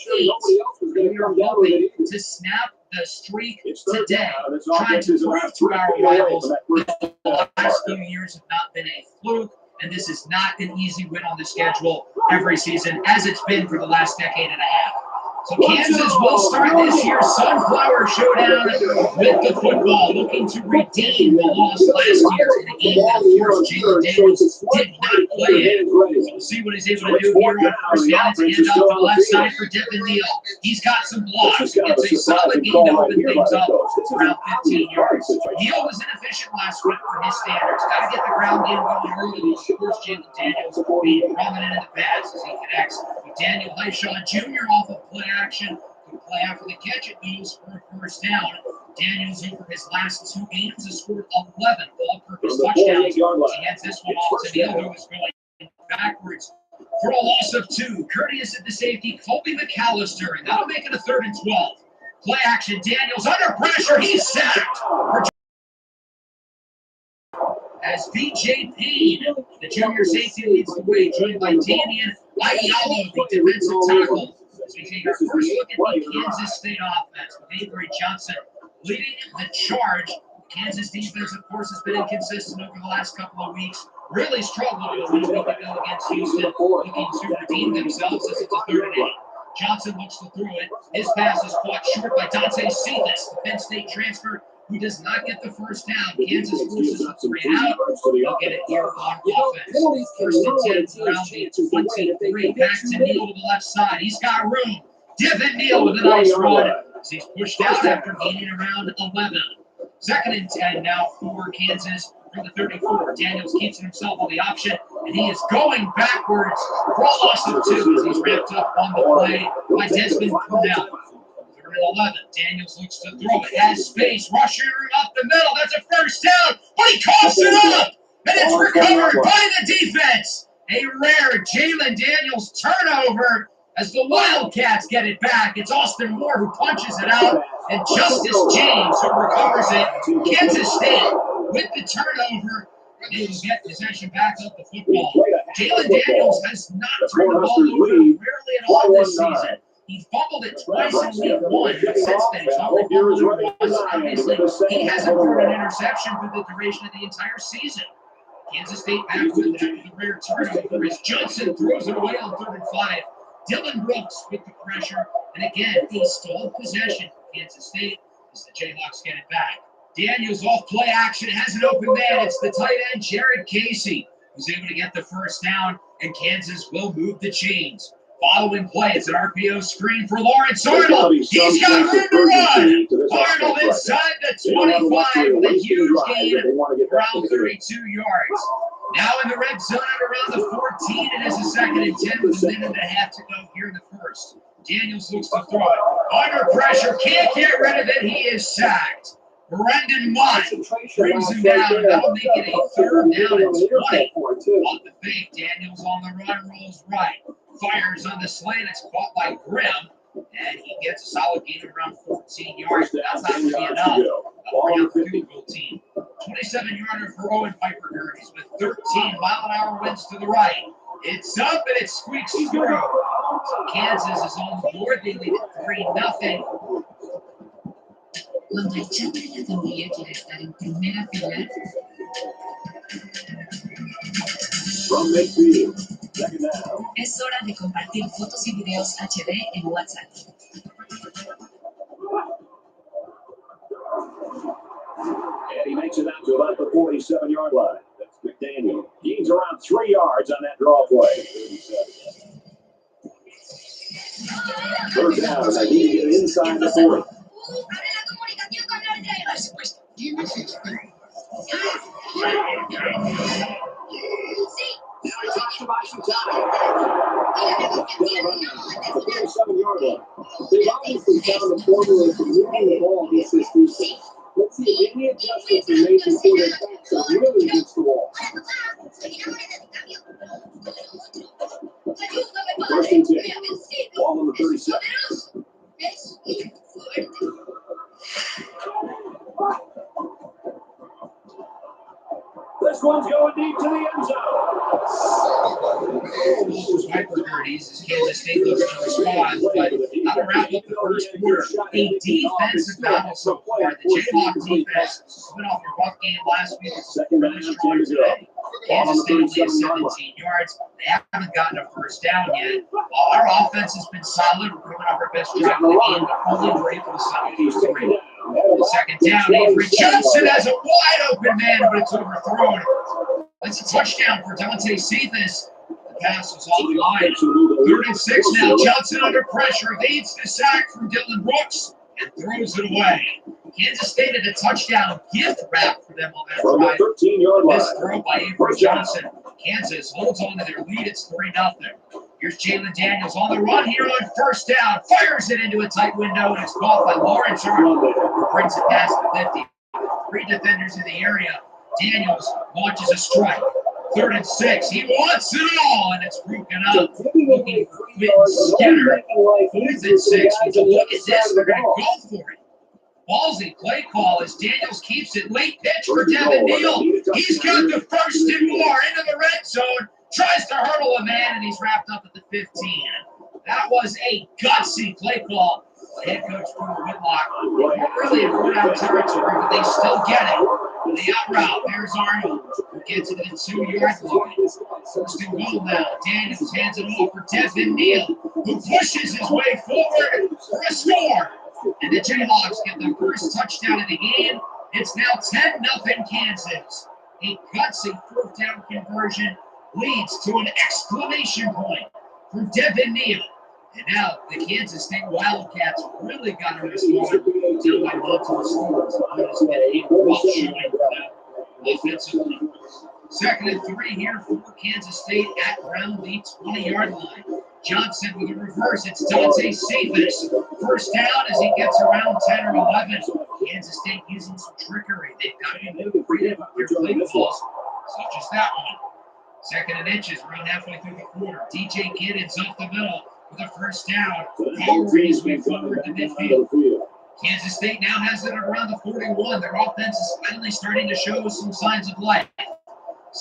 We are hoping to snap the streak today, trying to prove to our rivals that the last few years have not been a fluke, and this is not an easy win on the schedule every season, as it's been for the last decade and a half. So Kansas will start this year's Sunflower Showdown with the football, looking to redeem the loss last year in a game that, of course, Jalen Daniels did not play in. So we'll see what he's able to do here on first down. It's a handoff to the left side for Devin Neal. He's got some blocks. He gets a solid game to open things up around 15 yards. Neal was inefficient last week for his standards. Got to get the ground game going early. Of course, Jalen Daniels being prominent in the pass as he connects with Daniel Highshaw Jr. off of play action. Good play after the catch. It moves for a first down. Daniels, over his last 2 games, has scored 11 all-purpose touchdowns. He hands this one off to Neal, who is going backwards for a loss of 2. Courteous at the safety, Colby McAllister, and that'll make it a 3rd and 12. Play action. Daniels under pressure. He's sacked. As B.J. Payne, the junior safety, leads the way, joined by Damian Ayala, the defensive tackle. As we take our first look at the Kansas State offense, with Avery Johnson leading the charge. Kansas defense, of course, has been inconsistent over the last couple of weeks. Really struggled a little week ago against Houston, looking to redeem themselves as it's a 3rd and 8. Johnson looks to throw it. His pass is caught short by Dante Cephas, the Penn State transfer, who does not get the first down. Kansas forces a 3 out. They'll get it here on offense. 1st and 10 around the 23. Back to Neal to the left side. He's got room. Devin Neal with a nice run as he's pushed out after gaining around 11. 2nd and 10 now for Kansas from the 34. Daniels keeps himself on the option, and he is going backwards for a loss of 2 as he's wrapped up on the play by Desmond Purnell. 11. Daniels looks to throw it. Has space. Rusher up the middle. That's a first down. But he coughs it up. And it's recovered by the defense. A rare Jalen Daniels turnover as the Wildcats get it back. It's Austin Moore who punches it out. And Justice James who recovers it. Kansas State with the turnover. They will get possession back of the football. Jalen Daniels has not turned the ball over rarely at all this season. He fumbled it twice in week 1, but since then he's only fumbled it once. Obviously, he hasn't thrown an interception for the duration of the entire season. Kansas State back with it after the rare turnover as Johnson throws it away on 3rd and 5. Dylan Brooks with the pressure, and again, he stalled possession. Kansas State as the Jayhawks get it back. Daniels off play action, has an open man. It's the tight end, Jared Casey, who's able to get the first down. and Kansas will move the chains. Following play, it's an RPO screen for Lawrence Arnold. He's got room to run. Arnold inside the 25 with a huge gain around 32 yards. Now in the red zone at around the 14, it is a 2nd and 10 with a minute and a half to go here in the first. Daniels looks to throw it. Under pressure, can't get rid of it. He is sacked. Brendan Mott brings him down, and that'll make it a 3rd down and 20. Off the fake, Daniels on the run, rolls right. Fires on the slant, it's caught by Grimm, and he gets a solid gain of around 14 yards. That's not going to be enough. Bring out the field goal team. 27-yarder for Owen Piper Gerties with 13-mile-an-hour winds to the right. It's up and it squeaks through. Kansas is on the board. They lead it 3-0. Cuando el chat de la familia quiere estar en primera fila, es hora de compartir fotos y videos HD en WhatsApp. And he makes it out to about the 47-yard line. That's McDaniel. Gains around 3 yards on that draw play. 3rd down. They need to get inside the 40. The 47-yard line. They've obviously found a formula for moving the ball against this defense. Let's see if any adjustments are made before their backs are really against the wall. 1st and 10. Ball on the 37. This one's going deep to the end zone. Piper Gerties as Kansas State looks to respond, but not around with the first quarter. A defensive battle so far. The Jayhawk defense went off a rough game last week. Really strong today. Kansas State only has 17 yards. They haven't gotten a first down yet. Our offense has been solid. We're coming off our best drive of the game, but only we're able to stop these 3. The 2nd down, Avery Johnson has a wide open man, but it's overthrown. That's a touchdown for Dante Cephas. The pass was offline. 3rd and 6 now. Johnson under pressure, evades the sack from Dylan Brooks and throws it away. Kansas State had a touchdown gift wrap for them on that drive. This throw by Avery Johnson. Kansas holds on to their lead. It's 3-0. Here's Jalen Daniels on the run here on 1st down. Fires it into a tight window, and it's caught by Lawrence Arnold, who brings it past the 50. 3 defenders in the area. Daniels launches a strike. 3rd and 6. He wants it all, and it's broken up. Looking for Quentin Skinner. 4th and 6. Would you look at this? They're going to go for it. Ballsy play call as Daniels keeps it. Late pitch for Devin Neal. He's got the 1st and more into the red zone. Tries to hurdle a man, and he's wrapped up at the 15. That was a gutsy play call. Head coach Brewer Whitlock. We're really in four-down territory, but they still get it. The out route, there's Arnold, who gets it to the 2-yard line. 1st and goal now. Daniels hands it off for Devin Neal, who pushes his way forward for a score. And the Jayhawks get the first touchdown of the game. It's now 10-0 Kansas. A gutsy 4th down conversion leads to an exclamation point from Devin Neal. And now the Kansas State Wildcats really got to respond down by multiple scores. It's been a rough showing for them offensively. 2nd and 3 here for Kansas State at around the 20-yard line. Johnson with a reverse. It's Dante Cephas. 1st down as he gets around 10 or 11. Kansas State using some trickery. They've got to be more creative with their play calls, such as that one. 2nd and inches, around halfway through the quarter. DJ Giddens up the middle with a 1st down. Powering his way forward to midfield. Kansas State now has it around the 41. Their offense is finally starting to show some signs of life.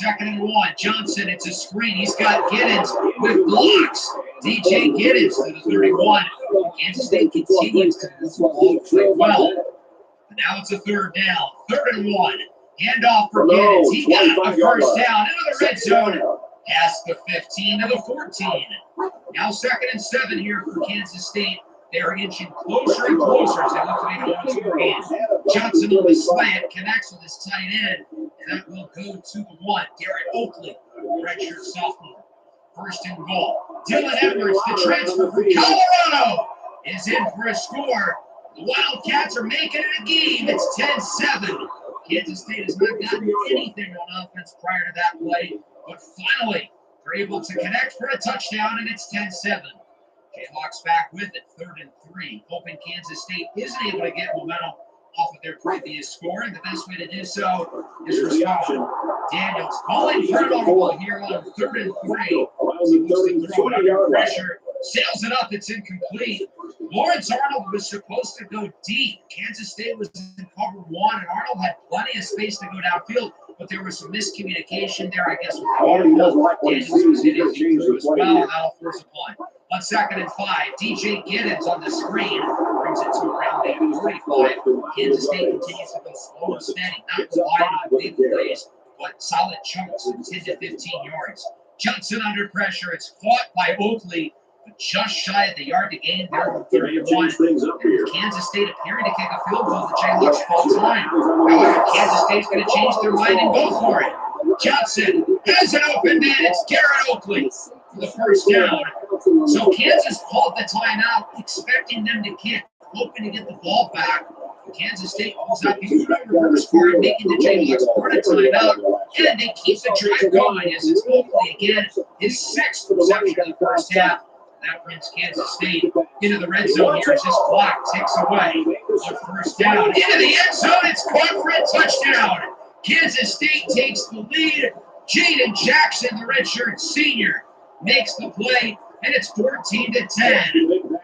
2nd and 1. Johnson, it's a screen. He's got Giddens with blocks. DJ Giddens to the 31. Kansas State continues to play well. But now it's a 3rd down. 3rd and 1. Handoff for Giddens. He got the 1st down into the red zone. Past the 15 to the 14. Now 2nd and 7 here for Kansas State. They're inching closer and closer as they look to make a 1-2 game. Johnson on the slant connects with his tight end, and that will go to the 1. Garrett Oakley, redshirt sophomore. first and goal. Dylan Edwards, the transfer from Colorado, is in for a score. The Wildcats are making it a game. It's 10-7. Kansas State has not gotten anything on offense prior to that play, but finally they're able to connect for a touchdown, and it's 10-7. Jayhawks back with it, 3rd and 3, hoping Kansas State isn't able to get momentum off of their previous score, and the best way to do so is respond. Daniels calling for an audible here on 3rd and 3. Throw it under pressure, sails it up, it's incomplete. Lawrence Arnold was supposed to go deep. Kansas State was in cover 1, and Arnold had plenty of space to go downfield, but there was some miscommunication there, I guess, with the audible. Daniels was hitting through as well, and that'll force a punt. On 2nd and 5, DJ Giddens on the screen brings it to around the 45. Kansas State continues to go slow and steady, not relying on big plays, but solid chunks of 10 to 15 yards. Johnson under pressure. It's caught by Oakley, but just shy of the yard to gain there from 31. And Kansas State appearing to kick a field goal. The Jayhawks full time. However, Kansas State's going to change their mind and go for it. Johnson has an open man. It's Garrett Oakley for the first down. So Kansas called the timeout, expecting them to kick, hoping to get the ball back. Kansas State pulls out the reverse card, making the Jayhawks burn a timeout, and they keep the drive going as it's Oakley again, his 6th reception of the first half. That brings Kansas State into the red zone here as this clock ticks away. On first down, into the end zone, it's caught for a touchdown. Kansas State takes the lead. Jaden Jackson, the redshirt senior, makes the play, and it's 14-10.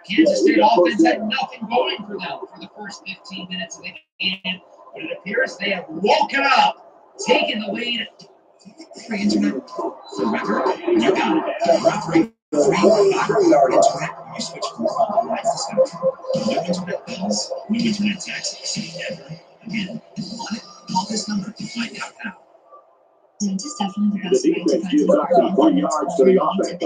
Kansas State offense had nothing going for them for the first 15 minutes of the game, but it appears they have woken up, taken the lead. Free internet forever. You got it. Referee 3-yard internet. You switch from phone lines to Spectrum. No internet bills, no internet taxes. Never again. Want it? Call this number to find out how. It's definitely the best way to find an apartment. yards to the offense.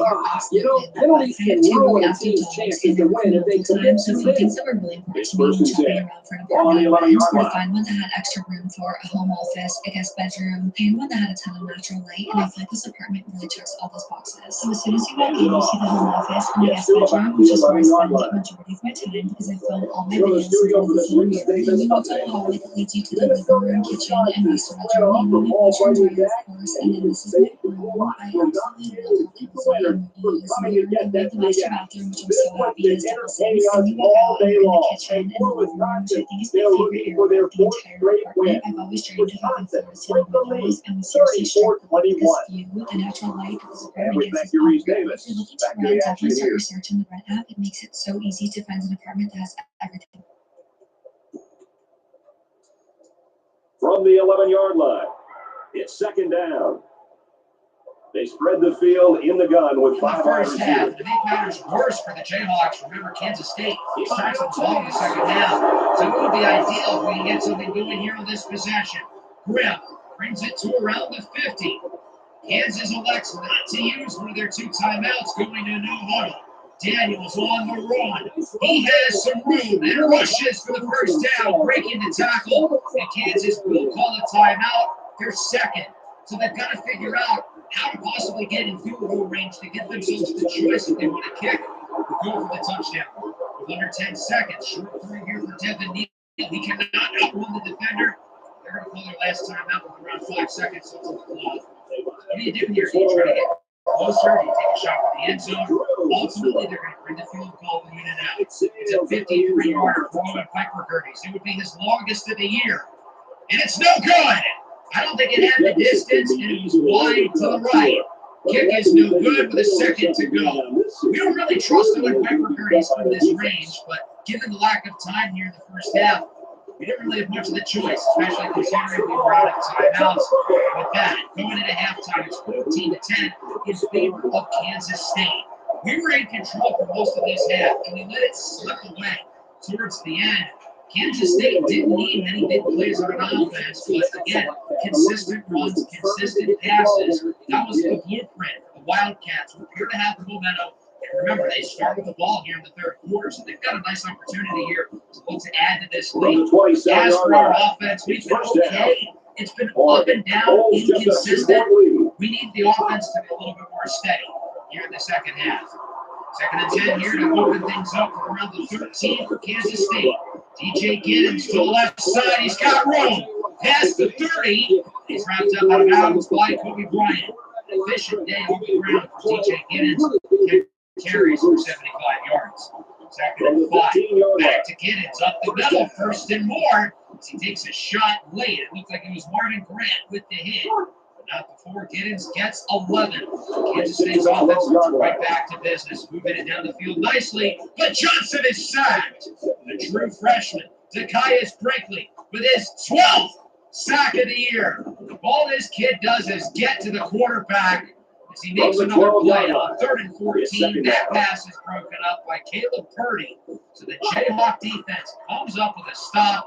Penalties can ruin a team's chances to win if they commit too big. Things that were really important to me when shopping around for an apartment were to find one that had extra room for a home office, a guest bedroom, and one that had a ton of natural light. And I feel like this apartment really checks all those boxes. So as soon as you walk in, you see the home office and the guest bedroom, which is where I spend the majority of my time because I film all my videos in the full mirror. And you go to the hallway that leads you to the living room, kitchen, and master bedroom. And you need bedroom, of course. And then this is my room. I absolutely love how cozy and moody this mirror. And we have the master bathroom, which I'm so happy is double sinks. And you walk out and you're in the kitchen and the living room, which I think is my favorite area of the entire apartment. I've always dreamed of having floor-to-ceiling windows, and we seriously struck with this view. The natural light that this apartment gives is unreal. If you're looking to rent, definitely start your search in the Rent app. It makes it so easy to find an apartment that has everything. From the 11-yard line, it's 2nd down. They spread the field in the gun with 5 wide first half. receivers. To make matters worse for the Jayhawks, remember Kansas State starts the ball in the 2nd half. So it would be ideal if we can get something going here on this possession. Grimm brings it to around the 50. Kansas elects not to use one of their 2 timeouts, going to no huddle. Daniels on the run. He has some room and rushes for the first down, breaking the tackle. And Kansas will call a timeout. They're 2nd. So they've got to figure out how to possibly get in field goal range to get themselves the choice if they want to kick or go for the touchdown. With under 10 seconds, short throw here for Devin Neal. He cannot outrun the defender. They're going to call their last timeout with around 5 seconds until the clock. What do you do here? Do you try to get closer? Do you take a shot for the end zone? Ultimately, they're going to bring the field goal in and out. It's a 53-yarder for Owen Piper Gerties. It would be his longest of the year. And it's no good. I don't think it had the distance, and it was wide to the right. Kick is no good with a second to go. We don't really trust Owen Piper Gerties from this range, but given the lack of time here in the first half, we didn't really have much of the choice, especially considering we were out of timeouts. With that, going into halftime, it's 14-10 in favor of Kansas State. We were in control for most of this half, and we let it slip away towards the end. Kansas State didn't need many big plays on an offense, but again, consistent runs, consistent passes. That was the blueprint for the Wildcats who appear to have the momentum. And remember, they started the ball here in the 3rd quarter, so they've got a nice opportunity here to look to add to this lead. As for our offense, we've been okay. It's been up and down, inconsistent. We need the offense to be a little bit more steady. here in the second half. 2nd and 10 here to open things up for around the 13 for Kansas State. DJ Giddens to the left side. He's got room. Past the 30. He's wrapped up out of bounds by Kobe Bryant. Efficient day on the ground for DJ Giddens. 10 carries for 75 yards. 2nd and 5. Back to Giddens up the middle. 1st and more. As he takes a shot late. It looked like it was Marvin Grant with the hit. Not before Giddens gets 11. Kansas State's offense is right back to business, moving it down the field nicely. But Johnson is sacked. The true freshman, Zakias Brinkley, with his 12th sack of the year. All this kid does is get to the quarterback as he makes another play on 3rd and 14. That pass is broken up by Caleb Purdy. So the Jayhawk defense comes up with a stop.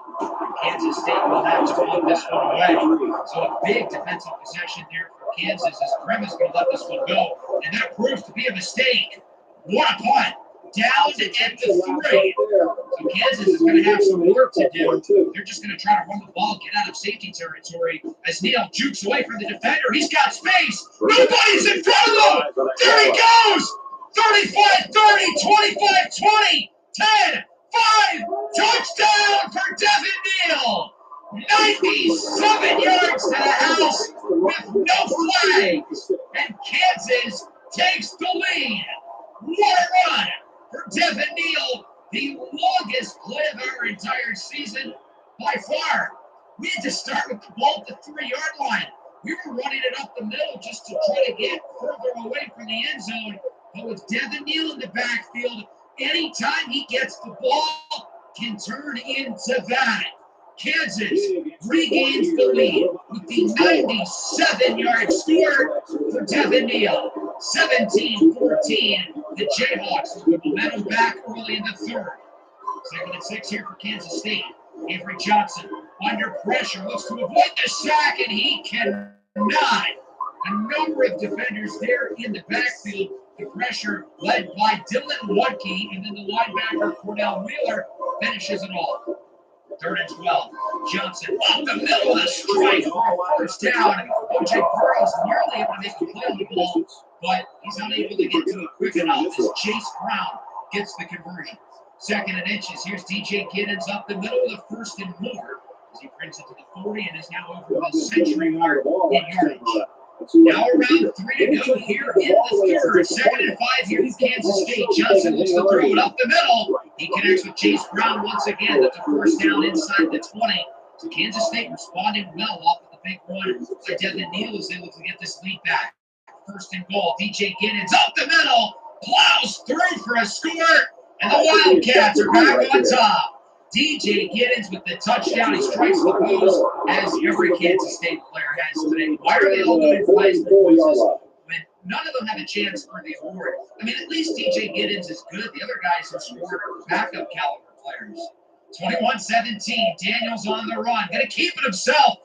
Kansas State will have to put this one away. So a big defensive possession there for Kansas as Krim is going to let this one go. And that proves to be a mistake. What a punt. Down at the 3. So Kansas is going to have some work to do. They're just going to try to run the ball, get out of safety territory. As Neal jukes away from the defender, he's got space. Nobody's in front of him. There he goes. 35, 30, 25, 20, 10, 5. Touchdown for Devin Neal. 97 yards to the house with no flags. And Kansas takes the lead. What a run for Devin Neal, the longest play of our entire season by far. We had to start with the ball at the 3-yard line. We were running it up the middle just to try to get further away from the end zone. But with Devin Neal in the backfield, anytime he gets the ball, can turn into that. Kansas regains the lead with the 97-yard score for Devin Neal. 17-14. The Jayhawks with the momentum back early in the 3rd. 2nd and 6 here for Kansas State. Avery Johnson under pressure looks to avoid the sack, and he cannot. A number of defenders there in the backfield. The pressure led by Dylan Ludke, and then the linebacker Cordell Wheeler finishes it all. 3rd and 12. Johnson up the middle of the strike for 1st down. O.J. Burrow's nearly able to make a play on the ball, but he's unable to get to it quick enough as Chase Brown gets the conversion. 2nd and inches. Here's DJ Giddens up the middle of the 1st and more as he brings it to the 40 and is now over the century mark in yardage. Now around 3 to go here in the 3rd. 2nd and 5 here in Kansas State. Johnson looks to throw it up the middle. He connects with Chase Brown once again. That's a 1st down inside the 20. So Kansas State responding well off of the big run. So Devin Neal is able to get this lead back. 1st and goal. DJ Giddens up the middle. Plows through for a score. And the Wildcats are back on top. DJ Giddens with the touchdown. He strikes the pose as every Kansas State player has today. Why are they all doing Heisman quizzes when none of them have a chance for the award? I mean, at least DJ Giddens is good. The other guys who scored are backup caliber players. 21-17. Daniels on the run. Going to keep it himself.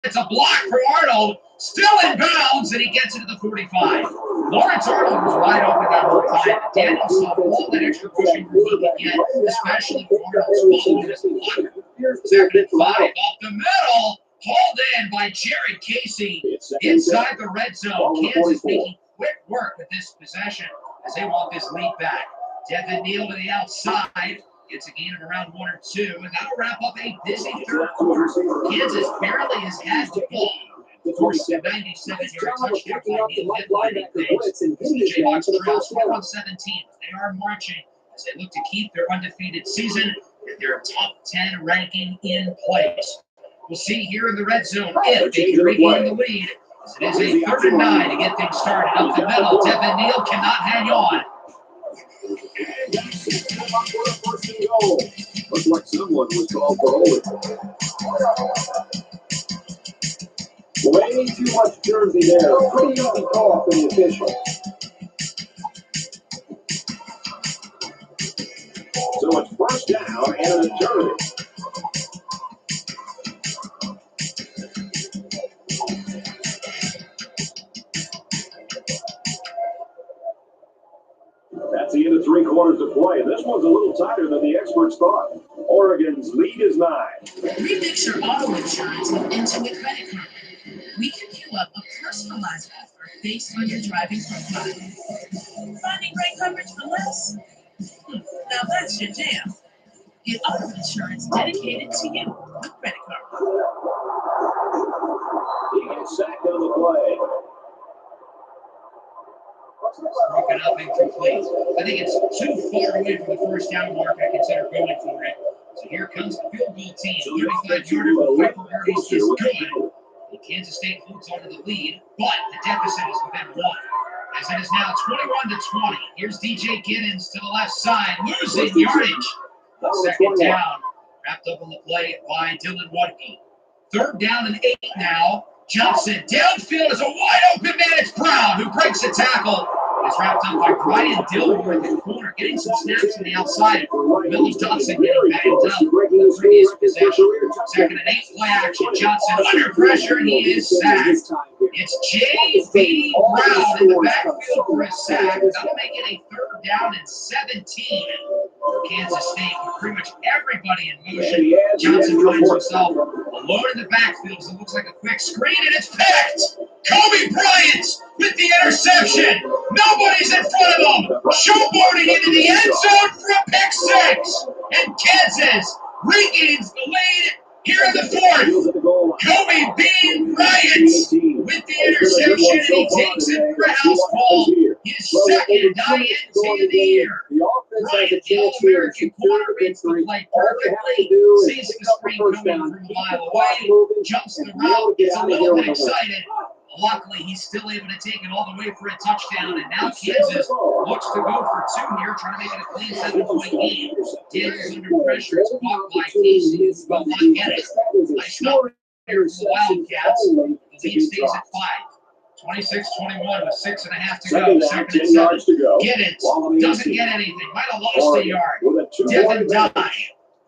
It's a block for Arnold. Still in bounds, and he gets it to the 45. Lawrence Arnold was wide open that whole time. Daniels saw all that extra pushing room he could get, especially for Arnold's following as a blocker. 2nd and 5 up the middle. Hauled in by Jared Casey inside the red zone. Kansas making quick work with this possession as they want this lead back. Devin Neal to the outside. Gets a gain of around 1 or 2, and that'll wrap up a busy 3rd quarter. Kansas barely has had the ball. Of course, a 97-yard touchdown by Neal headlining things. The Jayhawks trail 21-17. They are marching as they look to keep their undefeated season and their top 10 ranking in place. We'll see here in the red zone if they can regain the lead. As it is a 3rd and 9 to get things started up the middle. Devin Neal cannot hang on. Looks like someone was called for holding. Way too much jersey there. Pretty easy call for the official. So it's 1st down and an eternity. That's the end of 3 quarters to play. This one's a little tighter than the experts thought. Oregon's lead is 9. Remix your auto insurance with Intuit Credit Card. We can queue up a personalized offer based on your driving profile. Finding great coverage for less? Now that's your jam. Get auto insurance dedicated to you with Credit Card. He gets sacked on the play. Broken up incomplete. I think it's too far away from the first down mark. I consider going for it. So here comes the field goal team. 35-yarder for Piper Hurries is good. And Kansas State holds on to the lead, but the deficit is within one. As it is now 21-20. Here's DJ Giddens to the left side, losing yardage. Second down, wrapped up on the play by Dylan Wadke. Third down and 8 now. Johnson downfield is a wide open man. It's Brown who breaks a tackle. It's wrapped up by Brian Dilworth in the corner, getting some snaps on the outside. Willie Johnson getting banged up in the previous possession. Second and 8, play action. Johnson under pressure, and he is sacked. It's J.B. Brown in the backfield for a sack. That'll make it a third down and 17 for Kansas State with pretty much everybody in motion. Johnson finds himself alone in the backfield. So it looks like a quick screen, and it's picked. Kobe Bryant with the interception. Nobody's in front of him. Showboating into the end zone for a pick six. And Kansas regains the lead here in the fourth. Kobe Bean Bryant with the interception, and he takes it for a house ball. His second INT of the year. Bryant, the All-American corner, reads the play perfectly, sees the screen coming from a mile away, jumps the route, gets a little bit excited. Luckily, he's still able to take it all the way for a touchdown, and now Kansas looks to go for 2 here, trying to make it a clean 7-point game. Daniels under pressure, it's blocked by Casey, will not get it. Nice stop here for the Wildcats. The lead stays at 5. 26-21 with 6.5 to go. Second and 7. Giddens doesn't get anything. Might have lost a yard. Devin Dye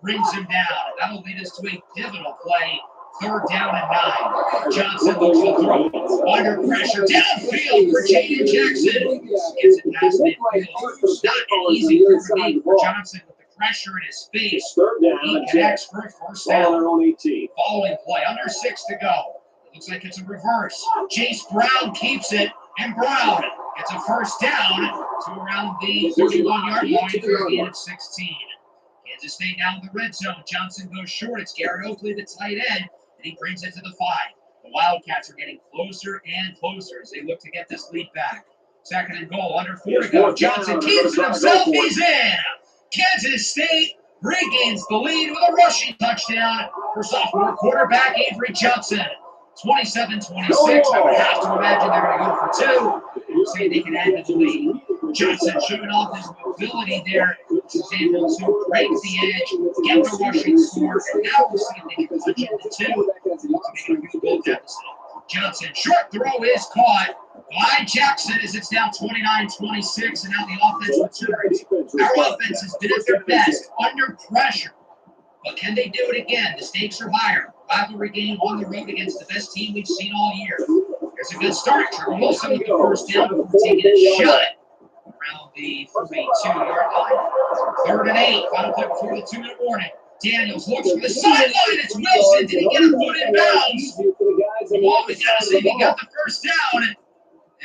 brings him down. That'll lead us to a pivotal play. Third down and 9. Johnson looks to throw. Under pressure. Downfield for Jaden Jackson. Gets it past midfield. Not an easy throw to make for Johnson with the pressure in his face. He connects for a first down. Following play. Under 6 to go. Looks like it's a reverse. Chase Brown keeps it, and Brown gets a first down to around the 31-yard line for a gain of 16. Kansas State down in the red zone. Johnson goes short. It's Garrett Oakley, the tight end, and he brings it to the 5. The Wildcats are getting closer and closer as they look to get this lead back. Second and goal, under 4 to go. Johnson keeps it himself. He's in. Kansas State regains the lead with a rushing touchdown for sophomore quarterback Avery Johnson. 27-26. I would have to imagine they're going to go for 2. Say they can add to the lead. Johnson showing off his mobility there. He's able to break the edge, get the rushing score, and now we'll see if they can punch into 2 to make it a goal deficit. Johnson, short throw is caught by Jackson as it's now 29-26, and now the offense returns. Our offense has been at their best under pressure. But can they do it again? The stakes are higher. Rivalry game on the road against the best team we've seen all year. There's a good start. Trevor Wilson with the first down before taking a shot around the 42-yard line. Third and 8. Final play before the 2-minute warning. Daniels looks for the sideline. It's Wilson. Did he get a foot in bounds? The ball was got to say he got the first down.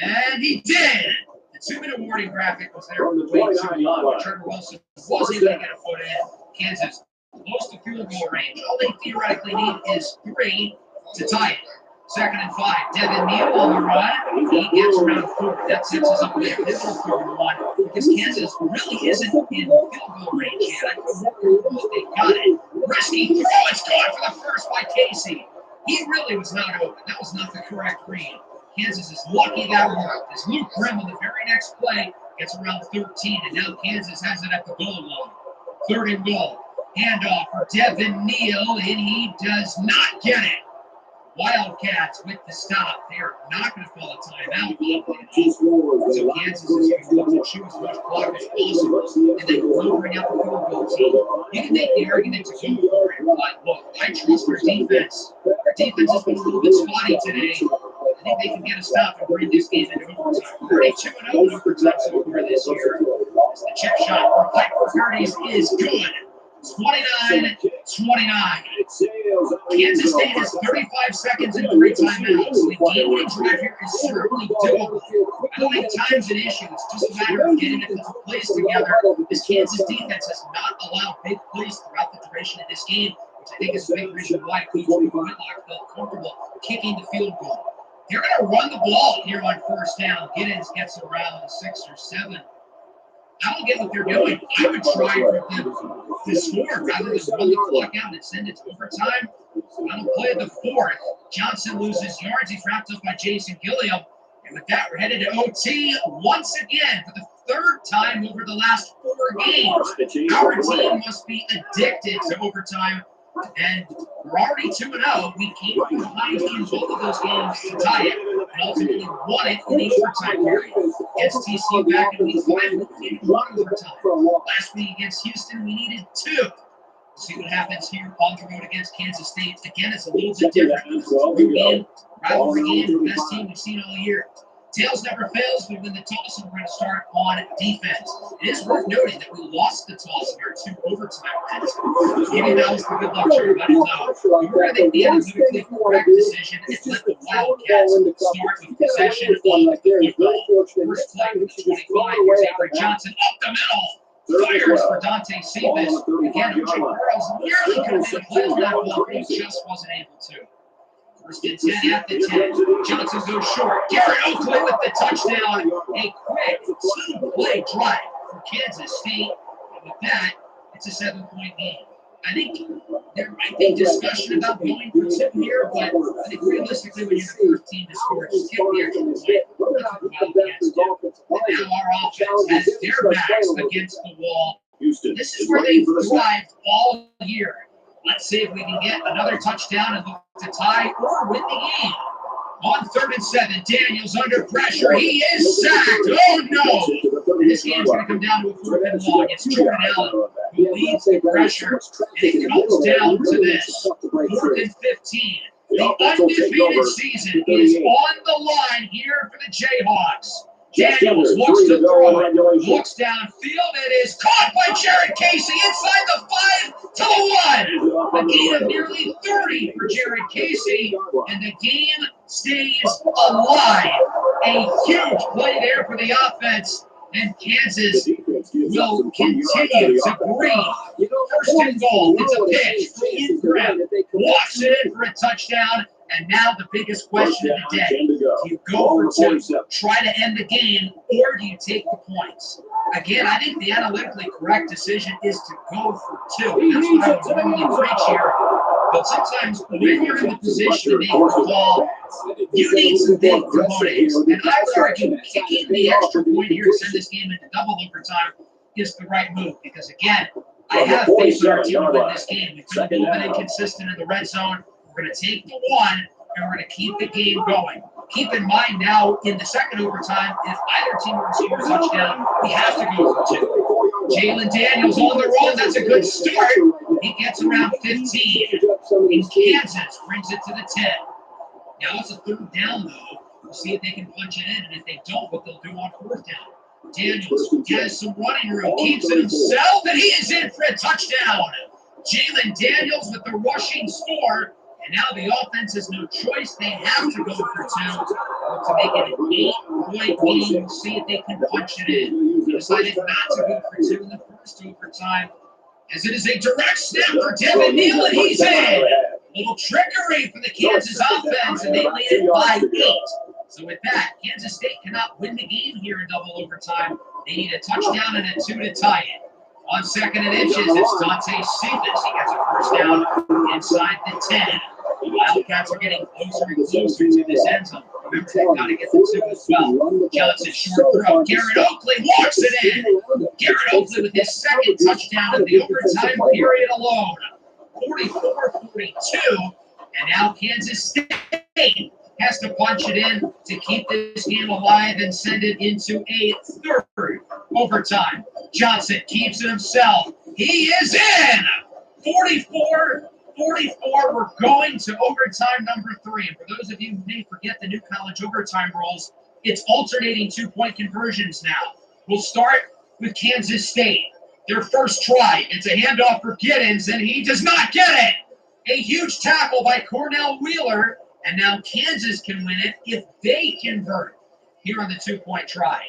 And he did. The 2-minute warning graphic was there for way too long. But Trevor Wilson was able to get a foot in. Kansas close to field goal range. All they theoretically need is 3 to tie it. Second and 5. Devin Neal on the run. He gets around 4. That sets us up with a pivotal 3-1 because Kansas really isn't in field goal range yet. I don't know if they got it. Risky throw. It's caught for the first by Casey. He really was not open. That was not the correct read. Kansas is lucky that worked. As Luke Grimm on the very next play gets around 13, and now Kansas has it at the goal line. Third and goal. Handoff for Devin Neal, and he does not get it. Wildcats with the stop. They are not going to call a timeout. So Kansas is going to choose as much clock as possible, and then delivering out the field goal team. You can make the argument to go for it, but look, I trust their defense. Their defense has been a little bit spotty today. I think they can get a stop and bring this game into overtime. 32-0 in overtime so far this year. As the chip shot for Piper Hurries is good. 29-29. Kansas State has 35 seconds and 3 timeouts. The game-winning drive here is certainly doable. I don't think time's an issue. It's just a matter of getting a couple plays together. This Kansas defense has not allowed big plays throughout the duration of this game, which I think is a big reason why Coach Whitlock felt comfortable kicking the field goal. They're going to run the ball here on first down. Giddens gets around the 6 or 7. I don't get what they're doing. I would try for them to score rather than run the clock out and send it to overtime. On the play of the 4th, Johnson loses yards. He's wrapped up by Jason Gilliam. And with that, we're headed to OT once again for the 3rd time over the last 4 games. Our team must be addicted to overtime. And we're already 2-0. We came from behind in both of those games to tie it and ultimately won it in the overtime period. Against TCU back in week 5, we needed 1 overtime. Last week against Houston, we needed 2. We'll see what happens here on the road against Kansas State. Again, it's a little bit different. It's a road game, rivalry game, the best team we've seen all year. Tails never fails. We win the toss, and we're going to start on defense. It is worth noting that we lost the toss in our 2 overtime wins. Maybe that was the good luck charm. I don't know. We were going to make the analytically correct decision and let the Wildcats start with possession of the football. First play with the 25. Here's Avery Johnson up the middle. Fires for Dante Cephas. Again, OJ Burrows nearly could have made a play on that ball, but he just wasn't able to. First and 10 at the 10. Johnson goes short. Garrett Oakley with the touchdown. A quick 2-play drive for Kansas State. And with that, it's a 7-point game. I think there might be discussion about going for 2 here, but I think realistically, when you're the first team to score, just get the extra point. That's what the Wildcats do. And now our offense has their backs against the wall. This is where they've thrived all year. Let's see if we can get another touchdown and look to tie or win the game. On 3rd and 7, Daniels under pressure. He is sacked. Oh, no. And this game's going to come down to a 4th and long. It's Jordan Allen who leads the pressure. And it comes down to this. 4th and 15. The undefeated season is on the line here for the Jayhawks. Daniels looks to throw it, looks downfield, it is caught by Jared Casey inside the 5 to the 1. A gain of nearly 30 for Jared Casey, and the game stays alive. A huge play there for the offense, and Kansas will continue to breathe. First and goal, it's a pitch for Ingram, walks it in for a touchdown. And now the biggest question of the day, do you go for 2, try to end the game, or do you take the points? Again, I think the analytically correct decision is to go for 2. That's what I would normally preach here. But sometimes when you're in the position to make a call, you need some big components. And I would argue kicking the extra point here to send this game into double overtime is the right move. Because again, I have faith in our team to win this game. We've been a little bit inconsistent in the red zone. We're going to take the 1, and we're going to keep the game going. Keep in mind now, in the second overtime, if either team were to score a touchdown, we have to go for 2. Jalen Daniels on the run. That's a good start. He gets around 15. And Kansas brings it to the 10. Now it's a 3rd down, though. We'll see if they can punch it in, and if they don't, what they'll do on 4th down. Daniels has some running room, keeps it himself, and he is in for a touchdown. Jalen Daniels with the rushing score. And now the offense has no choice. They have to go for 2 to make it an 8-point game. We'll see if they can punch it in. They decided not to go for 2 in the first overtime, as it is a direct snap for Devin Neal, and he's in. A little trickery for the Kansas offense, and they lead it by 8. So with that, Kansas State cannot win the game here in double overtime. They need a touchdown and a 2 to tie it. On 2nd and inches, it's Dante Cephas. He gets a first down inside the 10. The Wildcats are getting closer and closer to this end zone. Remember, they've got to get the 2 as well. Johnson, short throw. Garrett Oakley walks it in. Garrett Oakley with his 2nd touchdown of the overtime period alone. 44-42. And now Kansas State has to punch it in to keep this game alive and send it into a 3rd overtime. Johnson keeps it himself. He is in! 44-44. We're going to overtime number 3. And for those of you who may forget the new college overtime rules, it's alternating 2-point conversions now. We'll start with Kansas State. their first try. It's a handoff for Giddens, and he does not get it. A huge tackle by Cornell Wheeler, and now Kansas can win it if they convert here on the 2-point try.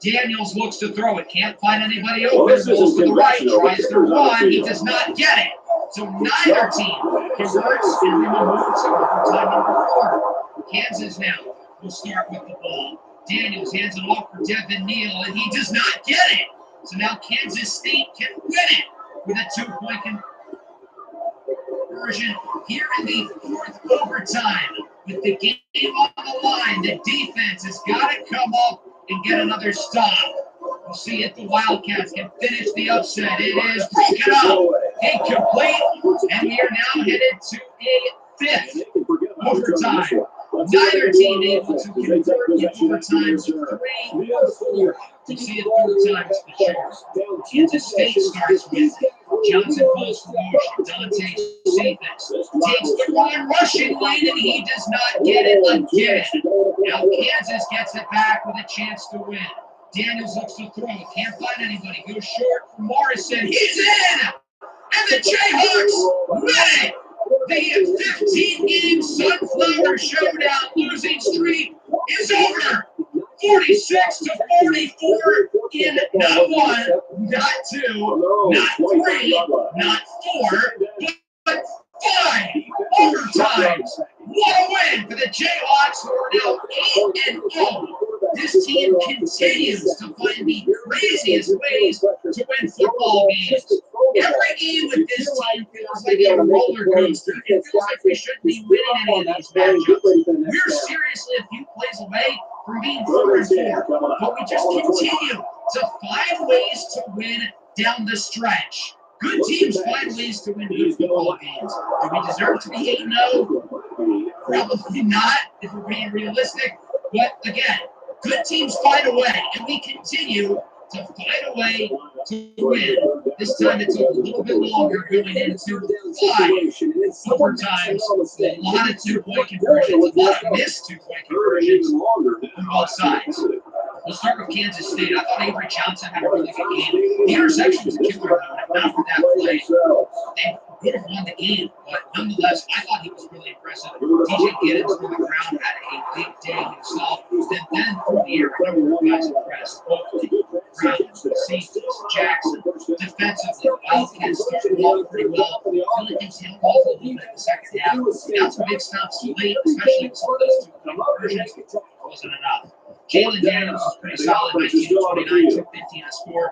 Daniels looks to throw it, can't find anybody open, rolls to the right, tries to run, he does not get it. So neither team converts, and we will move to overtime number 4. Kansas now will start with the ball. Daniels hands it off for Devin Neal, and he does not get it. So now Kansas State can win it with a 2-point conversion here in the 4th overtime. With the game on the line, the defense has got to come up and get another stop. We'll see if the Wildcats can finish the upset. It is broken up, incomplete, and we are now headed to a 5th overtime. Neither team able to convert in overtime, so 3 or 4. We'll see it 3 times for sure. Kansas State starts with Johnson pulls for motion. Dante Cephas takes the wrong rushing lane, and he does not get it again. Now Kansas gets it back with a chance to win. Daniels looks to throw. Can't find anybody. Goes short for Morrison. He's in! And the Jayhawks win it! The 15-game Sunflower Showdown losing streak is over. 46-44 in not 1, not 2, not 3, not 4, but 5 overtimes. What a win for the Jayhawks, who are now 8-0. This team continues to find the craziest ways to win football games. Every game with this team feels like a roller coaster. It feels like we shouldn't be winning any of these matchups. We're seriously a few plays away from being 4-4, but we just continue to find ways to win down the stretch. Good teams find ways to win good football games. Do we deserve to be 8-0? Probably not, if we're being realistic. But again, good teams find a way, and we continue to find a way to win. This time it took a little bit longer, going into 5 overtimes, a lot of 2-point conversions, a lot of missed 2-point conversions on both sides. We'll start with Kansas State. I thought Avery Johnson had a really good game. The interception was a killer, though. Not for that play, they would have won the game. But nonetheless, I thought he was really impressive. DJ Giddens from the ground had a big day himself. Then through the air, a number of guys impressed. Brown, safeties, Jackson, defensively, Wildcats started off pretty well. I feel like things held off a little bit in the second half. Got some big stops late, especially with some of those 2-point conversions. Wasn't enough. Jalen Daniels was pretty solid, 19-29, 215 to score.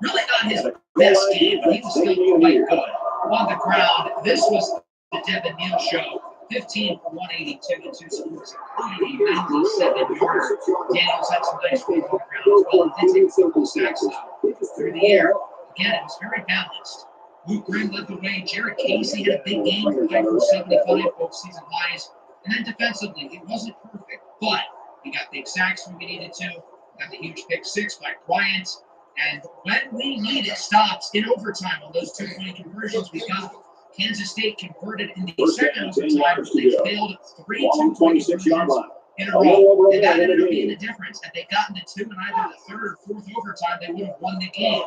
Really not his best game, but he was still quite good. On the ground, this was the Devin Neal show. 15 for 182 and 2 scores, including a 97-yarder. Daniels had some nice work on the ground as well. Did take a couple sacks through the air. Again, it was very balanced. Luke Grimm led the way. Jared Casey had a big game for 5-for-75, both season highs. And then defensively, he wasn't perfect, but he got big sacks when we needed to. Got the huge pick 6 by Bryant. And when we needed stops in overtime on those 2-point conversions, we got them. Kansas State converted in the second overtime. They failed 3 2-point conversions in a row. And that ended up being the difference. Had they gotten to 2 in either the 3rd or 4th overtime, they would have won the game.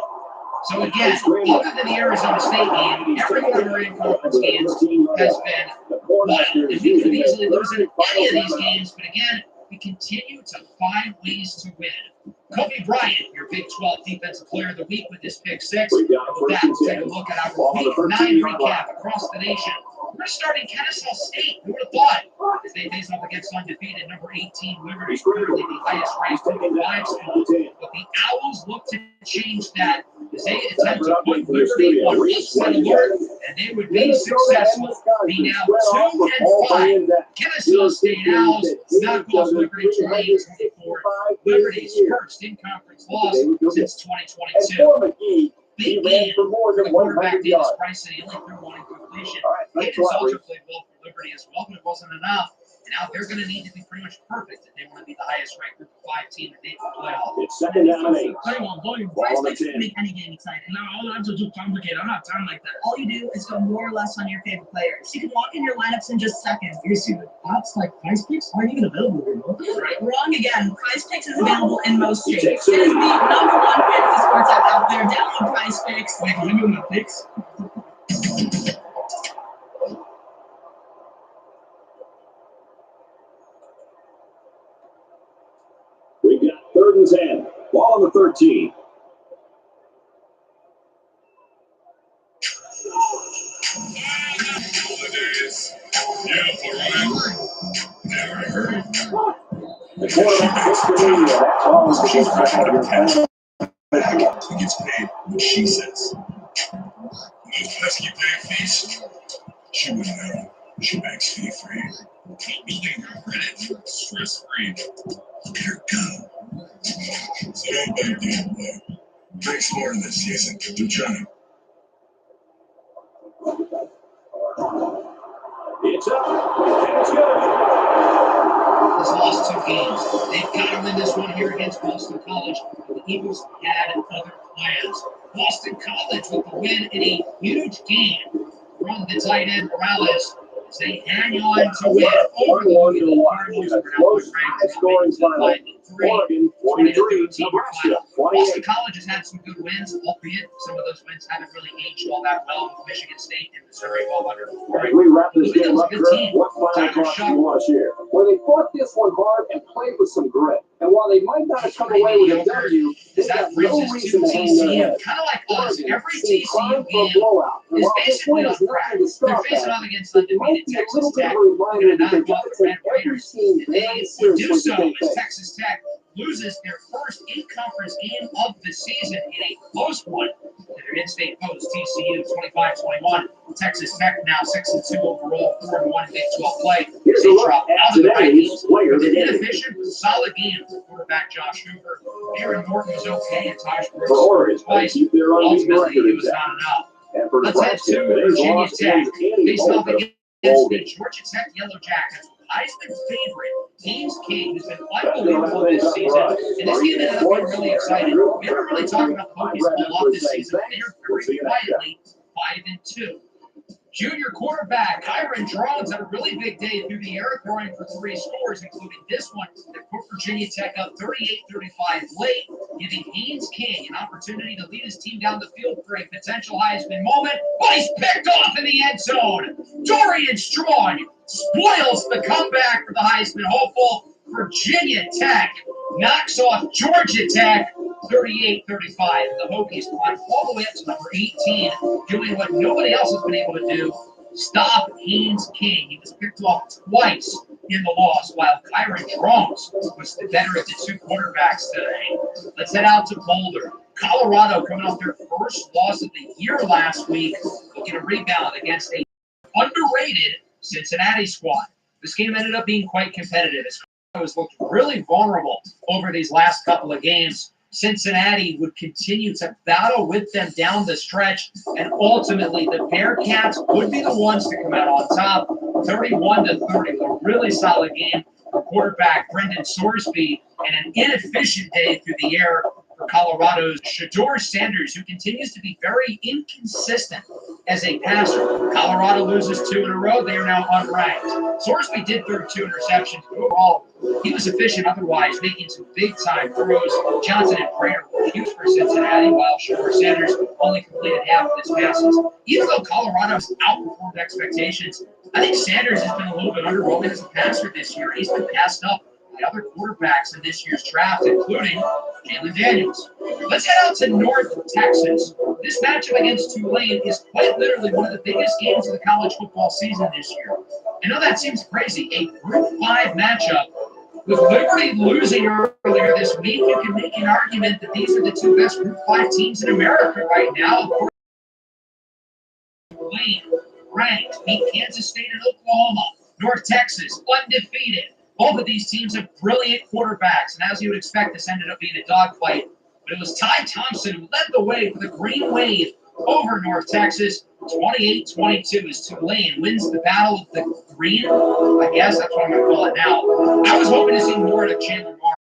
So again, other than the Arizona State game, every one of our in-conference games has been wild. And we could easily lose in any of these games, but again, we continue to find ways to win. Kobe Bryant, your Big 12 Defensive Player of the Week with his pick 6. And with that, we'll take a look at our Week 9 recap across the nation. We're starting Kennesaw State. Who would have thought? As they face off against undefeated number 18 Liberty, currently the highest ranked in the 5 spot. But the Owls look to change that as they attempt to put Liberty on upset alert, and they would be successful. Be now 2-5. Kennesaw State Owls knock off Liberty 28-24. Liberty's first in-conference loss since 2022. Big game for the quarterback Davis Bryson. He only threw 1 incompletion. Hayden Salter played well for Liberty as well, but it wasn't enough. now they're going to need to be pretty much perfect if they want to be the highest ranked Group of 5 team that they can play off. It's second down and 8. Hang on, Ball on the Price 10. make any game exciting. No, all the odds are too complicated. I don't have time like that. All you do is go more or less on your favorite players. You can walk in your lineups in just seconds. You see the odds like Price Picks aren't even available anymore. Wrong again. Price Picks is available in most He states. takes It it is in. the #1 fantasy sports app out there. Download Price Picks. Wait, can you do my picks? We've got 3rd and 10. Ball on the 13. The quarterback gets the lead. That ball is She's back right to your pass. opponent. He gets paid what she says. Those pesky pay fees, she wouldn't know. She begs fee-free. Can't be giving her credit for stress-free. Look at her go. So don't bet damn way. Thanks more this season. Do Johnny. It's up. And it's good. Has lost 2 games. They've got to win this one here against Boston College. The Eagles had other plans. Boston College with the win in a huge game from the tight end Morales as they hang on to win over the Louisville Cardinals. A close, high-scoring final. Oregon 43, Nebraska 28. Boston College has had some good wins, albeit some of those wins haven't really aged all that well with Michigan State and Missouri all under. As we wrap this game up, Good Kurt, team. what final thoughts do you want to share? Well, they fought this one hard and played with some grit. And while they might not have come away with a W, they got That no brings us to reason to hang their TCU. head. Kind of like us, Oregon every seemed TCU primed for a game blowout. And is while this basically win on is nothing track. to They're scoff facing at, off against it might undefeated be a Texas little bit Tech. of a reminder They're that gonna they've knock got off to the take Red every Raiders. team And they very would do seriously so that they as face. Texas Tech loses their first in-conference game of the season in a close one to their in-state foes, TCU 25-21. Texas Tech now 6-2 overall, 4-1 in Big 12 play. Here's a They look drop at out of the today's rankings player of with the an game. inefficient, but solid game for quarterback Josh Hoover. Aaron Morton was okay, and Taj Brooks For Oregon, they twice. keep their unbeaten Ultimately, record it was intact. not enough. And for Let's head Nebraska, to today's Virginia loss Tech. ends any Facing hope off of against bowl the game. Georgia Tech Yellow Jackets. Heisman favorite, Haynes King, who's been That's gonna wrap unbelievable things this up season. for us. And this game ended up being really exciting. We haven't really talked about the Hokies a lot this season. They are very quietly 5-2. Junior quarterback Kyron Drones had a really big day through the air, throwing for 3 scores, including this one that put Virginia Tech up 38-35 late, giving Haynes King an opportunity to lead his team down the field for a potential Heisman moment. But he's picked off in the end zone. Dorian Strong spoils the comeback for the Heisman hopeful. Virginia Tech knocks off Georgia Tech 38-35. The Hokies climb all the way up to number 18, doing what nobody else has been able to do. Stop Haynes King. He was picked off twice in the loss, while Kyron Drones was the better of the 2 quarterbacks today. Let's head out to Boulder. Colorado coming off their first loss of the year last week, looking to rebound against a underrated Cincinnati squad. This game ended up being quite competitive as Colorado has looked really vulnerable over these last couple of games. Cincinnati would continue to battle with them down the stretch, and ultimately the Bearcats would be the ones to come out on top, 31-30. A really solid game for quarterback Brendan Sorsby, and an inefficient day through the air for Colorado's Shedeur Sanders, who continues to be very inconsistent as a passer. Colorado loses 2 in a row. They are now unranked. Sorsby did throw 2 interceptions, but overall, he was efficient otherwise, making some big-time throws. Johnson and Prater were huge for Cincinnati, while Shedeur Sanders only completed half of his passes. Even though Colorado's outperformed expectations, I think Sanders has been a little bit underwhelming as a passer this year. He's been passed up by other quarterbacks in this year's draft, including Jalen Daniels. Let's head out to North Texas. This matchup against Tulane is quite literally one of the biggest games of the college football season this year. I know that seems crazy. A Group 5 matchup with Liberty losing earlier this week. You can make an argument that these are the 2 best Group 5 teams in America right now. Of course, Tulane, ranked, beat Kansas State and Oklahoma. North Texas, undefeated. Both of these teams have brilliant quarterbacks, and as you would expect, this ended up being a dogfight. But it was Ty Thompson who led the way for the Green Wave over North Texas, 28-22 is Tulane wins the battle of the green. I guess that's what I'm going to call it now. I was hoping to see more of Chandler Moore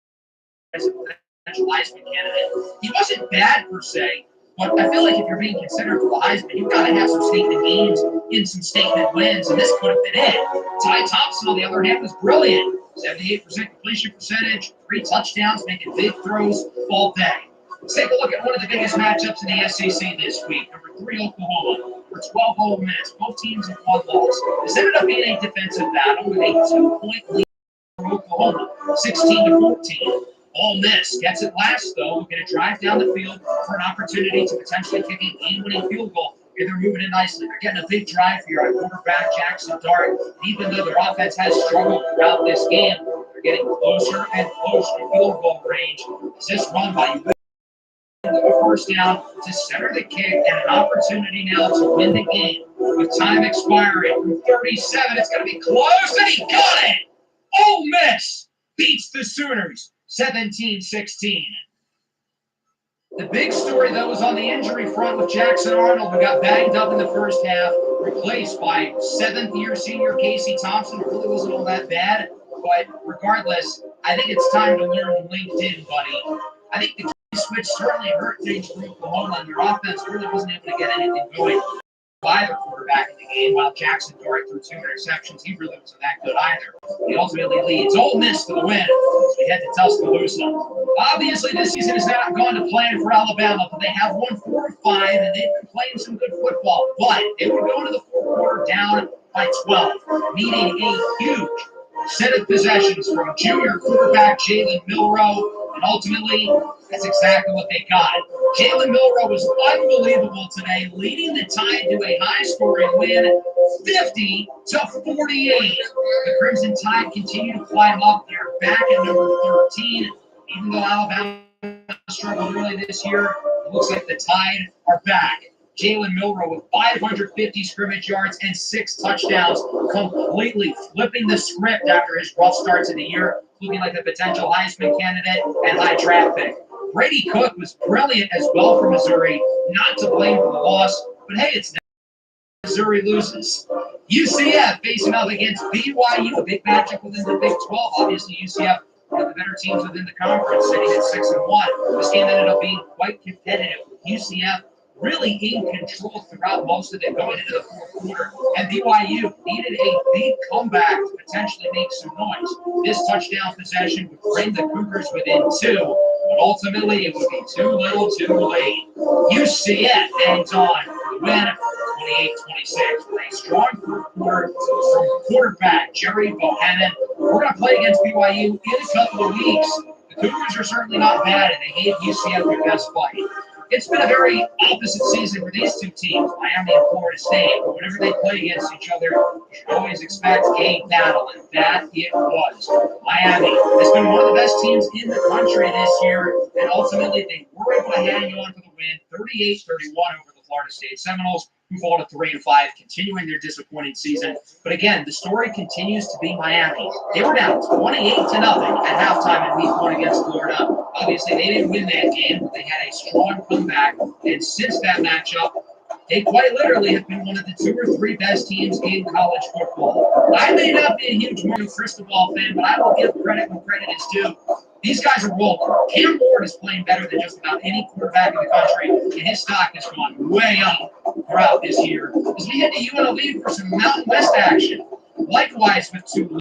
as a potential Heisman candidate. He wasn't bad per se, but I feel like if you're being considered for the Heisman, you've got to have some statement games in some statement wins, and this could have been it. Ty Thompson, on the other hand, was brilliant. 78% completion percentage, 3 touchdowns, making big throws all day. Let's take a look at one of the biggest matchups in the SEC this week. Number 3, Oklahoma, for 12 Ole Miss. Both teams have one loss. This ended up being a defensive battle with a 2-point lead for Oklahoma, 16-14. Ole Miss gets it last, though. We're going to drive down the field for an opportunity to potentially kick a game-winning field goal. And they're moving it nicely. They're getting a big drive here on quarterback Jackson Dart. And even though their offense has struggled throughout this game, they're getting closer and closer to field goal range. This run by the first down to center the kick and an opportunity now to win the game. With time expiring from 37, it's going to be close, and he got it! Ole Miss beats the Sooners 17-16. The big story, though, was on the injury front with Jackson Arnold, who got banged up in the first half, replaced by 7th-year senior Casey Thompson, who really wasn't all that bad. But regardless, I think it's time to learn LinkedIn, buddy. I think the key switch certainly hurt things for Oklahoma, and their offense really wasn't able to get anything going. Either quarterback in the game, while Jackson Dart threw 2 interceptions, he really wasn't that good either. He ultimately leads Ole Miss to the win as we head to Tuscaloosa. Obviously, this season has not gone to plan for Alabama, but they have won 4 of 5, and they've been playing some good football. But they would go into the fourth quarter down by 12, needing a huge set of possessions from junior quarterback Jalen Milroe. And ultimately, that's exactly what they got. Jalen Milroe was unbelievable today, leading the Tide to a high-scoring win, 50-48. The Crimson Tide continue to climb up. They're back at number 13. Even though Alabama struggled early this year, it looks like the Tide are back. Jalen Milroe with 550 scrimmage yards and 6 touchdowns, completely flipping the script after his rough start to the year, looking like a potential Heisman candidate and high draft pick. Brady Cook was brilliant as well for Missouri, not to blame for the loss, but hey, it's Missouri loses. UCF facing up against BYU, a big matchup within the Big 12. Obviously, UCF one of the better teams within the conference, sitting at 6-1. This game ended up being quite competitive, with UCF really in control throughout most of it going into the fourth quarter. And BYU needed a big comeback to potentially make some noise. This touchdown possession would bring the Cougars within 2, but ultimately it would be too little too late. UCF hangs on to the win, 28-26, with a strong fourth quarter from quarterback Jerry Bohannon. We're going to play against BYU in a couple of weeks. The Cougars are certainly not bad, and they gave UCF their best fight. It's been a very opposite season for these two teams, Miami and Florida State. But whenever they play against each other, you should always expect a battle, and that it was. Miami has been one of the best teams in the country this year, and ultimately they were able to hang on for the win, 38-31 over the Florida State Seminoles, who fall to 3-5, continuing their disappointing season. But again, the story continues to be Miami. They were down 28-0 at halftime in Week 1 against Florida. Obviously, they didn't win that game, but they had a strong comeback. And since that matchup, they quite literally have been one of the 2 or 3 best teams in college football. I may not be a huge Mario Cristobal fan, but I will give credit when credit is due. These guys are rolling. Cam Ward is playing better than just about any quarterback in the country, and his stock has gone way up throughout this year. As we head to UNLV for some Mountain West action. Likewise with Tulane.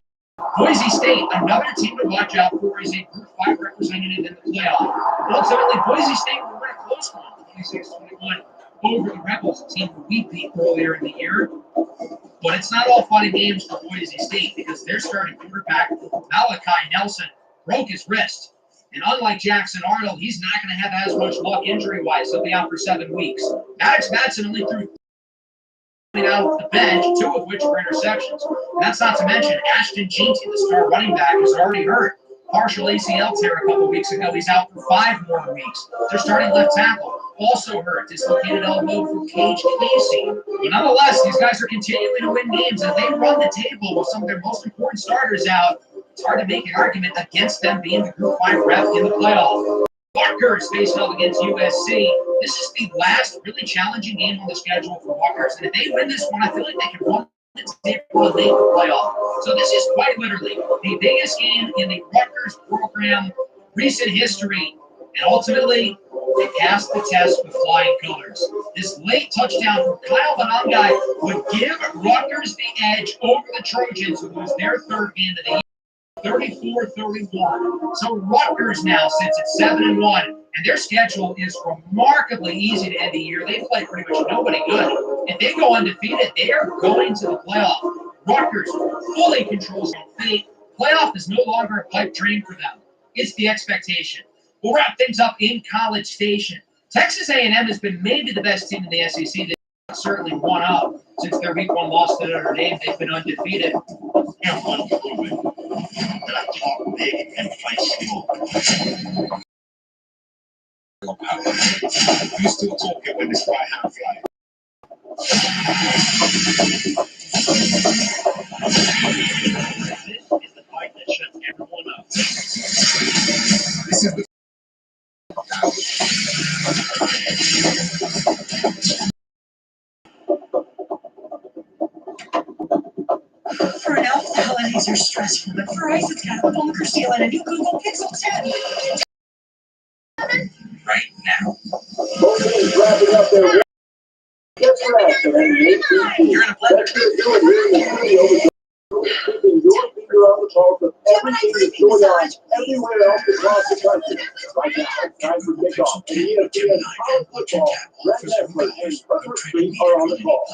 Boise State, another team to watch out for, is a Group 5 representative in the playoff. Ultimately, Boise State will win a close one, 26-21, over the Rebels, a team who we beat earlier in the year. But it's not all fun and games for Boise State, because their starting quarterback, Malachi Nelson, broke his wrist. And unlike Jackson Arnold, he's not going to have as much luck injury-wise. He'll be out for 7 weeks. Maddox Madsen only threw out the bench, 2 of which were interceptions. And that's not to mention Ashton Jeanty, the star running back, is already hurt. Partial ACL tear a couple weeks ago. He's out for 5 more weeks. Their starting left tackle also hurt. Dislocated elbow for Cage Casey. But nonetheless, these guys are continuing to win games, and they run the table with some of their most important starters out. It's hard to make an argument against them being the Group 5 rep in the playoff. Rutgers facing off against USC. This is the last really challenging game on the schedule for Rutgers, and if they win this one, I feel like they can run the table and make the playoff. So this is quite literally the biggest game in the Rutgers program recent history, and ultimately they passed the test with flying colors. This late touchdown from Kyle Benangai would give Rutgers the edge over the Trojans, who lose their third game of the year. 34-31. So Rutgers now sits at 7-1, and their schedule is remarkably easy to end the year. They play pretty much nobody good. If they go undefeated, they are going to the playoff. Rutgers fully controls their fate. Playoff is no longer a pipe dream for them. It's the expectation. We'll wrap things up in College Station. Texas A&M has been maybe the best team in the SEC. They've certainly won up since their week one loss to Notre Dame. They've been undefeated. Yeah, one moment. But I talk big and fight small. You still talking when this right hand fly? This is the fight that shuts everyone up. This is the For an elf, the holidays are stressful, but for ice, it's got a bunker seal and a new Google Pixel 10. right now. Both teams wrapping up their just action and the ACC. You're in a blender. Keeping your finger on the pulse of everything that's going on everywhere else across the country. Right now, it's time for kickoff. And ESPN college football, Brett Nessler and Herbert Street are on the call.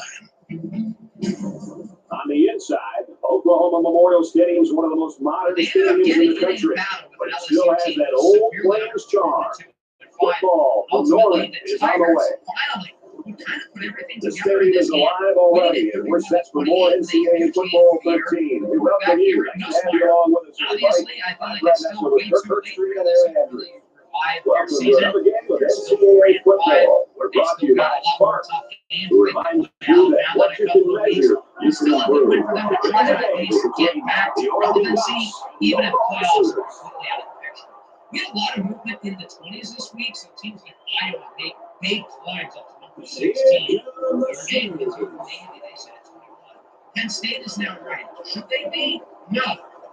On the inside, Oklahoma Memorial Stadium is one of the most modern stadiums in the country, but it still has that old player's charm. Football from Norman is on the way. Finally, we kind of put everything The together in stadium this is game. alive already, and we're set for more NCAA football 13. We welcome you and have you along with us. Obviously, I feel like it's still way too late for this to really revive their Welcome to season. another game of NCAA football. We're brought to you by Spark, who reminds you that what you can measure, you can Still a good win improve. for them to try to at least get back to relevancy, even if playoffs are completely out of the picture. We had a lot of movement in the 20s this week, so teams like Iowa make big climbs up to number 16. Notre Dame gets over Navy, they sit at 21. Penn State is now ranked. Should they be? No,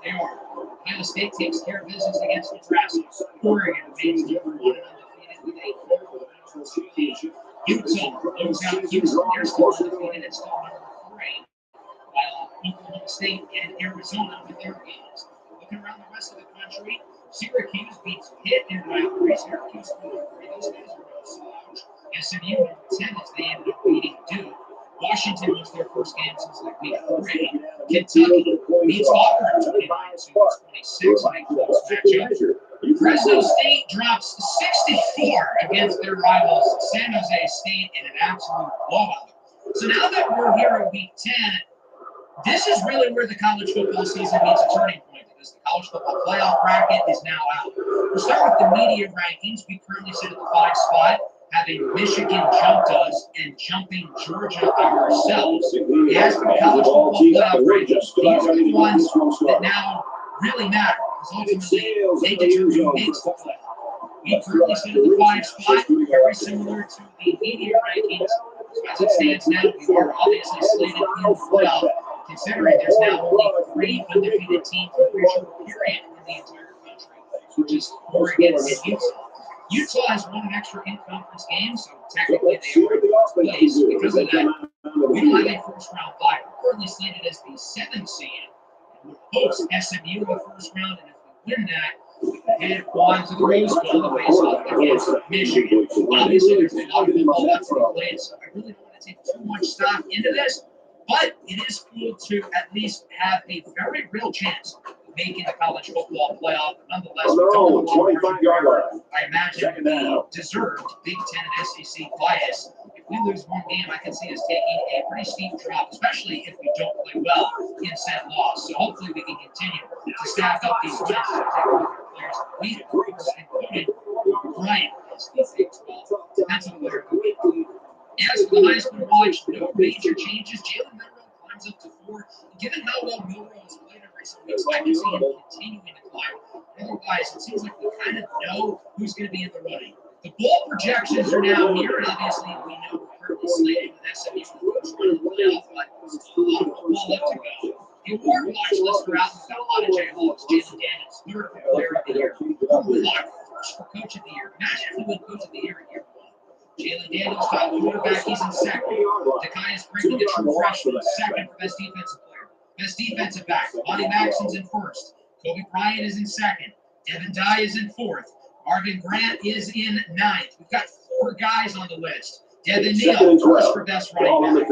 they are. Ohio State takes care of business against Nebraska. Oregon remains number 1 and undefeated with a 4-1 lead. Utah blows out Houston. They're still undefeated and still number 3. While Oklahoma State and Arizona with their games. Looking around the rest of the country, Syracuse beats Pitt in rivalry. Syracuse number 3. Those guys are no slouch. SMU number 10 as they ended up beating Duke. Washington was their first game since like week 3. Kentucky beats Auburn 29-26 in a close matchup. Fresno State drops 64 against their rivals San Jose State in an absolute blowout. So now that we're here at week 10, this is really where the college football season meets a turning point, because the college football playoff bracket is now out. We'll start with the media rankings. We currently sit at the 5 spot, having Michigan jumped us and jumping Georgia ourselves. The Aspen College Football Playoff rankings, these are the ones that now really matter, because ultimately they determine who makes the playoff. We currently sit at the 5 spot, very similar to the media rankings. So as it stands now, we are obviously slated in the playoff, considering there's now only 3 undefeated teams in the regional period in the entire country, which is Oregon and Utah. Utah has won an extra in-conference game, so technically they are in first place. Because of that, we don't have a first-round bye. We're currently slated as the 7th seed, and we'll host SMU in the first round, and if we win that, we can head on to the Rose Bowl to face off against Michigan. Obviously, there's a lot of football left to be played, so I really don't want to take too much stock into this, but it is cool to at least have a very real chance of making the college football playoff. Nonetheless, I imagine the deserved Big Ten and SEC bias. If we lose one game, I can see us taking a pretty steep drop, especially if we don't play well in said loss. So hopefully we can continue to stack up these wins and take a look at players that we of course, including Bryant as the Big 12 defensive player of the week. As for the Heisman watch, no major changes. Jalen Milroe climbs up to 4. Given how well Milroe has played in recent weeks. I can see him continuing to climb. Otherwise, it seems like we kind of know who's going to be in the running. The bowl projections are now here, and obviously we know we're currently slated with SMU for the playoff, but still a lot of football left to go. The award watch list for out, we've got a lot of Jayhawks. Jalen Daniels, third for player of the year. Lock, first for coach of the year. Imagine if we win coach of the year in year one. Jalen Daniels, top quarterback, he's in second. Dekias Brinkley, the true freshman, second for best defensive player. Best defensive back, Monty Maxon's in first. Kobe Bryant is in second. Devin Dye is in fourth. Marvin Grant is in ninth. We've got 4 guys on the list. Devin Neal, first for best running back.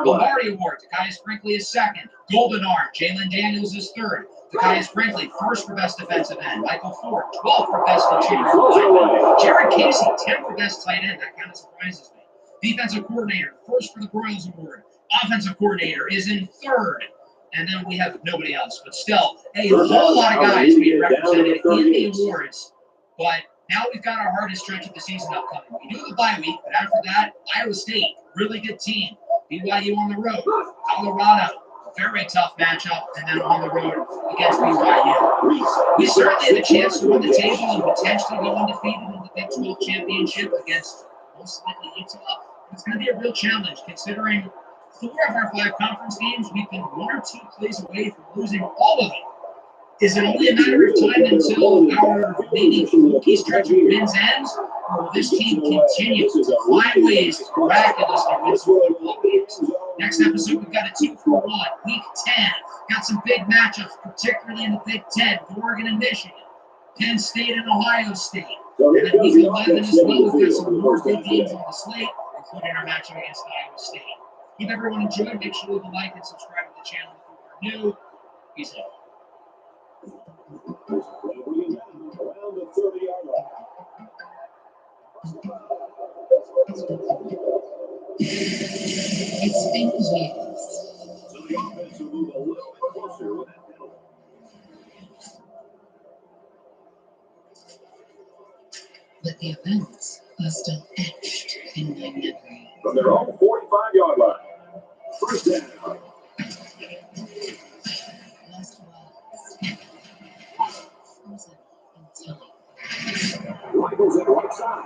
Lombardi Award, Dekias Brinkley is second. Golden Arm, Jalen Daniels is third. Dekias Brinkley, first for best defensive end. Michael Ford, 12th for best interior lineman. Jared Casey, 10th for best tight end. That kind of surprises me. Defensive coordinator, first for the Broyles Award. Offensive coordinator is in third. And then we have nobody else. But still, a whole lot of guys being represented in the awards. But now we've got our hardest stretch of the season upcoming. We do the bye week, but after that, Iowa State, really good team. BYU on the road. Colorado, very tough matchup. And then on the road against BYU. We certainly have a chance to win the table and potentially go undefeated in the Big 12 championship against most likely Utah. It's going to be a real challenge considering 4 of our 5 conference games, we've been 1 or 2 plays away from losing all of them. Is it only a matter of time until our maybe rookie stretch of wins ends, or will this team continue to find ways to miraculously win some football games? Next episode, we've got a 2-for-1, Week 10. Got some big matchups, particularly in the Big 10, Oregon and Michigan, Penn State and Ohio State. And then Week 11 as well, we've got some more big games on the slate, including our matchup against Iowa State. Keep everyone enjoying. Make sure to leave a like and subscribe to the channel if you are new. Peace out. It's been years. So the offense will move a little bit closer with that penalty. But the events are still etched in my memory. From their own 45-yard line. First down. Last words. Frozen in time. Michael's at right side.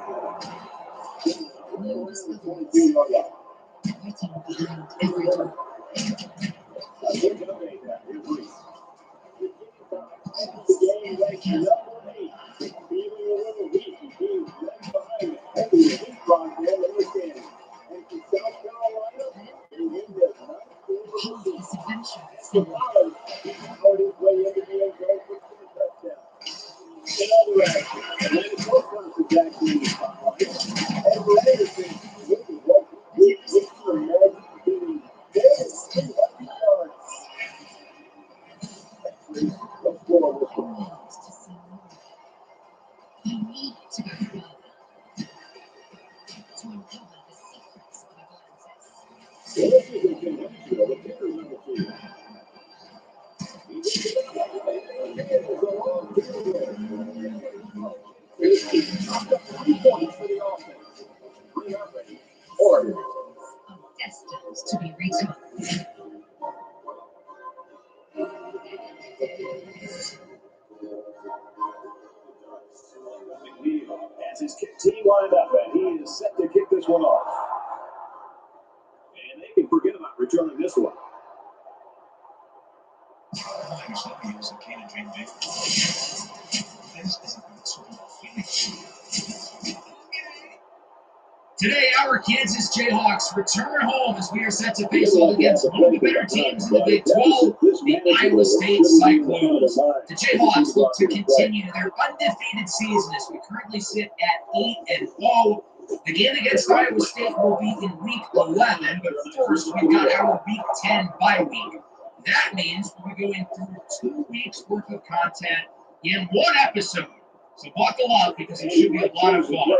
New discoveries. Waiting behind every door. This adventure is ending. I need to go further. To uncover the secrets of Atlantis. Are destined to be retold. As his kick team lined up, and he is set to kick this one off. And they can forget about returning this one. Today, our Kansas Jayhawks return home as we are set to face off against one of the better teams in the Big 12, the Iowa State Cyclones. The Jayhawks look to continue their undefeated season as we currently sit at 8-0. The game against Iowa State will be in Week 11, but first we've got our Week 10 bye week. That means we'll be going through 2 weeks worth of content in one episode. So buckle up because it should be a lot of fun.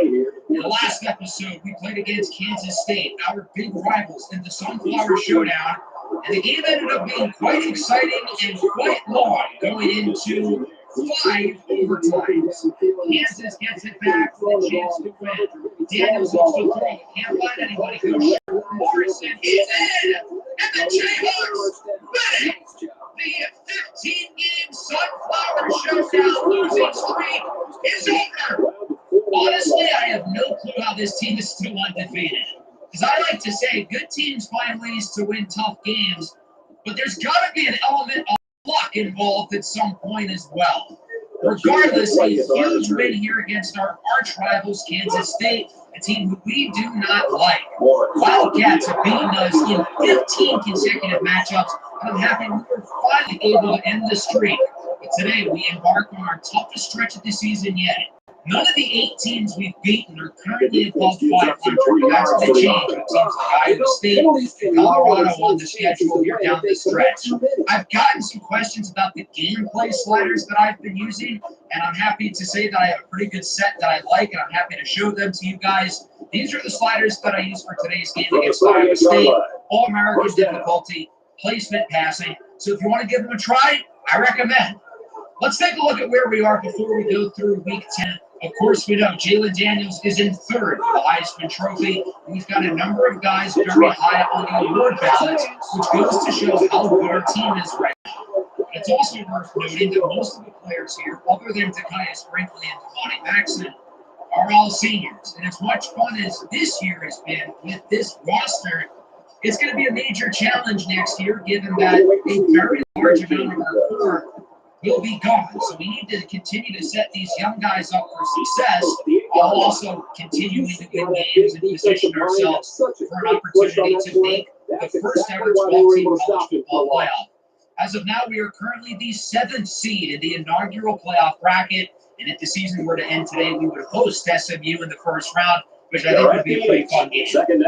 In the last episode, we played against Kansas State, our big rivals in the Sunflower Showdown, and the game ended up being quite exciting and quite long, going into 5 overtimes. Kansas gets it back with a chance to win. Daniels looks to throw, can't find anybody. Goes Morrison is in, and the Jayhawks win it. The 15 Sunflower Showdown losing streak is over. Honestly, I have no clue how this team is still undefeated. Because I like to say good teams find ways to win tough games, but there's got to be an element of luck involved at some point as well. Regardless, a huge win here against our arch rivals, Kansas State, a team who we do not like. Wildcats have beaten us in 15 consecutive matchups, and I'm happy we were finally able to end the streak. But today, we embark on our toughest stretch of the season yet. None of the 8 teams we've beaten are currently above 500. That's the change with teams like Iowa State and Colorado on the schedule here down the stretch. I've gotten some questions about the gameplay sliders that I've been using, and I'm happy to say that I have a pretty good set that I like, and I'm happy to show them to you guys. These are the sliders that I use for today's game against Iowa State. All-American difficulty, placement passing. So if you want to give them a try, I recommend. Let's take a look at where we are before we go through week 10. Of course, we know Jalen Daniels is in third for the Heisman Trophy. We've got a number of guys very high on the award ballots, which goes to show how good our team is right now. It's also worth noting that most of the players here, other than Takaias Brinkley and Devontae Maxson, are all seniors. And as much fun as this year has been with this roster, it's going to be a major challenge next year, given that a very large amount of our core will be gone. So we need to continue to set these young guys up for success while also continuing to win games and position ourselves for an opportunity to make the first ever 12-team college football playoff. As of now, we are currently the 7th seed in the inaugural playoff bracket, and if the season were to end today, we would host SMU in the first round, which I think would be a pretty fun game.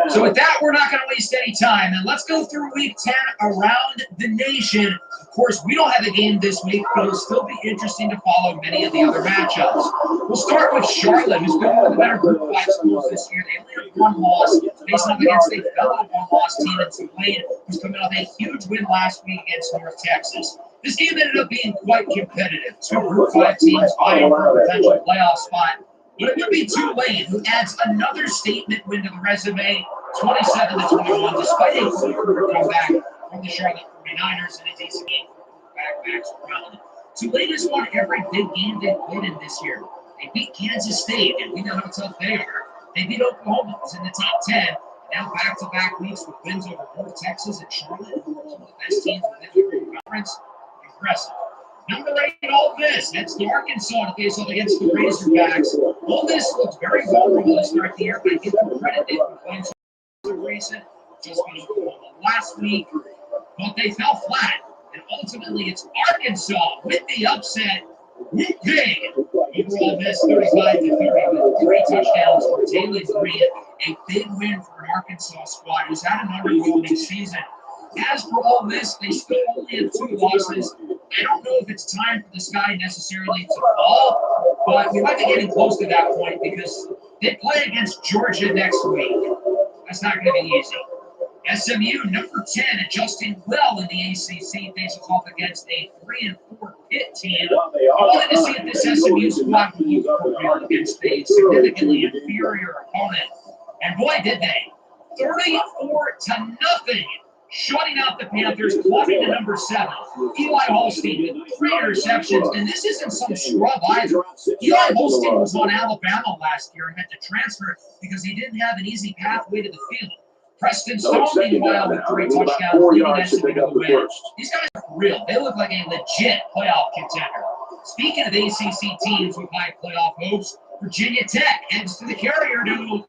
So with that, we're not going to waste any time, and let's go through week 10 around the nation. Of course, we don't have a game this week, but it'll still be interesting to follow many of the other matchups. We'll start with Charlotte, who's been one of the better Group 5 schools this year. They only have one loss, facing up against a fellow one-loss team in Tulane, who's coming off a huge win last week against North Texas. This game ended up being quite competitive. 2 Group 5 teams fighting for a potential playoff spot. But it would be Tulane, who adds another statement win to the resume, 27-21, despite a quarter comeback from the Charlotte 49ers and a decent game for back round. Tulane has won every big game they've played in this year. They beat Kansas State, and we know how tough they are. They beat Oklahoma, who's in the top 10. Now back-to-back weeks with wins over North Texas and Charlotte, some of the best teams within the conference. Impressive. Number 8, Ole Miss heads to Arkansas to face off against the Razorbacks. Ole Miss looked very vulnerable to start the year, but I give them credit. They've been playing some recent, just beat Oklahoma last week, but they fell flat. And ultimately, it's Arkansas with the upset. Whoop big! Over Ole Miss, 35-30 with 3 touchdowns for Taylor Green. A big win for an Arkansas squad who's had an underwhelming season. As for Ole Miss, they still only have 2 losses. I don't know if it's time for the sky necessarily to fall, but we might be getting close to that point because they play against Georgia next week. That's not going to be easy. SMU, number 10, adjusting well in the ACC, faces off against a 3-4 Pitt team. I wanted to see if this SMU squad would look for real against a significantly inferior opponent. And boy, did they. 34-0. Shutting out the Panthers, climbing to number 7. Eli Holstein with 3 interceptions, and this isn't some scrub either. Eli Holstein was on Alabama last year and had to transfer because he didn't have an easy pathway to the field. Preston Stone, meanwhile, with 3 touchdowns, leading SMU to the win. These guys are real. They look like a legit playoff contender. Speaking of ACC teams with high playoff hopes, Virginia Tech heads to the Carrier Dome.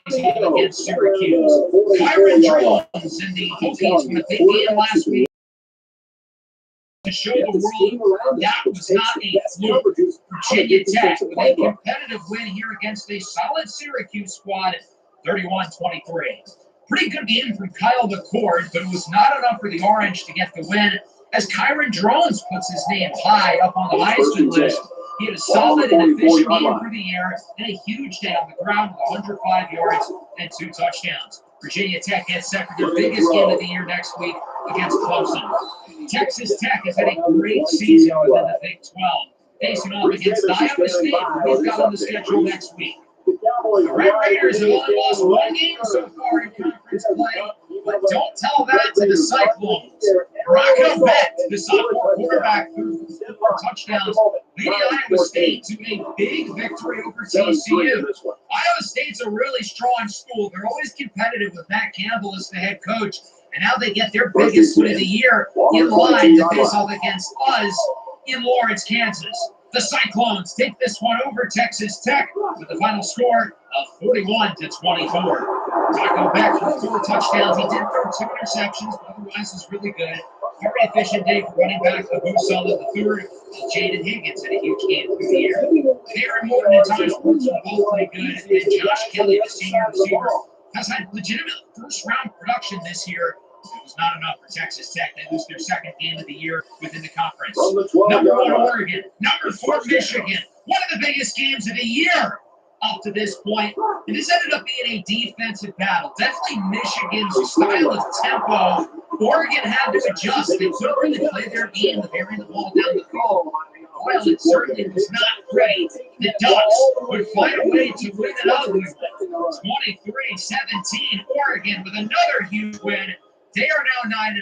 Facing against Syracuse. Kyron Jones and the Hokies won a big game last week to show the world that was not a fluke. Virginia Tech with a competitive win here against a solid Syracuse squad, 31-23. Pretty good game from Kyle McCord, but it was not enough for the Orange to get the win, as Kyron Jones puts his name high up on the Heisman list. He had a solid and efficient game through the air and a huge day on the ground with 105 yards and 2 touchdowns. Virginia Tech gets set for their biggest game of the year next week against Clemson. Texas Tech has had a great season within the Big 12, facing off against Iowa State, who we've got on the schedule next week. The Red Raiders have only lost 1 game so far in conference play, But don't tell that to the Cyclones. Rocco Beck, the sophomore quarterback, threw 4 touchdowns, leading Iowa State to a big victory over TCU. Iowa State's a really strong school. They're always competitive with Matt Campbell as the head coach. And now they get their biggest win of the year in line to face off against us in Lawrence, Kansas. The Cyclones take this one over Texas Tech with the final score of 41-24. Rocco Beck with 4 touchdowns. He did throw 2 interceptions, but otherwise was really good. Very efficient day for running back Abu Saleh III. Jaden Higgins had a huge game through the air. Aaron Morton and Taj Woods were both pretty good. And Josh Kelly, the senior receiver, has had legitimate first-round production this year. It was not enough for Texas Tech. They lose their second game of the year within the conference. Number 1, Oregon. Number 4, Michigan. One of the biggest games of the year up to this point. And this ended up being a defensive battle. Definitely Michigan's style of tempo. Oregon had to adjust. They couldn't really play their game of carrying the ball down the field. While it certainly was not great, the Ducks would find a way to win it ugly. 23-17, Oregon with another huge win. They are now 9-0,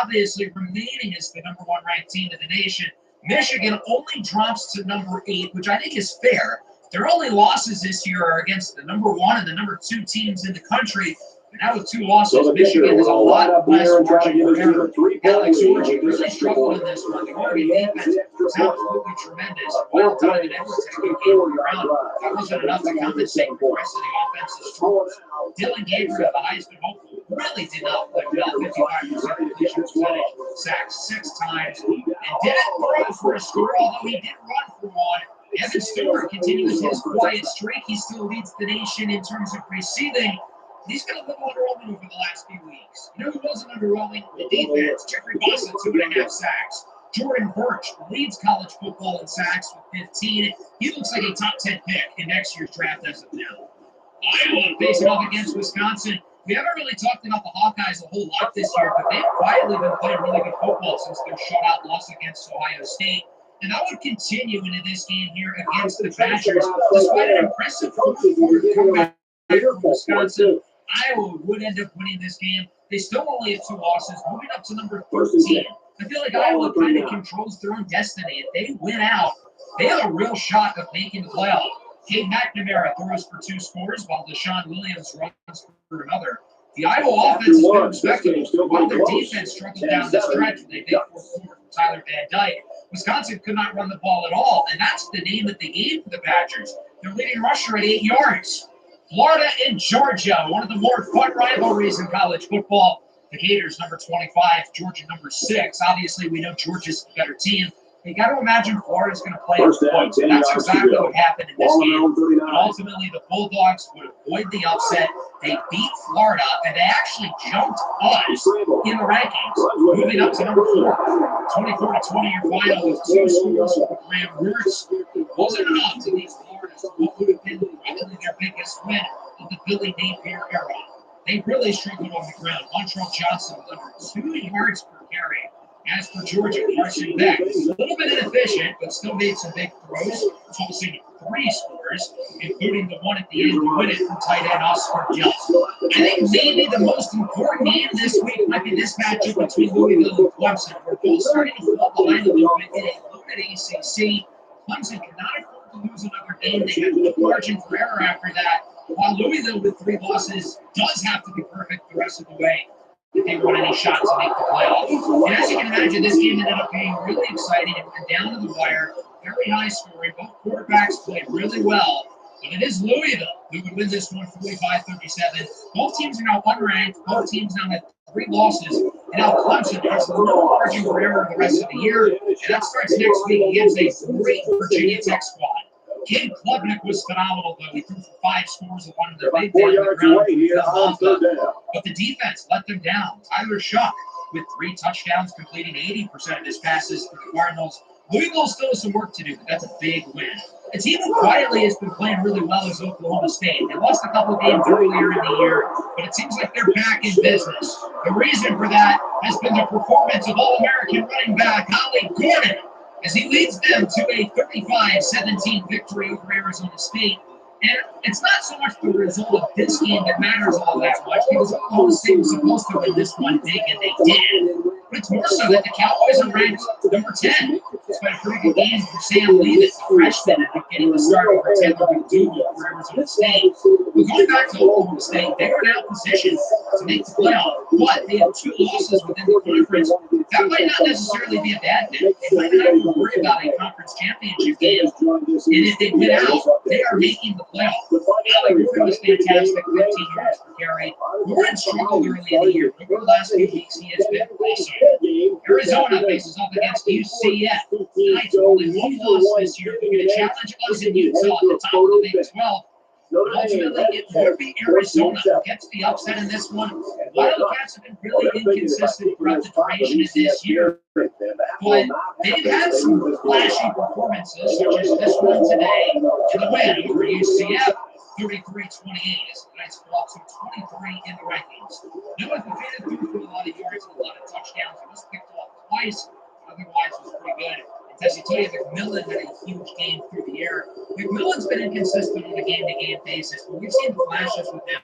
obviously remaining as the number 1 ranked team in the nation. Michigan only drops to number 8, which I think is fair. Their only losses this year are against the number 1 and the number 2 teams in the country. And now with 2 losses, Michigan is a lot less margin for error. Alex Orji really struggled in this one. The Oregon defense was absolutely tremendous. While Donovan Edwards had a good game on the ground, that wasn't enough to compensate for the rest of the offense's struggles. Dylan Gabriel, the Heisman hopeful, really did not play well. 55% completion percentage, sacked 6 times, and didn't throw for a score, although he did run for one. Evan Stewart continues his quiet streak. He still leads the nation in terms of receiving. He's been a little underwhelming over the last few weeks. You know who wasn't underwhelming? The defense. Jeffrey Boston, 2.5 sacks. Jordan Birch leads college football in sacks with 15. He looks like a top 10 pick in next year's draft as of now. Iowa facing off against Wisconsin. We haven't really talked about the Hawkeyes a whole lot this year, but they've quietly been playing really good football since their shutout loss against Ohio State. And that would continue into this game here against the Badgers. Despite an impressive fourth-quarter comeback from Wisconsin, Iowa would end up winning this game. They still only have 2 losses, moving up to number 13. I feel like Iowa kind of controls their own destiny. If they win out, they have a real shot of making the playoff. Cade McNamara throws for 2 scores, while Deshaun Williams runs for another. The Iowa offense has been respectable, while their defense struggled down the stretch. They did 4th quarter from Tyler Van Dyke. Wisconsin could not run the ball at all, and that's the name of the game for the Badgers. Their leading rusher at 8 yards. Florida and Georgia, one of the more fun rivalries in college football. The Gators, number 25, Georgia, number 6. Obviously, we know Georgia's the better team. You got to imagine Florida's going to play points. And that's exactly what happened in this game. And ultimately, the Bulldogs would avoid the upset. They beat Florida, and they actually jumped us in the rankings, moving up to number 4. 24-20 your final with 2 scores for Graham Wirtz. Wasn't enough to beat Florida, so what would have been probably their biggest win of the Billy Napier era. They really struggled on the ground. Montrell Johnson with under 2 yards per carry. As for Georgia, Carson Beck was a little bit inefficient, but still made some big throws, tossing 3 scores, including the one at the end to win it from tight end Oscar Young. I think maybe the most important game this week might be this matchup between Louisville and Clemson. We're both starting to fall behind a little bit in a loaded ACC. Clemson cannot afford to lose another game. They have no margin for error after that, while Louisville with 3 losses does have to be perfect the rest of the way if they want any shot to make the playoffs. And as you can imagine, this game ended up being really exciting. It went down to the wire, very high scoring. Both quarterbacks played really well. But it is Louisville who would win this one 45-37. Both teams are now unranked. Both teams now have 3 losses. And now Clemson has no margin for error the rest of the year. And that starts next week against a great Virginia Tech squad. Cade Klubnik was phenomenal, though. He threw for 5 scores and one of the big down the ground. But the defense let them down. Tyler Shuck with 3 touchdowns, completing 80% of his passes for the Cardinals. Louisville still has some work to do, but that's a big win. A team who quietly has been playing really well is Oklahoma State. They lost a couple of games earlier in the year, but it seems like they're back in business. The reason for that has been the performance of All-American running back Ollie Gordon, as he leads them to a 35-17 victory over Arizona State. And it's not so much the result of this game that matters all that much, because Oklahoma State was supposed to win this one big, and they did. But it's more so that the Cowboys are ranked number 10. Despite a pretty good game for Sam Leavis, a freshman, and getting the start over Taylor McDougal for Arizona State. But going back to Oklahoma State, they are now positioned to make the playoff, but they have 2 losses within the conference. That might not necessarily be a bad thing. They might not have to worry about a conference championship game, and if they win out, they are making the playoff. Allie Gordon was fantastic, 15 yards per carry. Gordon struggled early in the year. Over the last few weeks, he has been awesome. Arizona faces off against UCF. Tonight's only 1 loss this year. They're going to challenge us in Utah at the top of the Big 12. But ultimately, it would be Arizona who gets the upset in this one. Wildcats have been really inconsistent throughout the duration of this year. But they've had some flashy performances, such as this one today, in the win over UCF, 33-28, as the Knights fall to 23 in the rankings. Noah defeated threw for a lot of yards and a lot of touchdowns. He was picked off twice, but otherwise was pretty good. And as I tell you, McMillan had a huge game through the air. McMillan's been inconsistent on a game-to-game basis, but we've seen the flashes with him.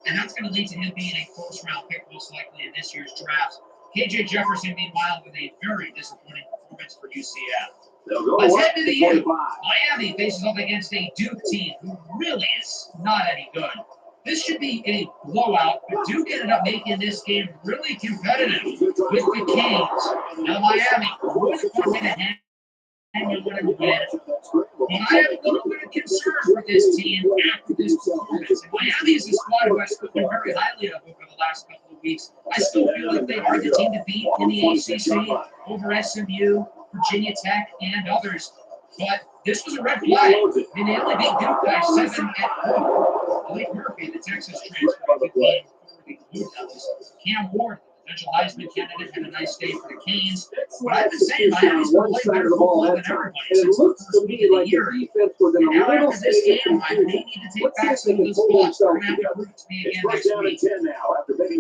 And that's going to lead to him being a first-round pick most likely in this year's draft. KJ Jefferson, meanwhile, with a very disappointing performance for UCF. Let's head to the U. Miami faces off against a Duke team who really is not any good. This should be a blowout, but Duke ended up making this game really competitive with the Kings. Now Miami, who is going to hang on and win? But I have a little bit of concern for this team after this performance. And Miami is a squad who I've spoken very highly of over the last couple of weeks. I still feel like they are the team to beat in the ACC over SMU, Virginia Tech, and others. But this was a red flag. I mean, they only beat Duke by 7 at home. Blake Murphy, the Texas transfer, good game for the Blue Devils. Cam Ward, potential Heisman candidate, had a nice day for the Canes. But I've been saying Miami's going to play better football than everybody since the first week of the year. And now after this game, I may need to take back some of those spots. We're going to have to root to me again next week.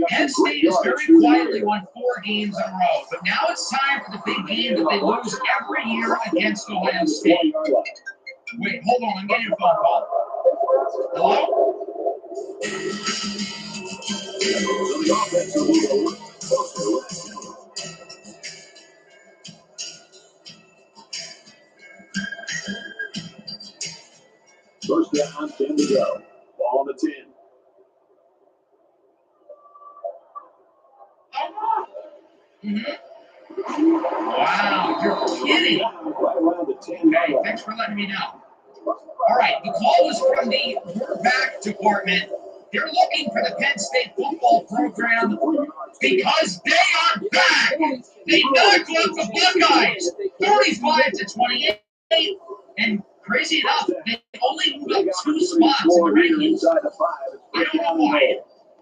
Penn State has very quietly won 4 games in a row, but now it's time for the big game that they lose every year against Ohio State. Wait, hold on, I'm getting a phone call. Hello? First down, 10 to go. Ball on the 10. Wow, you're kidding. Okay, thanks for letting me know. All right, the call was from the quarterback department. They're looking for the Penn State football program because they are back. They knocked out the Buckeyes 35-28. And crazy enough, they only moved up 2 spots in the rankings. I don't know why.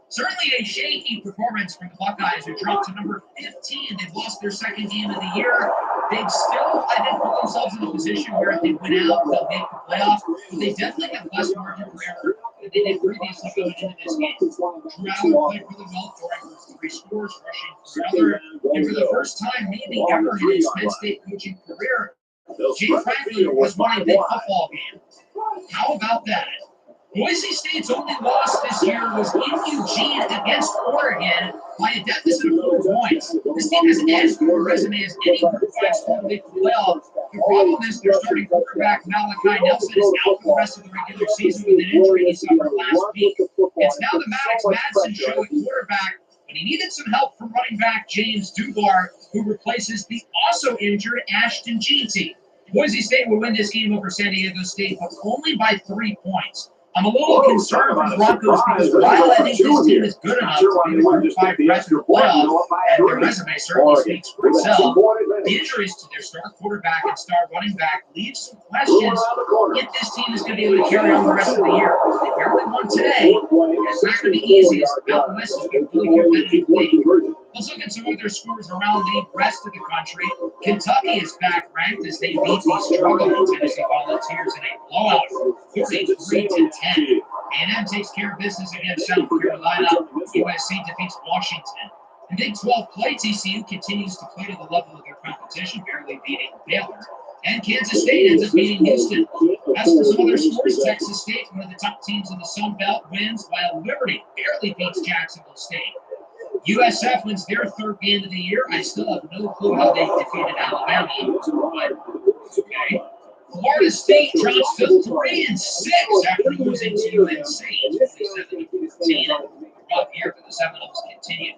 Certainly a shaky performance from the Buckeyes, who dropped to number 15. They've lost their second game of the year. They've still, I think, put themselves in a position where if they win out, they'll make the playoffs. But they definitely have less margin for error than they did previously going into this game. Drew Allen played really well, throwing for 3 scores, rushing for another. And for the first time, maybe ever in his Penn State coaching career, Jay Franklin was won a big football game. How about that? Boise State's only loss this year was in Eugene against Oregon by a deficit of 4 points. This team has as good a resume as any Group 5 school to make the playoff. The problem is their starting quarterback, Malachi Nelson, is out for the rest of the regular season with an injury he suffered last week. It's now the Maddox Madsen show at quarterback, but he needed some help from running back James Dugar, who replaces the also injured Ashton Jeanty. Boise State will win this game over San Diego State, but only by 3 points. I'm a little concerned for the Broncos because while I think this team is good enough to be a Group 5 threat in the playoff, and their resume certainly speaks for itself, the injuries to their star quarterback and star running back leave some questions if this team is going to be able to carry on the rest of the year. They barely won today, and it's not going to be easy as the Mountain West is a really competitive league. Let's look at some of their scores around the rest of the country. Kentucky is back ranked as they beat the struggling Tennessee Volunteers in a blowout, 43-10. A&M takes care of business against South Carolina. USC defeats Washington. In Big 12 play, TCU continues to play to the level of their competition, barely beating Baylor. And Kansas State ends up beating Houston. As for some other sports, Texas State, one of the top teams in the Sun Belt, wins, while Liberty barely beats Jacksonville State. USF wins their third game of the year. I still have no clue how they defeated Alabama, but okay. Florida State drops to 3-6 after losing to UNC 27-14. Rough year for the Seminoles continued.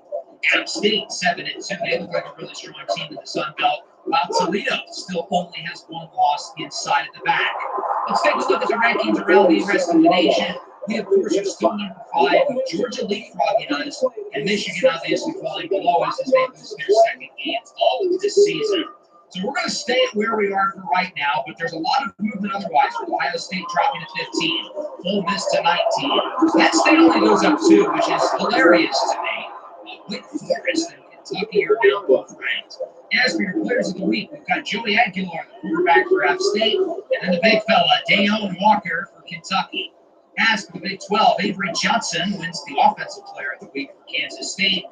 App State 7-2. They look like a really strong team in the Sun Belt. While Toledo still only has one loss inside of the bag. Let's take a look at the rankings around the rest of the nation. We, of course, are still number 5, with Georgia leapfrogging us, and Michigan obviously falling below us as they lose their second games all of this season. So we're going to stay at where we are for right now, but there's a lot of movement otherwise, with Ohio State dropping to 15, Ole Miss to 19. Penn State only goes up 2, which is hilarious to me. Wake Forest and Kentucky are now both ranked. As for your players of the week, we've got Joey Aguilar, the quarterback for App State, and then the big fella, Dayon Walker for Kentucky. As for the Big 12, Avery Johnson wins the Offensive Player of the Week for Kansas State.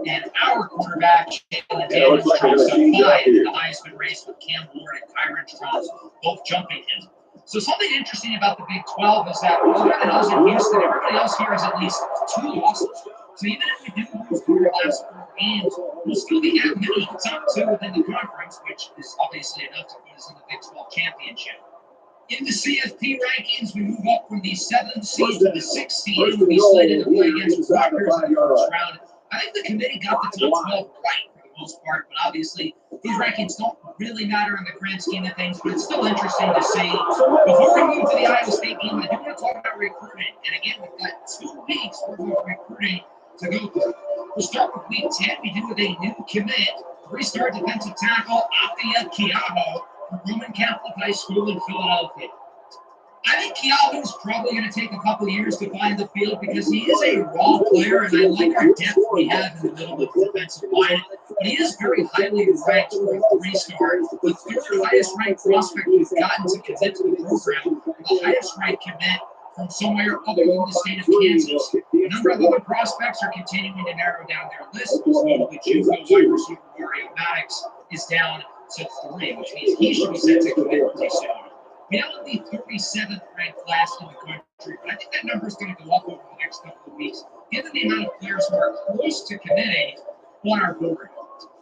And our quarterback, Jalen Daniels, drops to 5 in the Heisman race with Cam Ward and Kyron Strauss both jumping him. So something interesting about the Big 12 is that other than us in Houston, everybody else here has at least 2 losses. So even if we do lose the last 4 games, we'll still be at minimum the top 2 within the conference, which is obviously enough to put us in the Big 12 championship. In the CFP rankings, we move up from the 7th seed to the 6th seed, and we'll be slated to play against Rutgers in the first round. I think the committee got the top 12 right for the most part, but obviously these rankings don't really matter in the grand scheme of things, but it's still interesting to see. Before we move to the Iowa State game, I do want to talk about recruiting. And again, we've got 2 weeks worth of recruiting to go through. We'll start with week 10. We do with a new commit, 3-star defensive tackle, Afia Kiabo, from Roman Catholic High School in Philadelphia. I think Kiabo's probably going to take a couple years to find the field because he is a raw player, and I like our depth we have in the middle of the defensive line. But he is very highly ranked for a 3-star. The third highest ranked prospect we've gotten to commit to the program, the highest ranked commit from somewhere other than the state of Kansas. A number of other prospects are continuing to narrow down their list. Most notably, JUCO wide receiver Mario Maddox is down to 3, which means he should be set to commit pretty soon. We now have the 37th ranked class in the country, but I think that number is going to go up over the next couple of weeks, given the amount of players who are close to committing on our board.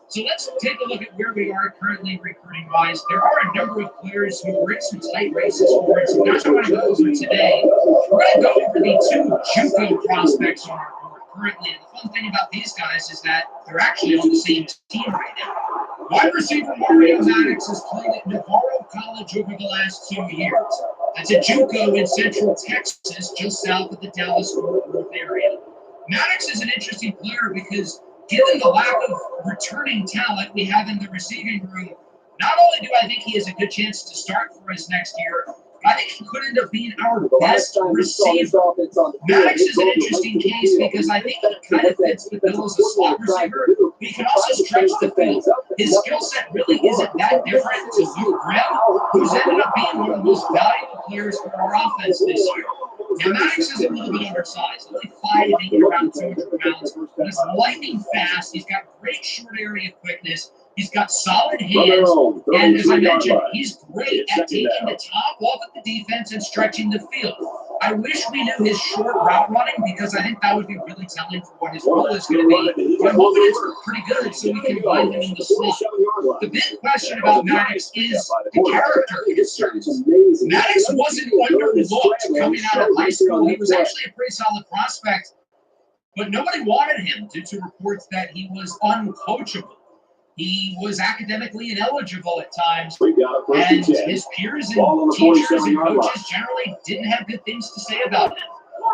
So let's take a look at where we are currently recruiting-wise. There are a number of players who are in some tight races for it, so that's what I want to go over today. We're going to go over the 2 JUCO prospects on our board currently, and the fun thing about these guys is that they're actually on the same team right now. Wide receiver Mario Maddox has played at Navarro College over the last 2 years. That's a JUCO in Central Texas, just south of the Dallas-Fort Worth area. Maddox is an interesting player because given the lack of returning talent we have in the receiving room, not only do I think he has a good chance to start for us next year, I think he could end up being our best receiver. Maddox is an interesting case because I think he kind of fits the bill as a slot receiver, but he can also stretch the field. His skill set really isn't that different to Luke Grimm, who's ended up being one of the most valuable players for our offense this year. Now, Maddox is a little bit undersized, only 5'8", around 200 pounds, but he's lightning fast. He's got great short area quickness. He's got solid hands, and as I mentioned, he's great at taking the top off of the defense and stretching the field. I wish we knew his short route running because I think that would be really telling for what his role is going to be. But I'm hoping it's pretty good so we can find him in the slot. The big question about Maddox is the character concerns. Maddox wasn't underlooked coming out of high school. He was actually a pretty solid prospect, but nobody wanted him due to reports that he was uncoachable. He was academically ineligible at times, and his peers and teachers and coaches generally didn't have good things to say about him.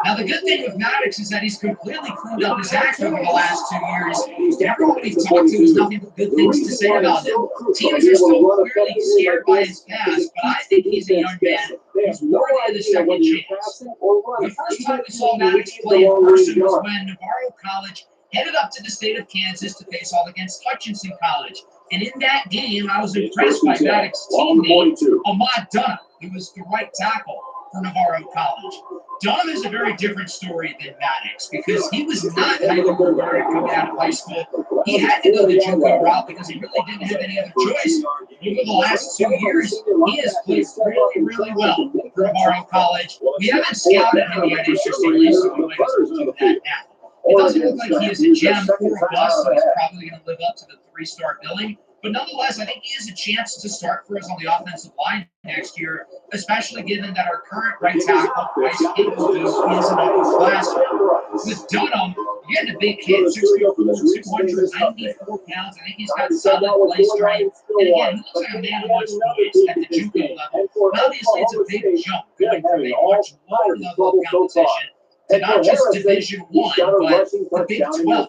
Now, the good thing with Maddox is that he's completely cleaned up his act over the last 2 years. Everyone we've talked to has nothing but good things to say about him. Teams are still clearly scared by his past, but I think he's a young man who's worthy of the second chance. The first time we saw Maddox play in person was when Navarro College headed up to the state of Kansas to face off against Hutchinson College. And in that game, I was impressed by Maddox's teammate, Ahmad Dunn, who was the right tackle for Navarro College. Dunham is a very different story than Maddox because he was not highly regarded coming out of high school. He had to go the JUCO route because he really didn't have any other choice. Over the last 2 years, he has played really, really well for Navarro College. We haven't scouted him yet, interestingly, so we might as well do that now. It doesn't look like he is a gem or a bust, so he's probably going to live up to the 3-star billing. But nonetheless, I think he has a chance to start for us on the offensive line next year, especially given that our current right tackle, Bryce Ingledew, is an upperclassman. With Dunham, you're getting a big kid, 6'4", 294 pounds. I think he's got solid play strength. And again, he looks like a man of much points at the JUCO level. But obviously, it's a big jump going from a much lower level of competition to not just Division I, but the Big 12.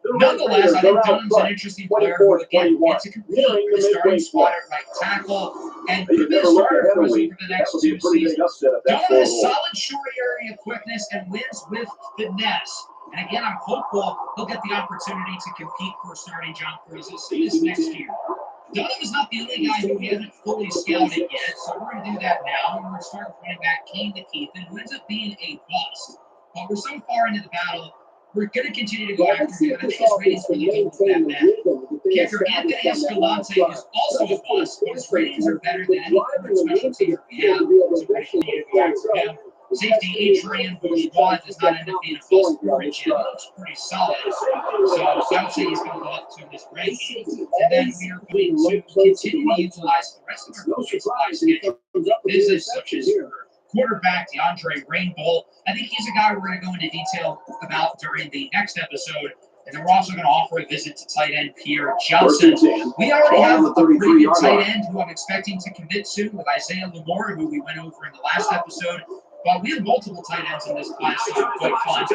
Nonetheless, I think Dunham's an interesting player who, again, gets to compete for the starting spot at right tackle and could be a starter for us over the next 2 seasons. Dunham has solid short area quickness and wins with finesse. And again, I'm hopeful he'll get the opportunity to compete for a starting job for us as soon as next year. Dunham is not the only guy who we haven't fully scouted yet, so we're going to do that now. We're going to start running back Kane to Keithan, who ends up being a bust. But we're so far into the battle, we're going to continue to go after him. I think his ratings really don't look that bad. Kicker Anthony Escalante is also a bust, but his ratings are better than any current special team we have, so we're going to continue to go after him. Safety Adrian Bourgeois does not end up being a false origin. He looks pretty solid. So I would say he's going to go up to his ranking. And then we are going to continue to utilize the rest of our coaches' live schedule. Visits such as quarterback DeAndre Rainbow. I think he's a guy we're going to go into detail about during the next episode. And then we're also going to offer a visit to tight end Pierre Johnson. We already have a pretty good tight end who I'm expecting to commit soon with Isaiah Lamore, who we went over in the last episode. But we have multiple tight ends in this class, so it's quite fun.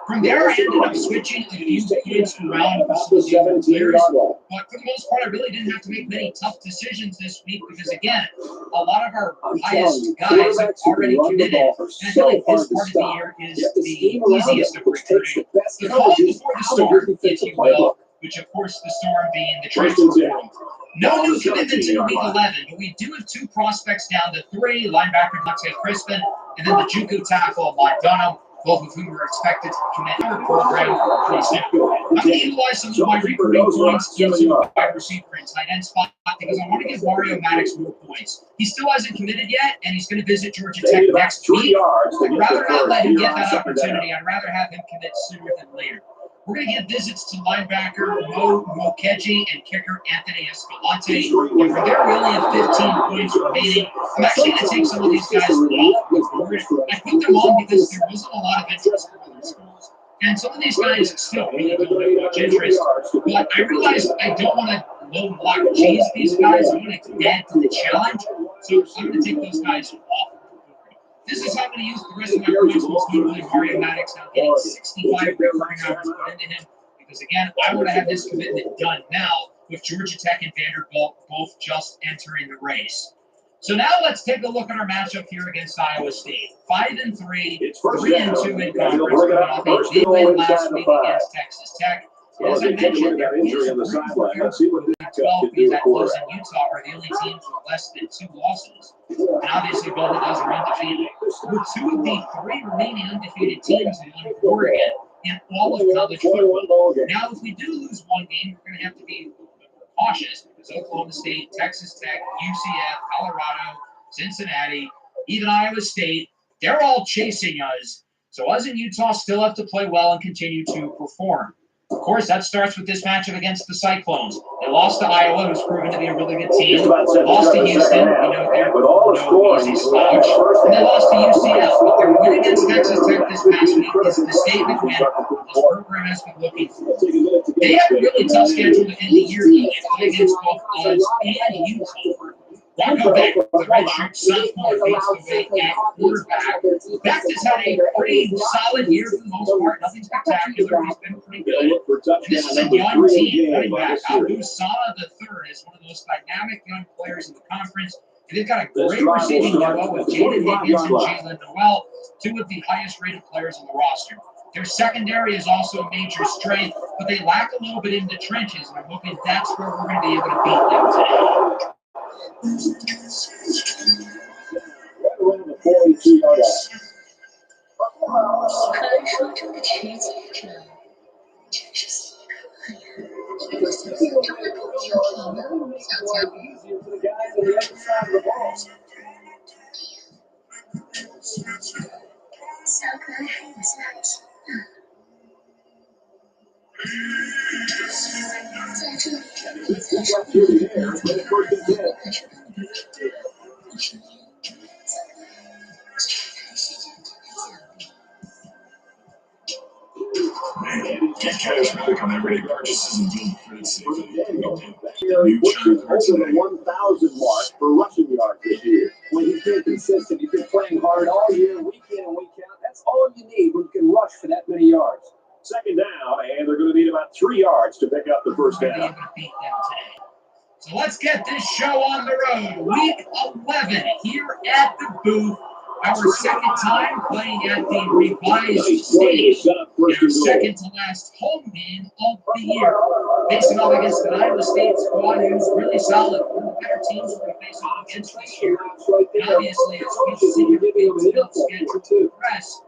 From there, I ended up switching a few points around for some of the other players. But for the most part, I really didn't have to make many tough decisions this week because, again, a lot of our highest guys have already committed. And I feel like this part of the year is the easiest of recruiting. The calm before the storm, if you will, which, of course, the storm being the transfer world. No new commitments in Week 11, but we do have 2 prospects down to 3, linebacker Dante Crispin, and then the JUCO tackle Mike Dunham, both of whom are expected to commit to our program pretty soon. I'm going to utilize some of my recruiting points into a wide receiver and tight end spot because I want to give Mario Maddox more points. He still hasn't committed yet, and he's going to visit Georgia Tech next week. I'd rather not let him get that opportunity. I'd rather have him commit sooner than later. We're going to give visits to linebacker Mo Mokeji and kicker Anthony Escalante. And for there, we only have 15 points remaining. I'm actually going to take some of these guys off the board. I put them on because there wasn't a lot of interest from other schools. And some of these guys still really don't have much interest. But I realized I don't want to low block cheese these guys. I want to add to the challenge. So I'm going to take those guys off. This is how I'm going to use the rest of my points, most notably Mario Maddox now getting 65 recurring hours put into him. Because again, I want to have this commitment done now with Georgia Tech and Vanderbilt both just entering the race. So now let's take a look at our matchup here against Iowa State. 5-3, 3-2 in conference, coming off a big win last week against Texas Tech. As I mentioned, there is room for error in the Big 12 because that close in Utah are the only teams with less than 2 losses. And obviously, both of those are undefeated. We're 2 of the 3 remaining undefeated teams in Oregon in all of college football. Now, if we do lose one game, we're going to have to be cautious because Oklahoma State, Texas Tech, UCF, Colorado, Cincinnati, even Iowa State, they're all chasing us. So us in Utah still have to play well and continue to perform. Of course, that starts with this matchup against the Cyclones. They lost to Iowa, who's proven to be a really good team. Lost to Houston, they're no easy slouch. And they lost to UCF. But their win against Texas Tech this past week is the statement win this program has been looking for. They have a really tough schedule to end the year, though. They play against both us and Utah. Rocco Beck, the redshirt sophomore, leads the way at quarterback. Beck has had a pretty solid year for the most part. Nothing spectacular. He's been pretty good. And this is a young team. Running back Abu Sana III is one of the most dynamic young players in the conference. And they've got a great receiving duo with Jaden Higgins and Jalen Noel, 2 of the highest rated players on the roster. Their secondary is also a major strength, but they lack a little bit in the trenches, and I'm hoping that's where we're going to be able to beat them today. left through the air, and it's first and 10. Get cash back on everyday purchases and build credit For safely. Daniel, Bakhtiari pushing over the 1,000 mark for rushing yards this year. When he's been consistent, he's been playing hard all year, week in and week out. That's all you need when you can rush for that many yards. Second down, and they're going to need about 3 yards to pick up the first down. So let's get this show on the road. Week 11 here at the booth. Our second time playing at the revised stage. Our second to last home game of the year. Facing off against an Iowa State squad who's really solid. One of the better teams we're facing off against this year. And obviously, as we continue to be built schedule to progress,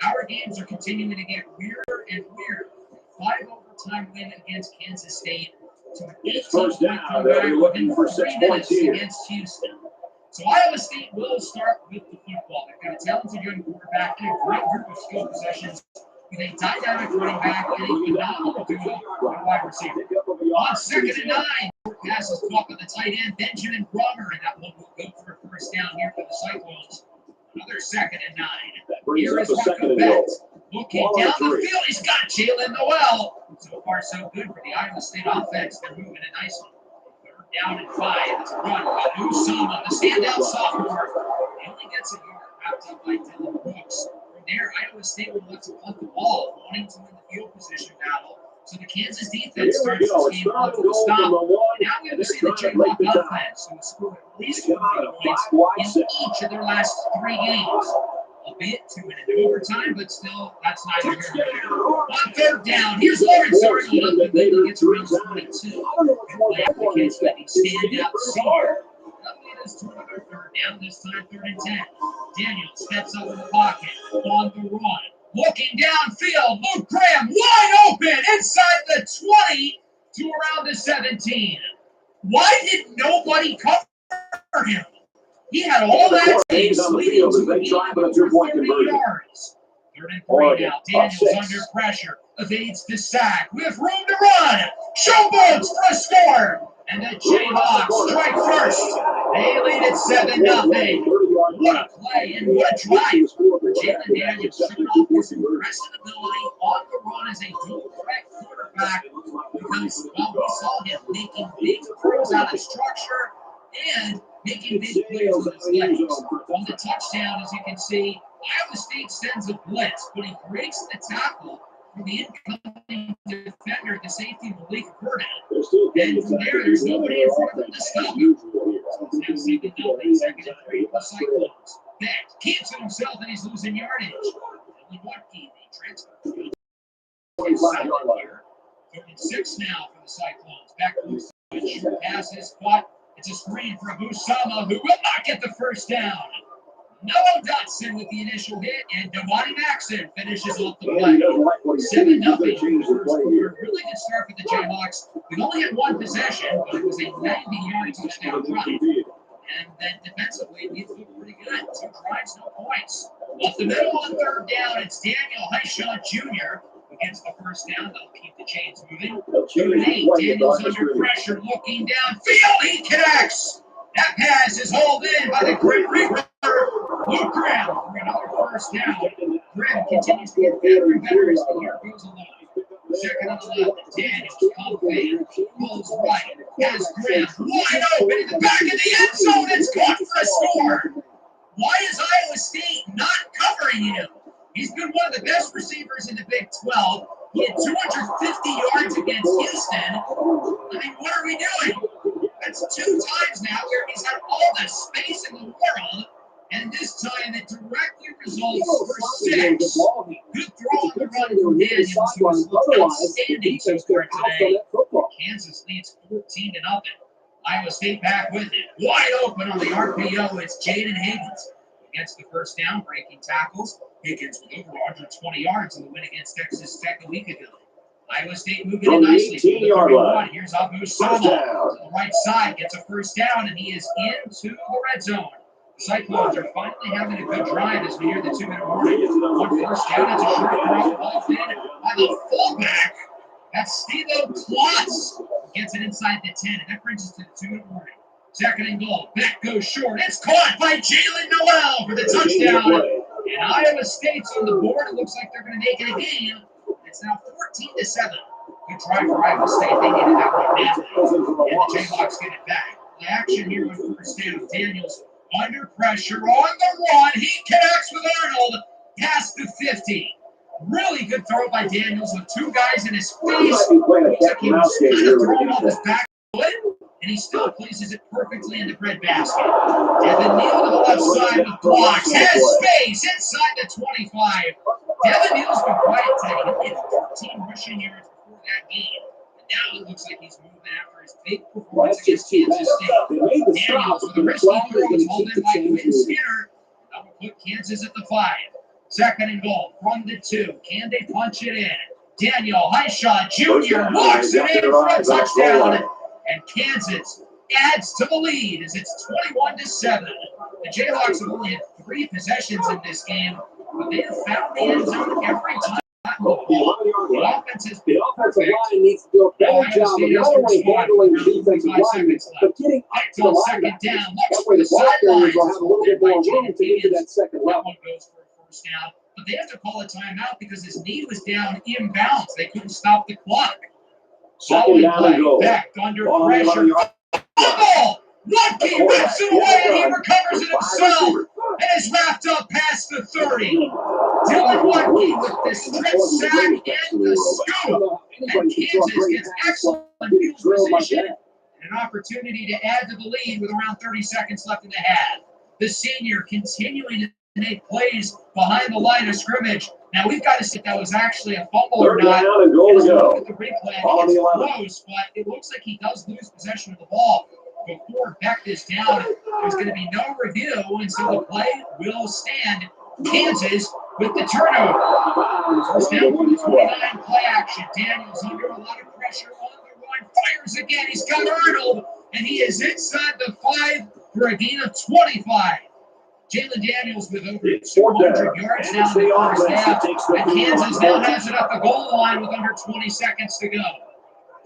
our games are continuing to get weirder and weirder. 5 overtime win against Kansas State to an 18-point comeback within 3 minutes against Houston. So Iowa State will start with the football. They've got a talented young quarterback and a great group of skill possessions with a dynamic running back and a phenomenal duo at wide receiver. On 2nd and 9, pass is caught by the tight end Benjamin Brummer, and that one will go for a first down here for the Cyclones. Another 2nd and 9. Here is Marco Betts. Looking down the field, he's got Jalen Noel. So far, so good for the Iowa State offense. They're moving it nicely. Down and 5. It's a run by Usama, the standout sophomore. He only gets a yard, wrapped up by Dylan Brooks. From there, Iowa State will have to punt the ball, wanting to win the field position battle. So the Kansas defense starts this game off with a stop. And now we have to see the Jayhawk offense, who has scored at least 40 points in each of their last 3 games. Albeit 2 in overtime, but still, that's neither here nor there. On 3rd down, here's Lawrence Arnold up the middle, gets around 22. Playing the kids with the standout senior. That lead us to another 3rd down, this time 3rd and 10. Daniel steps up in the pocket, on the run. Looking downfield, Luke Graham wide open inside the 20 to around the 17. Why did nobody cover him? He had all that space leading to a gain of over 30 yards. 3rd and 3 now. Daniels under pressure. Evades the sack with room to run. Showboats for a score. And the Jayhawks strike first. They lead at 7-0. What a play and what a drive. Jalen Daniels showing off his impressive ability on the run as a dual threat quarterback. Because, well, we saw him making big throws out of structure and making big plays with his legs. On the touchdown, as you can see, Iowa State sends a blitz, but he breaks the tackle from the incoming defender, the safety Malik Burden. And from there, there's nobody in front of him to stop him. So it's now 2nd and 3 for the Cyclones. Beck keeps it himself, and he's losing yardage. Only 1 key, the transfer. 3rd and 6 now for the Cyclones. Beck moves to the pass is caught. It's a screen for Usama, who will not get the first down. Noah Dotson with the initial hit, and Devontae Maxson finishes off the play. 7-0 in the first quarter. Really good start for the Jayhawks. We've only had 1 possession, but it was a 90-yard touchdown run. And then defensively, we looked pretty good. 2 drives, no points. Off the middle on 3rd down, it's Daniel Highshaw Jr. who gets the first down. They'll keep the chains moving. 2 and 8. Daniels under pressure, looking downfield. He connects. That pass is hauled in by the Grim Reaper, Luke Graham, for another first down. Graham continues to get better and better as the year goes along. 2nd and 11. Daniels, pump fake, pulls right, has Graham wide open in the back of the end zone. It's caught for a score. Why is Iowa State not covering him? He's been one of the best receivers in the Big 12. He had 250 yards against Houston. I mean, what are we doing? That's 2 times now where he's had all the space in the world, and this time it directly results for 6. Good throw on the run from Daniels, who has looked outstanding so far today. Kansas leads 14-0. Iowa State back with it. Wide open on the RPO. It's Jaden Higgins against the first down, breaking tackles. Higgins with over 120 yards in the win against Texas Tech a week ago. Iowa State moving in nicely. 18-yard line. Here's Abu Sama to the right side, gets a first down, and he is into the red zone. The Cyclones are finally having a good drive as we hear the 2-minute warning. 1 first down, it's a short throw, ball in by the fullback. That's Steve Klotz. Gets it inside the 10, and that brings us to the 2-minute warning. Second and goal. Back goes short. It's caught by Jalen Noel for the touchdown. And Iowa State's on the board. It looks like they're going to make it a game. It's now 14-7. Good try for Iowa State. They needed that one badly. And the Jayhawks get it back. The action here on first down. Daniels under pressure on the run. He connects with Arnold. Past the 50. Really good throw by Daniels with two guys in his face. Looks like he was kind of throwing off his back foot, and he still places it perfectly in the bread basket. Devin Neal to the left side with blocks. Has space inside the 25. Devin Neal's been quiet today. He only had 14 rushing yards before that game. And now it looks like he's moving after his big performance against Kansas State. Daniels with a risky throw is holding by Quinn Skinner. That will put Kansas at the 5. Second and goal from the 2. Can they punch it in? Daniel Highshot Jr. walks it in for a touchdown. And Kansas adds to the lead as it's 21-7. The Jayhawks have only had 3 possessions in this game, but they have found the end zone every time. The offense has been perfect. Needs to do a better Ohio job of State has not only to handling the respond. defensive 5 linemen, seconds but left. getting up Back to the on second linebackers. down. That Looks way for the the ball carriers sidelines. will have a little bit more room to get to that second That level. one goes for a first down. But they have to call a timeout because his knee was down inbounds. They couldn't stop the clock. Second down and goal. Back under Ball on the pressure. 11-yard Ball! Lucky rips it away and he recovers it himself and is wrapped up past the 30. Dylan Lucky with the strip sack and the scoop. And Kansas gets excellent field position and an opportunity to add to the lead with around 30 seconds left in the half. The senior continuing to make plays behind the line of scrimmage. Now we've got to see if that was actually a fumble or Third not. down and goal to Look go. at the replay. Ball on It's the 11. close, but it looks like he does lose possession of the ball. Before Beck is down, there's going to be no review, and so the play will stand. Kansas with the turnover. First down from the 29, play action. Daniels under a lot of pressure on the run. Fires again. He's got Arnold, and he is inside the 5 for a gain of 25. Jalen Daniels with over 200 yards now in the first half, and Kansas now has it at the goal line with under 20 seconds to go.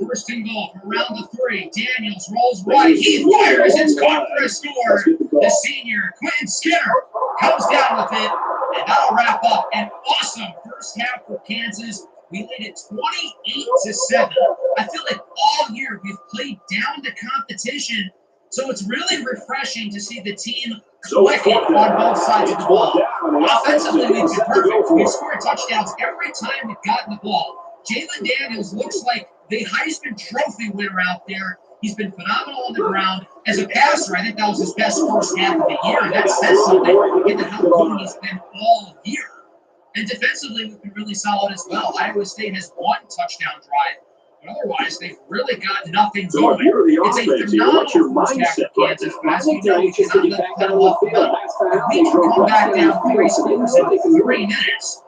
First and goal from around the 3. Daniels rolls right. He fires. It's caught for a score. The senior, Quentin Skinner, comes down with it, and that'll wrap up an awesome first half for Kansas. We lead it 28-7. I feel like all year we've played down to competition, so it's really refreshing to see the team clicking on both sides of the ball. Offensively, we've been perfect. We've scored touchdowns every time we've gotten the ball. Jalen Daniels looks like the Heisman Trophy winner out there. He's been phenomenal on the ground. As a passer, I think that was his best first half of the year. And that says something given how good he's been all year. And defensively, we've been really solid as well. Iowa State has 1 touchdown drive. But otherwise, they've really got nothing going. It's a phenomenal first half for Kansas. But as you know, you cannot let the pedal off the metal. If we can come back down 3 scores in 3 minutes,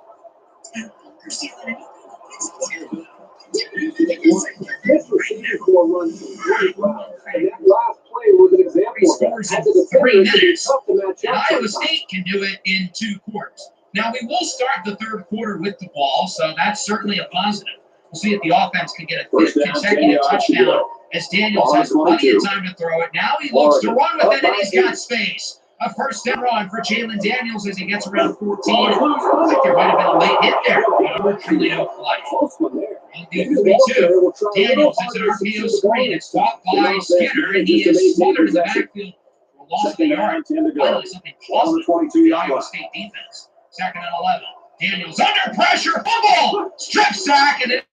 This receiver core runs great routes, and that last play was an example of that. As a defender, 3 it can be minutes. tough to match And up Iowa sometimes. State can do it in 2 quarters. Now, we will start the third quarter with the ball, so that's certainly a positive. We'll see if the offense can get a 5th consecutive touchdown as Daniels has plenty of time to throw it. Now he looks to run with it, and he's got space. A first down run for Jalen Daniels as he gets around 14. Looks like there might have been a late hit there, but unfortunately no play. Close one there. On the 3-2, Daniels hits an RPO screen. It's caught by Skinner, and he is smothered in the backfield for a loss of the yard. Finally, something positive for the Iowa State defense. Second and 11. Daniels under pressure, fumble, strip sack, and it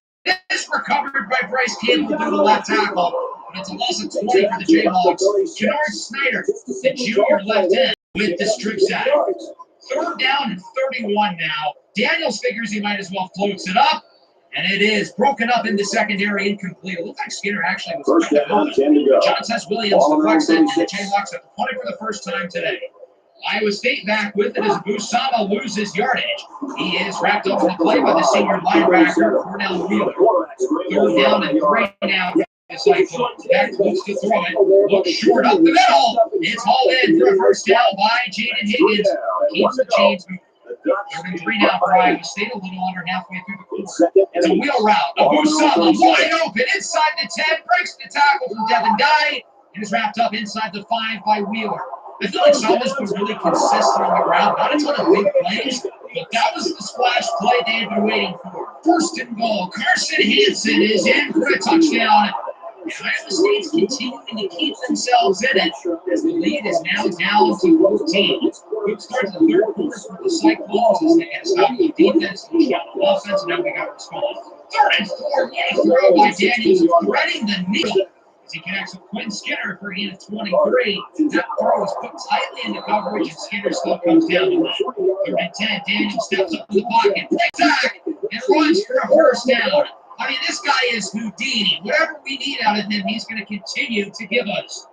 is recovered by Bryce Campbell due to the left tackle. But it's a loss of 20 for the Jayhawks. Kennard Snyder, the junior left end, with the strip sack. Third down and 31 now. Daniels figures he might as well floats it up. And it is broken up in the secondary, incomplete. It looked like Skinner actually was First down, 10 to go. John Tess Williams deflects it, and the Jayhawks have punted for the first time today. Iowa State back with it as Busama loses yardage. He is wrapped up in the play by the senior linebacker, Cornell Wheeler. Third down and 3 now. Cyclones. Beck looks to throw it. Looks short up the middle. It's hauled in for a first down by Jaden Higgins. Keeps the chains moving. Third and 3 now for Iowa State, a little under halfway through the second It's a and wheel route. Abusama wide open inside the 10, breaks the tackle from Devin Dye, and is wrapped up inside the 5 by Wheeler. I feel like Sama's been really consistent on the ground. Not a ton of big plays, but that was the splash play they had been waiting for. First and goal. Carson Hansen is in for a touchdown. Iowa State's continuing to keep themselves in it as the lead is now down to 14. Good start to the third quarter for the Cyclones as they get stopped with defense and offense, and now we got to respond. Third and 4, what a throw by Daniels, threading the needle as he connects with Quinn Skinner for a gain of 23. That throw is put tightly into coverage, and Skinner still comes down to that. Third and 10, Daniels steps up in the pocket, breaks back, and runs for a first down. I mean, this guy is Houdini. Whatever we need out of him, he's going to continue to give us.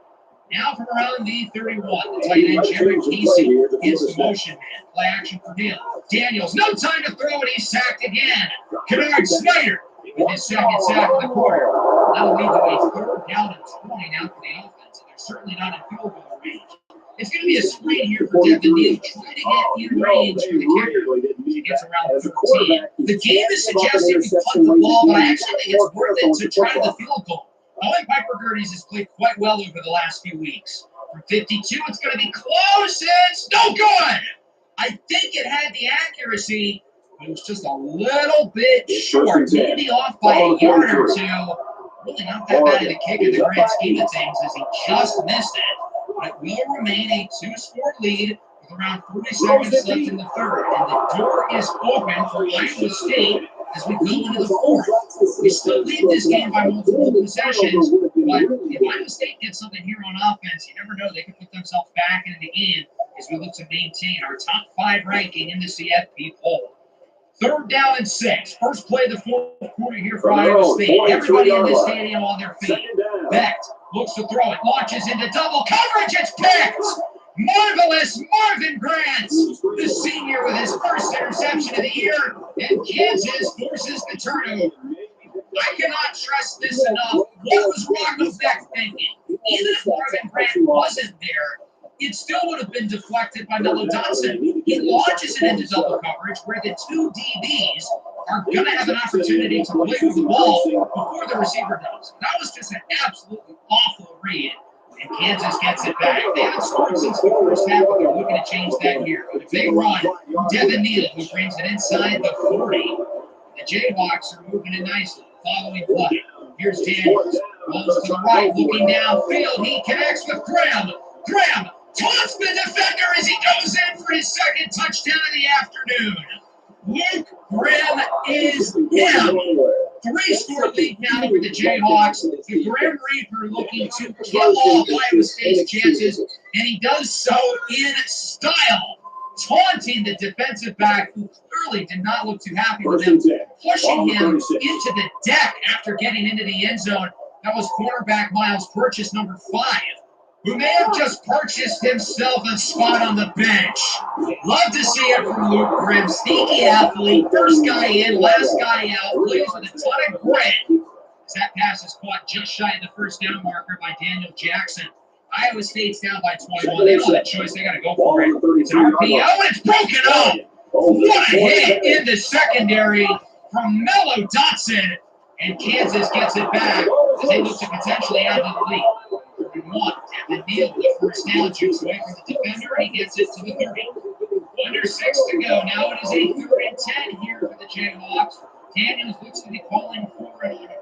Now from around the 31, the tight end, Jared Casey, is the motion man. Play action for him. Daniels, no time to throw, and he's sacked again. Kennard Snyder with his second sack of the quarter. That'll lead to a third down and 20 now for the offense, and they're certainly not in field goal range. It's going to be a screen here for Devin Neal, trying to get in range for the kicker. He gets around 13. The game is suggesting we punt the ball, but I actually think it's worth it to try the field goal. I like Piper Gerties has played quite well over the last few weeks. From 52, it's going to be close. It's no good. I think it had the accuracy, but it was just a little bit short, maybe off by a yard or two. Really not that bad of a kick in the grand scheme of things as he just missed it. But it will remain a 2-score lead with around 40 seconds left in the third. And the door is open for Iowa State as we go into the fourth. We still lead this game by multiple possessions, but if Iowa State gets something here on offense, you never know, they could put themselves back into the game as we look to maintain our top 5 ranking in the CFP poll. Third down and 6. First play of the fourth quarter here for Iowa State. Everybody in this stadium on their feet. Becht looks to throw it, launches into double coverage. It's picked. Marvelous Marvin Grant, the senior with his first interception of the year, and Kansas forces the turnover. I cannot stress this enough. What was Rockefbeck thinking? Even if Marvin Grant wasn't there, it still would have been deflected by Mello Dotson. He launches it into double coverage where the 2 DBs are going to have an opportunity to play with the ball before the receiver does. That was just an absolutely awful read. And Kansas gets it back. They haven't scored since the first half, but they're looking to change that here. But if they run, Devin Neal, who brings it inside the 40, the Jayhawks are moving it nicely. Following play. Here's Daniels. Rolls to the right, looking downfield. He connects with Graham. Graham taunts the defender as he goes in for his second touchdown of the afternoon. Luke Graham is him. 3-score lead now for the Jayhawks. The Grim Reaper looking to kill off Iowa State's chances, and he does so in style, taunting the defensive back who clearly did not look too happy with him, pushing him into the deck after getting into the end zone. That was cornerback Miles Purchase, number 5. Who may have just purchased himself a spot on the bench. Love to see it from Luke Grimm. Sneaky athlete, first guy in, last guy out, plays with a ton of grit. As that pass is caught just shy of the first down marker by Daniel Jackson. Iowa State's down by 21. They don't have a choice. They got to go for it. It's an RPO, and it's broken up. What a hit in the secondary from Mello Dotson. And Kansas gets it back as they look to potentially add to the lead. Devin Neal with first down, shoots away from the defender, and he gets it to the 30. Under 6 to go. Now it is a 3rd and 10 here for the Jayhawks. Daniels looks to be calling for an audible.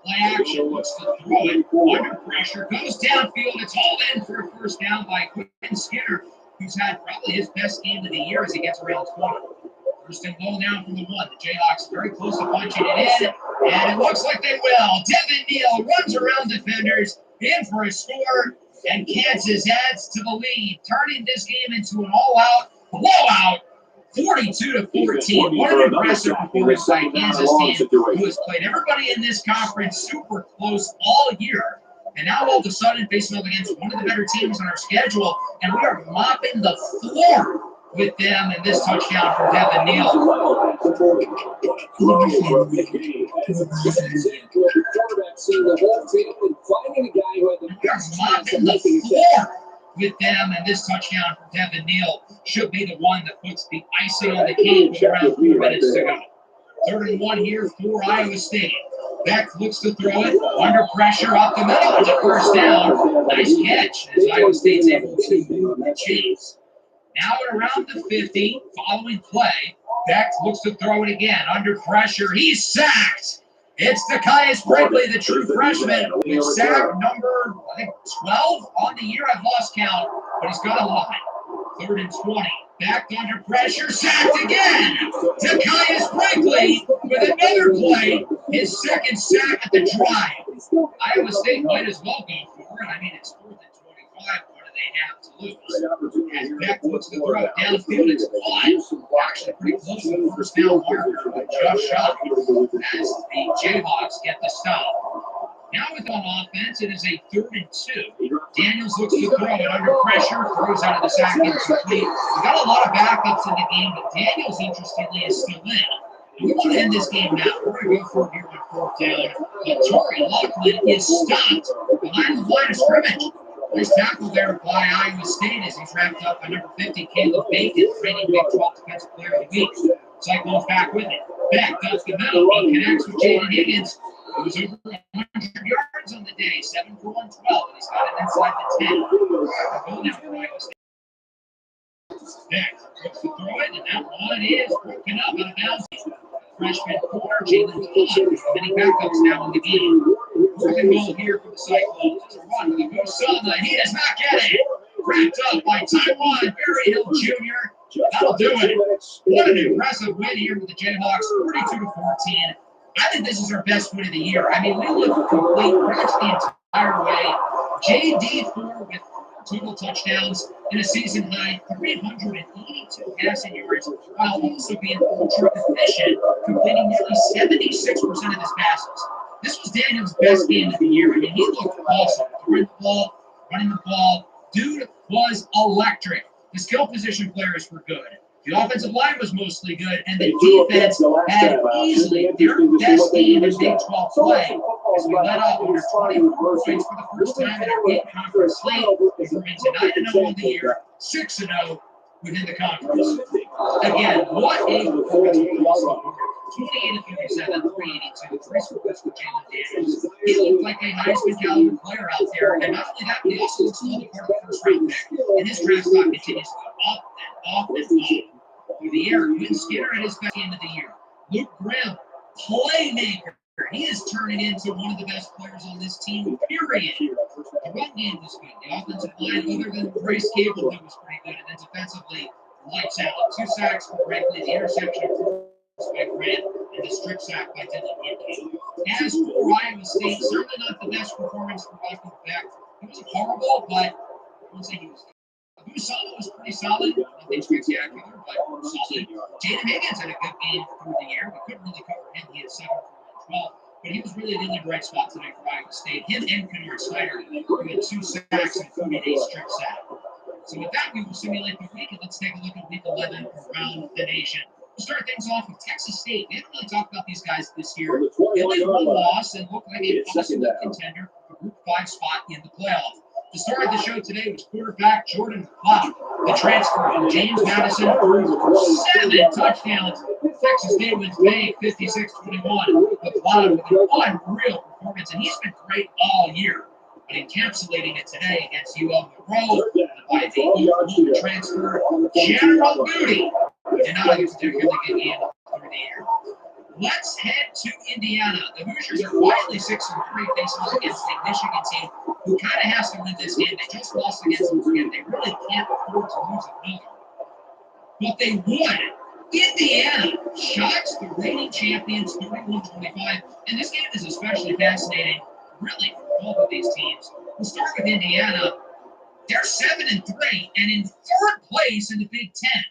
Play action, looks to throw it. Under pressure, goes downfield. It's hauled in for a first down by Quinn Skinner, who's had probably his best game of the year as he gets around 20. First and goal down from the 1. The Jayhawks very close to punching it in, and it looks like they will. Devin Neal runs around defenders, in for a score, and Kansas adds to the lead, turning this game into an all-out blowout, 42-14. What an impressive performance by Kansas team, who has played everybody in this conference super close all year. And now all of a sudden facing up against one of the better teams on our schedule, and we are mopping the floor with them, and this touchdown from Devin Neal. Mopping the floor with them, and this touchdown from Devin Neal should be the one that puts the icing on the cake with around 4 minutes to go. 3rd and 1 here for Iowa State. Beck looks to throw it under pressure up the middle. It's a first down. Nice catch as Iowa State's able to chase. Now at around the 50, following play, Beck looks to throw it again under pressure. He's sacked. It's Nikias Brinkley, the true freshman, with sack number, I think, 12 on the year. I've lost count, but he's got a lot. 3rd and 20. Back under pressure, sacked again. Nikias Brinkley with another play, his 2nd sack at the drive. Iowa State might as well go for it. I mean, it's 4th and 25. What do they have to lose? As Beck looks to throw it downfield, it's caught. Actually pretty close to the first down marker, but just shy as the Jayhawks get the stop. Now with on offense, it is a 3rd and 2. Daniels looks to throw it under pressure, throws out of the sack, incomplete. We've got a lot of backups in the game, but Daniels, interestingly, is still in. And we want to end this game now. We're going to go for it here on 4th down. But Torrey Laughlin is stopped behind the line of scrimmage. Nice tackle there by Iowa State as he's wrapped up by number 50, Caleb Bacon, reigning Big 12 Defensive Player of the Week. Cyclones back with it. Beck does the middle. He connects with Jaden Higgins. It was over 100 yards on the day, 7 for 112, and he's got it inside the 10. Goal now for Iowa State. Beck looks to throw it, and that one is broken up out of bounds. Freshman corner, Jalen Todd. Many backups now in the game. 4th and goal here for the Cyclones. It's a run with Osama. He does not get it. Wrapped up by Tyrone Berryhill Jr. That'll do it. What an impressive win here with the Jayhawks, 42-14. I think this is our best win of the year. I mean, we look complete pretty much the entire way. JD4 with 4 total touchdowns in a season high, 382 passing yards, while also being ultra efficient, completing nearly 76% of his passes. This was Daniel's best game of the year. I mean, he looked awesome. Throwing the ball, running the ball. Dude was electric. The skill position players were good. The offensive line was mostly good, and the defense had easily their best game in Big 12 play as we let off under 24 points for the first time in our Big Conference slate. We grew into 9-0 on the year, 6-0 within the conference. Again, what a performance from us. 28-37, 382, 3 scores for Jalen Daniels. He looked like a Heisman caliber player out there, and not only that, but he also looks like part of the first round pick. And his draft stock continues to go up and up and up. Through the air, Quinn Skinner at his best end of the year. Luke Grimm, playmaker. He is turning into one of the best players on this team, period. The run game was good. The offensive line, other than Bryce Cable, that was pretty good. And then defensively, lights out. 2 sacks for Brinkley, the interception by Grant, and the strip sack by Dylan Woodgate. As for Iowa State, certainly not the best performance for Michael Beck. He wasn't horrible, but I wouldn't say he was. Usama was pretty solid. Nothing spectacular, but solid. Jaden Higgins had a good game through the air. We couldn't really cover him. He had 7 for 112. But he was really the only bright spot tonight for Iowa State. Him and Kennard Snyder, who had 2 sacks and 48 strip sack. So with that, we will simulate the week, and let's take a look at week 11 around the nation. We'll start things off with Texas State. We haven't really talked about these guys this year. They only 1 loss and look like a possible contender for Group 5 spot in the playoff. The story of the show today was quarterback Jordan Pop, the transfer from James Madison, for 7 touchdowns. Texas State wins big, 56-21. The Pop with an unreal performance, and he's been great all year. But encapsulating it today against UL Monroe by the Oklahoma transfer, General Moody. Did not have a particularly good game through the year. Let's head to Indiana. The Hoosiers are quietly 6-3, facing off against a Michigan team who kind of has to win this game. They just lost against Michigan. They really can't afford to lose another. But they won. Indiana shocks the reigning champions 31-25. And this game is especially fascinating, really, for both of these teams. We'll start with Indiana. They're 7-3 and in 4th place in the Big Ten.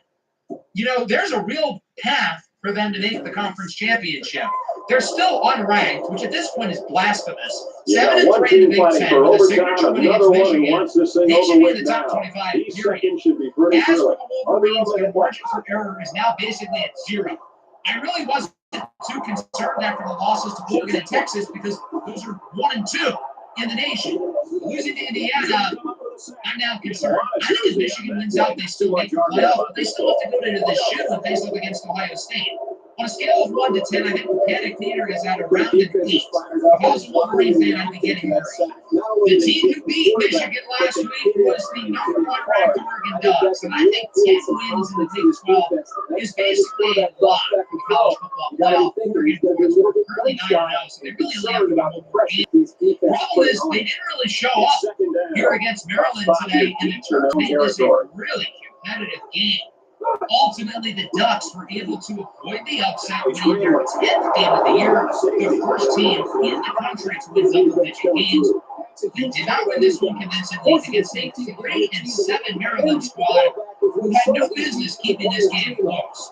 You know, there's a real path for them to make the conference championship. They're still unranked, which at this point is blasphemous. 7-3 in the Big Ten with a signature win against Michigan. They should be in the top 25, period. As for the Wolverines, their margin for error is now basically at 0. I really wasn't too concerned after the losses to Oregon and Texas because those are 1 and 2 in the nation. Losing to Indiana, I'm now concerned. I think if Michigan wins out, they still make the playoff, but they still have to go into this shit and face up against Ohio State. On a scale of 1 to 10, I think the Panic Theater is at around an 8. If I was a Wolverine fan, I'd be getting worried. The team who beat Michigan last week was the number 1 ranked Oregon Ducks, and I think 10 wins in the Big 12 is basically a lot for college football playoff. Oregon boys were currently 9-0, so they really only have to win one more game. Problem is, they didn't really show up here against Maryland today, and it made this a really competitive game. Ultimately, the Ducks were able to avoid the upset, winning their 10th game of the year, the first team in the country to win double-digit games. They did not win this one convincingly against a 3-7 Maryland squad who had no business keeping this game close.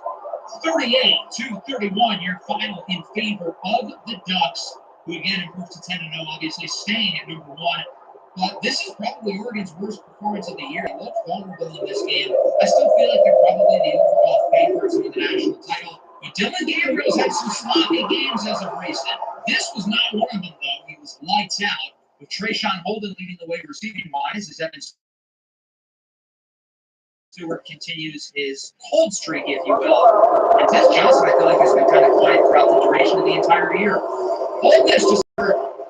38-31, your final in favor of the Ducks, who again improved to 10-0, obviously staying at number 1. But this is probably Oregon's worst performance of the year. They looked vulnerable in this game. I still feel like they're probably the overall favorites for the national title. But Dylan Gabriel's had some sloppy games as of recent. This was not one of them, though. He was lights out, with Trayshawn Holden leading the way receiving-wise as Evan Stewart continues his cold streak, if you will. And Tess Johnson, I feel like, has been kind of quiet throughout the duration of the entire year. All this just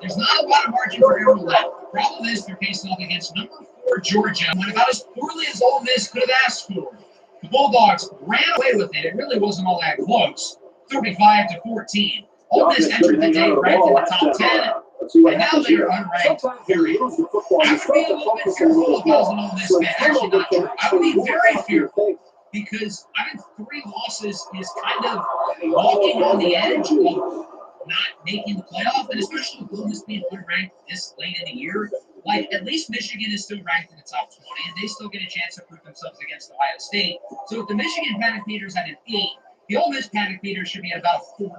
there's not a lot of margin for error left. The problem is they're facing off against number 4 Georgia, who went about as poorly as Ole Miss could have asked for. The Bulldogs ran away with it. It really wasn't all that close, 35-14. Ole Miss entered the day ranked in the top 10, and now they are unranked. Period. I would be a little bit fearful if I was an Ole Miss fan. Actually, not true. I would be very fearful because I think 3 losses is kind of walking on the edge of not making the playoff, and especially with Ole Miss being unranked this late in the year. Like, at least Michigan is still ranked in the top 20, and they still get a chance to prove themselves against Ohio State. So if the Michigan Panic Beaters at an 8, the Ole Miss Panic Beaters should be at about 14.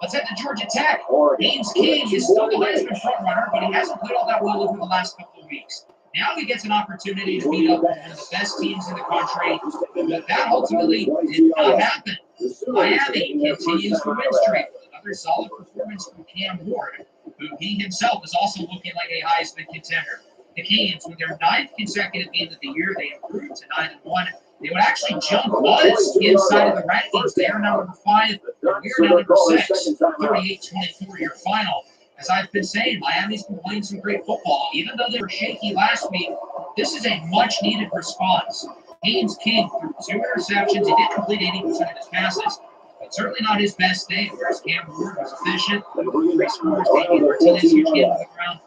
Let's head to Georgia Tech. Haynes King is still the Heisman frontrunner, but he hasn't played all that well over the last couple of weeks. Now he gets an opportunity to beat up one of the best teams in the country, but that ultimately did not happen. Miami continues the win streak. Another solid performance from Cam Ward, who he himself is also looking like a Heisman contender. The Canes, with their 9th consecutive game of the year, they improved to 9-1. They would actually jump us inside of the rankings. They are now number 5, and we are now number 6. 38-24 your final. As I've been saying, Miami's been playing some great football. Even though they were shaky last week, this is a much-needed response. Haynes King threw 2 interceptions. He did complete 80% of his passes, but certainly not his best day, whereas Cam Ward was efficient. 3 scores, David Martinez, huge game on the ground.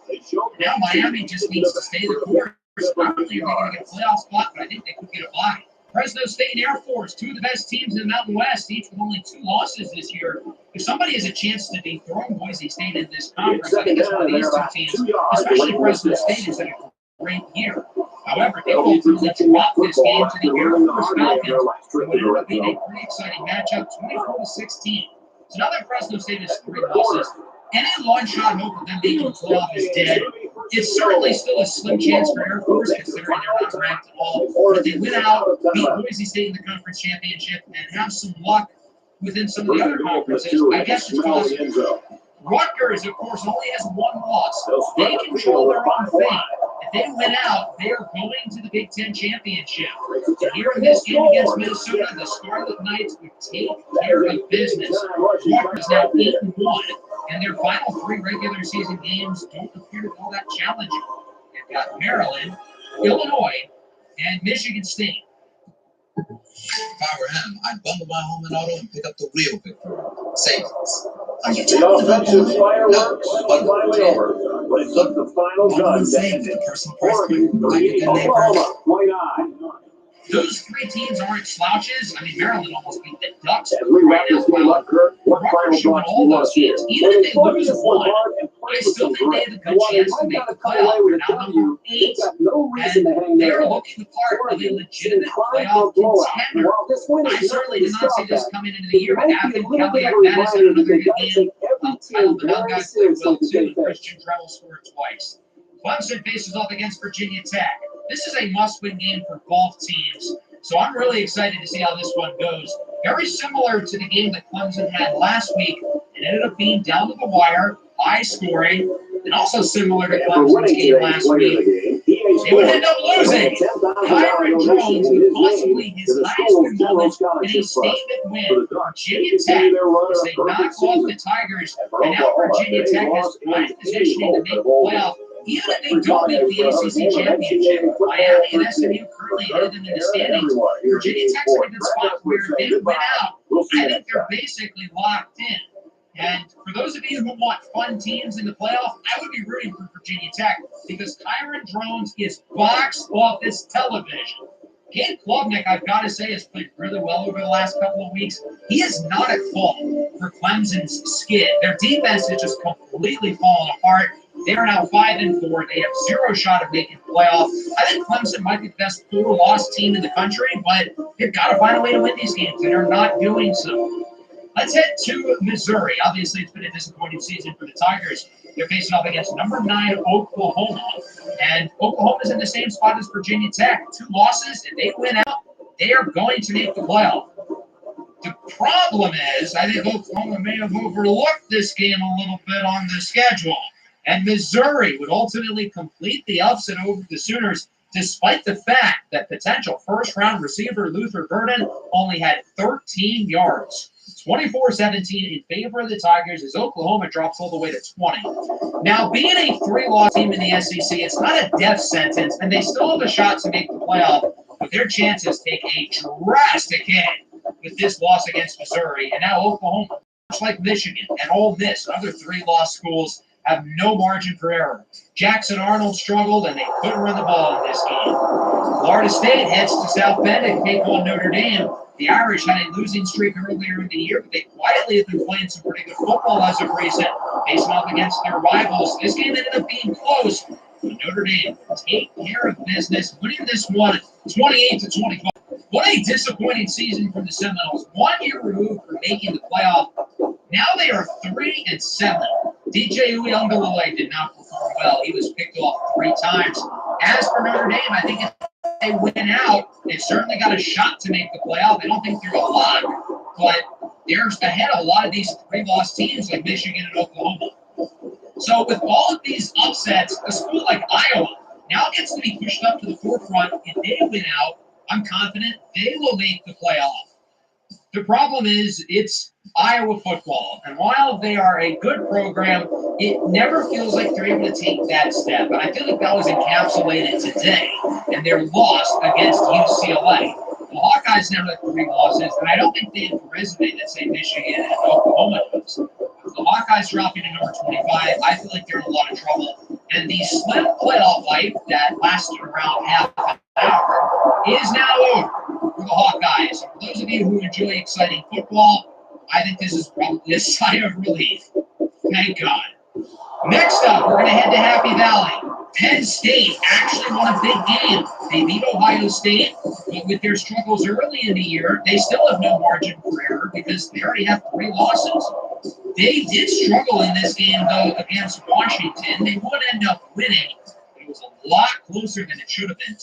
Now Miami just needs to stay the course. Not only are they going to get a playoff spot, but I think they could get a bye. Fresno State and Air Force, 2 of the best teams in the Mountain West, each with only 2 losses this year. If somebody has a chance to dethrone Boise State in this conference, I think it's one of these 2 teams, especially Fresno State, who's had a great year. However, they will ultimately drop this game to the Air Force Falcons. It would end up being a pretty exciting matchup, 24-16. So now that Fresno State has 3 losses, any long-shot hope of them making the playoff is dead. It's certainly still a slim chance for Air Force, considering they're not ranked at all. But they win out, beat Boise State in the conference championship, and have some luck within some of the other conferences. I guess it's possible. Rutgers, of course, only has 1 loss. They control their own fate. If they win out, they are going to the Big Ten championship. And here in this game against Minnesota, the Scarlet Knights would take care of business. Rutgers now 8-1, and their final 3 regular season games don't appear to be all that challenging. They've got Maryland, Illinois, and Michigan State. If I were him, I'd bundle my home and auto and pick up the real victory. Savings. Are you The talking about offensive fireworks No, are finally over, but it took the final gun to end it. Oregon 3, Oklahoma 29. Those 3 teams aren't slouches. I mean, Maryland almost beat the Ducks As we wrap this game up, Kurt, what final Rutgers showing thoughts do all you want those to hear? teams. Even if they lose one, I still think they have a good chance to make the playoff. They're now number 8, and they are looking the part of a legitimate playoff contender. I certainly did not see this coming into the year, but Abden Kelly had another good game. Tyler Bell guys played well too, and Christian Dremel scored twice. Clemson faces off against Virginia Tech. This is a must-win game for both teams, so I'm really excited to see how this one goes. Very similar to the game that Clemson had last week. It ended up being down to the wire, high scoring, and also similar to Clemson's game last week. they would end up losing. Kyron Drones with possibly his highest win moment in a statement win. Virginia Tech as they knock off the Tigers, and now Virginia Tech has prime positioning to make the playoff. Even if they don't make the ACC championship, Miami and SMU currently ahead of them in the standings. Virginia Tech's in a good spot where if they win out, I think they're basically locked in. And for those of you who want fun teams in the playoff, I would be rooting for Virginia Tech because Kyron Drones is box office television. Cade Klubnik, I've got to say, has played really well over the last couple of weeks. He is not at fault for Clemson's skid. Their defense is just completely fallen apart. They are now 5-4. They have zero shot of making the playoff. I think Clemson might be the best 4-loss team in the country, but they've got to find a way to win these games, and they're not doing so. Let's head to Missouri. Obviously, it's been a disappointing season for the Tigers. They're facing off against number 9 Oklahoma, and Oklahoma's in the same spot as Virginia Tech. 2 losses. If they win out, they are going to make the playoff. The problem is, I think Oklahoma may have overlooked this game a little bit on the schedule, and Missouri would ultimately complete the upset over the Sooners, despite the fact that potential first-round receiver Luther Burden only had 13 yards. 24-17 in favor of the Tigers as Oklahoma drops all the way to 20. Now, being a 3-loss team in the SEC, it's not a death sentence, and they still have a shot to make the playoff, but their chances take a drastic hit with this loss against Missouri. And now Oklahoma, much like Michigan and Ole Miss, other 3-loss schools, have no margin for error. Jackson Arnold struggled, and they couldn't run the ball in this game. Florida State heads to South Bend and take on Notre Dame. The Irish had a losing streak earlier in the year, but they quietly have been playing some pretty good football as of recent, facing off against their rivals. This game ended up being close, but Notre Dame take care of business, winning this one 28-25. What a disappointing season for the Seminoles. 1 year removed from making the playoff. Now they are 3-7. DJ Uiagalelei did not perform well. He was picked off 3 times. As for Notre Dame, I think if they win out, they've certainly got a shot to make the playoff. I don't think they're a lock, but they're ahead of a lot of these 3-loss teams like Michigan and Oklahoma. So with all of these upsets, a school like Iowa now gets to be pushed up to the forefront. If they win out, I'm confident they will make the playoff. The problem is it's Iowa football, and while they are a good program, it never feels like they're able to take that step. And I feel like that was encapsulated today in their loss against UCLA. The Hawkeyes now have 3 losses, and I don't think they have the resume that, say, Michigan and Oklahoma does. The Hawkeyes dropping to number 25, I feel like they're in a lot of trouble. And the slim playoff fight that lasted around half an hour is now over for the Hawkeyes. And for those of you who enjoy exciting football, I think this is probably a sigh of relief. Thank God. Next up, we're going to head to Happy Valley. Penn State actually won a big game. They beat Ohio State, but with their struggles early in the year, they still have no margin for error because they already have 3 losses. They did struggle in this game, though, against Washington. They would end up winning, but it was a lot closer than it should have been,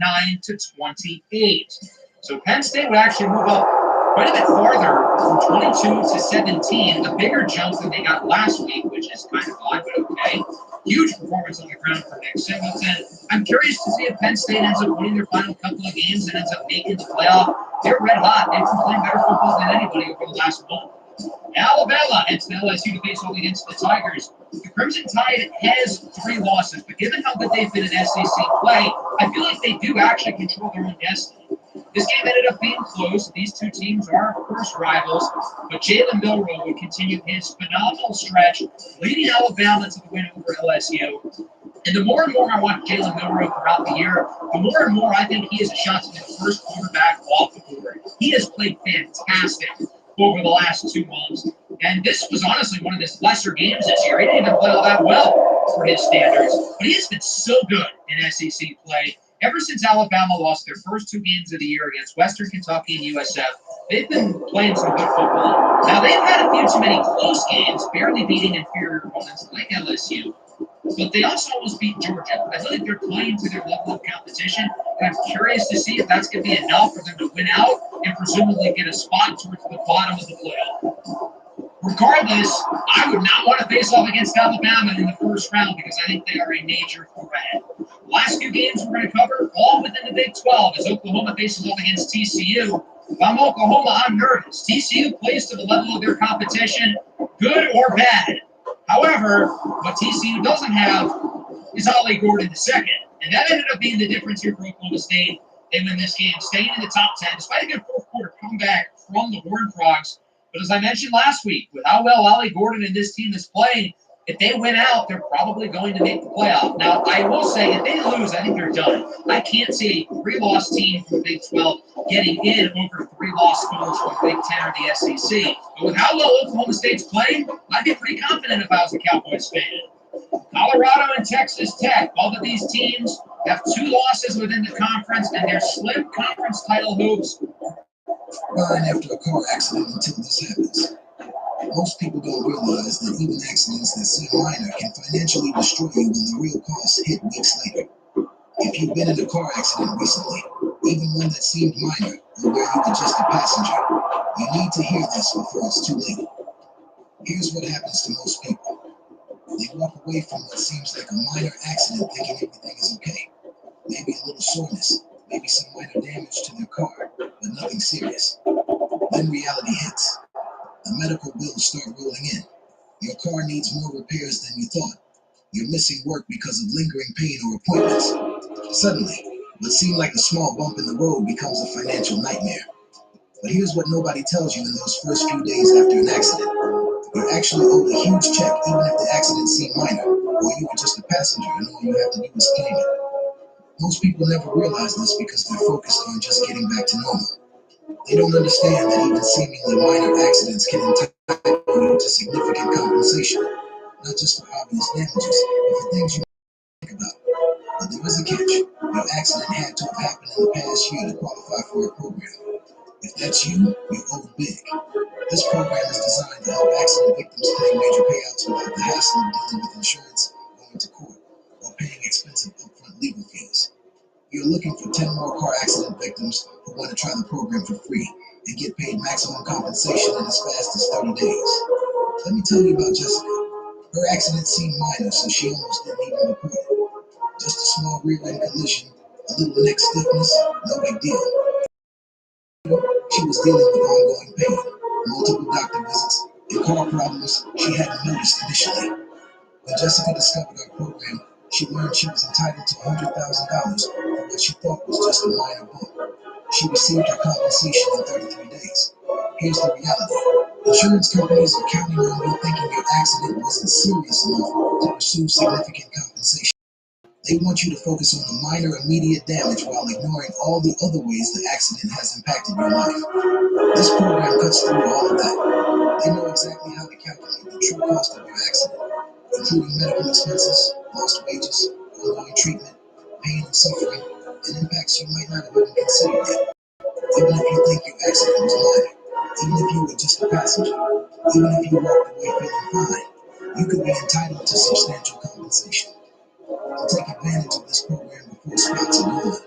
29-28. So Penn State would actually move up quite a bit farther from 22-17, a bigger jump than they got last week, which is kind of odd, but okay. Huge performance on the ground for Nick Singleton. I'm curious to see if Penn State ends up winning their final couple of games and ends up making the playoff. They're red hot. They've been playing better football than anybody over the last month. Alabama heads to LSU to face off against the Tigers. The Crimson Tide has 3 losses, but given how good they've been in SEC play, I feel like they do actually control their own destiny. This game ended up being close. These 2 teams are, of course, rivals, but Jalen Milroe would continue his phenomenal stretch, leading Alabama to the win over LSU. And the more and more I watch Jalen Milroe throughout the year, the more and more I think he has a shot to be the first quarterback off the board. He has played fantastic over the last 2 months. And this was honestly one of his lesser games this year. He didn't even play all that well for his standards, but he has been so good in SEC play. Ever since Alabama lost their first 2 games of the year against Western Kentucky and USF, they've been playing some good football. Now, they've had a few too many close games, barely beating inferior opponents like LSU, but they also almost beat Georgia. I feel like they're playing to their level of competition, and I'm curious to see if that's going to be enough for them to win out and presumably get a spot towards the bottom of the playoff. Regardless, I would not want to face off against Alabama in the first round because I think they are a major threat. Last few games we're going to cover, all within the Big 12, as Oklahoma faces off against TCU. If I'm Oklahoma, I'm nervous. TCU plays to the level of their competition, good or bad. However, what TCU doesn't have is Ollie Gordon II. And that ended up being the difference here for Oklahoma State. They win this game, staying in the top 10, despite a good fourth quarter comeback from the Horned Frogs. But as I mentioned last week, with how well Ollie Gordon and this team is playing, if they win out, they're probably going to make the playoff. Now, I will say, if they lose, I think they're done. I can't see a three-loss team from the Big 12 getting in over three-loss schools from the Big 10 or the SEC. But with how well Oklahoma State's playing, I'd be pretty confident if I was a Cowboys fan. Colorado and Texas Tech, both of these teams have 2 losses within the conference, and their slim conference title hopes fine after a car accident until this happens. Most people don't realize that even accidents that seem minor can financially destroy you when the real costs hit weeks later. If you've been in a car accident recently, even one that seemed minor or where you were just a passenger, you need to hear this before it's too late. Here's what happens to most people. They walk away from what seems like a minor accident thinking everything is okay. Maybe a little soreness, maybe some minor damage to their car, but nothing serious. Then reality hits. The medical bills start rolling in. Your car needs more repairs than you thought. You're missing work because of lingering pain or appointments. Suddenly, what seemed like a small bump in the road becomes a financial nightmare. But here's what nobody tells you in those first few days after an accident. You're actually owed a huge check even if the accident seemed minor, or you were just a passenger and all you have to do is claim it. Most people never realize this because they're focused on just getting back to normal. They don't understand that even seemingly minor accidents can entitle you to significant compensation, not just for obvious damages, but for things you think about. But there is a catch. Your accident had to have happened in the past year to qualify for a program. If that's you, you're owed big. This program is designed to help accident victims claim major payouts without the hassle of dealing with insurance, going to court, or paying expensive upfront legal fees. You're looking for 10 more car accident victims who want to try the program for free and get paid maximum compensation in as fast as 30 days. Let me tell you about Jessica. Her accident seemed minor, so she almost didn't even report it. Just a small rear-end collision, a little neck stiffness, no big deal. She was dealing with ongoing pain, multiple doctor visits, and car problems she hadn't noticed initially. When Jessica discovered our program, she learned she was entitled to $100,000 for what she thought was just a minor bump. She received her compensation in 33 days. Here's the reality. Insurance companies are counting on you thinking your accident wasn't serious enough to pursue significant compensation. They want you to focus on the minor immediate damage while ignoring all the other ways the accident has impacted your life. This program cuts through all of that. They know exactly how to calculate the true cost of your accident, including medical expenses, lost wages, ongoing treatment, pain and suffering, and impacts you might not have even considered yet. Even if you think your accident was minor, even if you were just a passenger, even if you walked away feeling fine, you could be entitled to substantial compensation. To take advantage of this program before spots are gone,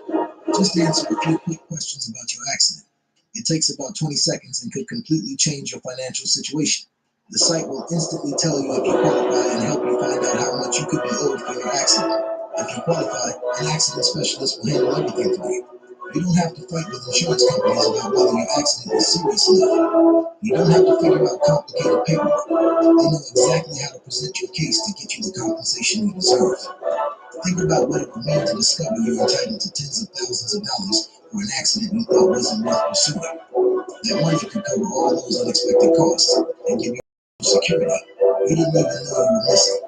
just answer a few quick questions about your accident. It takes about 20 seconds and could completely change your financial situation. The site will instantly tell you if you qualify and help you find out how much you could be owed for your accident. If you qualify, an accident specialist will handle everything for you. You don't have to fight with insurance companies about whether your accident was serious enough. You don't have to figure out complicated paperwork. They know exactly how to present your case to get you the compensation you deserve. Think about what it would mean to discover you're entitled to tens of thousands of dollars for an accident you thought wasn't worth pursuing. That money could cover all those unexpected costs and give you security you didn't even know you were missing.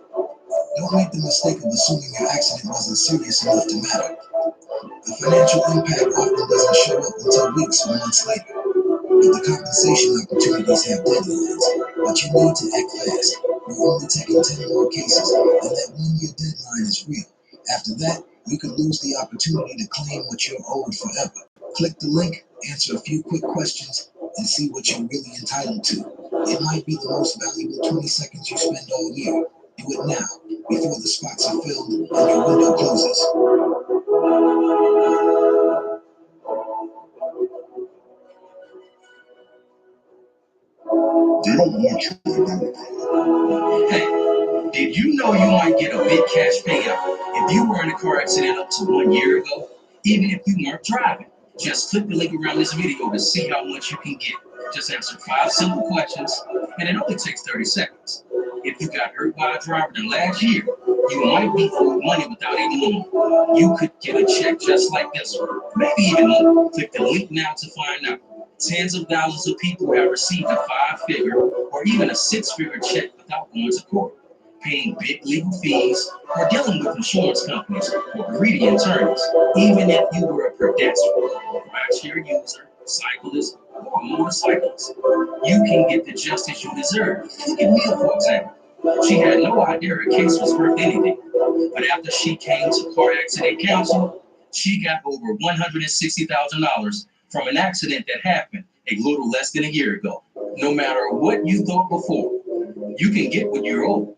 Don't make the mistake of assuming your accident wasn't serious enough to matter. The financial impact often doesn't show up until weeks or months later. But the compensation opportunities have deadlines. But you need to act fast. You're only taking 10 more cases, and that 1-year deadline is real. After that, you could lose the opportunity to claim what you're owed forever. Click the link, answer a few quick questions, and see what you're really entitled to. It might be the most valuable 20 seconds you spend all year. Do it now, before the spots are filled and your window closes. They don't want you to know. Hey, Did you know you might get a big cash payout if you were in a car accident up to 1 year ago, even if you weren't driving? Just click the link around this video to see how much you can get. Just answer 5 simple questions, and it only takes 30 seconds. If you got hurt by a driver the last year, you might be owed money without even knowing. You could get a check just like this one, maybe even more. Click the link now to find out. Tens of thousands of people have received a 5-figure or even a 6-figure check without going to court, paying big legal fees, or dealing with insurance companies or greedy attorneys. Even if you were a pedestrian, rideshare user, cyclist, or motorcyclist, you can get the justice you deserve. Look at Mia, for example. She had no idea her case was worth anything, but after she came to car accident counsel, she got over $160,000 from an accident that happened a little less than a year ago. No matter what you thought before, you can get what you're owed,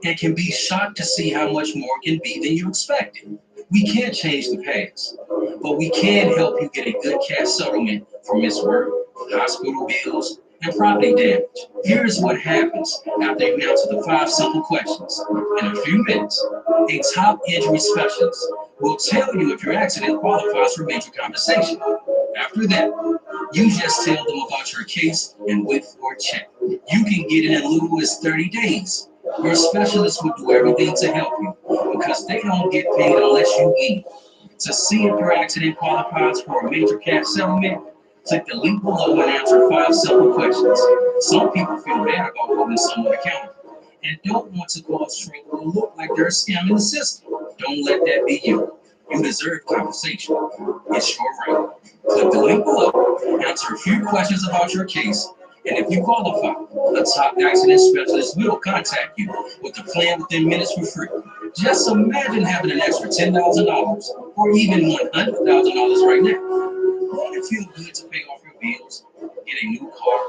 and can be shocked to see how much more can be than you expected. We can't change the past, but we can help you get a good cash settlement for missed work, hospital bills, and property damage. Here's what happens after you answer the 5 simple questions. In a few minutes, a top injury specialist will tell you if your accident qualifies for major compensation. After that, you just tell them about your case and wait for a check. You can get it in as little as 30 days. Your specialist will do everything to help you because they don't get paid unless you leave. To see if your accident qualifies for a major cash settlement, click the link below and answer 5 simple questions. Some people feel bad about holding someone accountable and don't want to cause trouble or look like they're scamming the system. Don't let that be you. You deserve compensation. It's your right. Click the link below, answer a few questions about your case, and if you qualify, a top accident specialist will contact you with a plan within minutes for free. Just imagine having an extra $10,000 or even $100,000 right now. Won't it feel good to pay off your bills, get a new car,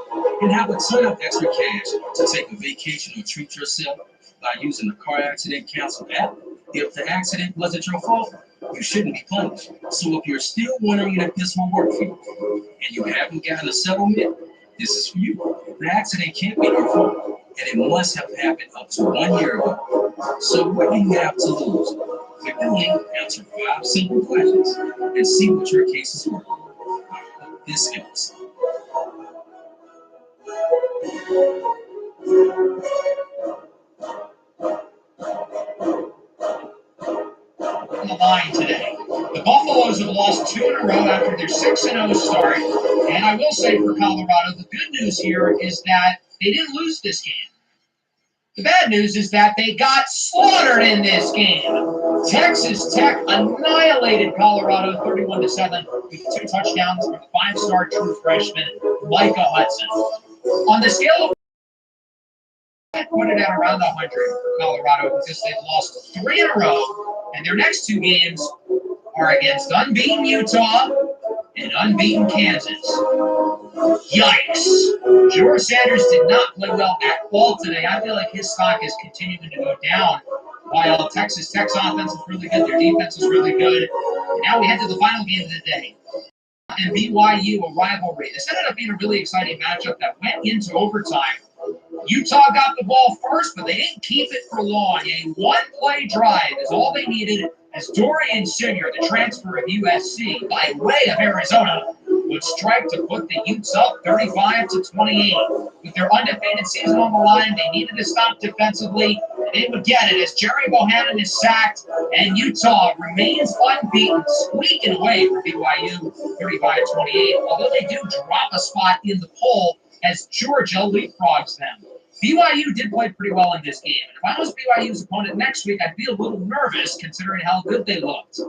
and have a ton of extra cash to take a vacation or treat yourself by using the car accident cancel app? If the accident wasn't your fault, you shouldn't be punished. So if you're still wondering if this will work for you and you haven't gotten a settlement, this is for you. The accident can't be your fault, and it must have happened up to 1 year ago. So what do you have to lose? Click the link, answer 5 simple questions, and see what your case is worth. I hope this helps. On the line today. The Buffaloes have lost 2 in a row after their 6-0 start. And I will say for Colorado, the good news here is that they didn't lose this game. The bad news is that they got slaughtered in this game. Texas Tech annihilated Colorado 31-7 with 2 touchdowns from 5-star true freshman Micah Hudson. On the scale of I put it at around 100 for Colorado because they've lost 3 in a row, and their next 2 games are against unbeaten Utah and unbeaten Kansas. Yikes. George Sanders did not play well at all today. I feel like his stock is continuing to go down while Texas Tech's offense is really good. Their defense is really good. And now we head to the final game of the day. And BYU, a rivalry. This ended up being a really exciting matchup that went into overtime. Utah got the ball first, but they didn't keep it for long. A 1-play drive is all they needed as Dorian Sr., the transfer of USC, by way of Arizona, would strike to put the Utes up 35-28. With their undefeated season on the line, they needed to stop defensively, and they would get it as Jerry Bohannon is sacked, and Utah remains unbeaten, squeaking away for BYU 35-28, although they do drop a spot in the poll as Georgia leapfrogs them. BYU did play pretty well in this game, and if I was BYU's opponent next week, I'd be a little nervous considering how good they looked.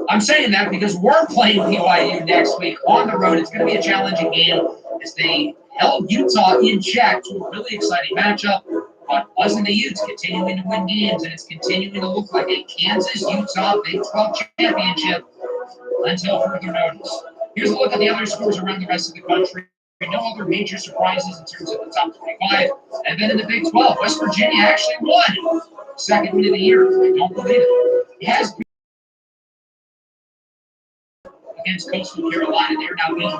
I'm saying that because we're playing BYU next week on the road. It's going to be a challenging game as they held Utah in check to a really exciting matchup, but wasn't the Utes continuing to win games, and it's continuing to look like a Kansas-Utah Big 12 championship until further notice. Here's a look at the other scores around the rest of the country. No other major surprises in terms of the top 25. And then in the Big 12, West Virginia actually won. Second win of the year. I don't believe it. It has been against Coastal Carolina. They're now being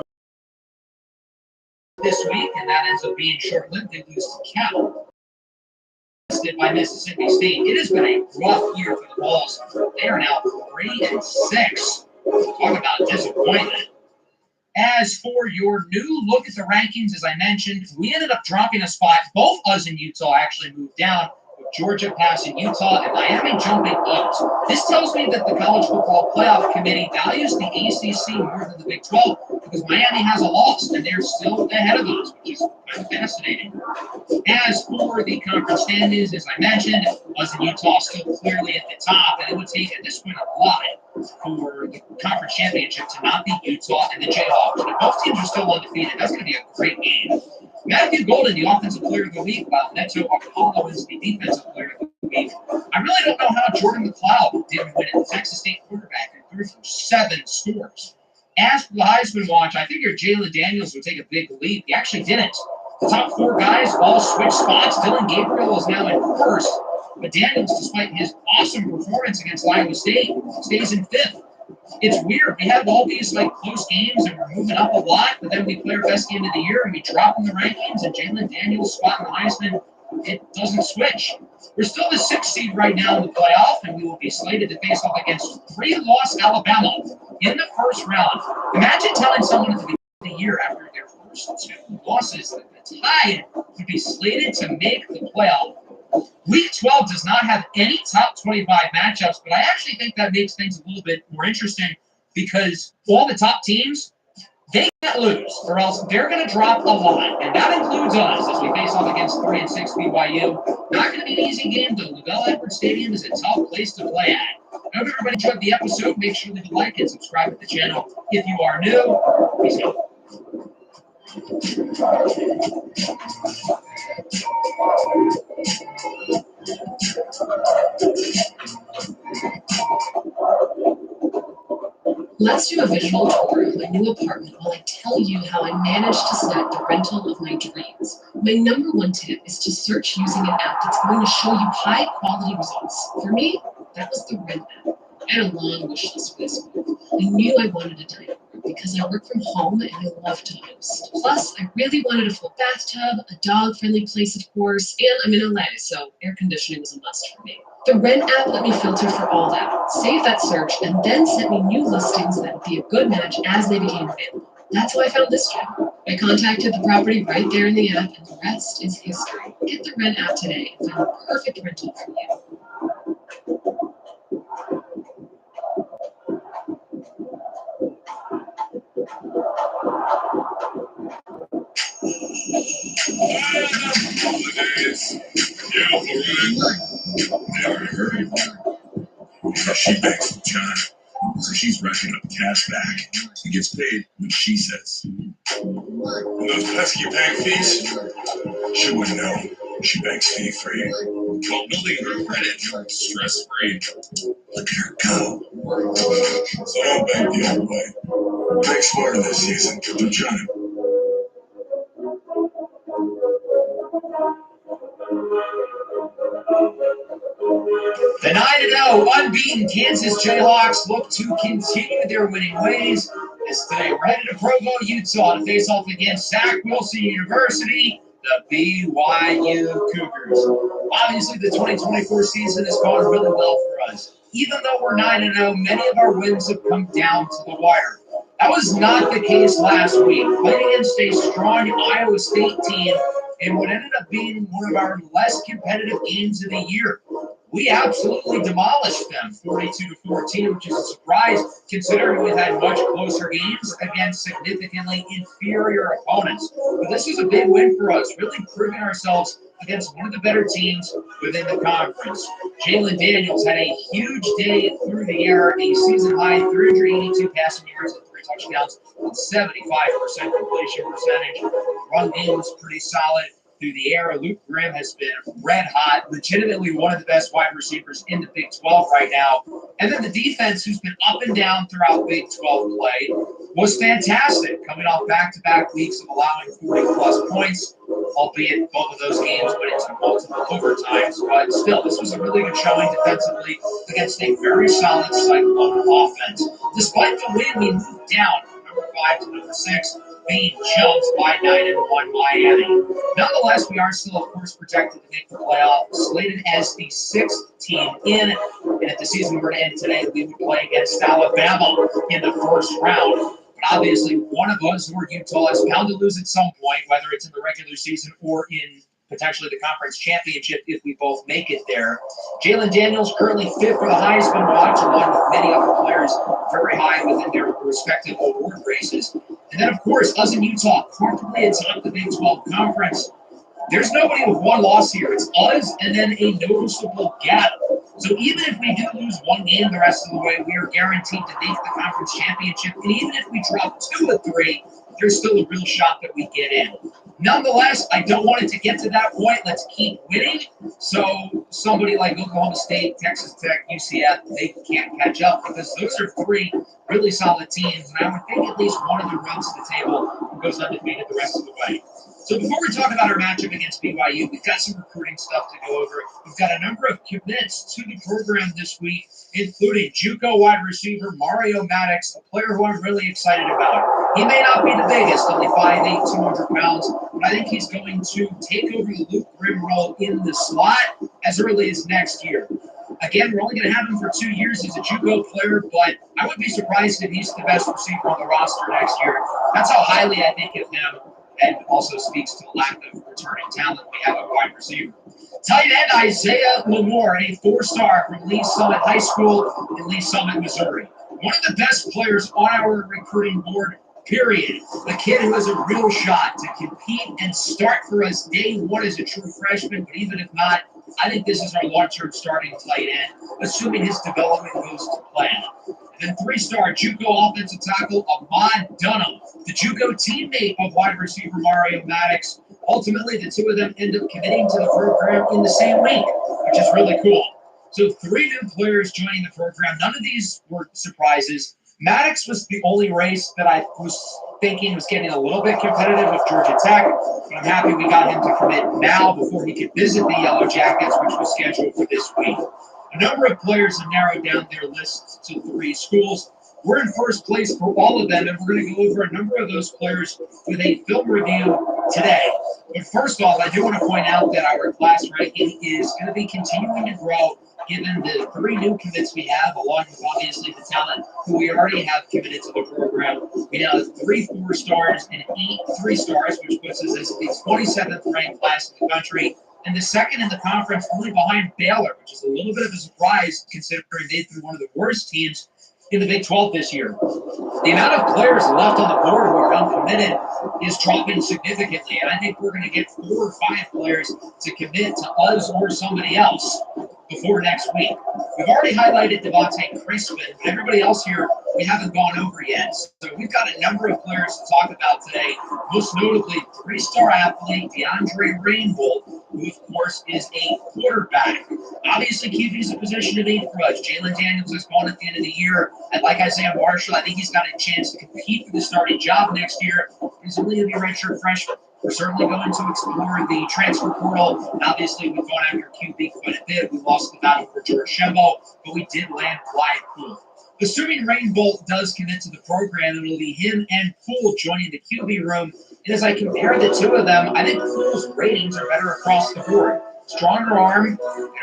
this week, and that ends up being short-lived. They lose to Cal. by Mississippi State. It has been a rough year for the Vols. They are now 3-6. Talk about disappointment. As for your new look at the rankings, as I mentioned, we ended up dropping a spot. Both us and Utah actually moved down, with Georgia passing Utah and Miami jumping us. This tells me that the College Football Playoff Committee values the ACC more than the Big 12 because Miami has a loss and they're still ahead of us, which is kind of fascinating. As for the conference standings, as I mentioned, us and Utah still clearly at the top, and it would take at this point a lot for the conference championship to not beat Utah and the Jayhawks. And if both teams are still undefeated, that's going to be a great game. Matthew Golden, the offensive player of the week, while Neto Okpala is the defensive player of the week. I really don't know how Jordan McLeod didn't win it. The Texas State quarterback who threw for 7 scores. As for the Heisman watch, I figured Jalen Daniels would take a big leap. He actually didn't. The top 4 guys all switched spots. Dylan Gabriel is now in first, but Daniels, despite his awesome performance against Iowa State, stays in 5th. It's weird. We have all these close games and we're moving up a lot, but then we play our best game of the year and we drop in the rankings and Jalen Daniels' spot in the Heisman, it doesn't switch. We're still the 6th seed right now in the playoff, and we will be slated to face off against 3-loss Alabama in the first round. Imagine telling someone at the beginning of the year after their first 2 losses that the Tide would be slated to make the playoff. Week 12 does not have any top 25 matchups, but I actually think that makes things a little bit more interesting because all the top teams, they can't lose, or else they're going to drop a lot, and that includes us as we face off against 3-6 BYU. Not going to be an easy game, though. LaVell Edwards Stadium is a tough place to play at. I hope everybody enjoyed the episode. Make sure to leave a like and subscribe to the channel if you are new. Peace out. Let's do a visual tour of my new apartment while I tell you how I managed to select the rental of my dreams. My number 1 tip is to search using an app that's going to show you high quality results. For me, that was the Rent app. I had a long wish list for this month. I knew I wanted a dining room because I work from home and I love to host. Plus, I really wanted a full bathtub, a dog-friendly place, of course, and I'm in LA, so air conditioning was a must for me. The Rent app let me filter for all that, save that search, and then sent me new listings that would be a good match as they became available. That's how I found this gem. I contacted the property right there in the app, and the rest is history. Get the Rent app today and find the perfect rental for you. She banks with China, so she's racking up cash back and gets paid when she says. And those pesky bank fees? She wouldn't know. She banks fee-free. While building her credit stress-free. Look at her go. So don't bank the other way. Bank smarter this season through China. The 9-0 unbeaten Kansas Jayhawks look to continue their winning ways as today we're headed to Provo, Utah to face off against Zach Wilson University, the BYU Cougars. Obviously, the 2024 season has gone really well for us. Even though we're 9-0, many of our wins have come down to the wire. That was not the case last week. Playing against a strong Iowa State team in what ended up being one of our less competitive games of the year. We absolutely demolished them 42-14, which is a surprise considering we've had much closer games against significantly inferior opponents. But this was a big win for us, really proving ourselves against one of the better teams within the conference. Jalen Daniels had a huge day through the air, a season-high 382 passing yards and 3 touchdowns and 75% completion percentage. Run game was pretty solid through the air. Luke Grimm has been red hot, legitimately one of the best wide receivers in the Big 12 right now. And then the defense, who's been up and down throughout Big 12 play, was fantastic, coming off back-to-back weeks of allowing 40-plus points, albeit both of those games went into multiple overtimes. But still, this was a really good showing defensively against a very solid Cyclone offense. Despite the win, we moved down. number 5 to number 6 being jumped by 9-1 Miami. Nonetheless, we are still, of course, projected to make the playoff, slated as the 6th team in. And if the season were to end today, we would play against Alabama in the first round. But obviously, one of us or Utah is bound to lose at some point, whether it's in the regular season or in potentially the conference championship if we both make it there. Jalen Daniels currently 5th for the Heisman watch, along with many other players very high within their respective award races. And then, of course, us in Utah, comfortably atop the Big 12 Conference. There's nobody with one loss here. It's us and then a noticeable gap. So even if we do lose one game the rest of the way, we are guaranteed to make the conference championship. And even if we drop 2 of 3, there's still a real shot that we get in. Nonetheless, I don't want it to get to that point. Let's keep winning. So somebody like Oklahoma State, Texas Tech, UCF, they can't catch up because those are 3 really solid teams. And I would think at least one of them runs to the table and goes undefeated the rest of the way. So before we talk about our matchup against BYU, we've got some recruiting stuff to go over. We've got a number of commits to the program this week, including JUCO wide receiver Mario Maddox, a player who I'm really excited about. He may not be the biggest, only 5'8", 200 pounds, but I think he's going to take over the Luke Grimm role in the slot as early as next year. Again, we're only going to have him for 2 years as a JUCO player, but I wouldn't be surprised if he's the best receiver on the roster next year. That's how highly I think of him, and also speaks to the lack of returning talent we have at wide receiver. Tight end Isaiah Lamore, a 4-star from Lee Summit High School in Lee Summit, Missouri. One of the best players on our recruiting board, period. A kid who has a real shot to compete and start for us day one as a true freshman, but even if not, I think this is our long-term starting tight end, assuming his development goes to plan. And then 3-star JUCO offensive tackle Ahmad Dunham, the JUCO teammate of wide receiver Mario Maddox. Ultimately, the 2 of them end up committing to the program in the same week, which is really cool. So 3 new players joining the program. None of these were surprises. Maddox was the only race that I was thinking was getting a little bit competitive with Georgia Tech, but I'm happy we got him to commit now before he could visit the Yellow Jackets, which was scheduled for this week. A number of players have narrowed down their lists to 3 schools. We're in first place for all of them, and we're going to go over a number of those players with a film review today. But first off, I do want to point out that our class ranking is going to be continuing to grow given the 3 new commits we have, along with obviously the talent who we already have committed to the program. We now have 3 4-stars and 8 3-stars, which puts us as the 27th ranked class in the country, and the 2nd in the conference, only behind Baylor, which is a little bit of a surprise considering they threw one of the worst teams in the Big 12 this year. The amount of players left on the board who are uncommitted is dropping significantly, and I think we're going to get 4 or 5 players to commit to us or somebody else before next week. We've already highlighted Devontae Crispin, but everybody else here we haven't gone over yet. So we've got a number of players to talk about today, most notably 3-star athlete DeAndre Rainbolt, who of course is a quarterback. Obviously, QB is a position of need for us. Jalen Daniels is gone at the end of the year. And like Isaiah Marshall, I think he's got a chance to compete for the starting job next year. He's only going to be a redshirt freshman. We're certainly going to explore the transfer portal. And obviously, we've gone after QB quite a bit. We lost the battle for George Shembo, but we did land Wyatt Poole. Assuming Rainbolt does commit to the program, it will be him and Poole joining the QB room. And as I compare the 2 of them, I think Poole's ratings are better across the board. Stronger arm,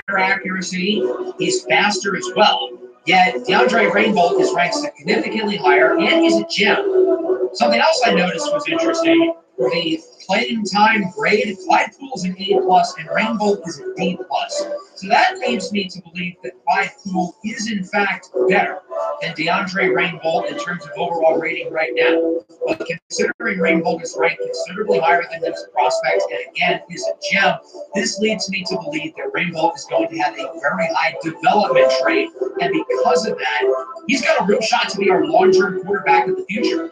better accuracy. He's faster as well. Yet DeAndre Rainbolt is ranked significantly higher, and he's a gem. Something else I noticed was interesting. For the playing time grade, Clyde Poole's an A+, and Rainbolt is a D+. So that leads me to believe that Clyde Poole is, in fact, better than DeAndre Rainbolt in terms of overall rating right now. But considering Rainbolt is ranked considerably higher than his prospect, and again, is a gem, this leads me to believe that Rainbolt is going to have a very high development rate, and because of that, he's got a real shot to be our long-term quarterback of the future.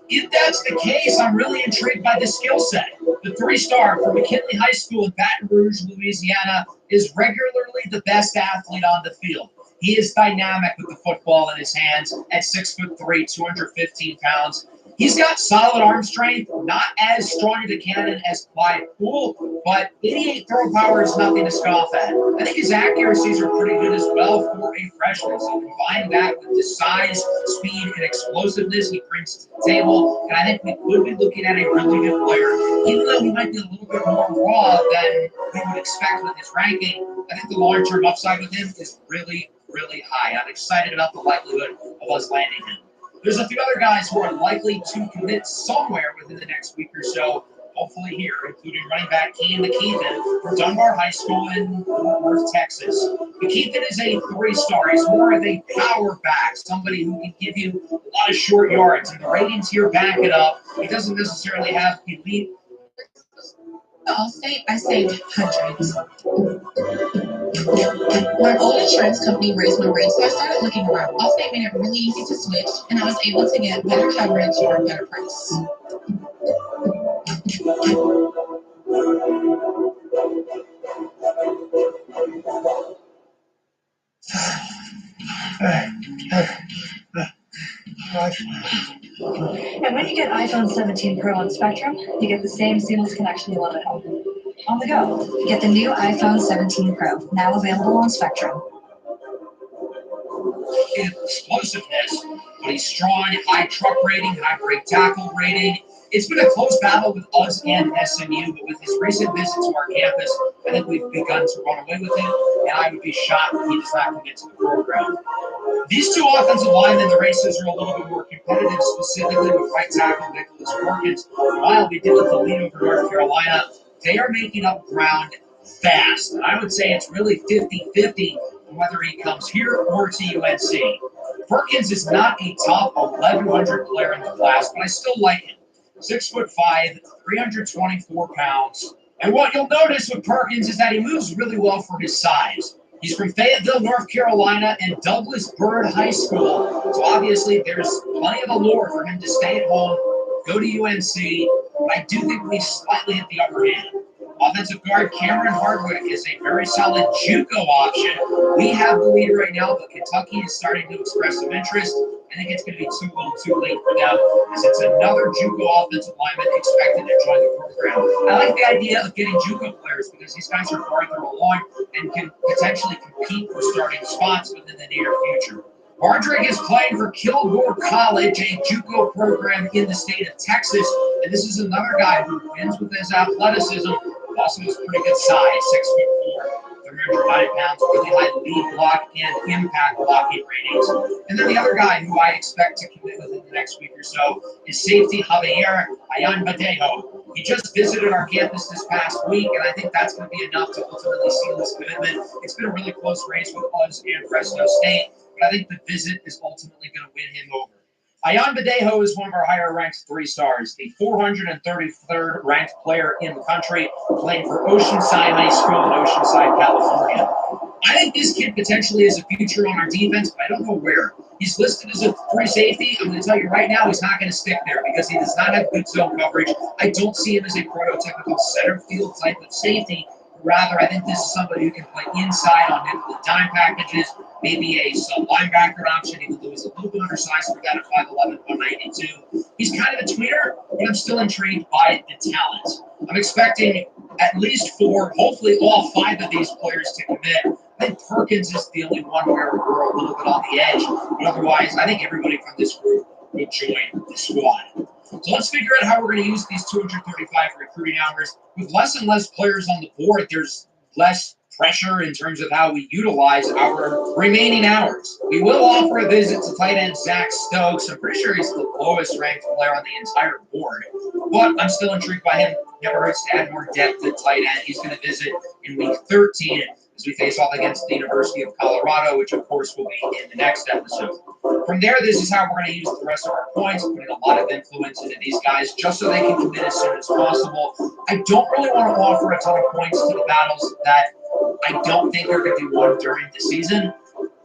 If that's the case, I'm really intrigued by the skill set. The 3-star from McKinley High School in Baton Rouge, Louisiana, is regularly the best athlete on the field. He is dynamic with the football in his hands at 6'3", 215 pounds. He's got solid arm strength, not as strong as a cannon as Clyde Poole, but 88 throw power is nothing to scoff at. I think his accuracies are pretty good as well for a freshman. So combine that with the size, speed, and explosiveness he brings to the table, and I think we could be looking at a really good player. Even though he might be a little bit more raw than we would expect with his ranking, I think the long-term upside with him is really, really high. I'm excited about the likelihood of us landing him. There's a few other guys who are likely to commit somewhere within the next week or so, hopefully here, including running back Kane McKeithen from Dunbar High School in Fort Worth, Texas. McKeithen is a 3-star. He's more of a power back, somebody who can give you a lot of short yards, and the ratings here back it up. He doesn't necessarily have elite. Allstate, I saved hundreds. My old insurance company raised my rates, so I started looking around. Allstate made it really easy to switch, and I was able to get better coverage for a better price. And when you get iPhone 17 Pro on Spectrum, you get the same seamless connection you love at home. On the go, get the new iPhone 17 Pro, now available on Spectrum. Explosiveness, but he's strong, high truck rating, high break tackle rating. It's been a close battle with us and SMU, but with his recent visit to our campus, I think we've begun to run away with him, and I would be shocked if he does not commit to the program. These two offensive linemen, the races are a little bit more competitive, specifically with right tackle Nicholas Perkins. While we did with the lead over North Carolina, they are making up ground fast. And I would say it's really 50-50 whether he comes here or to UNC. Perkins is not a top 1,100 player in the class, but I still like him. 6'5", 324 pounds. And what you'll notice with Perkins is that he moves really well for his size. He's from Fayetteville, North Carolina, and Douglas Byrd High School. So obviously there's plenty of allure for him to stay at home, go to UNC, but I do think we slightly hit the upper hand. Offensive guard Cameron Hardwick is a very solid JUCO option. We have the lead right now, but Kentucky is starting to express some interest. I think it's going to be too little too late for them, as it's another JUCO offensive lineman expected to join the program. I like the idea of getting JUCO players because these guys are farther along and can potentially compete for starting spots within the near future. Hardwick is playing for Kilgore College, a JUCO program in the state of Texas, and this is another guy who wins with his athleticism, also has pretty good size, 6'4", 309 pounds, really high lead block and impact blocking ratings. And then the other guy who I expect to commit within the next week or so is safety Javier Ayanbadejo. He just visited our campus this past week, and I think that's going to be enough to ultimately seal his commitment. It's been a really close race with us and Fresno State, but I think the visit is ultimately going to win him over. Ayanbadejo is one of our higher-ranked 3-stars, the 433rd ranked player in the country, playing for Oceanside High School in Oceanside, California. I think this kid potentially has a future on our defense, but I don't know where. He's listed as a free safety. I'm going to tell you right now, he's not going to stick there because he does not have good zone coverage. I don't see him as a prototypical center field type of safety. Rather, I think this is somebody who can play inside on nickel and dime packages, maybe a sub-linebacker option, even though he's a little bit undersized for that at 5'11", 192. He's kind of a tweener, but I'm still intrigued by the talent. I'm expecting at least 4, hopefully all 5 of these players to commit. I think Perkins is the only one where we're a little bit on the edge, but otherwise, I think everybody from this group will join the squad. So let's figure out how we're going to use these 235 recruiting hours. With less and less players on the board, there's less pressure in terms of how we utilize our remaining hours. We will offer a visit to tight end Zach Stokes. I'm pretty sure he's the lowest ranked player on the entire board, but I'm still intrigued by him. Never hurts to add more depth at tight end. He's going to visit in week 13 as we face off against the University of Colorado, which of course will be in the next episode. From there, this is how we're going to use the rest of our points, putting a lot of influence into these guys just so they can commit as soon as possible. I don't really want to offer a ton of points to the battles that I don't think are going to be won during the season.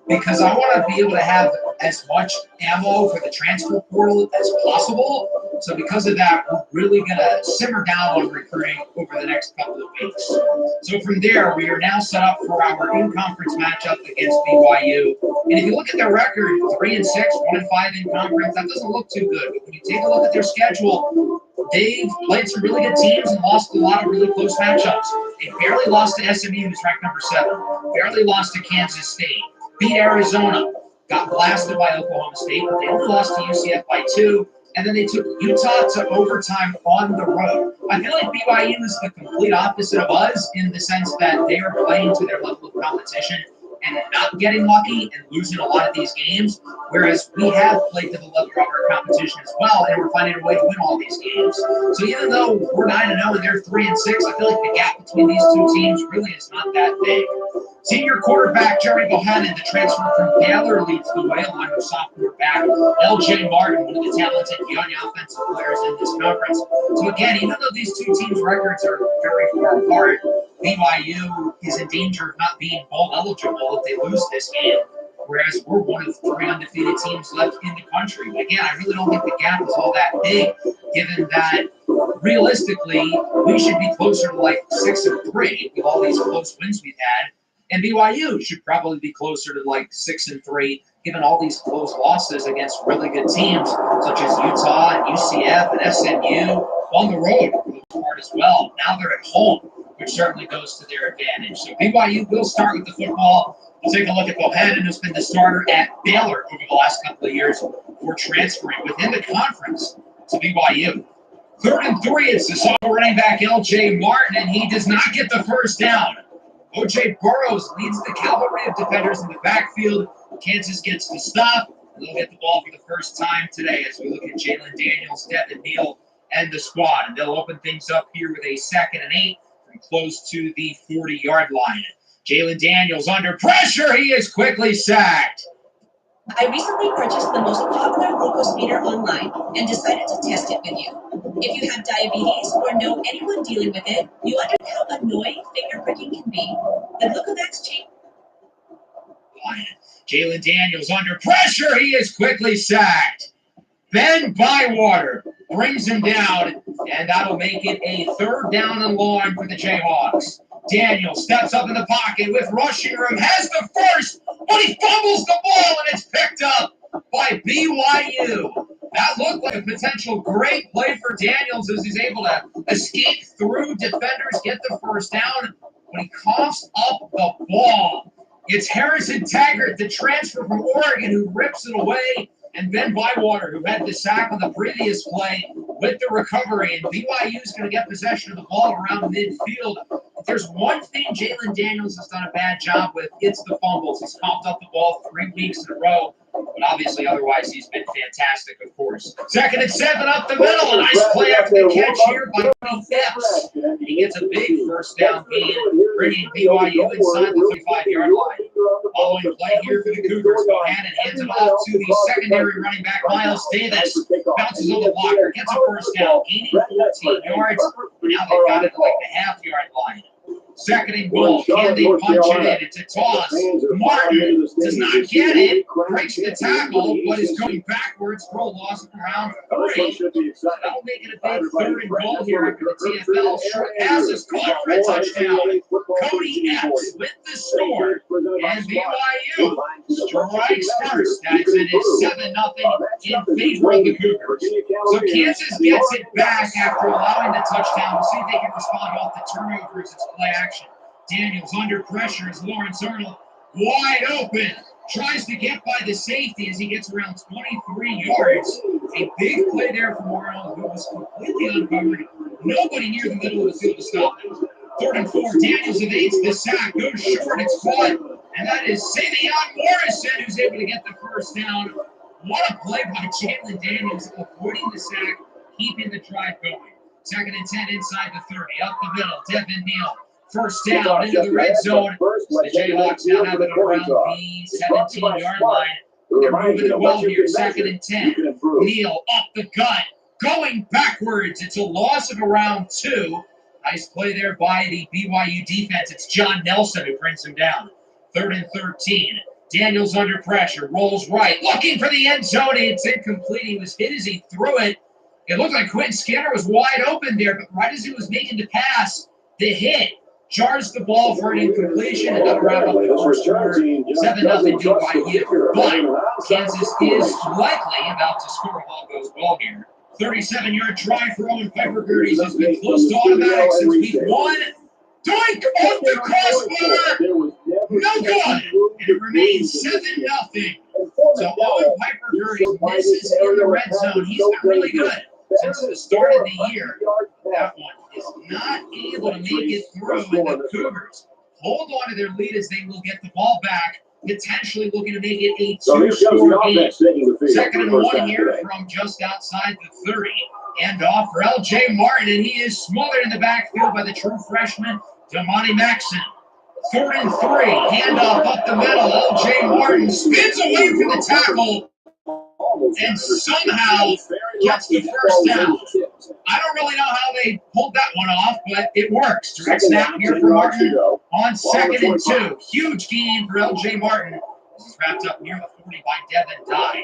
because I want to be able to have as much ammo for the transfer portal as possible. So because of that, we're really going to simmer down on recruiting over the next couple of weeks. So from there, we are now set up for our in-conference matchup against BYU. And if you look at their record, 3-6, 1-5 in conference, that doesn't look too good. But when you take a look at their schedule, they've played some really good teams and lost a lot of really close matchups. They barely lost to SMU, who's ranked number 7. Barely lost to Kansas State. Beat Arizona. Got blasted by Oklahoma State, but they only lost to UCF by 2. And then they took Utah to overtime on the road. I feel like BYU is the complete opposite of us in the sense that they are playing to their level of competition and not getting lucky and losing a lot of these games, whereas we have played to the level of our competition as well, and we're finding a way to win all these games. So even though we're 9-0 and they're 3-6, I feel like the gap between these two teams really is not that big. Senior quarterback Jeremy Bohannon, the transfer from Baylor, leads the way along with sophomore back LJ Martin, one of the talented young offensive players in this conference. So again, even though these two teams' records are very far apart, BYU is in danger of not being bowl eligible if they lose this game, whereas we're one of 3 undefeated teams left in the country. But again, I really don't think the gap is all that big, given that realistically we should be closer to like 6-3 with all these close wins we've had. And BYU should probably be closer to like 6-3, given all these close losses against really good teams such as Utah and UCF and SMU on the road for the most part as well. Now they're at home, which certainly goes to their advantage. So BYU will start with the football. We'll take a look at Bohannon, who's been the starter at Baylor over the last couple of years before transferring within the conference to BYU. 3rd and 3, it's the sophomore running back LJ Martin, and he does not get the first down. O.J. Burrows leads the cavalry of defenders in the backfield. Kansas gets the stop, and they'll get the ball for the first time today as we look at Jalen Daniels, Devin Neal, and the squad. And they'll open things up here with a 2nd and 8 from close to the 40-yard line. Jalen Daniels under pressure. He is quickly sacked. I recently purchased the most popular glucose meter online and decided to test it with you. If you have diabetes or know anyone dealing with it, you understand how annoying finger pricking can be. The Glucovax chain. Jalen Daniels under pressure. He is quickly sacked. Ben Bywater brings him down, and that'll make it a 3rd down and long for the Jayhawks. Daniels steps up in the pocket with rushing room, has the first, but he fumbles the ball, and it's picked up by BYU. That looked like a potential great play for Daniels as he's able to escape through defenders, get the first down, but he coughs up the ball. It's Harrison Taggart, the transfer from Oregon, who rips it away, and Ben Bywater, who had the sack on the previous play, with the recovery, and BYU is going to get possession of the ball around midfield. If there's one thing Jalen Daniels has done a bad job with, it's the fumbles. He's coughed up the ball 3 weeks in a row, but obviously otherwise he's been fantastic, of course. 2nd and 7 up the middle. A nice play after the catch here by ep6. And he gets a big first down gain, bringing BYU inside the 35-yard line. Following play here for the Cougars, Bohannon hands it off to the secondary running back, Miles Davis. Bounces on the blocker, gets a first down, gaining 14 yards. But now they've got it to like the half-yard line. 2nd and goal. Can they punch it in? It's a toss. Martin does not get it. Breaks the tackle, but is going backwards for a loss of around 3. That'll make it a big 3rd and goal here after the TFL. Short pass is caught for a touchdown. Cody Epps with the score. And BYU strikes first. That's it is 7-0 in favor of the Cougars. So Kansas gets it back after allowing the touchdown. We'll see if they can respond off the turnovers. It's play action. Daniels under pressure as Lawrence Arnold wide open. Tries to get by the safety as he gets around 23 yards. A big play there from Arnold, who was completely uncovered. Nobody near the middle of the field to stop him. 3rd and 4. Daniels evades the sack. Goes short. It's caught. And that is Savion Morrison who's able to get the first down. What a play by Jalen Daniels, avoiding the sack, keeping the drive going. 2nd and 10 inside the 30. Up the middle. Devin Neal. First down into the red zone. The Jayhawks now have it around the 17-yard line. They're moving it well here. 2nd and 10. Neal up the gut. Going backwards. It's a loss of around 2. Nice play there by the BYU defense. It's John Nelson who brings him down. 3rd and 13. Daniels under pressure, rolls right, looking for the end zone. It's incomplete. He was hit as he threw it. It looked like Quentin Skinner was wide open there, but right as he was making the pass, the hit jars the ball for an incompletion, and that'll wrap up the first quarter, 7-0 BYU. But Kansas is likely about to score if all goes well here. 37-yard try for Owen Piper Gerties has been close to automatic since week 1. Doink off the crossbar! No good! And it remains 7-0. So Owen Piper Gerties misses in the red zone. He's been really good since the start of the year. That one is not able to make it through, and the Cougars hold on to their lead as they will get the ball back, potentially looking to make it a 2-score game. 2nd and 1 here from just outside the 30. And off for L.J. Martin, and he is smothered in the backfield by the true freshman, Damani Maxson. 3rd and 3, handoff up the middle. L.J. Martin spins away from the tackle and somehow gets the first down. I don't really know how they pulled that one off, but it works. Direct snap here for Martin on 2nd and 2. Huge gain for L.J. Martin. This is wrapped up near the 40 by Devin Dye.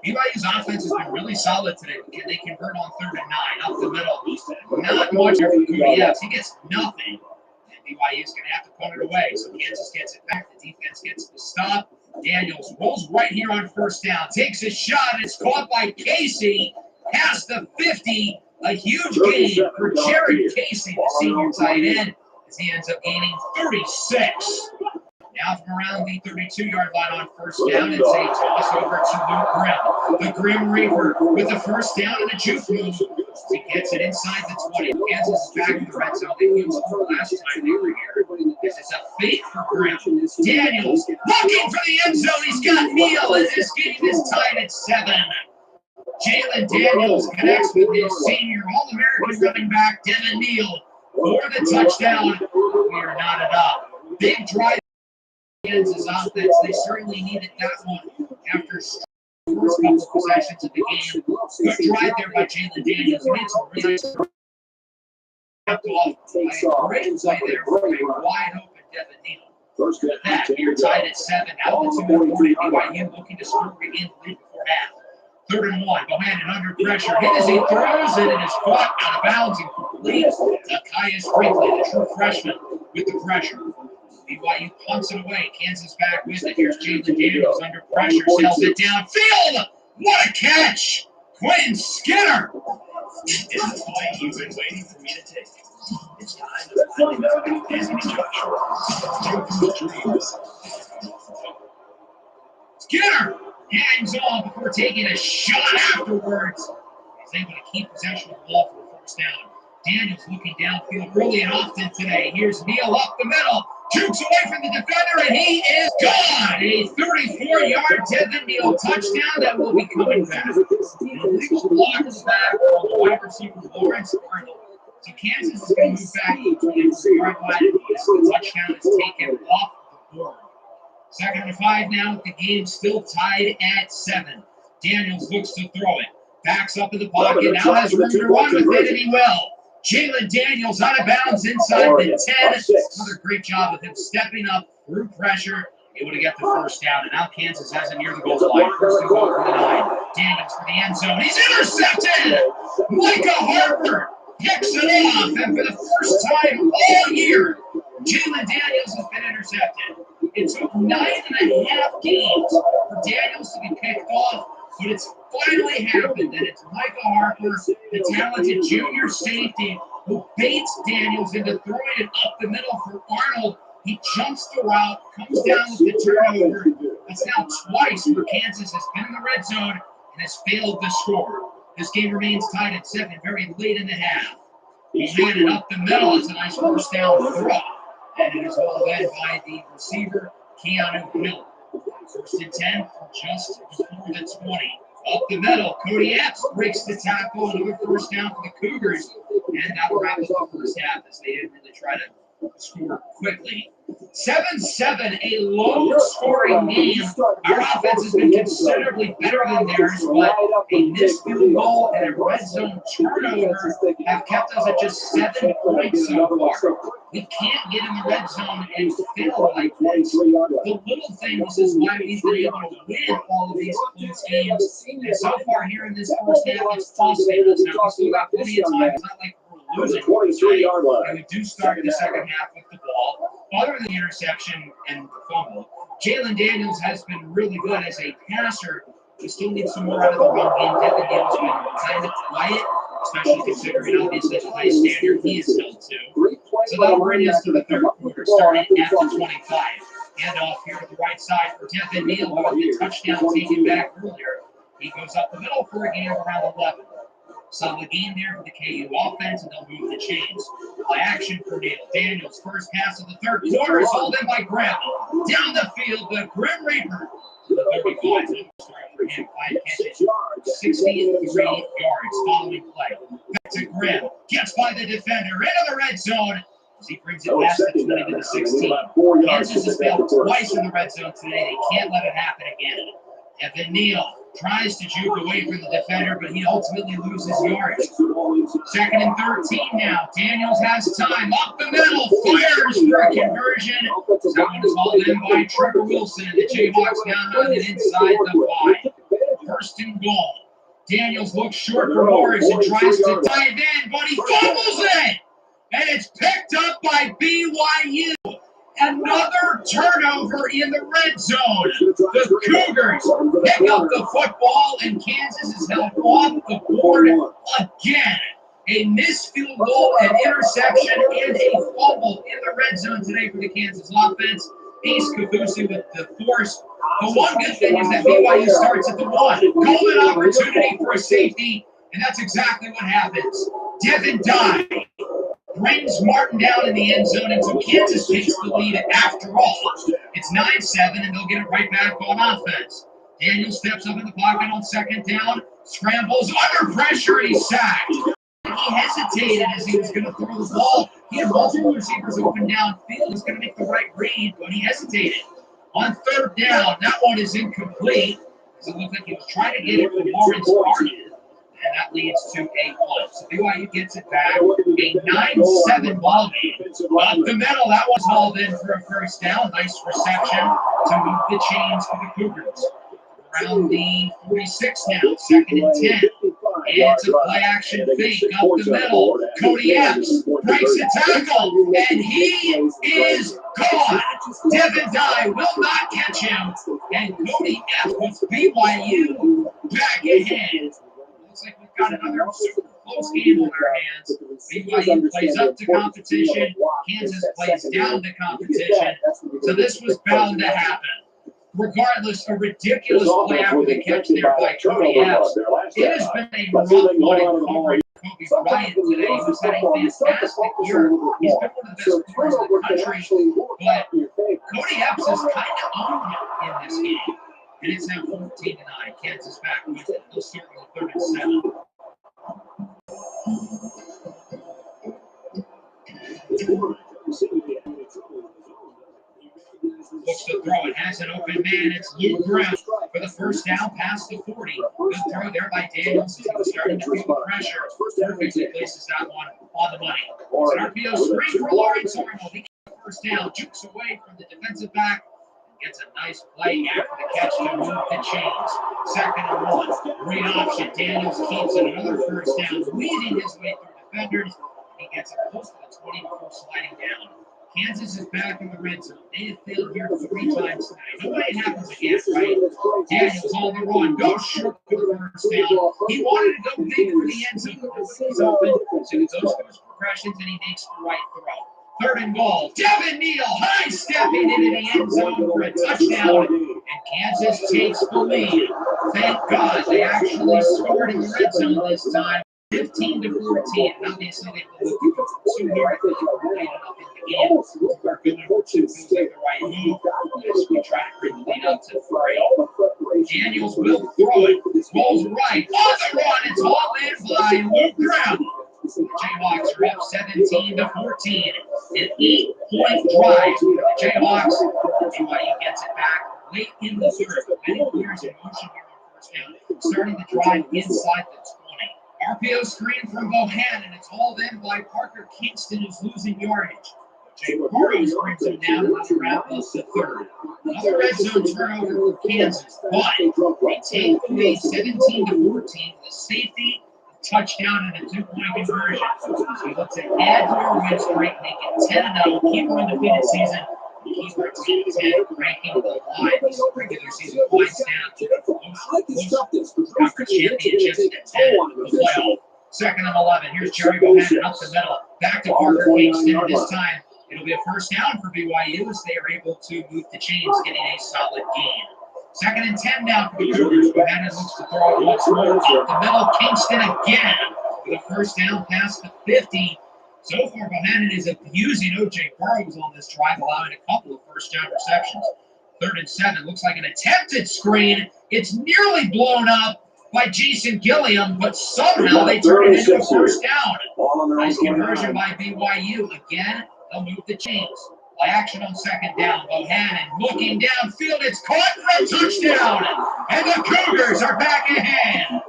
BYU's offense has been really solid today. Can they convert on 3rd and 9 up the middle? Not much here for Kubiak. He gets nothing. BYU's going to have to punt it away. So Kansas gets it back. The defense gets the stop. Daniels rolls right here on 1st down. Takes a shot. It's caught by Casey. Past the 50. A huge gain for Jared Casey, the senior tight end, as he ends up gaining 36. Now from around the 32-yard line on 1st down, it's a toss over to Luke Grimm. The Grim Reaper with the 1st down and a juke move. He gets it inside the 20. Kansas is back in the red zone. They used it last time they were here. This is a fake for Grimm. Daniels looking for the end zone. He's got Neal, and this game is tied at 7. Jalen Daniels connects with his senior All-American running back, Devin Neal, for the touchdown. We are knotted up. Big drive. Kansas offense, they certainly needed that one after first couple possessions of the game. Good drive there by Jalen Daniels. He made some really nice off. Great play there for a wide open Devin Neal. With that, you're tied at 7. Out of the 2-40, BYU looking to score again lead before half. 3rd and 1, Bohannon under pressure. Hit as he throws it, and is caught out of bounds and complete to Caius Brinkley, the true freshman, with the pressure. BYU punts it away. Kansas back with it. Here's Jalen Daniels under pressure. Sails it downfield. What a catch! Quentin Skinner. This is the way you've been waiting for me to take it. It's time to finally make Disney Skinner hangs on before taking a shot afterwards. He's able to keep possession of the ball for a 1st down. Daniels looking downfield early and often today. Here's Neal up the middle. Jukes away from the defender, and he is gone. A 34-yard Devin Neal touchdown that will be coming back. The illegal block is back on the wide receiver Lawrence Arnold. So Kansas is going to move back to the 24-yard line. The touchdown is taken off the board. 2nd and 5 now, with the game still tied at 7. Daniels looks to throw it. Backs up in the pocket. Now has room to run with it, and he will. Jalen Daniels out of bounds inside the 10. Another great job of him stepping up through pressure, able to get the 1st down. And now Kansas has it near the goal line. 1st and goal for the 9. Daniels for the end zone. He's intercepted! Micah Harper picks it off. And for the first time all year, Jalen Daniels has been intercepted. It took 9.5 games for Daniels to be picked off, but it's finally happened, and it's Micah Harper, the talented junior safety, who baits Daniels into throwing it up the middle for Arnold. He jumps the route, comes down with the turnover. That's now twice where Kansas has been in the red zone and has failed to score. This game remains tied at 7, very late in the half. He's handed up the middle. It's a nice 1st down throw, and it is all led by the receiver, Keanu Miller. 1st and 10 from just before the 20. Up the middle, Cody Epps breaks the tackle. Another 1st down for the Cougars. And that will wrap up the 1st half as they didn't really try to score quickly. 7-7, a low-scoring game. Our offense has been considerably better than theirs, but a missed field goal and a red zone turnover have kept us at just 7 points so far. We can't get in the red zone and fail like this. The little things is why we've been able to win all of these close games. And so far here in this first half, it's costing us. Now, we still got plenty of time. It's not like we're losing. And we do start the second half with the ball. Other than the interception and the fumble, Jalen Daniels has been really good as a passer. We still need some more out of the run game. Devin Daniels has been kind of quiet, especially considering obviously the high standard he is held to. So that'll bring us to the third quarter, starting at the 25. Handoff here to the right side for Devin Neal, with the touchdown taken back earlier. He goes up the middle for a gain of around 11. Solid game there for the KU offense, and they'll move the chains. Play action for Neal. Daniels' first pass of the third quarter is hauled in by Graham. Down the field, the Grim Reaper. The 35 for him, 5 catches, 63 yards following play. Back to Graham. Gets by the defender into the red zone. As he brings it past the 20 to the 16. Kansas has failed twice in the red zone today. They can't let it happen again. Evan Neal tries to juke away from the defender, but he ultimately loses yards. Second and 13 now. Daniels has time. Up the middle. Fires for a conversion. That one is hauled in by Trevor Wilson. The Jayhawks now on it inside the 5. First and goal. Daniels looks short for Morris and tries to dive in, but he fumbles it. And it's picked up by BYU. Another turnover in the red zone. The Cougars pick up the football, and Kansas is held off the board again. A missed field goal, an interception, and a fumble in the red zone today for the Kansas offense. Ace Kafusi with the force. The one good thing is that BYU starts at the 1. Golden opportunity for a safety, and that's exactly what happens. Devin Dye brings Martin down in the end zone, and so Kansas takes the lead after all. It's 9-7, and they'll get it right back on offense. Daniel steps up in the pocket on second down, scrambles under pressure, and he's sacked. He hesitated as he was going to throw the ball. He had multiple receivers open downfield. He's going to make the right read, but he hesitated. On third down, that one is incomplete. It looked like he was trying to get it for Lawrence Arden. And that leads to a punt. So BYU gets it back. A 9-7 ball game. Up the middle, that was hauled in for a first down. Nice reception to move the chains for the Cougars. Around the 46 now, second and 10. It's a play action fake up the middle. Cody Epps breaks a tackle, and he is gone. Devin Dye will not catch him, and Cody Epps with BYU back ahead. Looks like we've got another super close game on our hands. BYU plays up to competition. Kansas plays down to competition. So this was bound to happen. Regardless, a ridiculous play after the catch there by Cody Epps. It has been a rough one in coverage. Kobe Bryant today, who's had a fantastic year. He's been one of the best players in the country, but Cody Epps has kind of owned him in this game. And it's now 14-9. Kansas back with it. They'll start with 3rd and 7. Looks to throw. It has an open man. It's Luke Graham for the first down past the 40. Good throw there by Daniels. He's starting to feel the pressure. Perfectly places that one on the money. It's an RPO screen for Lawrence Arnold. He gets the first down, jukes away from the defensive back, and gets a nice play after the catch to move the chains. 2nd and 1. Great option. Daniels keeps it. Another first down, weaving his way through defenders. He gets it close to the 20 before sliding down. Kansas is back in the red zone. They have failed here 3 times tonight. Nobody it happens again, right? Daniels on the run. Goes short for the first down. He wanted to go big for the end zone. He's open. So he goes through his progressions and he makes the right throw. 3rd and goal. Devin Neal high stepping into the end zone for a touchdown. And Kansas takes the lead. Thank God they actually scored in the red zone this time. 15-14. Obviously, they blew it too hard. They played it up in the game. We're good number 2 feels like the right move. As we try to bring the lead up to 3. Daniels will throw it. Rolls right. On the run. It's hauled in by Luke Graham. Jayhawks are up 17-14. An 8-point drive. The Jayhawks, BYU gets it back late in the third. Many players in motion here on first down, starting the drive inside the 20. RPO screen from Bohannon. It's hauled in by Parker Kingston, who's losing yardage. Jay Burrows brings him down and to wrap up the third. Another red zone turnover for Kansas, but they take the lead 17-14 with a safety, a touchdown, and a 2-point conversion. So he looks to add to our win streak, make it 10-0, keep our undefeated season, and keep our team 10 ranking alive. These regular season points down to the close conference championships at 10 the playoff. Second and 11. Here's Jerry Bohannon up the middle. Back to Parker Kingston, and this time it'll be a first down for BYU as they are able to move the chains, getting a solid gain. Second and 10 down for the Cougars. Bohannon looks to throw it once more up the middle. Kingston again with a first down past the 50. So far, Bohannon is abusing O.J. Burrows on this drive, allowing a couple of first down receptions. Third and 7. Looks like an attempted screen. It's nearly blown up by Jason Gilliam, but somehow they turn it into a first down. Nice conversion by BYU. Again, they'll move the chains. Play action on second down. Bohannon looking downfield. It's caught for a touchdown. And the Cougars are back ahead.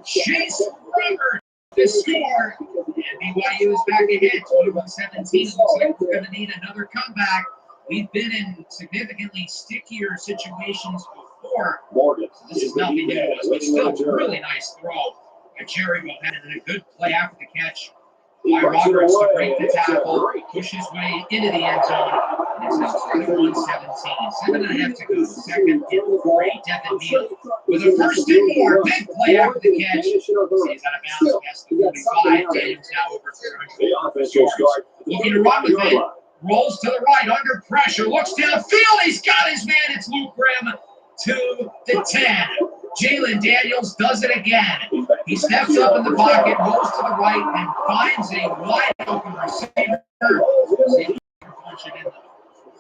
Chase Roberts to score. And BYU is back ahead. 21-17. Looks like we're going to need another comeback. We've been in significantly stickier situations before. So this is nothing new to us, but still a really nice throw by Jerry Bohannon and a good play after the catch by Roberts to break the tackle, push his way into the end zone. And it's now 21-17. 7.5 to go. Second and 3. Devin Neal with a first and more. Big play after the catch. Stays out of bounds past the 45. Daniels now over 300 yards. Looking to run with it. Rolls to the right, under pressure, looks downfield, he's got his man, it's Luke Grimm to the 10. Jalen Daniels does it again. He steps up in the pocket, rolls to the right, and finds a wide open receiver. Punch it in.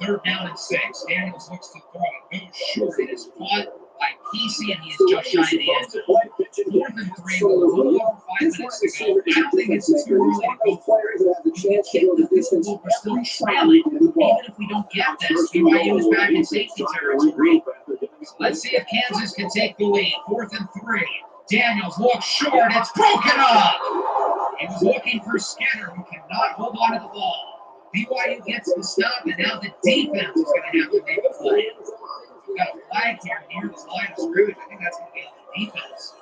Third down and 6. Daniels looks to throw it, goes short, it is caught by Kesey, and he is just shy of the end zone. 4th and 3, with a little over 5 minutes to go. I don't think it's too early to go for it. We can kick the field goal, we're still trailing. Even if we don't get this, BYU is back in safety territory. So let's see if Kansas can take the lead. 4th and 3. Daniels looks short, it's broken up. He was looking for Skinner, who cannot hold on to the ball. BYU gets the stop, and now the defense is going to have to make a play. We've got a flag here near the line of scrimmage. I think that's going to be on the defense.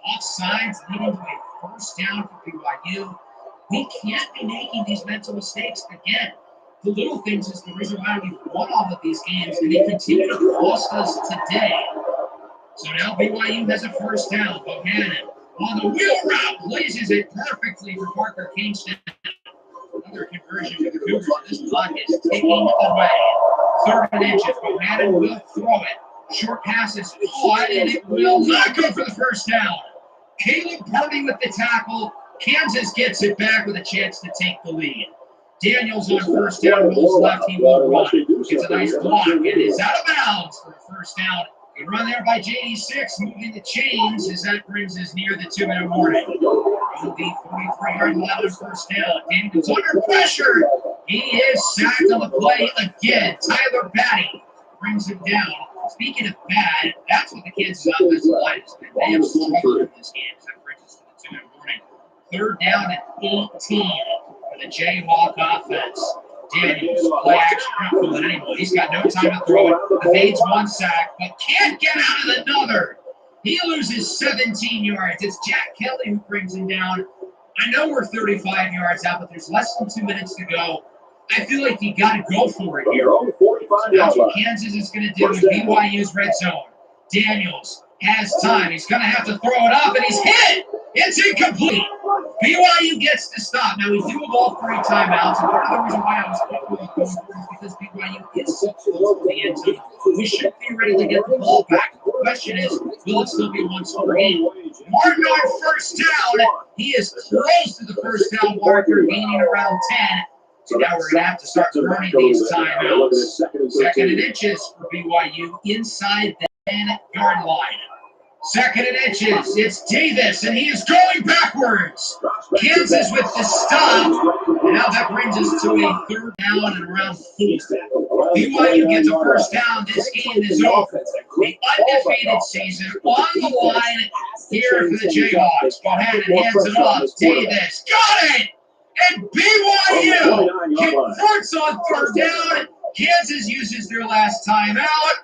Offsides leading to a first down for BYU. We can't be making these mental mistakes again. The little things is the reason why we've won all of these games, and they continue to cost us today. So now BYU has a first down. Bohannon on the wheel route blazes it perfectly for Parker Kingston. Another conversion for the Cougars. This clock is ticking away. 3rd and inches. Bohannon will throw it. Short pass is caught, and it will not go for the first down. Caleb Purdy with the tackle. Kansas gets it back with a chance to take the lead. Daniels on first down, rolls left, he will run. It's a nice block, and is out of bounds for a first down. Good run there by JD6, moving the chains as that brings us near the 2-minute warning. It'll be 43-yard line on first down. Daniels under pressure. He is sacked on the play again. Tyler Batty brings him down. Speaking of bad, that's what the Kansas offensive line has been. They have struggled in this game. That brings us to the 2-minute warning. 3rd down and 18 for the Jayhawk offense. Daniels, play action, not pulling anymore. He's got no time to throw it. Evades one sack, but can't get out of another. He loses 17 yards. It's Jack Kelly who brings him down. I know we're 35 yards out, but there's less than 2 minutes to go. I feel like you got to go for it here. So that's what Kansas is going to do in BYU's red zone. Daniels has time. He's going to have to throw it up, and he's hit. It's incomplete. BYU gets to stop. Now, we do have all 3 timeouts, and part of the reason why I was comfortable going for it is because BYU is so close to the end zone. We should be ready to get the ball back. The question is, will it still be one score game? Martin on first down. He is close to the first down marker, gaining around 10. So now we're going to have to start burning these timeouts. 2nd and inches for BYU inside the 10-yard line. Second and inches. It's Davis, and he is going backwards. Kansas with the stop. And now that brings us to a third down and around 4. BYU gets a first down. This game is over. The undefeated season on the line here for the Jayhawks. Bohannon hands it off. Davis got it! And BYU converts on third down. Kansas uses their last timeout.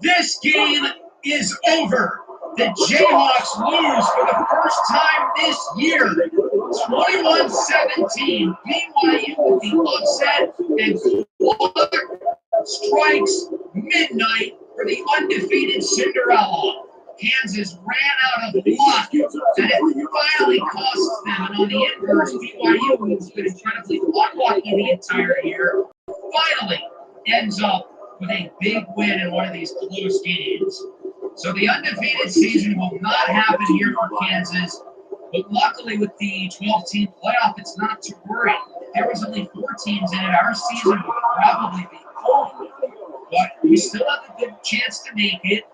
This game is over. The Jayhawks lose for the first time this year. 21-17. BYU with the upset, and clock strikes midnight for the undefeated Cinderella. Kansas ran out of luck, and it finally costs them. And on the inverse, BYU, who's been incredibly unlucky the entire year, finally ends up with a big win in one of these close games. So the undefeated season will not happen here for Kansas, but luckily with the 12-team playoff, it's not to worry. If there was only 4 teams in it, our season would probably be over. But we still have a good chance to make it.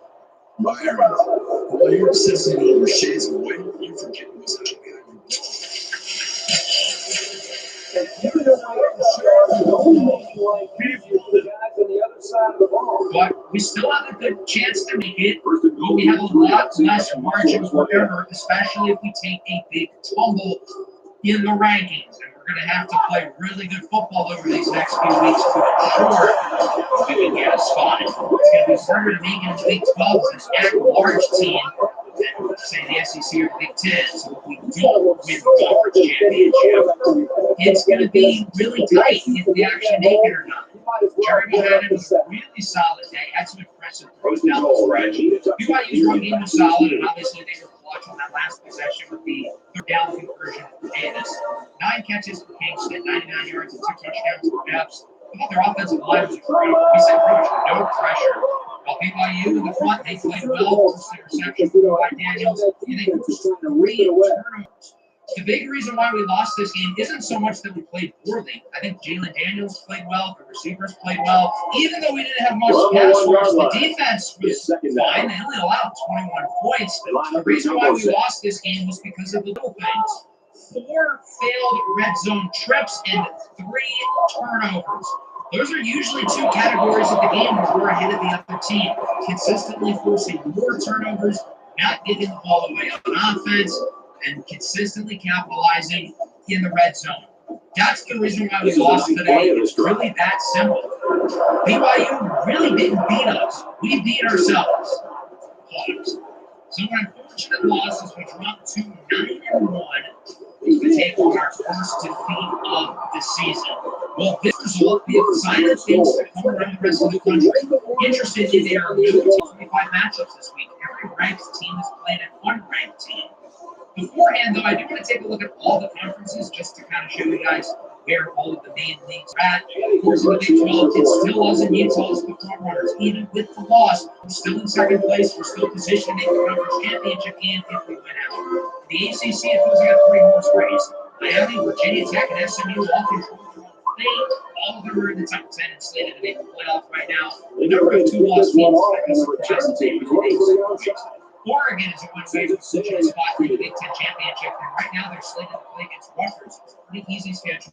Byron, while you're obsessing over shades of white, you forget what's happening behind your back. But we still have a good chance to make it. But we have a lot less margin for error, especially if we take a big tumble in the rankings. And we're going to have to play really good football over these next few weeks to ensure we can get a spot. It's going to be harder to make it in the Big 12 as an at-large team than, say, the SEC or the Big 10. So if we don't win the conference championship, it's going to be really tight if we actually make it or not. Jerry Bohannon was a really solid day. Had some impressive throws down the stretch. BYU's run game was solid, and obviously they were clutch on that last possession with the third down conversion for Davis. 9 catches for Kingston, 99 yards and 2 touchdowns for Epps. I thought their offensive line was incredible. We said pretty much no pressure. While BYU in the front, they played well. First interception by Daniels. And they forced 3 turnovers. The big reason why we lost this game isn't so much that we played poorly. I think Jalen Daniels played well, the receivers played well. Even though we didn't have much pass rush, the defense was fine. They only allowed 21 points. The reason why we lost this game was because of the little things. 4 failed red zone trips and 3 turnovers. Those are usually 2 categories of the game where we're ahead of the other team. Consistently forcing more turnovers, not getting the ball away on offense, and consistently capitalizing in the red zone. That's the reason why we lost today. It's really that simple. BYU really didn't beat us. We beat ourselves. So an unfortunate loss as we drop to 9-1 to take on our first defeat of the season. Will this result be a sign of things to come around the rest of the country? Interestingly, there are new 25 matchups this week. Every ranked team is playing an unranked team. Beforehand, though, I do want to take a look at all the conferences just to kind of show you guys where all of the main leagues are at. Of course, in the Big 12, it still wasn't Utah as the front runners. Even with the loss, we're still in second place. We're still positioned to make the conference championship game if we win out. The ACC, it feels like a 3-horse race. Miami, Virginia Tech, and SMU all control their own fate. All of them are in the top 10 and slated to make the playoff right now. The number of 2-loss teams is going to surprise the team with the Oregon is a one-way position spot for the Big Ten championship, and right now they're slated to play against Rutgers. It's a pretty easy schedule.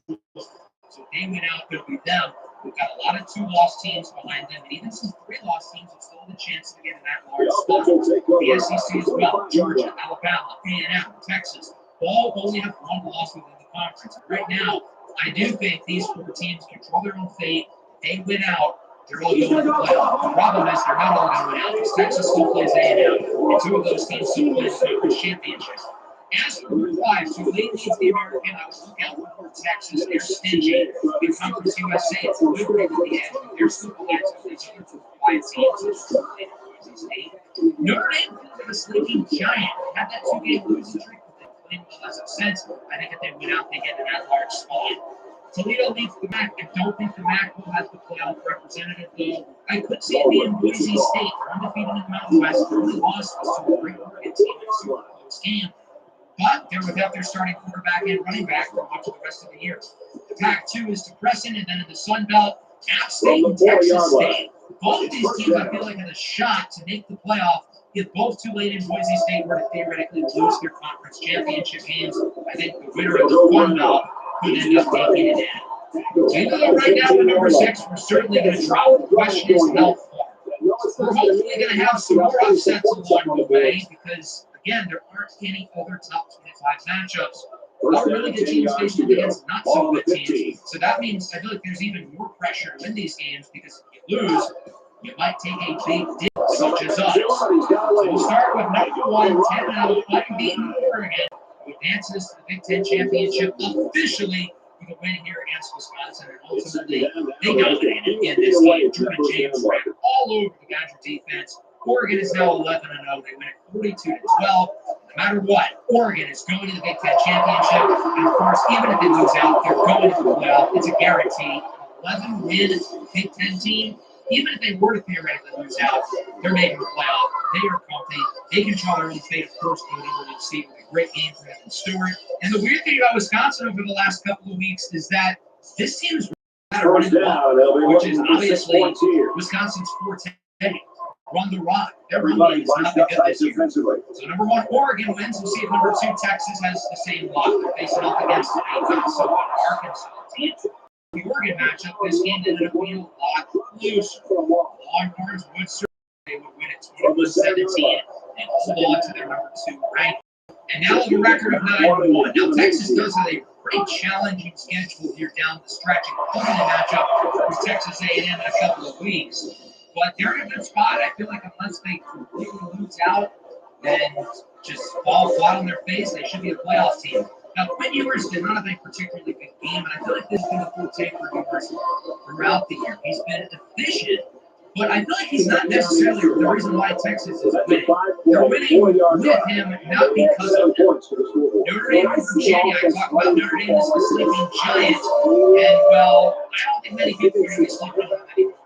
So if they win out, it'll be them. We've got a lot of 2-loss teams behind them, and even some 3-loss teams have still have a chance to get in that large spot. The SEC as well, Georgia, Alabama, A&M, Texas, all only have 1 loss within the conference. Right now, I do think these 4 teams control their own fate. If they win out, they're all going to the playoff. The problem is they're not all going to win out because Texas still plays A&M, and 2 of those teams still play the conference championship. As for Group 5, so late leads the American, I would look out for Texas. They're stingy. In Conference USA, it's a good thing with the edge, but they're still against these other 5 teams. Notre Dame feels like a sleeping giant. Had that 2-game losing streak, but they're playing well as it since. I think if they win out, they get in that large spot. Toledo leads the MAC. I don't think the MAC will have the playoff representative, though. I could see it being Boise State. They're undefeated in the Mountain West. The only loss was to a great Oregon team in a super close game. But they're without their starting quarterback and running back for much of the rest of the year. The Pac-2 is depressing, and then in the Sun Belt, App State and Texas State. Both of these teams, I feel like, have a shot to make the playoff if both Tulane and Boise State were to theoretically lose their conference championship games, I think the winner of the Fun Belt could end up taking it in. So even though right now we're number 6, we're certainly going to drop. The question is how far. We're hopefully going to have some more upsets along the way because, again, there aren't any other top 25 matchups. All really good teams faced against not so good teams. So that means I feel like there's even more pressure to win these games because if you lose, you might take a big dip, such as us. So we'll start with number 1, 10-0, unbeaten Oregon, who advances to the Big Ten Championship officially with a win here against Wisconsin. And ultimately, they dominated in this game. Jordan James ran all over the Badger defense. Oregon is now 11-0. They win it 42-12. No matter what, Oregon is going to the Big Ten Championship. And of course, even if they lose out, they're going to the playoff. It's a guarantee. An 11-win Big Ten team. Even if they were to theoretically lose out, they're making the playoff. They are comfy. They control their own fate, of course, in the number 1 seed with a great game for Evan Stewart. And the weird thing about Wisconsin over the last couple of weeks is that this team is running the ball, which is obviously Wisconsin's forte. Run the rock. Their run game is not that good this year. So number 1, Oregon wins. We'll see if number 2, Texas, has the same luck. They're facing off against a Minnesota Arkansas team. The Oregon matchup, this game ended up being a lot closer. Longhorns would certainly they would win it 21-17 and hold on to their number 2 rank. And now with a record of 9-1. Now Texas does have a pretty challenging schedule here down the stretch, including the matchup with Texas A&M in a couple of weeks. But they're in a good spot. I feel like unless they completely lose out and just fall flat on their face, they should be a playoff team. Now, Quinn Ewers did not have a particularly good game, and I feel like this has been a full take for Ewers throughout the year. He's been efficient, but I feel like he's not necessarily the reason why Texas is winning. They're winning with him, not because of him. Notre Dame and Virginia, I talked about Notre Dame as the sleeping giant, and, well, I don't think many people are going to be sleeping on that anymore.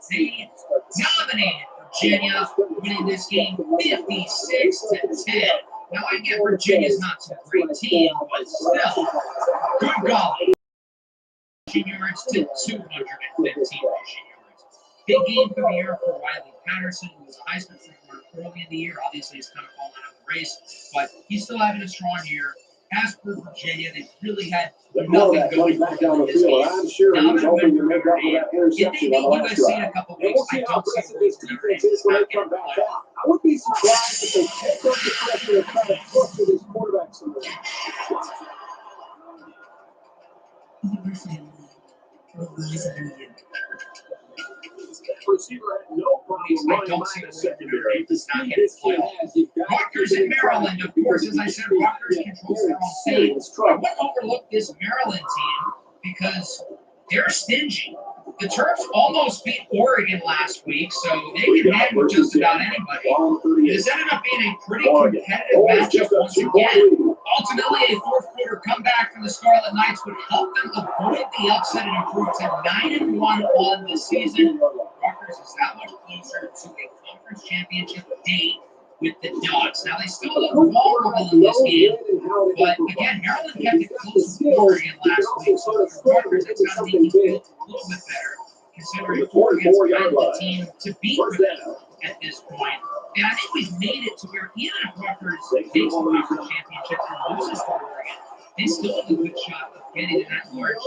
They dominated Virginia, winning this game 56-10. Now, I get Virginia's not such a great team, but still, good golly. Yards to 215 rushing yards. Big game for the year for Wiley Patterson, who was a Heisman winner early in the year. Obviously, he's kind of fallen out of the race, but he's still having a strong year. As for Virginia, they've really had nothing going for them in this game. Now, I'm going to win for Notre Dame. If they beat USC in a couple of weeks, I don't see why Notre Dame is not getting the playoff. I would be surprised if they take up the pressure and try to push with his quarterback solution. Your family relies on you. Receiver had no problem I don't see the secondary does not get its playoff. Rutgers in Maryland, of course, as I said, Rutgers controls their own fate. I wouldn't overlook this Maryland team because they're stingy. The Terps almost beat Oregon last week, so they can handle just about anybody. This ended up being a pretty competitive matchup once again. Ultimately, a fourth quarter comeback from the Scarlet Knights would help them avoid the upset and improve to 9-1 on the season. Rutgers is that much closer to a conference championship date with the Dogs. Now, they still look vulnerable in this game, but again, Maryland kept it close to Oregon last week, so for Rutgers, it's got to be built a little bit better, considering Oregon's kind of the team to beat for them at this point. And I think we've made it to where even if Rutgers takes the conference championship and loses to Oregon, they still have a good shot of getting to that large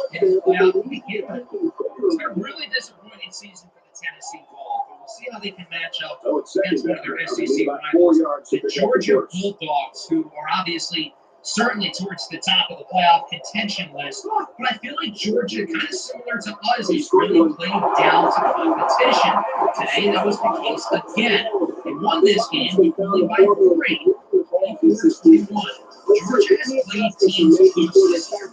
playoff weekend. It's been a really disappointing season for the Tennessee Vols, but we'll see how they can match up against one of their SEC rivals, the Georgia Bulldogs, who are obviously certainly towards the top of the playoff contention list. But I feel like Georgia, kind of similar to us, is really playing down to competition. Today, that was the case again. They won this game, but only by 3. Georgia has played teams close this year.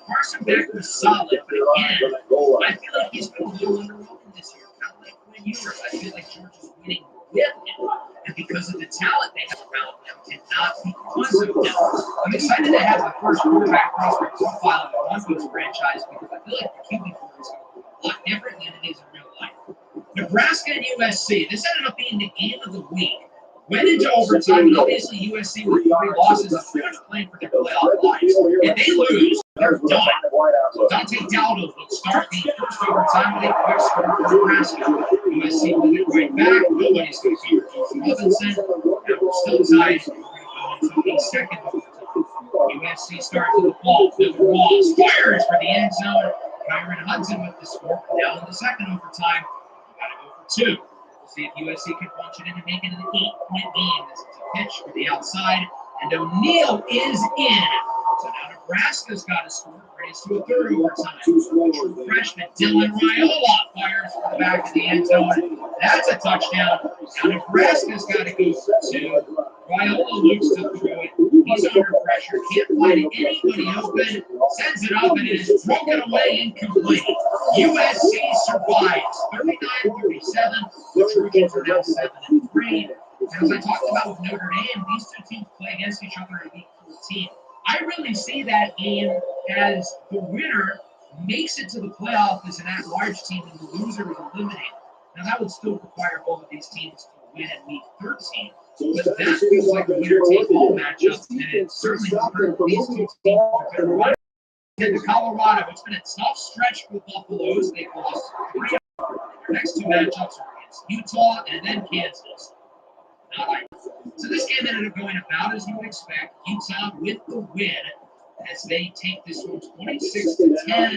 Carson Beck was solid, but again, I feel like he's been a little underwhelming this year. Kind of like Quinn Ewers. I feel like Georgia's winning with him. And because of the talent they have around them, and not because of them. I'm excited to have the first quarterback prospect profile in the Broncos franchise because I feel like the QB board is a lot different than it is in real life. Nebraska and USC. This ended up being the game of the week. Went into overtime, and obviously USC with 3 losses is pretty much playing for their playoff lives. If they lose, they're done. Dante Dowdle will start the first overtime with a quick score for Nebraska. USC will get right back. Nobody's going to cover Josh Robinson. And we're still tied. We're going to go into a second overtime. USC starts with the ball. Miller Moss fires for the end zone. Kyron Hudson with the score. Now in the second overtime, we got to go for two. We'll see if USC can punch it in and make it an 8-point game. This is a pitch for the outside, and O'Neal is in. So now Nebraska's got to score. Race to a third overtime. True freshman Dylan Raiola fires for the back of the end zone. That's a touchdown. Now Nebraska's got to go for two. Raiola looks to throw it. He's under pressure. Can't find anybody open. Sends it up, and it is broken away incomplete. USC survives. 39-37. The Trojans are now 7-3. And as I talked about with Notre Dame, these two teams play against each other in Week 14. I really see that game as the winner makes it to the playoff as an at-large team and the loser is eliminated. Now, that would still require both of these teams to win in Week 13. But that feels like a winner-take-all matchup, and it certainly has hurt these two teams. Head to Colorado. It's been a tough stretch for the Buffaloes. They've lost 3 of their next 2 matchups are against Utah and then Kansas. So this game ended up going about as you would expect. Utah with the win as they take this one 26-10. Now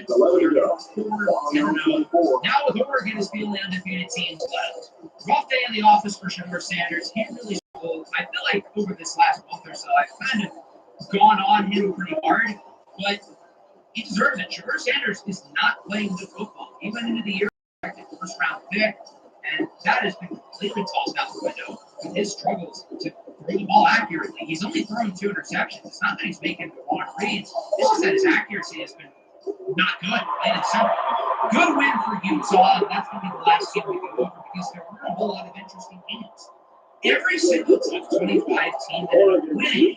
with Oregon as the only undefeated teams left. Rough day in the office for Shedeur Sanders. He really struggled. I feel like over this last month or so, I've kind of gone on him pretty hard, but he deserves it. Shedeur Sanders is not playing good football. He went into the year first round pick, and that has been completely tossed out the window with his struggles to throw the ball accurately. He's only thrown 2 interceptions. It's not that he's making the wrong reads. It's just that his accuracy has been not good, plain and simple. Good win for Utah. That's going to be the last game we go over because there were a whole lot of interesting games. Every single top 25 team that ended up winning,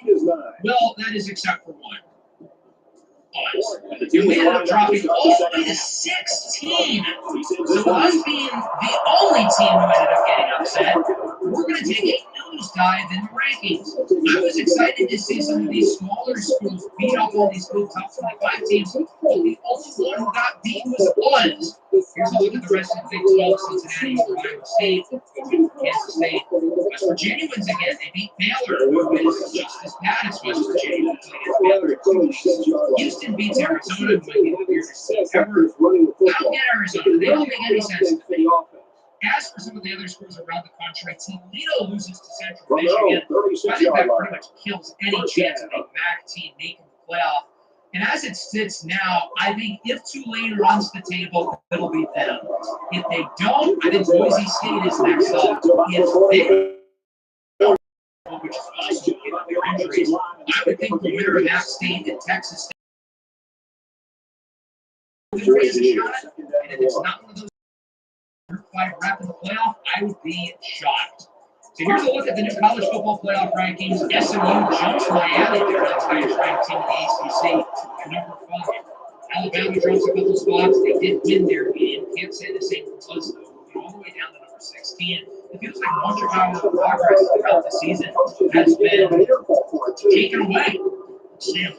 well, that is except for one. And we ended up dropping all the way to 16. So us being the only team who ended up getting upset, we're going to take a nosedive in the rankings. I was excited to see some of these smaller schools beat up all these good top 25 teams, but the only one who got beat was us. Here's a look at the rest of the Big 12. Cincinnati over Iowa State, Kansas State. West Virginia wins again. They beat Baylor, who is just as bad as West Virginia against Baylor. Houston beats Arizona, who might be the weirdest team ever. I don't get Arizona. They don't make any sense to me. As for some of the other schools around the country, Toledo loses to Central Michigan. I think that pretty much kills any chance of a MAC team making the playoff. And as it sits now, I think if Tulane runs the table, it'll be them. If they don't, I think Boise State is next up. If they don't, which is also given their injuries, I would think the winner of App State and Texas State is a shot. And if it's not one of those Group 5 wrap in the playoff, I would be shocked. So here's a look at the new college football playoff rankings. SMU jumps Miami. They're the highest ranked team in the ACC at number 5. Alabama drops a couple spots. They did win their game. Can't say the same for us, though. Moving all the way down to number 16. It feels like much of our progress throughout the season has been taken away. Sam.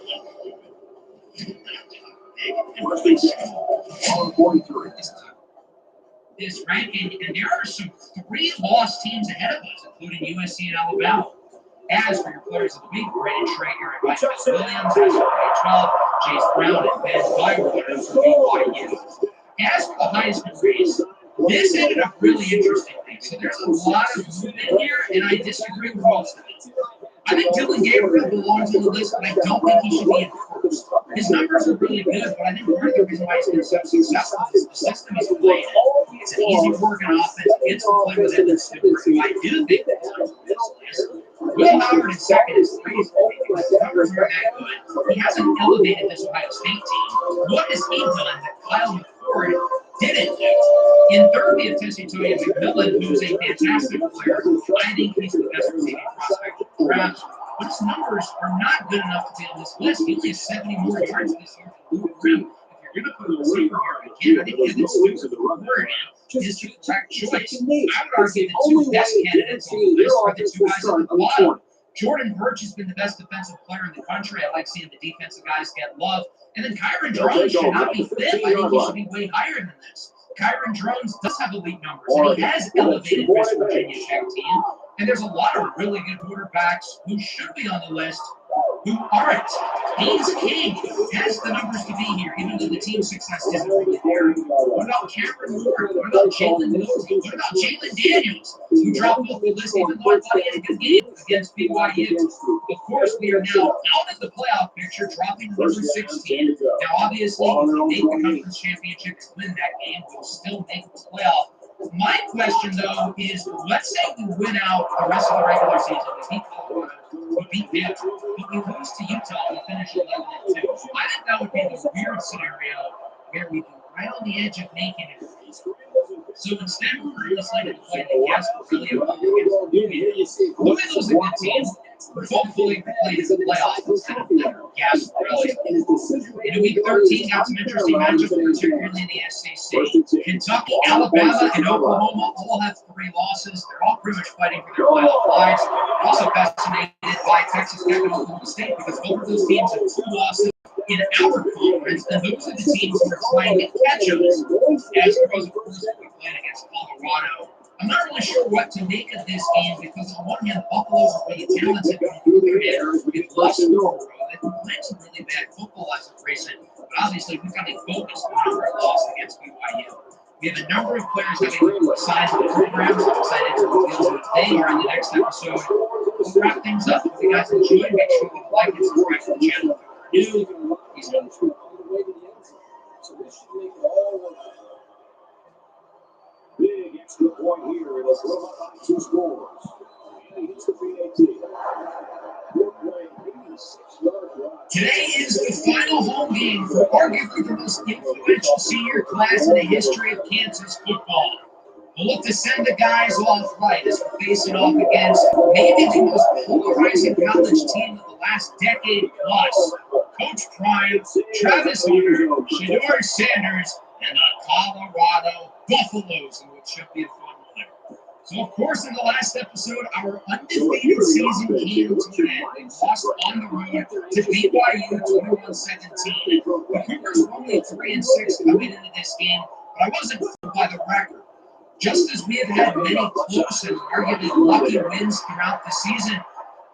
This ranking, and there are some 3 lost teams ahead of us, including USC and Alabama. As for your players of the week, Brandon Traeger and Mike Williams. As for grade 12, Chase Brown and Ben Bywater for BYU. As for the Heisman race, this ended up really interestingly. So there's a lot of movement here, and I disagree with most of it. I think Dylan Gabriel belongs on the list, but I don't think he should be in first. His numbers are really good, but I think part of the reason why he's been so successful is the system he's playing in. It's an easy working offense. He gets to play with Edmund Stewart, who I do think that's on this list. Will Howard in second is crazy because his numbers aren't that good. He hasn't elevated this Ohio State team. What has he done that Kyle McCord didn't do? In third, we have Tennessee Toya McMillan, who's a fantastic player. I think he's the best receiving prospect of the draft. But his numbers are not good enough to be on this list. He only has 70 more yards this year than Luke Grimm. If you're going to put a receiver here again, I think Evan Stewart is the correct choice. I would argue the 2 best candidates on the list are the 2 guys at the bottom. Jordan Birch has been the best defensive player in the country. I like seeing the defensive guys get love. And then Kyron Drones should not be fifth. I think he should be way higher than this. Kyron Drones does have elite numbers, and he has elevated West Virginia's young team. And there's a lot of really good quarterbacks who should be on the list who aren't. Haynes King has the numbers to be here, even though the team's success isn't really there. What about Cameron Ward? What about Jalen Nosey? What about Jalen Daniels, who dropped off the list even though I thought he had a good game against BYU? Of course, we are now out of the playoff picture, dropping to number 16. Now, obviously, if we make the conference championship and win that game, we'll still make the playoff. My question, though, is let's say we win out the rest of the regular season. We beat Colorado, we beat Baylor, but we lose to Utah and finish 11-2. I think that would be the weird scenario where we'd be right on the edge of making it. So instead, we're really slated to play the Yes, we're really about against Louisville. Louisville's a good team. Hopefully, we play in the playoffs instead of Yes, really. In week 13, got some interesting matchups, particularly in the SEC. Kentucky, Alabama, and Oklahoma all have 3 losses. They're all pretty much fighting for their playoff lives. They're also fascinated by Texas Tech and Oklahoma State because both of those teams have 2 losses in our conference, and those are the teams who are trying to catch us. As opposed, of course, we're playing against Colorado. I'm not really sure what to make of this game because on one hand, Buffalo's a really talented team. We've lost in a row. They've been playing some really bad football as of recent, but obviously we've got to focus on our loss against BYU. We have a number of players having signed with the programs. I'm excited to reveal who they are in the next episode. We'll wrap things up. If you guys enjoyed, make sure you like and subscribe to the channel. If you're new, he's on the so this should make it all work. Big extra point here in a throw by 2 scores. And he hits the PAT. Today is the final home game for arguably the most influential senior class in the history of Kansas football. We'll look to send the guys off right as we're facing off against maybe the most polarizing college team of the last decade plus. Coach Prime, Travis Hunter, Shedeur Sanders, and the Colorado Buffaloes, in which should be a fun one. So, of course, in the last episode, our undefeated season came to an end. We lost on the road to BYU 21-17. The Cougars were only 3-6 coming into this game, but I wasn't fooled by the record. Just as we have had many close and arguably lucky wins throughout the season,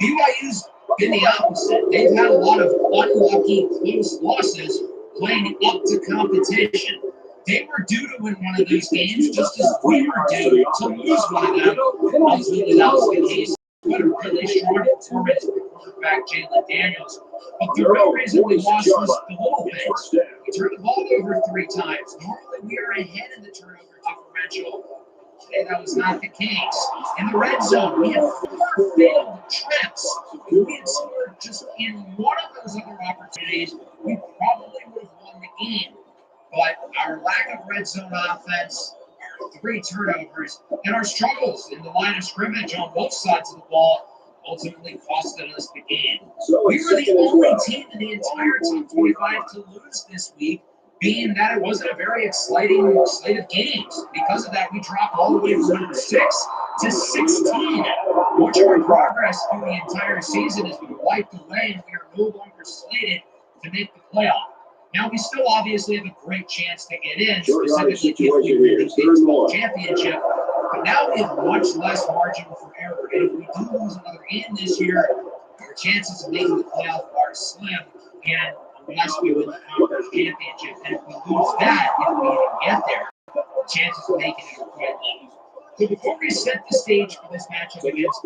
BYU's been the opposite. They've had a lot of unlucky close losses playing up to competition. They were due to win one of those games just as we were due to lose one of them. Ultimately, that was the case. What a really strong performance from quarterback Jalen Daniels. But the real reason we lost was the little things. We turned the ball over 3 times. Normally, we are ahead in the turnover differential. Today, that was not the case. In the red zone, we had 4 failed trips. If we had scored just in one of those other opportunities, we probably would have won the game. But our lack of red zone offense, our 3 turnovers, and our struggles in the line of scrimmage on both sides of the ball ultimately costed us the game. We were the only team in the entire top 25 to lose this week, being that it wasn't a very exciting slate of games. Because of that, we dropped all the way from number 6 to 16. Much of our progress through the entire season has been wiped away, and we are no longer slated to make the playoff. Now, we still obviously have a great chance to get in, specifically if we win the Big 12 championship. But now we have much less margin for error. And if we do lose another game this year, our chances of making the playoff are slim. And unless we win the conference championship, and if we lose that, if we even get there, the chances of making it are quite low. So before we set the stage for this matchup against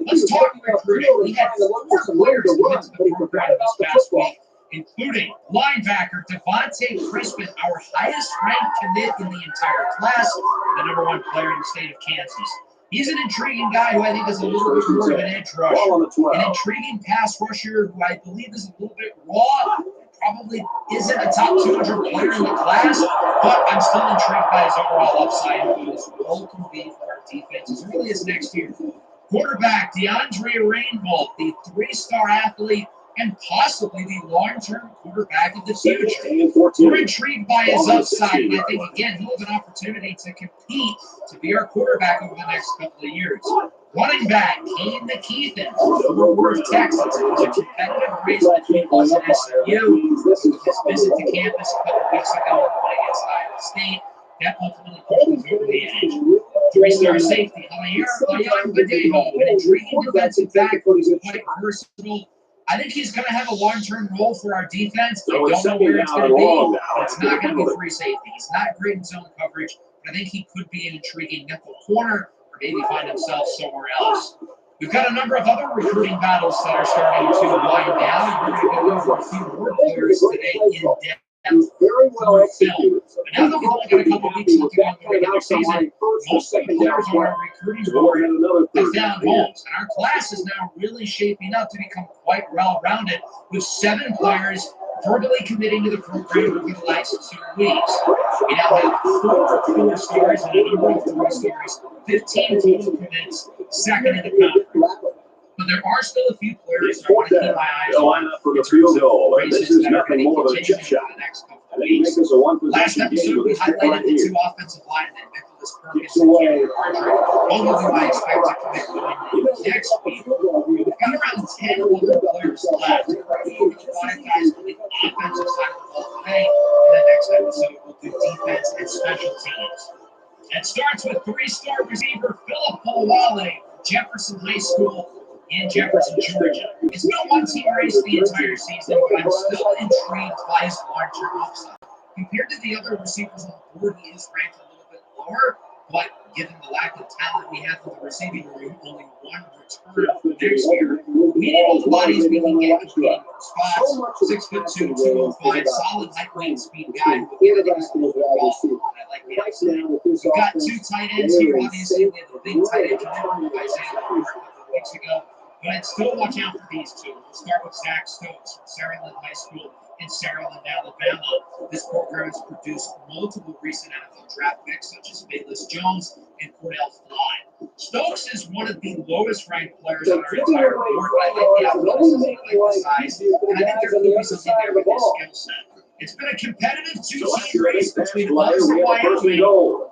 let's talk recruiting. We had 4 players come into the program this past week, including linebacker Devontae Crispin, our highest ranked commit in the entire class, the number 1 player in the state of Kansas. He's an intriguing guy who I think is a little bit more of an edge rusher, an intriguing pass rusher who I believe is a little bit raw. Probably isn't a top 200 player in the class, but I'm still intrigued by his overall upside and what his role can be for our defense as early as next year. Quarterback DeAndre Rainbolt, the 3-star athlete and possibly the long-term quarterback of the future. We're intrigued by his upside, and I think, again, he'll have an opportunity to compete to be our quarterback over the next couple of years. Running back, Kane McKeithen, Fort Worth, Texas. It was a competitive race between us and SMU. His visit to campus a couple weeks ago and won against Iowa State. That ultimately pushed us over the edge. Three-star safety, Javier Vallejo, an intriguing defensive back who's quite versatile. I think he's going to have a long-term role for our defense. I don't know where it's going to be, but it's not going to be free safety. He's not great in zone coverage, but I think he could be an intriguing nickel corner or maybe find himself somewhere else. We've got a number of other recruiting battles that are starting to wind down. We're going to go over a few more players today in depth. Very well executed. But now that we've only got a couple weeks left to go in the regular season, most of the players on our recruiting board have found homes. And our class is now really shaping up to become quite well-rounded, with 7 players verbally committing to the program over the last 2 weeks. We now have 4 4-stars and a number of 3-stars, 15 total commits, second in the conference. But there are still a few players that I want to keep my eyes on for the field goal. This is that are going nothing to more than a continue chip for shot. the next couple of I think it weeks. makes this a one Last possession game episode, we with this highlighted right the here. 2 offensive linemen, Nicholas Perkins and Cameron Archer. Both of whom I expect to commit going next week. We've got around 10 other players left. We'll get a lot of guys on the offensive side of the ball today. And the next episode, we'll do defense and special teams. It starts with 3-star receiver Philip Polawale, Jefferson High School in Jefferson, Georgia. It's been a one-team race the entire season, but I'm still intrigued by his long-term upside. Compared to the other receivers on the board, he is ranked a little bit lower, but given the lack of talent we have in the receiving room, only 1 return for next year, we need all the bodies we can get competing for spots. 6'2", 205, solid lightweight speed guy who will get into the ball. I like the upside. We've got 2 tight ends here, obviously. We have a big tight end commitment from Isaiah Lamar a couple of weeks ago. But I'd still watch out for these 2. We'll start with Zach Stokes from Saraland High School in Saraland, Alabama. This program has produced multiple recent NFL draft picks, such as Bayless Jones and Cordell Fly. Stokes is one of the lowest ranked players on our entire board, but I like the athleticism, I like the size, and I think there could be something there with his skill set. It's been a competitive 2-team race between us and Wyoming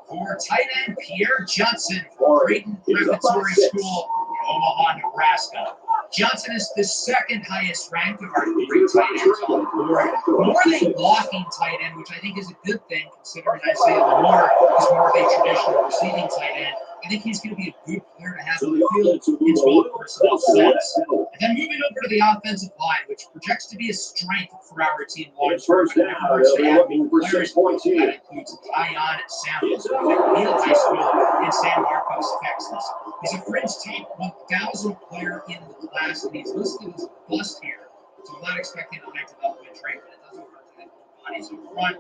for tight end Pierre Johnson from Creighton Preparatory School in Omaha, Nebraska. Johnson is the 2nd highest ranked of our 3 tight ends on the board. More of a blocking tight end, which I think is a good thing considering Isaiah Lamar is more of a traditional receiving tight end. I think he's going to be a good player to have on the field in 12 personnel sets. And then moving over to the offensive line, which projects to be a strength for our team long-term. But never hurts to have new players. That includes Tyon Samuels from McNeil High School in San Marcos, Texas. He's a fringe top 1,000 player in the class, and he's listed as a bust here. So I'm not expecting a high development rate, but it doesn't hurt to have bodies up front.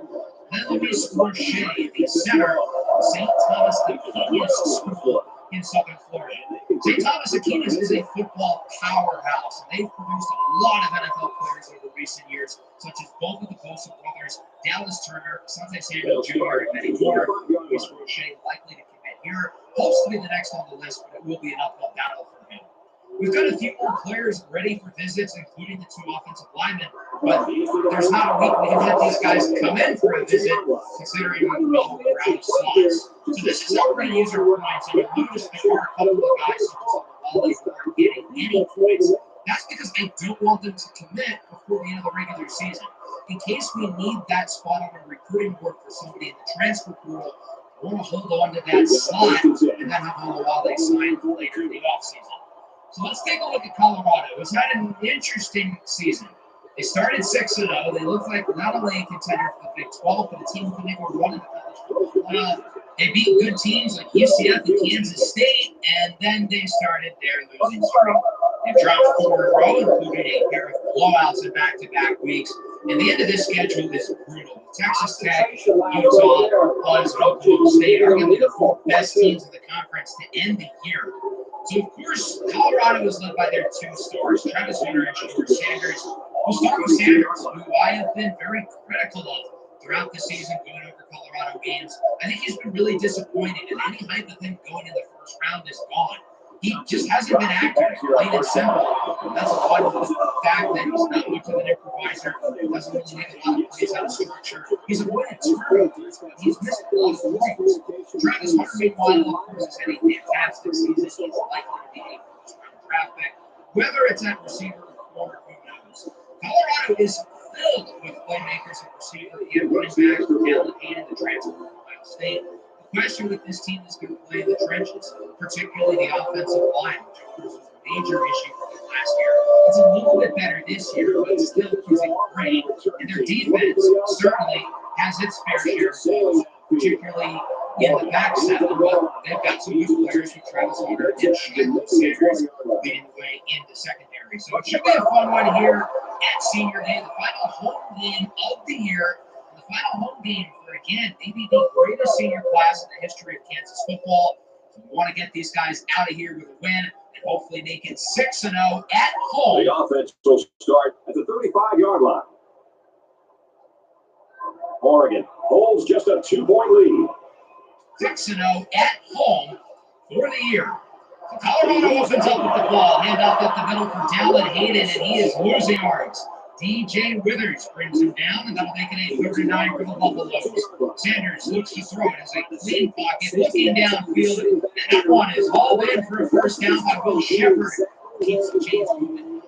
Then Luis Roche, the center of St. Thomas Aquinas School in Southern Florida. St. Thomas Aquinas is a football powerhouse, and they've produced a lot of NFL players over recent years, such as both of the Bosa brothers, Dallas Turner, Asante Samuel Jr., and many more. Luis Roche likely to commit here. Hopes to be the next on the list, but it will be an uphill battle for him. We've got a few more players ready for visits, including the 2 offensive linemen, but there's not a week we can have these guys come in for a visit, considering we're out of slots. So this is how we're going to use our points, and you'll notice there are a couple of guys such as Wally who aren't getting any points. That's because I don't want them to commit before the end of the regular season. In case we need that spot on our recruiting board for somebody in the transfer portal, I want to hold on to that slot and then have Wally sign later in the offseason. So let's take a look at Colorado, who's had an interesting season. They started 6-0. They look like not only a contender for the Big 12, but a team who can make a run in the college football playoff. They beat good teams like UCF and Kansas State, and then they started their losing streak. They've dropped 4 in a row, including a pair of blowouts in back-to-back weeks. And the end of this schedule is brutal. Texas Tech, Utah, Buzz, and Oklahoma State are going to be the 4 best teams in the conference to end the year. So, of course, Colorado is led by their 2 stars, Travis Hunter and Shedeur Sanders. We'll start with Sanders, who I have been very critical of throughout the season going over Colorado games. I think he's been really disappointed, and any hype of him going in the first round is gone. he just hasn't been accurate, plain and simple. That's one fact that he's not much of an improviser. Doesn't really make a lot of plays out of structure. He's avoided turnovers. He's missed a lot of threes. Travis Hunter, meanwhile, of course, has had a fantastic season. He's likely to be a first-round draft pick. Whether it's at receiver or corner, who knows? Colorado is filled with playmakers at receiver and running back. Talent Hayden, the transfer from Ohio State. The question with this team is going to play in the trenches, particularly the offensive line, which of course was a major issue for them last year. It's a little bit better this year, but still isn't great. And their defense certainly has its fair share of faults, particularly in the back seven. But they've got some good players with Travis Hunter and Sanders leading the way in the secondary. So it should be a fun one here at Senior Day, the final home game of the year. The final home game for, again, maybe the greatest senior class in the history of Kansas football. So we want to get these guys out of here with a win and hopefully make it 6-0 at home. The offense will start at the 35-yard line. Oregon holds just a 2-point lead. 6-0 at home for the year. So Colorado opens up with the ball. Hand off up the middle for Dallin Hayden, and he is losing yards. DJ Withers brings him down, and that'll make it a 39 for the Buffaloes. Sanders looks to throw it as a clean pocket, looking downfield, and that one is hauled in for a first down by Will Shepard. Keeps the chains moving.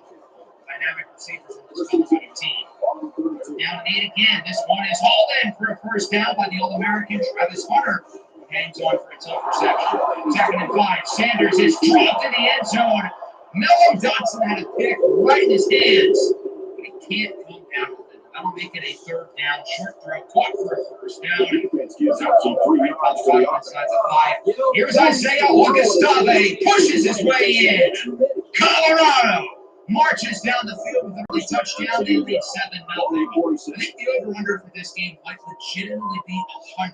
Dynamic receivers in this Colorado team. Down 8 again. This one is hauled in for a first down by the All-American Travis Hunter. Hangs on for a tough reception. 2nd and 5. Sanders is dropped in the end zone. Mello Dotson had a pick right in his hands. Can't come down with it. That'll make it a 3rd down. Short throw caught for a first down. Gives out some 3 yards to the inside the 5. Here's Isaiah Augustave. Pushes his way in. Colorado marches down the field with an early touchdown. They lead 7-0. I think the over-under for this game might legitimately be 100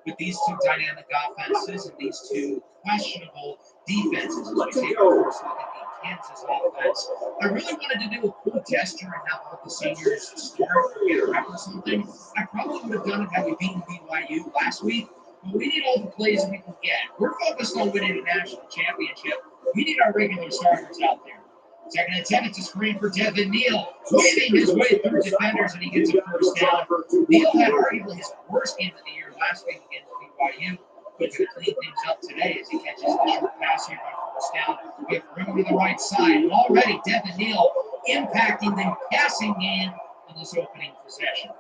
with these two dynamic offenses and these two questionable defenses. As we take our first look at the Kansas offense, I really wanted to do a cool gesture and have all the seniors start or get a rep or something. I probably would have done it had we beaten BYU last week, but we need all the plays we can get. We're focused on winning a national championship. We need our regular starters out there. 2nd and 10, it's a screen for Devin Neal, weaving his way through defenders, and he gets a first down. Neal had arguably his worst game of the year last week against BYU. But to clean things up today as he catches the short pass here on first down with room to the right side. And already Devin Neal impacting the passing game on this opening possession.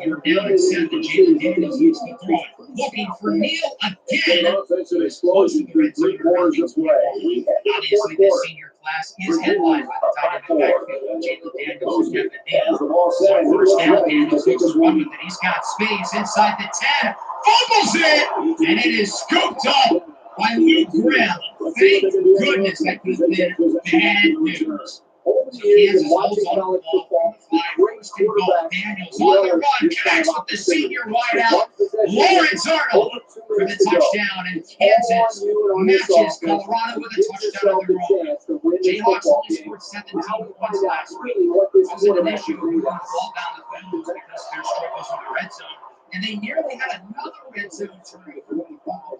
3rd down and 7. Jalen Daniels looks to throw it. Looking for Neal again. Close to the red zone. Obviously, this senior class is headlined by the dynamic backfield of Jalen Daniels and Devin Neal. So first down, Daniels looks to run with it. He's got space inside the 10. Fumbles it, and it is scooped up by Luke Grimm. Thank goodness that could have been bad news. So Kansas holds on to the ball from the 5. First and goal. Daniels on the run. Connects with the senior wideout, Lawrence Arnold, for the touchdown. And Kansas matches Colorado with a touchdown of their own. Jayhawks only scored 17 points last week. This wasn't an issue of moving the ball down the field because of their struggles in the red zone. And they nearly had another red zone turnover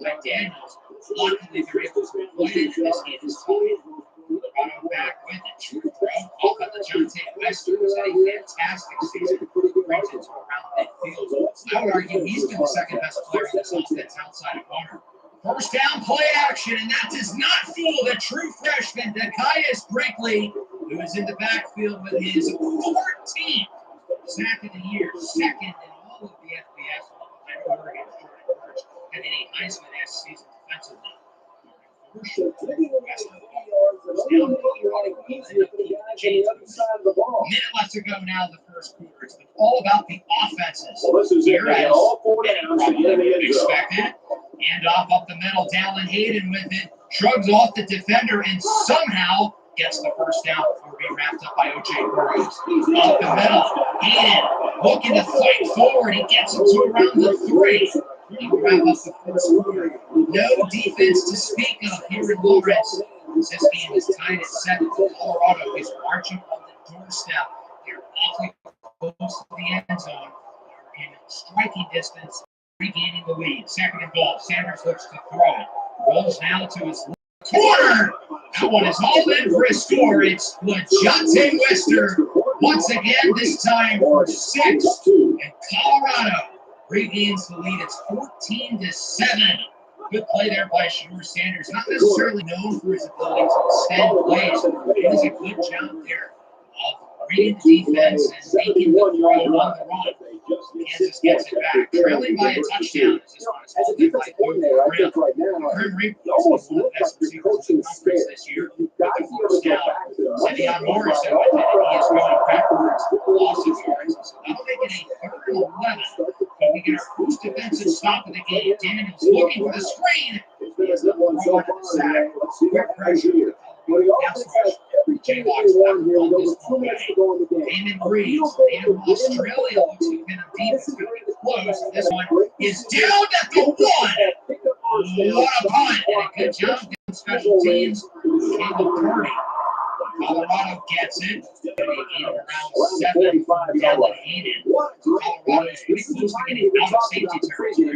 by Daniels. Luckily, they're able to avoid it, and this game is tied. Colorado back with it. True throw off of the Jonte Wester, who's had a fantastic season. Brings it to around midfield. I would argue he's been the 2nd best player in this offense outside of Hunter. First down play action, and that does not fool the true freshman, Dekias Brinkley, who is in the backfield with his 14th sack of the year, 2nd in all of the FBS, behind Oregon's Jordan Burch, having a Heisman-esque season defensively. Minute left to go now in the first quarter. It's been all about the offenses. Well, this is here it. as All 4 many downs probably to get would have the end zone. expected. And off up the middle, Dallin Hayden with it, shrugs off the defender, and somehow gets the first down before being wrapped up by O.J. Burroughs. Up the middle, Hayden looking to fight forward. He gets it to around the 3. He will wrap up the first quarter. No defense to speak of here in Lawrence. This game is tied at 7. Colorado is marching on the doorstep. They're awfully close to the end zone. They're in striking distance, regaining the lead. 2nd and goal. Sanders looks to throw it. Rolls now to his left. corner. That one is all in for a score. It's LaJonte Wester once again, this time for 6. And Colorado regains the lead. It's 14-7. Good play there by Shedeur Sanders. Not necessarily known for his ability to extend plays, but it is a good job there of reading the defense and making the throw on the run. Kansas gets it back, trailing by a touchdown. As this one is hauled in by Grim Reaper is one of the best receivers in the conference this year with the first down. Simeon Morris, though, he is going backwards, loss of yards. So that'll make it a 3rd and 11. But we get our first defensive stop of the game. Daniels looking for the screen. He is the throw into the sack. Quick pressure. Pass rush. Jayhawks left on this one guy. Damon Reeves, native of Australia, looks to have been a deep. It's going to be close. This one is down at the 1. What a punt. And a good job getting special teams. Caleb Purdy. Colorado gets it. Going to be around 7 from Dylan Hayden. Colorado is pretty close to getting out of safety territory.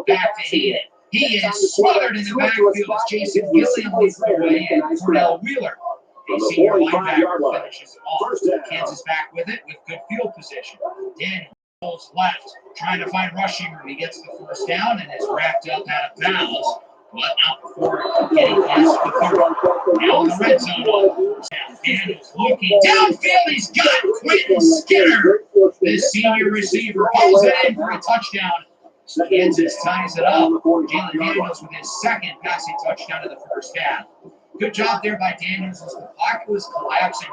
Back to Hayden. He is smothered in the backfield as Jason Gilliam leads the way, and Cornell Wheeler, a senior linebacker, finishes it off. Kansas back with it with good field position. Daniel pulls left, trying to find rushing room. He gets the first down and is wrapped up out of bounds, but not before getting past the 30. Now in the red zone, Daniels looking downfield. He's got Quentin Skinner, this senior receiver, hauls it in for a touchdown. Kansas ties it up. Jalen Daniels with his 2nd passing touchdown of the first half. Good job there by Daniels as the pocket was collapsing.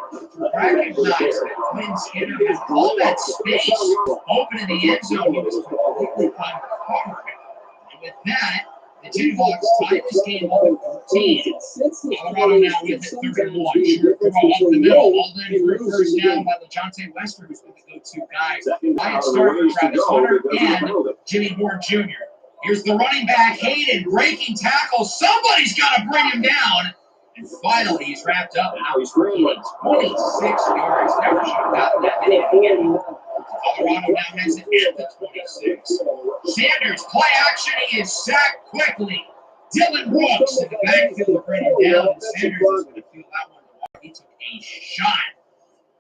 Recognized that Quinn Skinner had all that space open in the end zone. He was completely uncovered. And with that, the Jayhawks tied this game up at 14. Colorado now with it 31. Short throw up the middle. All in for a first down by LaJonte Wester, who's been the go-to guy. Ryan starter Travis Hunter and Jimmy Ward Jr. Here's the running back, Hayden, breaking tackle. Somebody's got to bring him down. And finally, he's wrapped up. Now he's scrambling. 26 yards. Never should have gotten that many again. Colorado now has it at the 26. Sanders, play action. He is sacked quickly. Dylan Brooks in the backfield to bring him down. And Sanders is going to feel that one. He took a shot.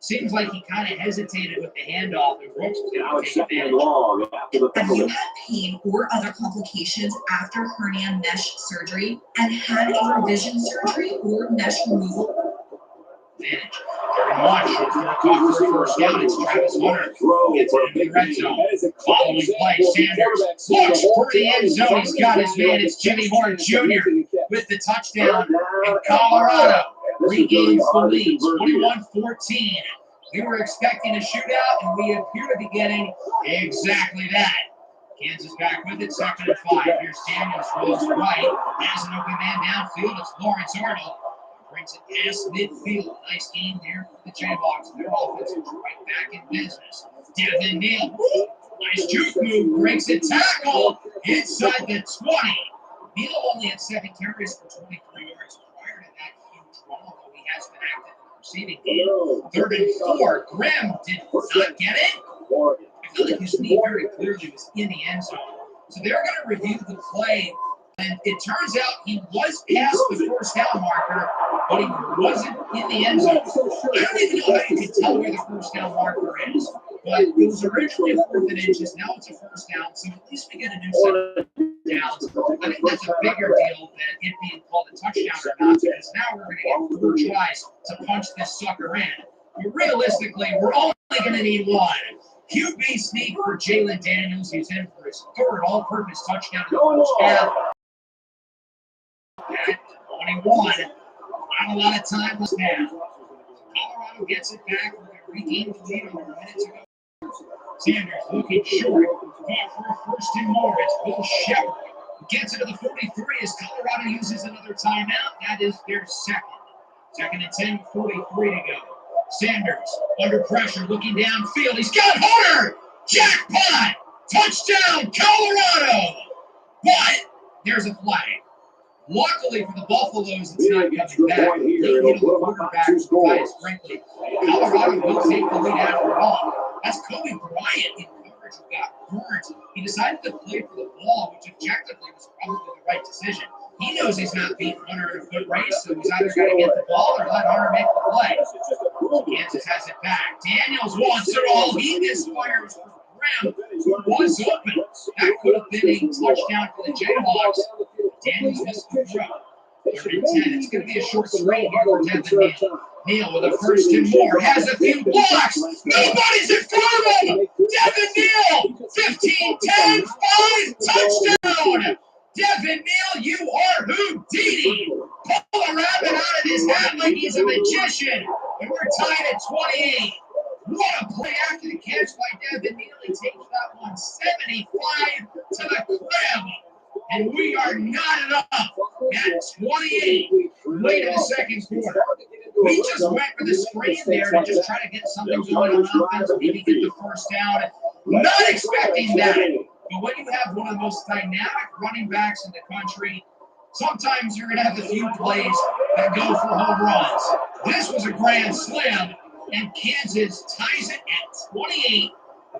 Seems like he kind of hesitated with the handoff, and Brooks was going to take advantage. Have you had pain or other complications after hernia mesh surgery and had a revision surgery or mesh removal? Advantage. Third watch, short throw caught for a first down. It's Travis Hunter. Gets it into the red zone. Following play, Sanders looks for the end zone. He's got his man. It's Jimmy Ward Jr. with the touchdown. And Colorado regains the lead, 21-14. We were expecting a shootout, and we appear to be getting exactly that. Kansas back with it, 2nd and 5. Here's Daniels, rolls right, has an open man downfield. It's Lawrence Arnold. Brings it past midfield. Nice game there for the Jayhawks. Their offense is right back in business. Devin Neal, nice juke move, breaks a tackle inside the 20. Neal only had 7 carries for 23 yards prior to that huge run, although he has been active in the receiving game. 3rd and 4. Grimm did not get it. I feel like his knee very clearly was in the end zone. So they're going to review the play. And it turns out he was past the first down marker, but he wasn't in the end zone. I don't even know how you can tell where the first down marker is. But it was originally 4th and inches. Now it's a first down. So at least we get a new set of downs. I think that's a bigger deal than it being called a touchdown or not, because now we're going to get 4 tries to punch this sucker in. But realistically, we're only going to need 1. QB sneak for Jalen Daniels. He's in for his 3rd all-purpose touchdown in the first half. At 21, not a lot of time left now. Colorado gets it back with a regained lead under a minute to go. Sanders looking short, caught for a 1st and more. It's Will Shepard who gets it to the 43 as Colorado uses another timeout. That is their 2nd. 2nd and 10, 43 to go. Sanders under pressure, looking downfield. He's got Hunter! Jackpot! Touchdown, Colorado! But there's a flag. Luckily for the Buffaloes, it's not coming back. They hit a quarterback by Brinkley. Colorado will take the lead after all. That's Kobe Bryant in coverage who got burned. He decided to play for the ball, which objectively was probably the right decision. He knows he's not beating Hunter in a foot race, so he's either got to get the ball or let Hunter make the play. Kansas has it back. Daniels wants it all. He misfires for Graham, who was open. That could have been a touchdown for the Jayhawks. Daniels missed the throw. 3rd and 10. It's going to be a short screen here for Devin Neal. Neal with a 1st and more. Has a few blocks. Nobody's in front of him. Devin Neal. 15-10. 5. Touchdown. Devin Neal, you are Houdini. Pull a rabbit out of his hat like he's a magician. And we're tied at 28. What a play after the catch by Devin Neal. He takes that one 75 to the crib. And we are knotted up at 28 late in the second quarter. We just went for the screen there to just try to get something going on offense, maybe get the first down. Not expecting that. But when you have one of the most dynamic running backs in the country, sometimes you're going to have a few plays that go for home runs. This was a grand slam, and Kansas ties it at 28,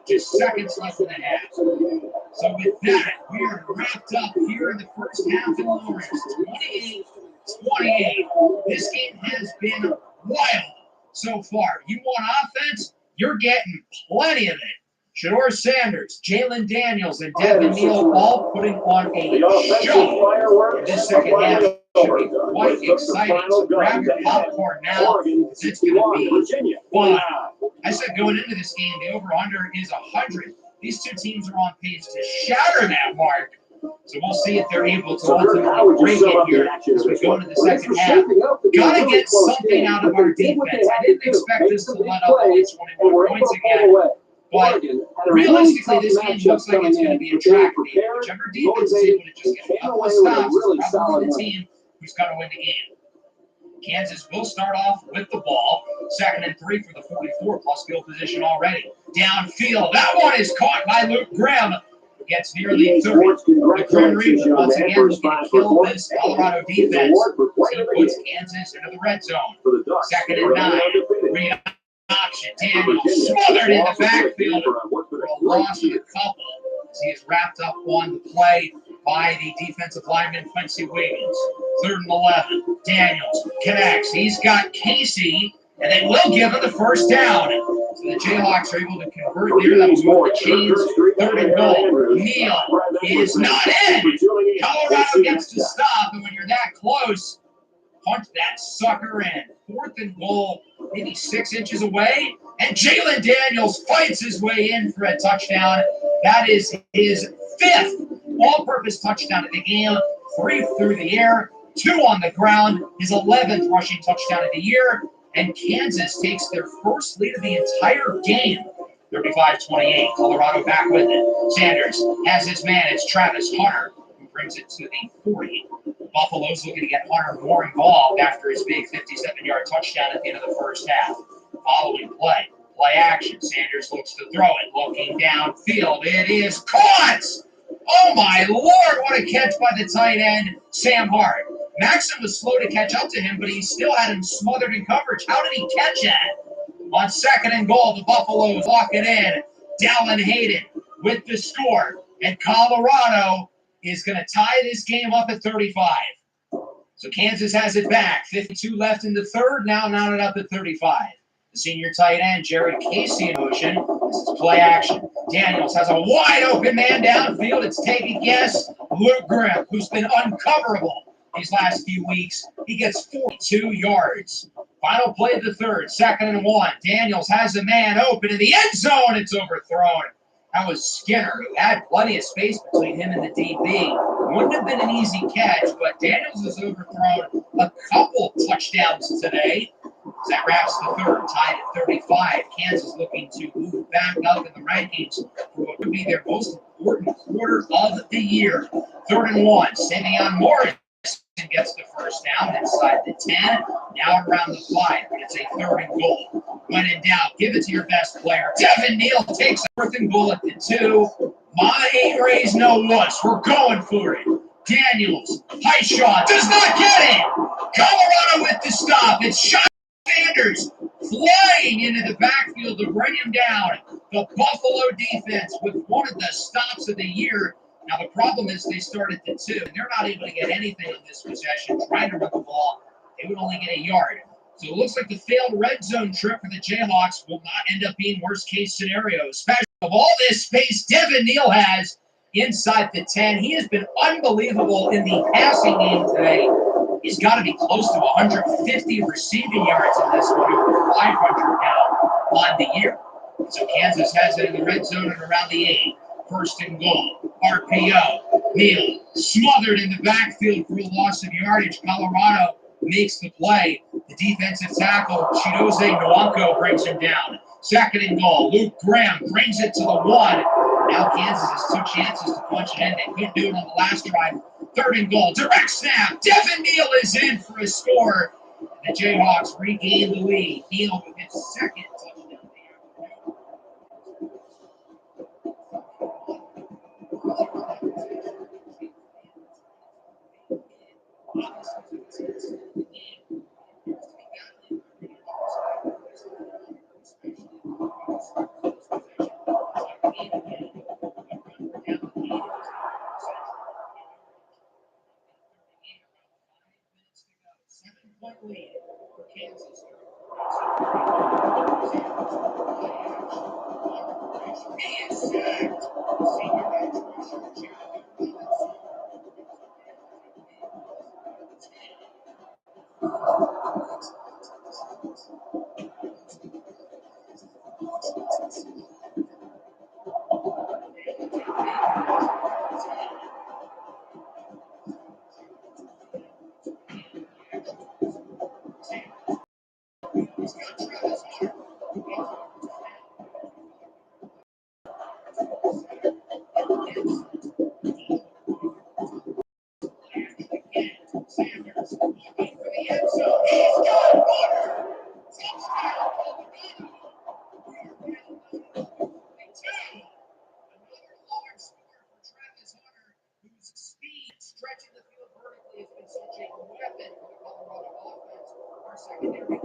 just seconds left in the half. So with that, we are wrapped up here in the first half in Lawrence, 28-28. This game has been wild so far. You want offense? You're getting plenty of it. Shador Sanders, Jalen Daniels, and Devin Neal all putting on a show. This second half should be quite exciting. So grab your popcorn now, because it's going to be fun. I said going into this game, the over-under is 100. These two teams are on pace to shatter that mark. So we'll see if they're able to ultimately break it here as we go into the second half. Got to get something out of our defense. I didn't expect us to let up only 21 points again. But realistically, this game looks like it's going to be a track meet. Whichever defense is able to just get a couple of stops is probably the team who's going to win the game. Kansas will start off with the ball. 2nd and 3 for the 44, plus field position already. Downfield. That one is caught by Luke Graham. Gets nearly 30. The Grim Reaper once again looking to kill this Colorado defense. He puts Kansas into the red zone. 2nd and 9. Read option. Daniels smothered in the backfield for a loss of a couple as he is wrapped up on the play by the defensive lineman Quincy Wiggins. 3rd and 11. Daniels connects. He's got Casey, and they will give him the first down. So the Jayhawks are able to convert there. That was one of the chains. 3rd and goal. Neal is not in. Colorado gets to stop, and when you're that close, punch that sucker in. 4th and goal, maybe 6 inches away, and Jalen Daniels fights his way in for a touchdown. That is his 5th all-purpose touchdown of the game. 3 through the air, 2 on the ground, his 11th rushing touchdown of the year, and Kansas takes their first lead of the entire game. 35-28, Colorado back with it. Sanders has his man, it's Travis Hunter, who brings it to the 40. Buffalo's looking to get Hunter more involved after his big 57-yard touchdown at the end of the first half. Following play action, Sanders looks to throw it, looking downfield, it is caught! Oh my Lord, what a catch by the tight end, Sam Hart. Maxim was slow to catch up to him, but he still had him smothered in coverage. How did he catch that? On 2nd and goal, the Buffaloes walk it in. Dallin Hayden with the score. And Colorado is going to tie this game up at 35. So Kansas has it back. 52 left in the third, now mounted up at 35. The senior tight end, Jared Casey, in motion. This is play action. Daniels has a wide open man downfield. It's take a guess. Luke Grimm, who's been uncoverable these last few weeks. He gets 42 yards. Final play of the third, 2nd and 1. Daniels has a man open in the end zone. It's overthrown. That was Skinner, who had plenty of space between him and the DB. Wouldn't have been an easy catch, but Daniels has overthrown a couple touchdowns today. That wraps the third, tied at 35. Kansas looking to move back up in the rankings for what could be their most important quarter of the year. 3rd and 1, Simeon Morris gets the first down inside the 10, now around the 5. It's a 3rd and goal. When in doubt, give it to your best player. Devin Neal takes a 4th and goal at the 2. My 8 rays, no wuss. We're going for it. Daniels, high shot, does not get it. Colorado with the stop. It's shot. Sanders flying into the backfield to bring him down. The Buffalo defense with one of the stops of the year Now, the problem is they started at 2, and they're not able to get anything on this possession. Trying to run the ball, they would only get a yard. So it looks like the failed red zone trip for the Jayhawks will not end up being worst-case scenario, especially of all this space Devin Neal has inside the 10. He has been unbelievable in the passing game today. He's got to be close to 150 receiving yards in this one, over 500 now on the year. So Kansas has it in the red zone and around the 8. First and goal. RPO. Neal smothered in the backfield for a loss of yardage. Colorado makes the play. The defensive tackle, Chidoze Nwanko, brings him down. Second and goal. Luke Graham brings it to the 1. Now Kansas has 2 chances to punch it in. They couldn't do it on the last drive. Third and goal. Direct snap. Devin Neal is in for a score. The Jayhawks regain the lead. Neal with his second touchdown. Lead for Kansas. Stretching the field vertically has been such a weapon for the Colorado offense. Our secondary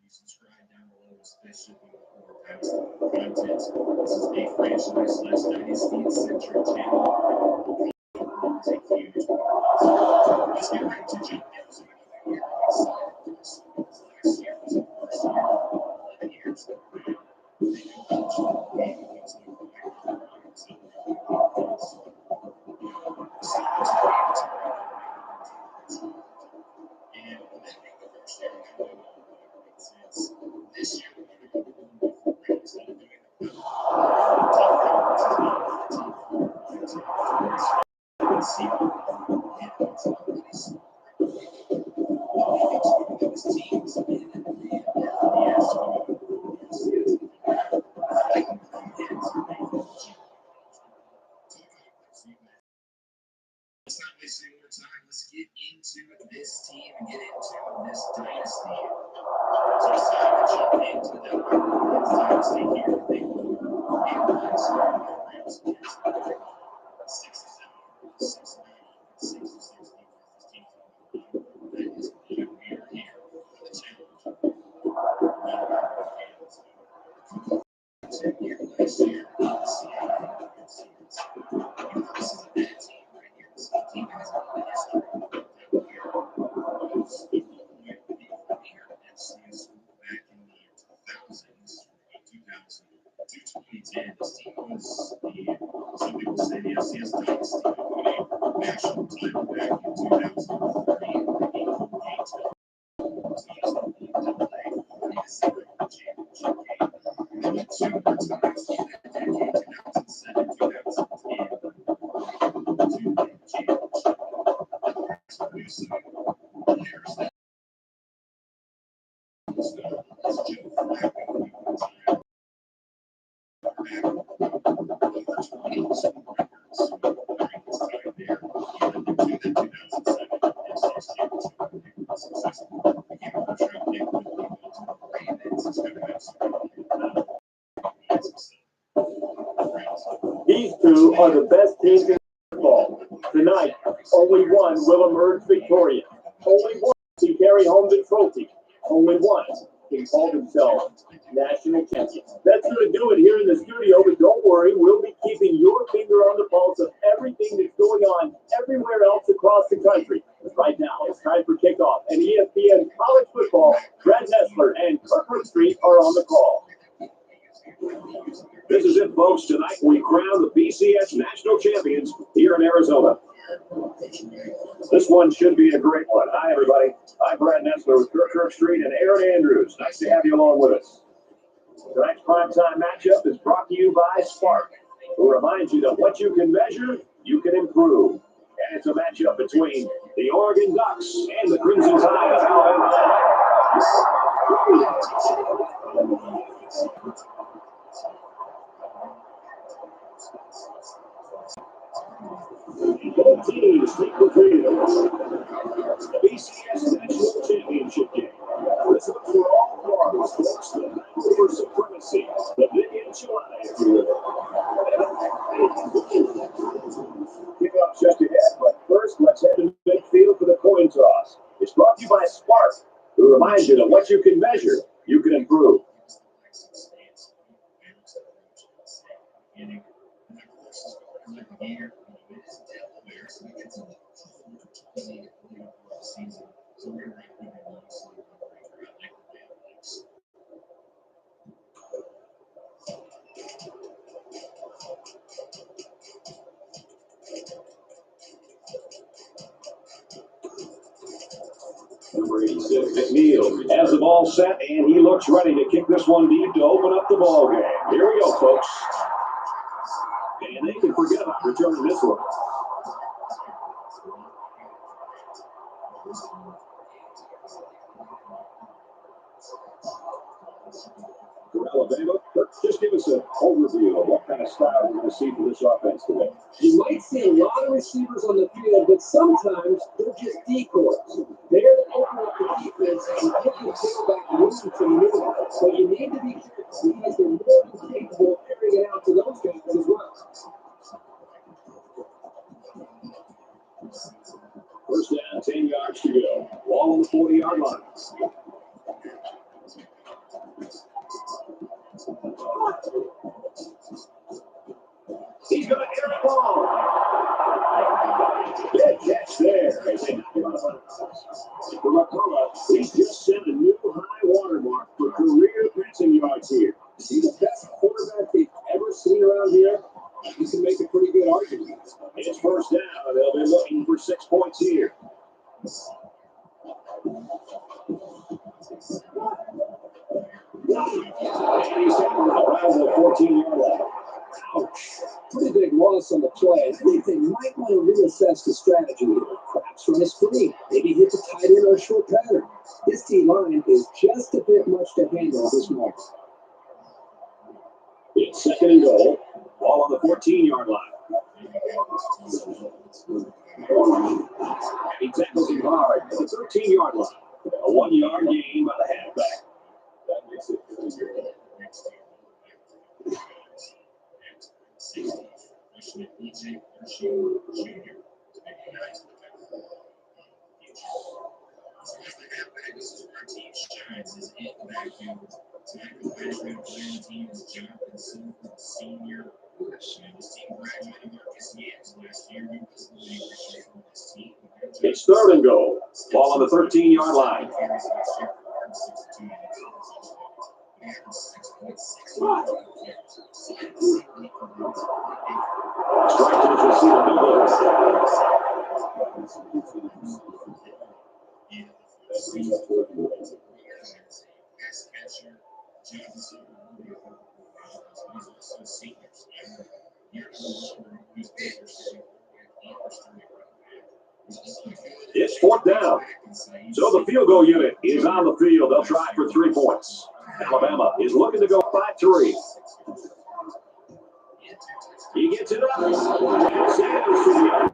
subscribe down below, especially for dynasty content. This is a franchise/dynasty centric channel. It's a huge part. Let's get ready to jump into another year. I'm excited for this. Last year was the first year in 11 years that we're in. They do coach the game against the this year, we're going to go different. Instead of doing the top conferences, let's see these teams in the Let's not waste any more time. Let's get into this team and get into this dynasty. So it's time to jump into the dynasty here. They will analyze programs against 67, 69, 66 defenses, teams BCS Dynasty named national title back in 2003 and the equal games championship game. They went 2 more times in that decade, 2007, 2010, 2 championship. Producing players that These two are the best teams in football. Tonight, only one will emerge victorious. Only one can carry home the trophy. Only one can call themselves national champions. That's going to do it here in the studio, but don't worry, we'll be keeping your finger on the pulse of everything that's going on everywhere else across the country. Right now, it's time for kickoff, and ESPN College Football, Brad Nessler and Kirkland Street are on the call. This is it, folks. Tonight we crown the BCS national champions here in Arizona. This one should be a great one. Hi, everybody. I'm Brad Nessler with Kirk Street and Aaron Andrews. Nice to have you along with us. Tonight's primetime matchup is brought to you by Spark, who reminds you that what you can measure, you can improve. And it's a matchup between the Oregon Ducks and the Crimson Tide of Alabama. Both teams take the field. The BCS National Championship game. This one's for all parties, folks. The over supremacy. The big enchilada, if you will. Kickoff just ahead, but first, let's head to midfield for the coin toss. It's brought to you by Spark, who reminds you that what you can measure, you can improve. Number 86, McNeil has the ball set, and he looks ready to kick this one deep to open up the ball game. Here we go, folks. And they can forget about returning this one. For Alabama, just give us an overview of what kind of style we're going to see from this offense today. You might see a lot of receivers on the field, but sometimes they're just decoys. They're to open up the defense and give the tailback room to move. So you need to be careful because they're more than capable of carrying it out to those guys as well. First down, 10 yards to go. Ball on the 40-yard line. He's going to air the ball. Big catch there. For McCullough, he's just set a new high water mark for career passing yards here. Is he the best quarterback they've ever seen around here? You can make a pretty good argument. It's first down, and they'll be looking for 6 points here. And he's around the 14-yard line. Ouch. Pretty big loss on the play. I think they might want to reassess the strategy here. Perhaps run a screen. Maybe hit the tight end or a short pattern. This team line is just a bit much to handle at this moment. It's second and goal. Ball on the 14-yard line. He tackles him hard at the 13-yard line. A 1-yard gain by the halfback. That makes it It's third and goal. Ball on the 13-yard line. Strike to the to see the no-hitter. It's fourth down. So the field goal unit is on the field. They'll try for 3 points. Alabama is looking to go 5-3. He gets it up. And Sanders for the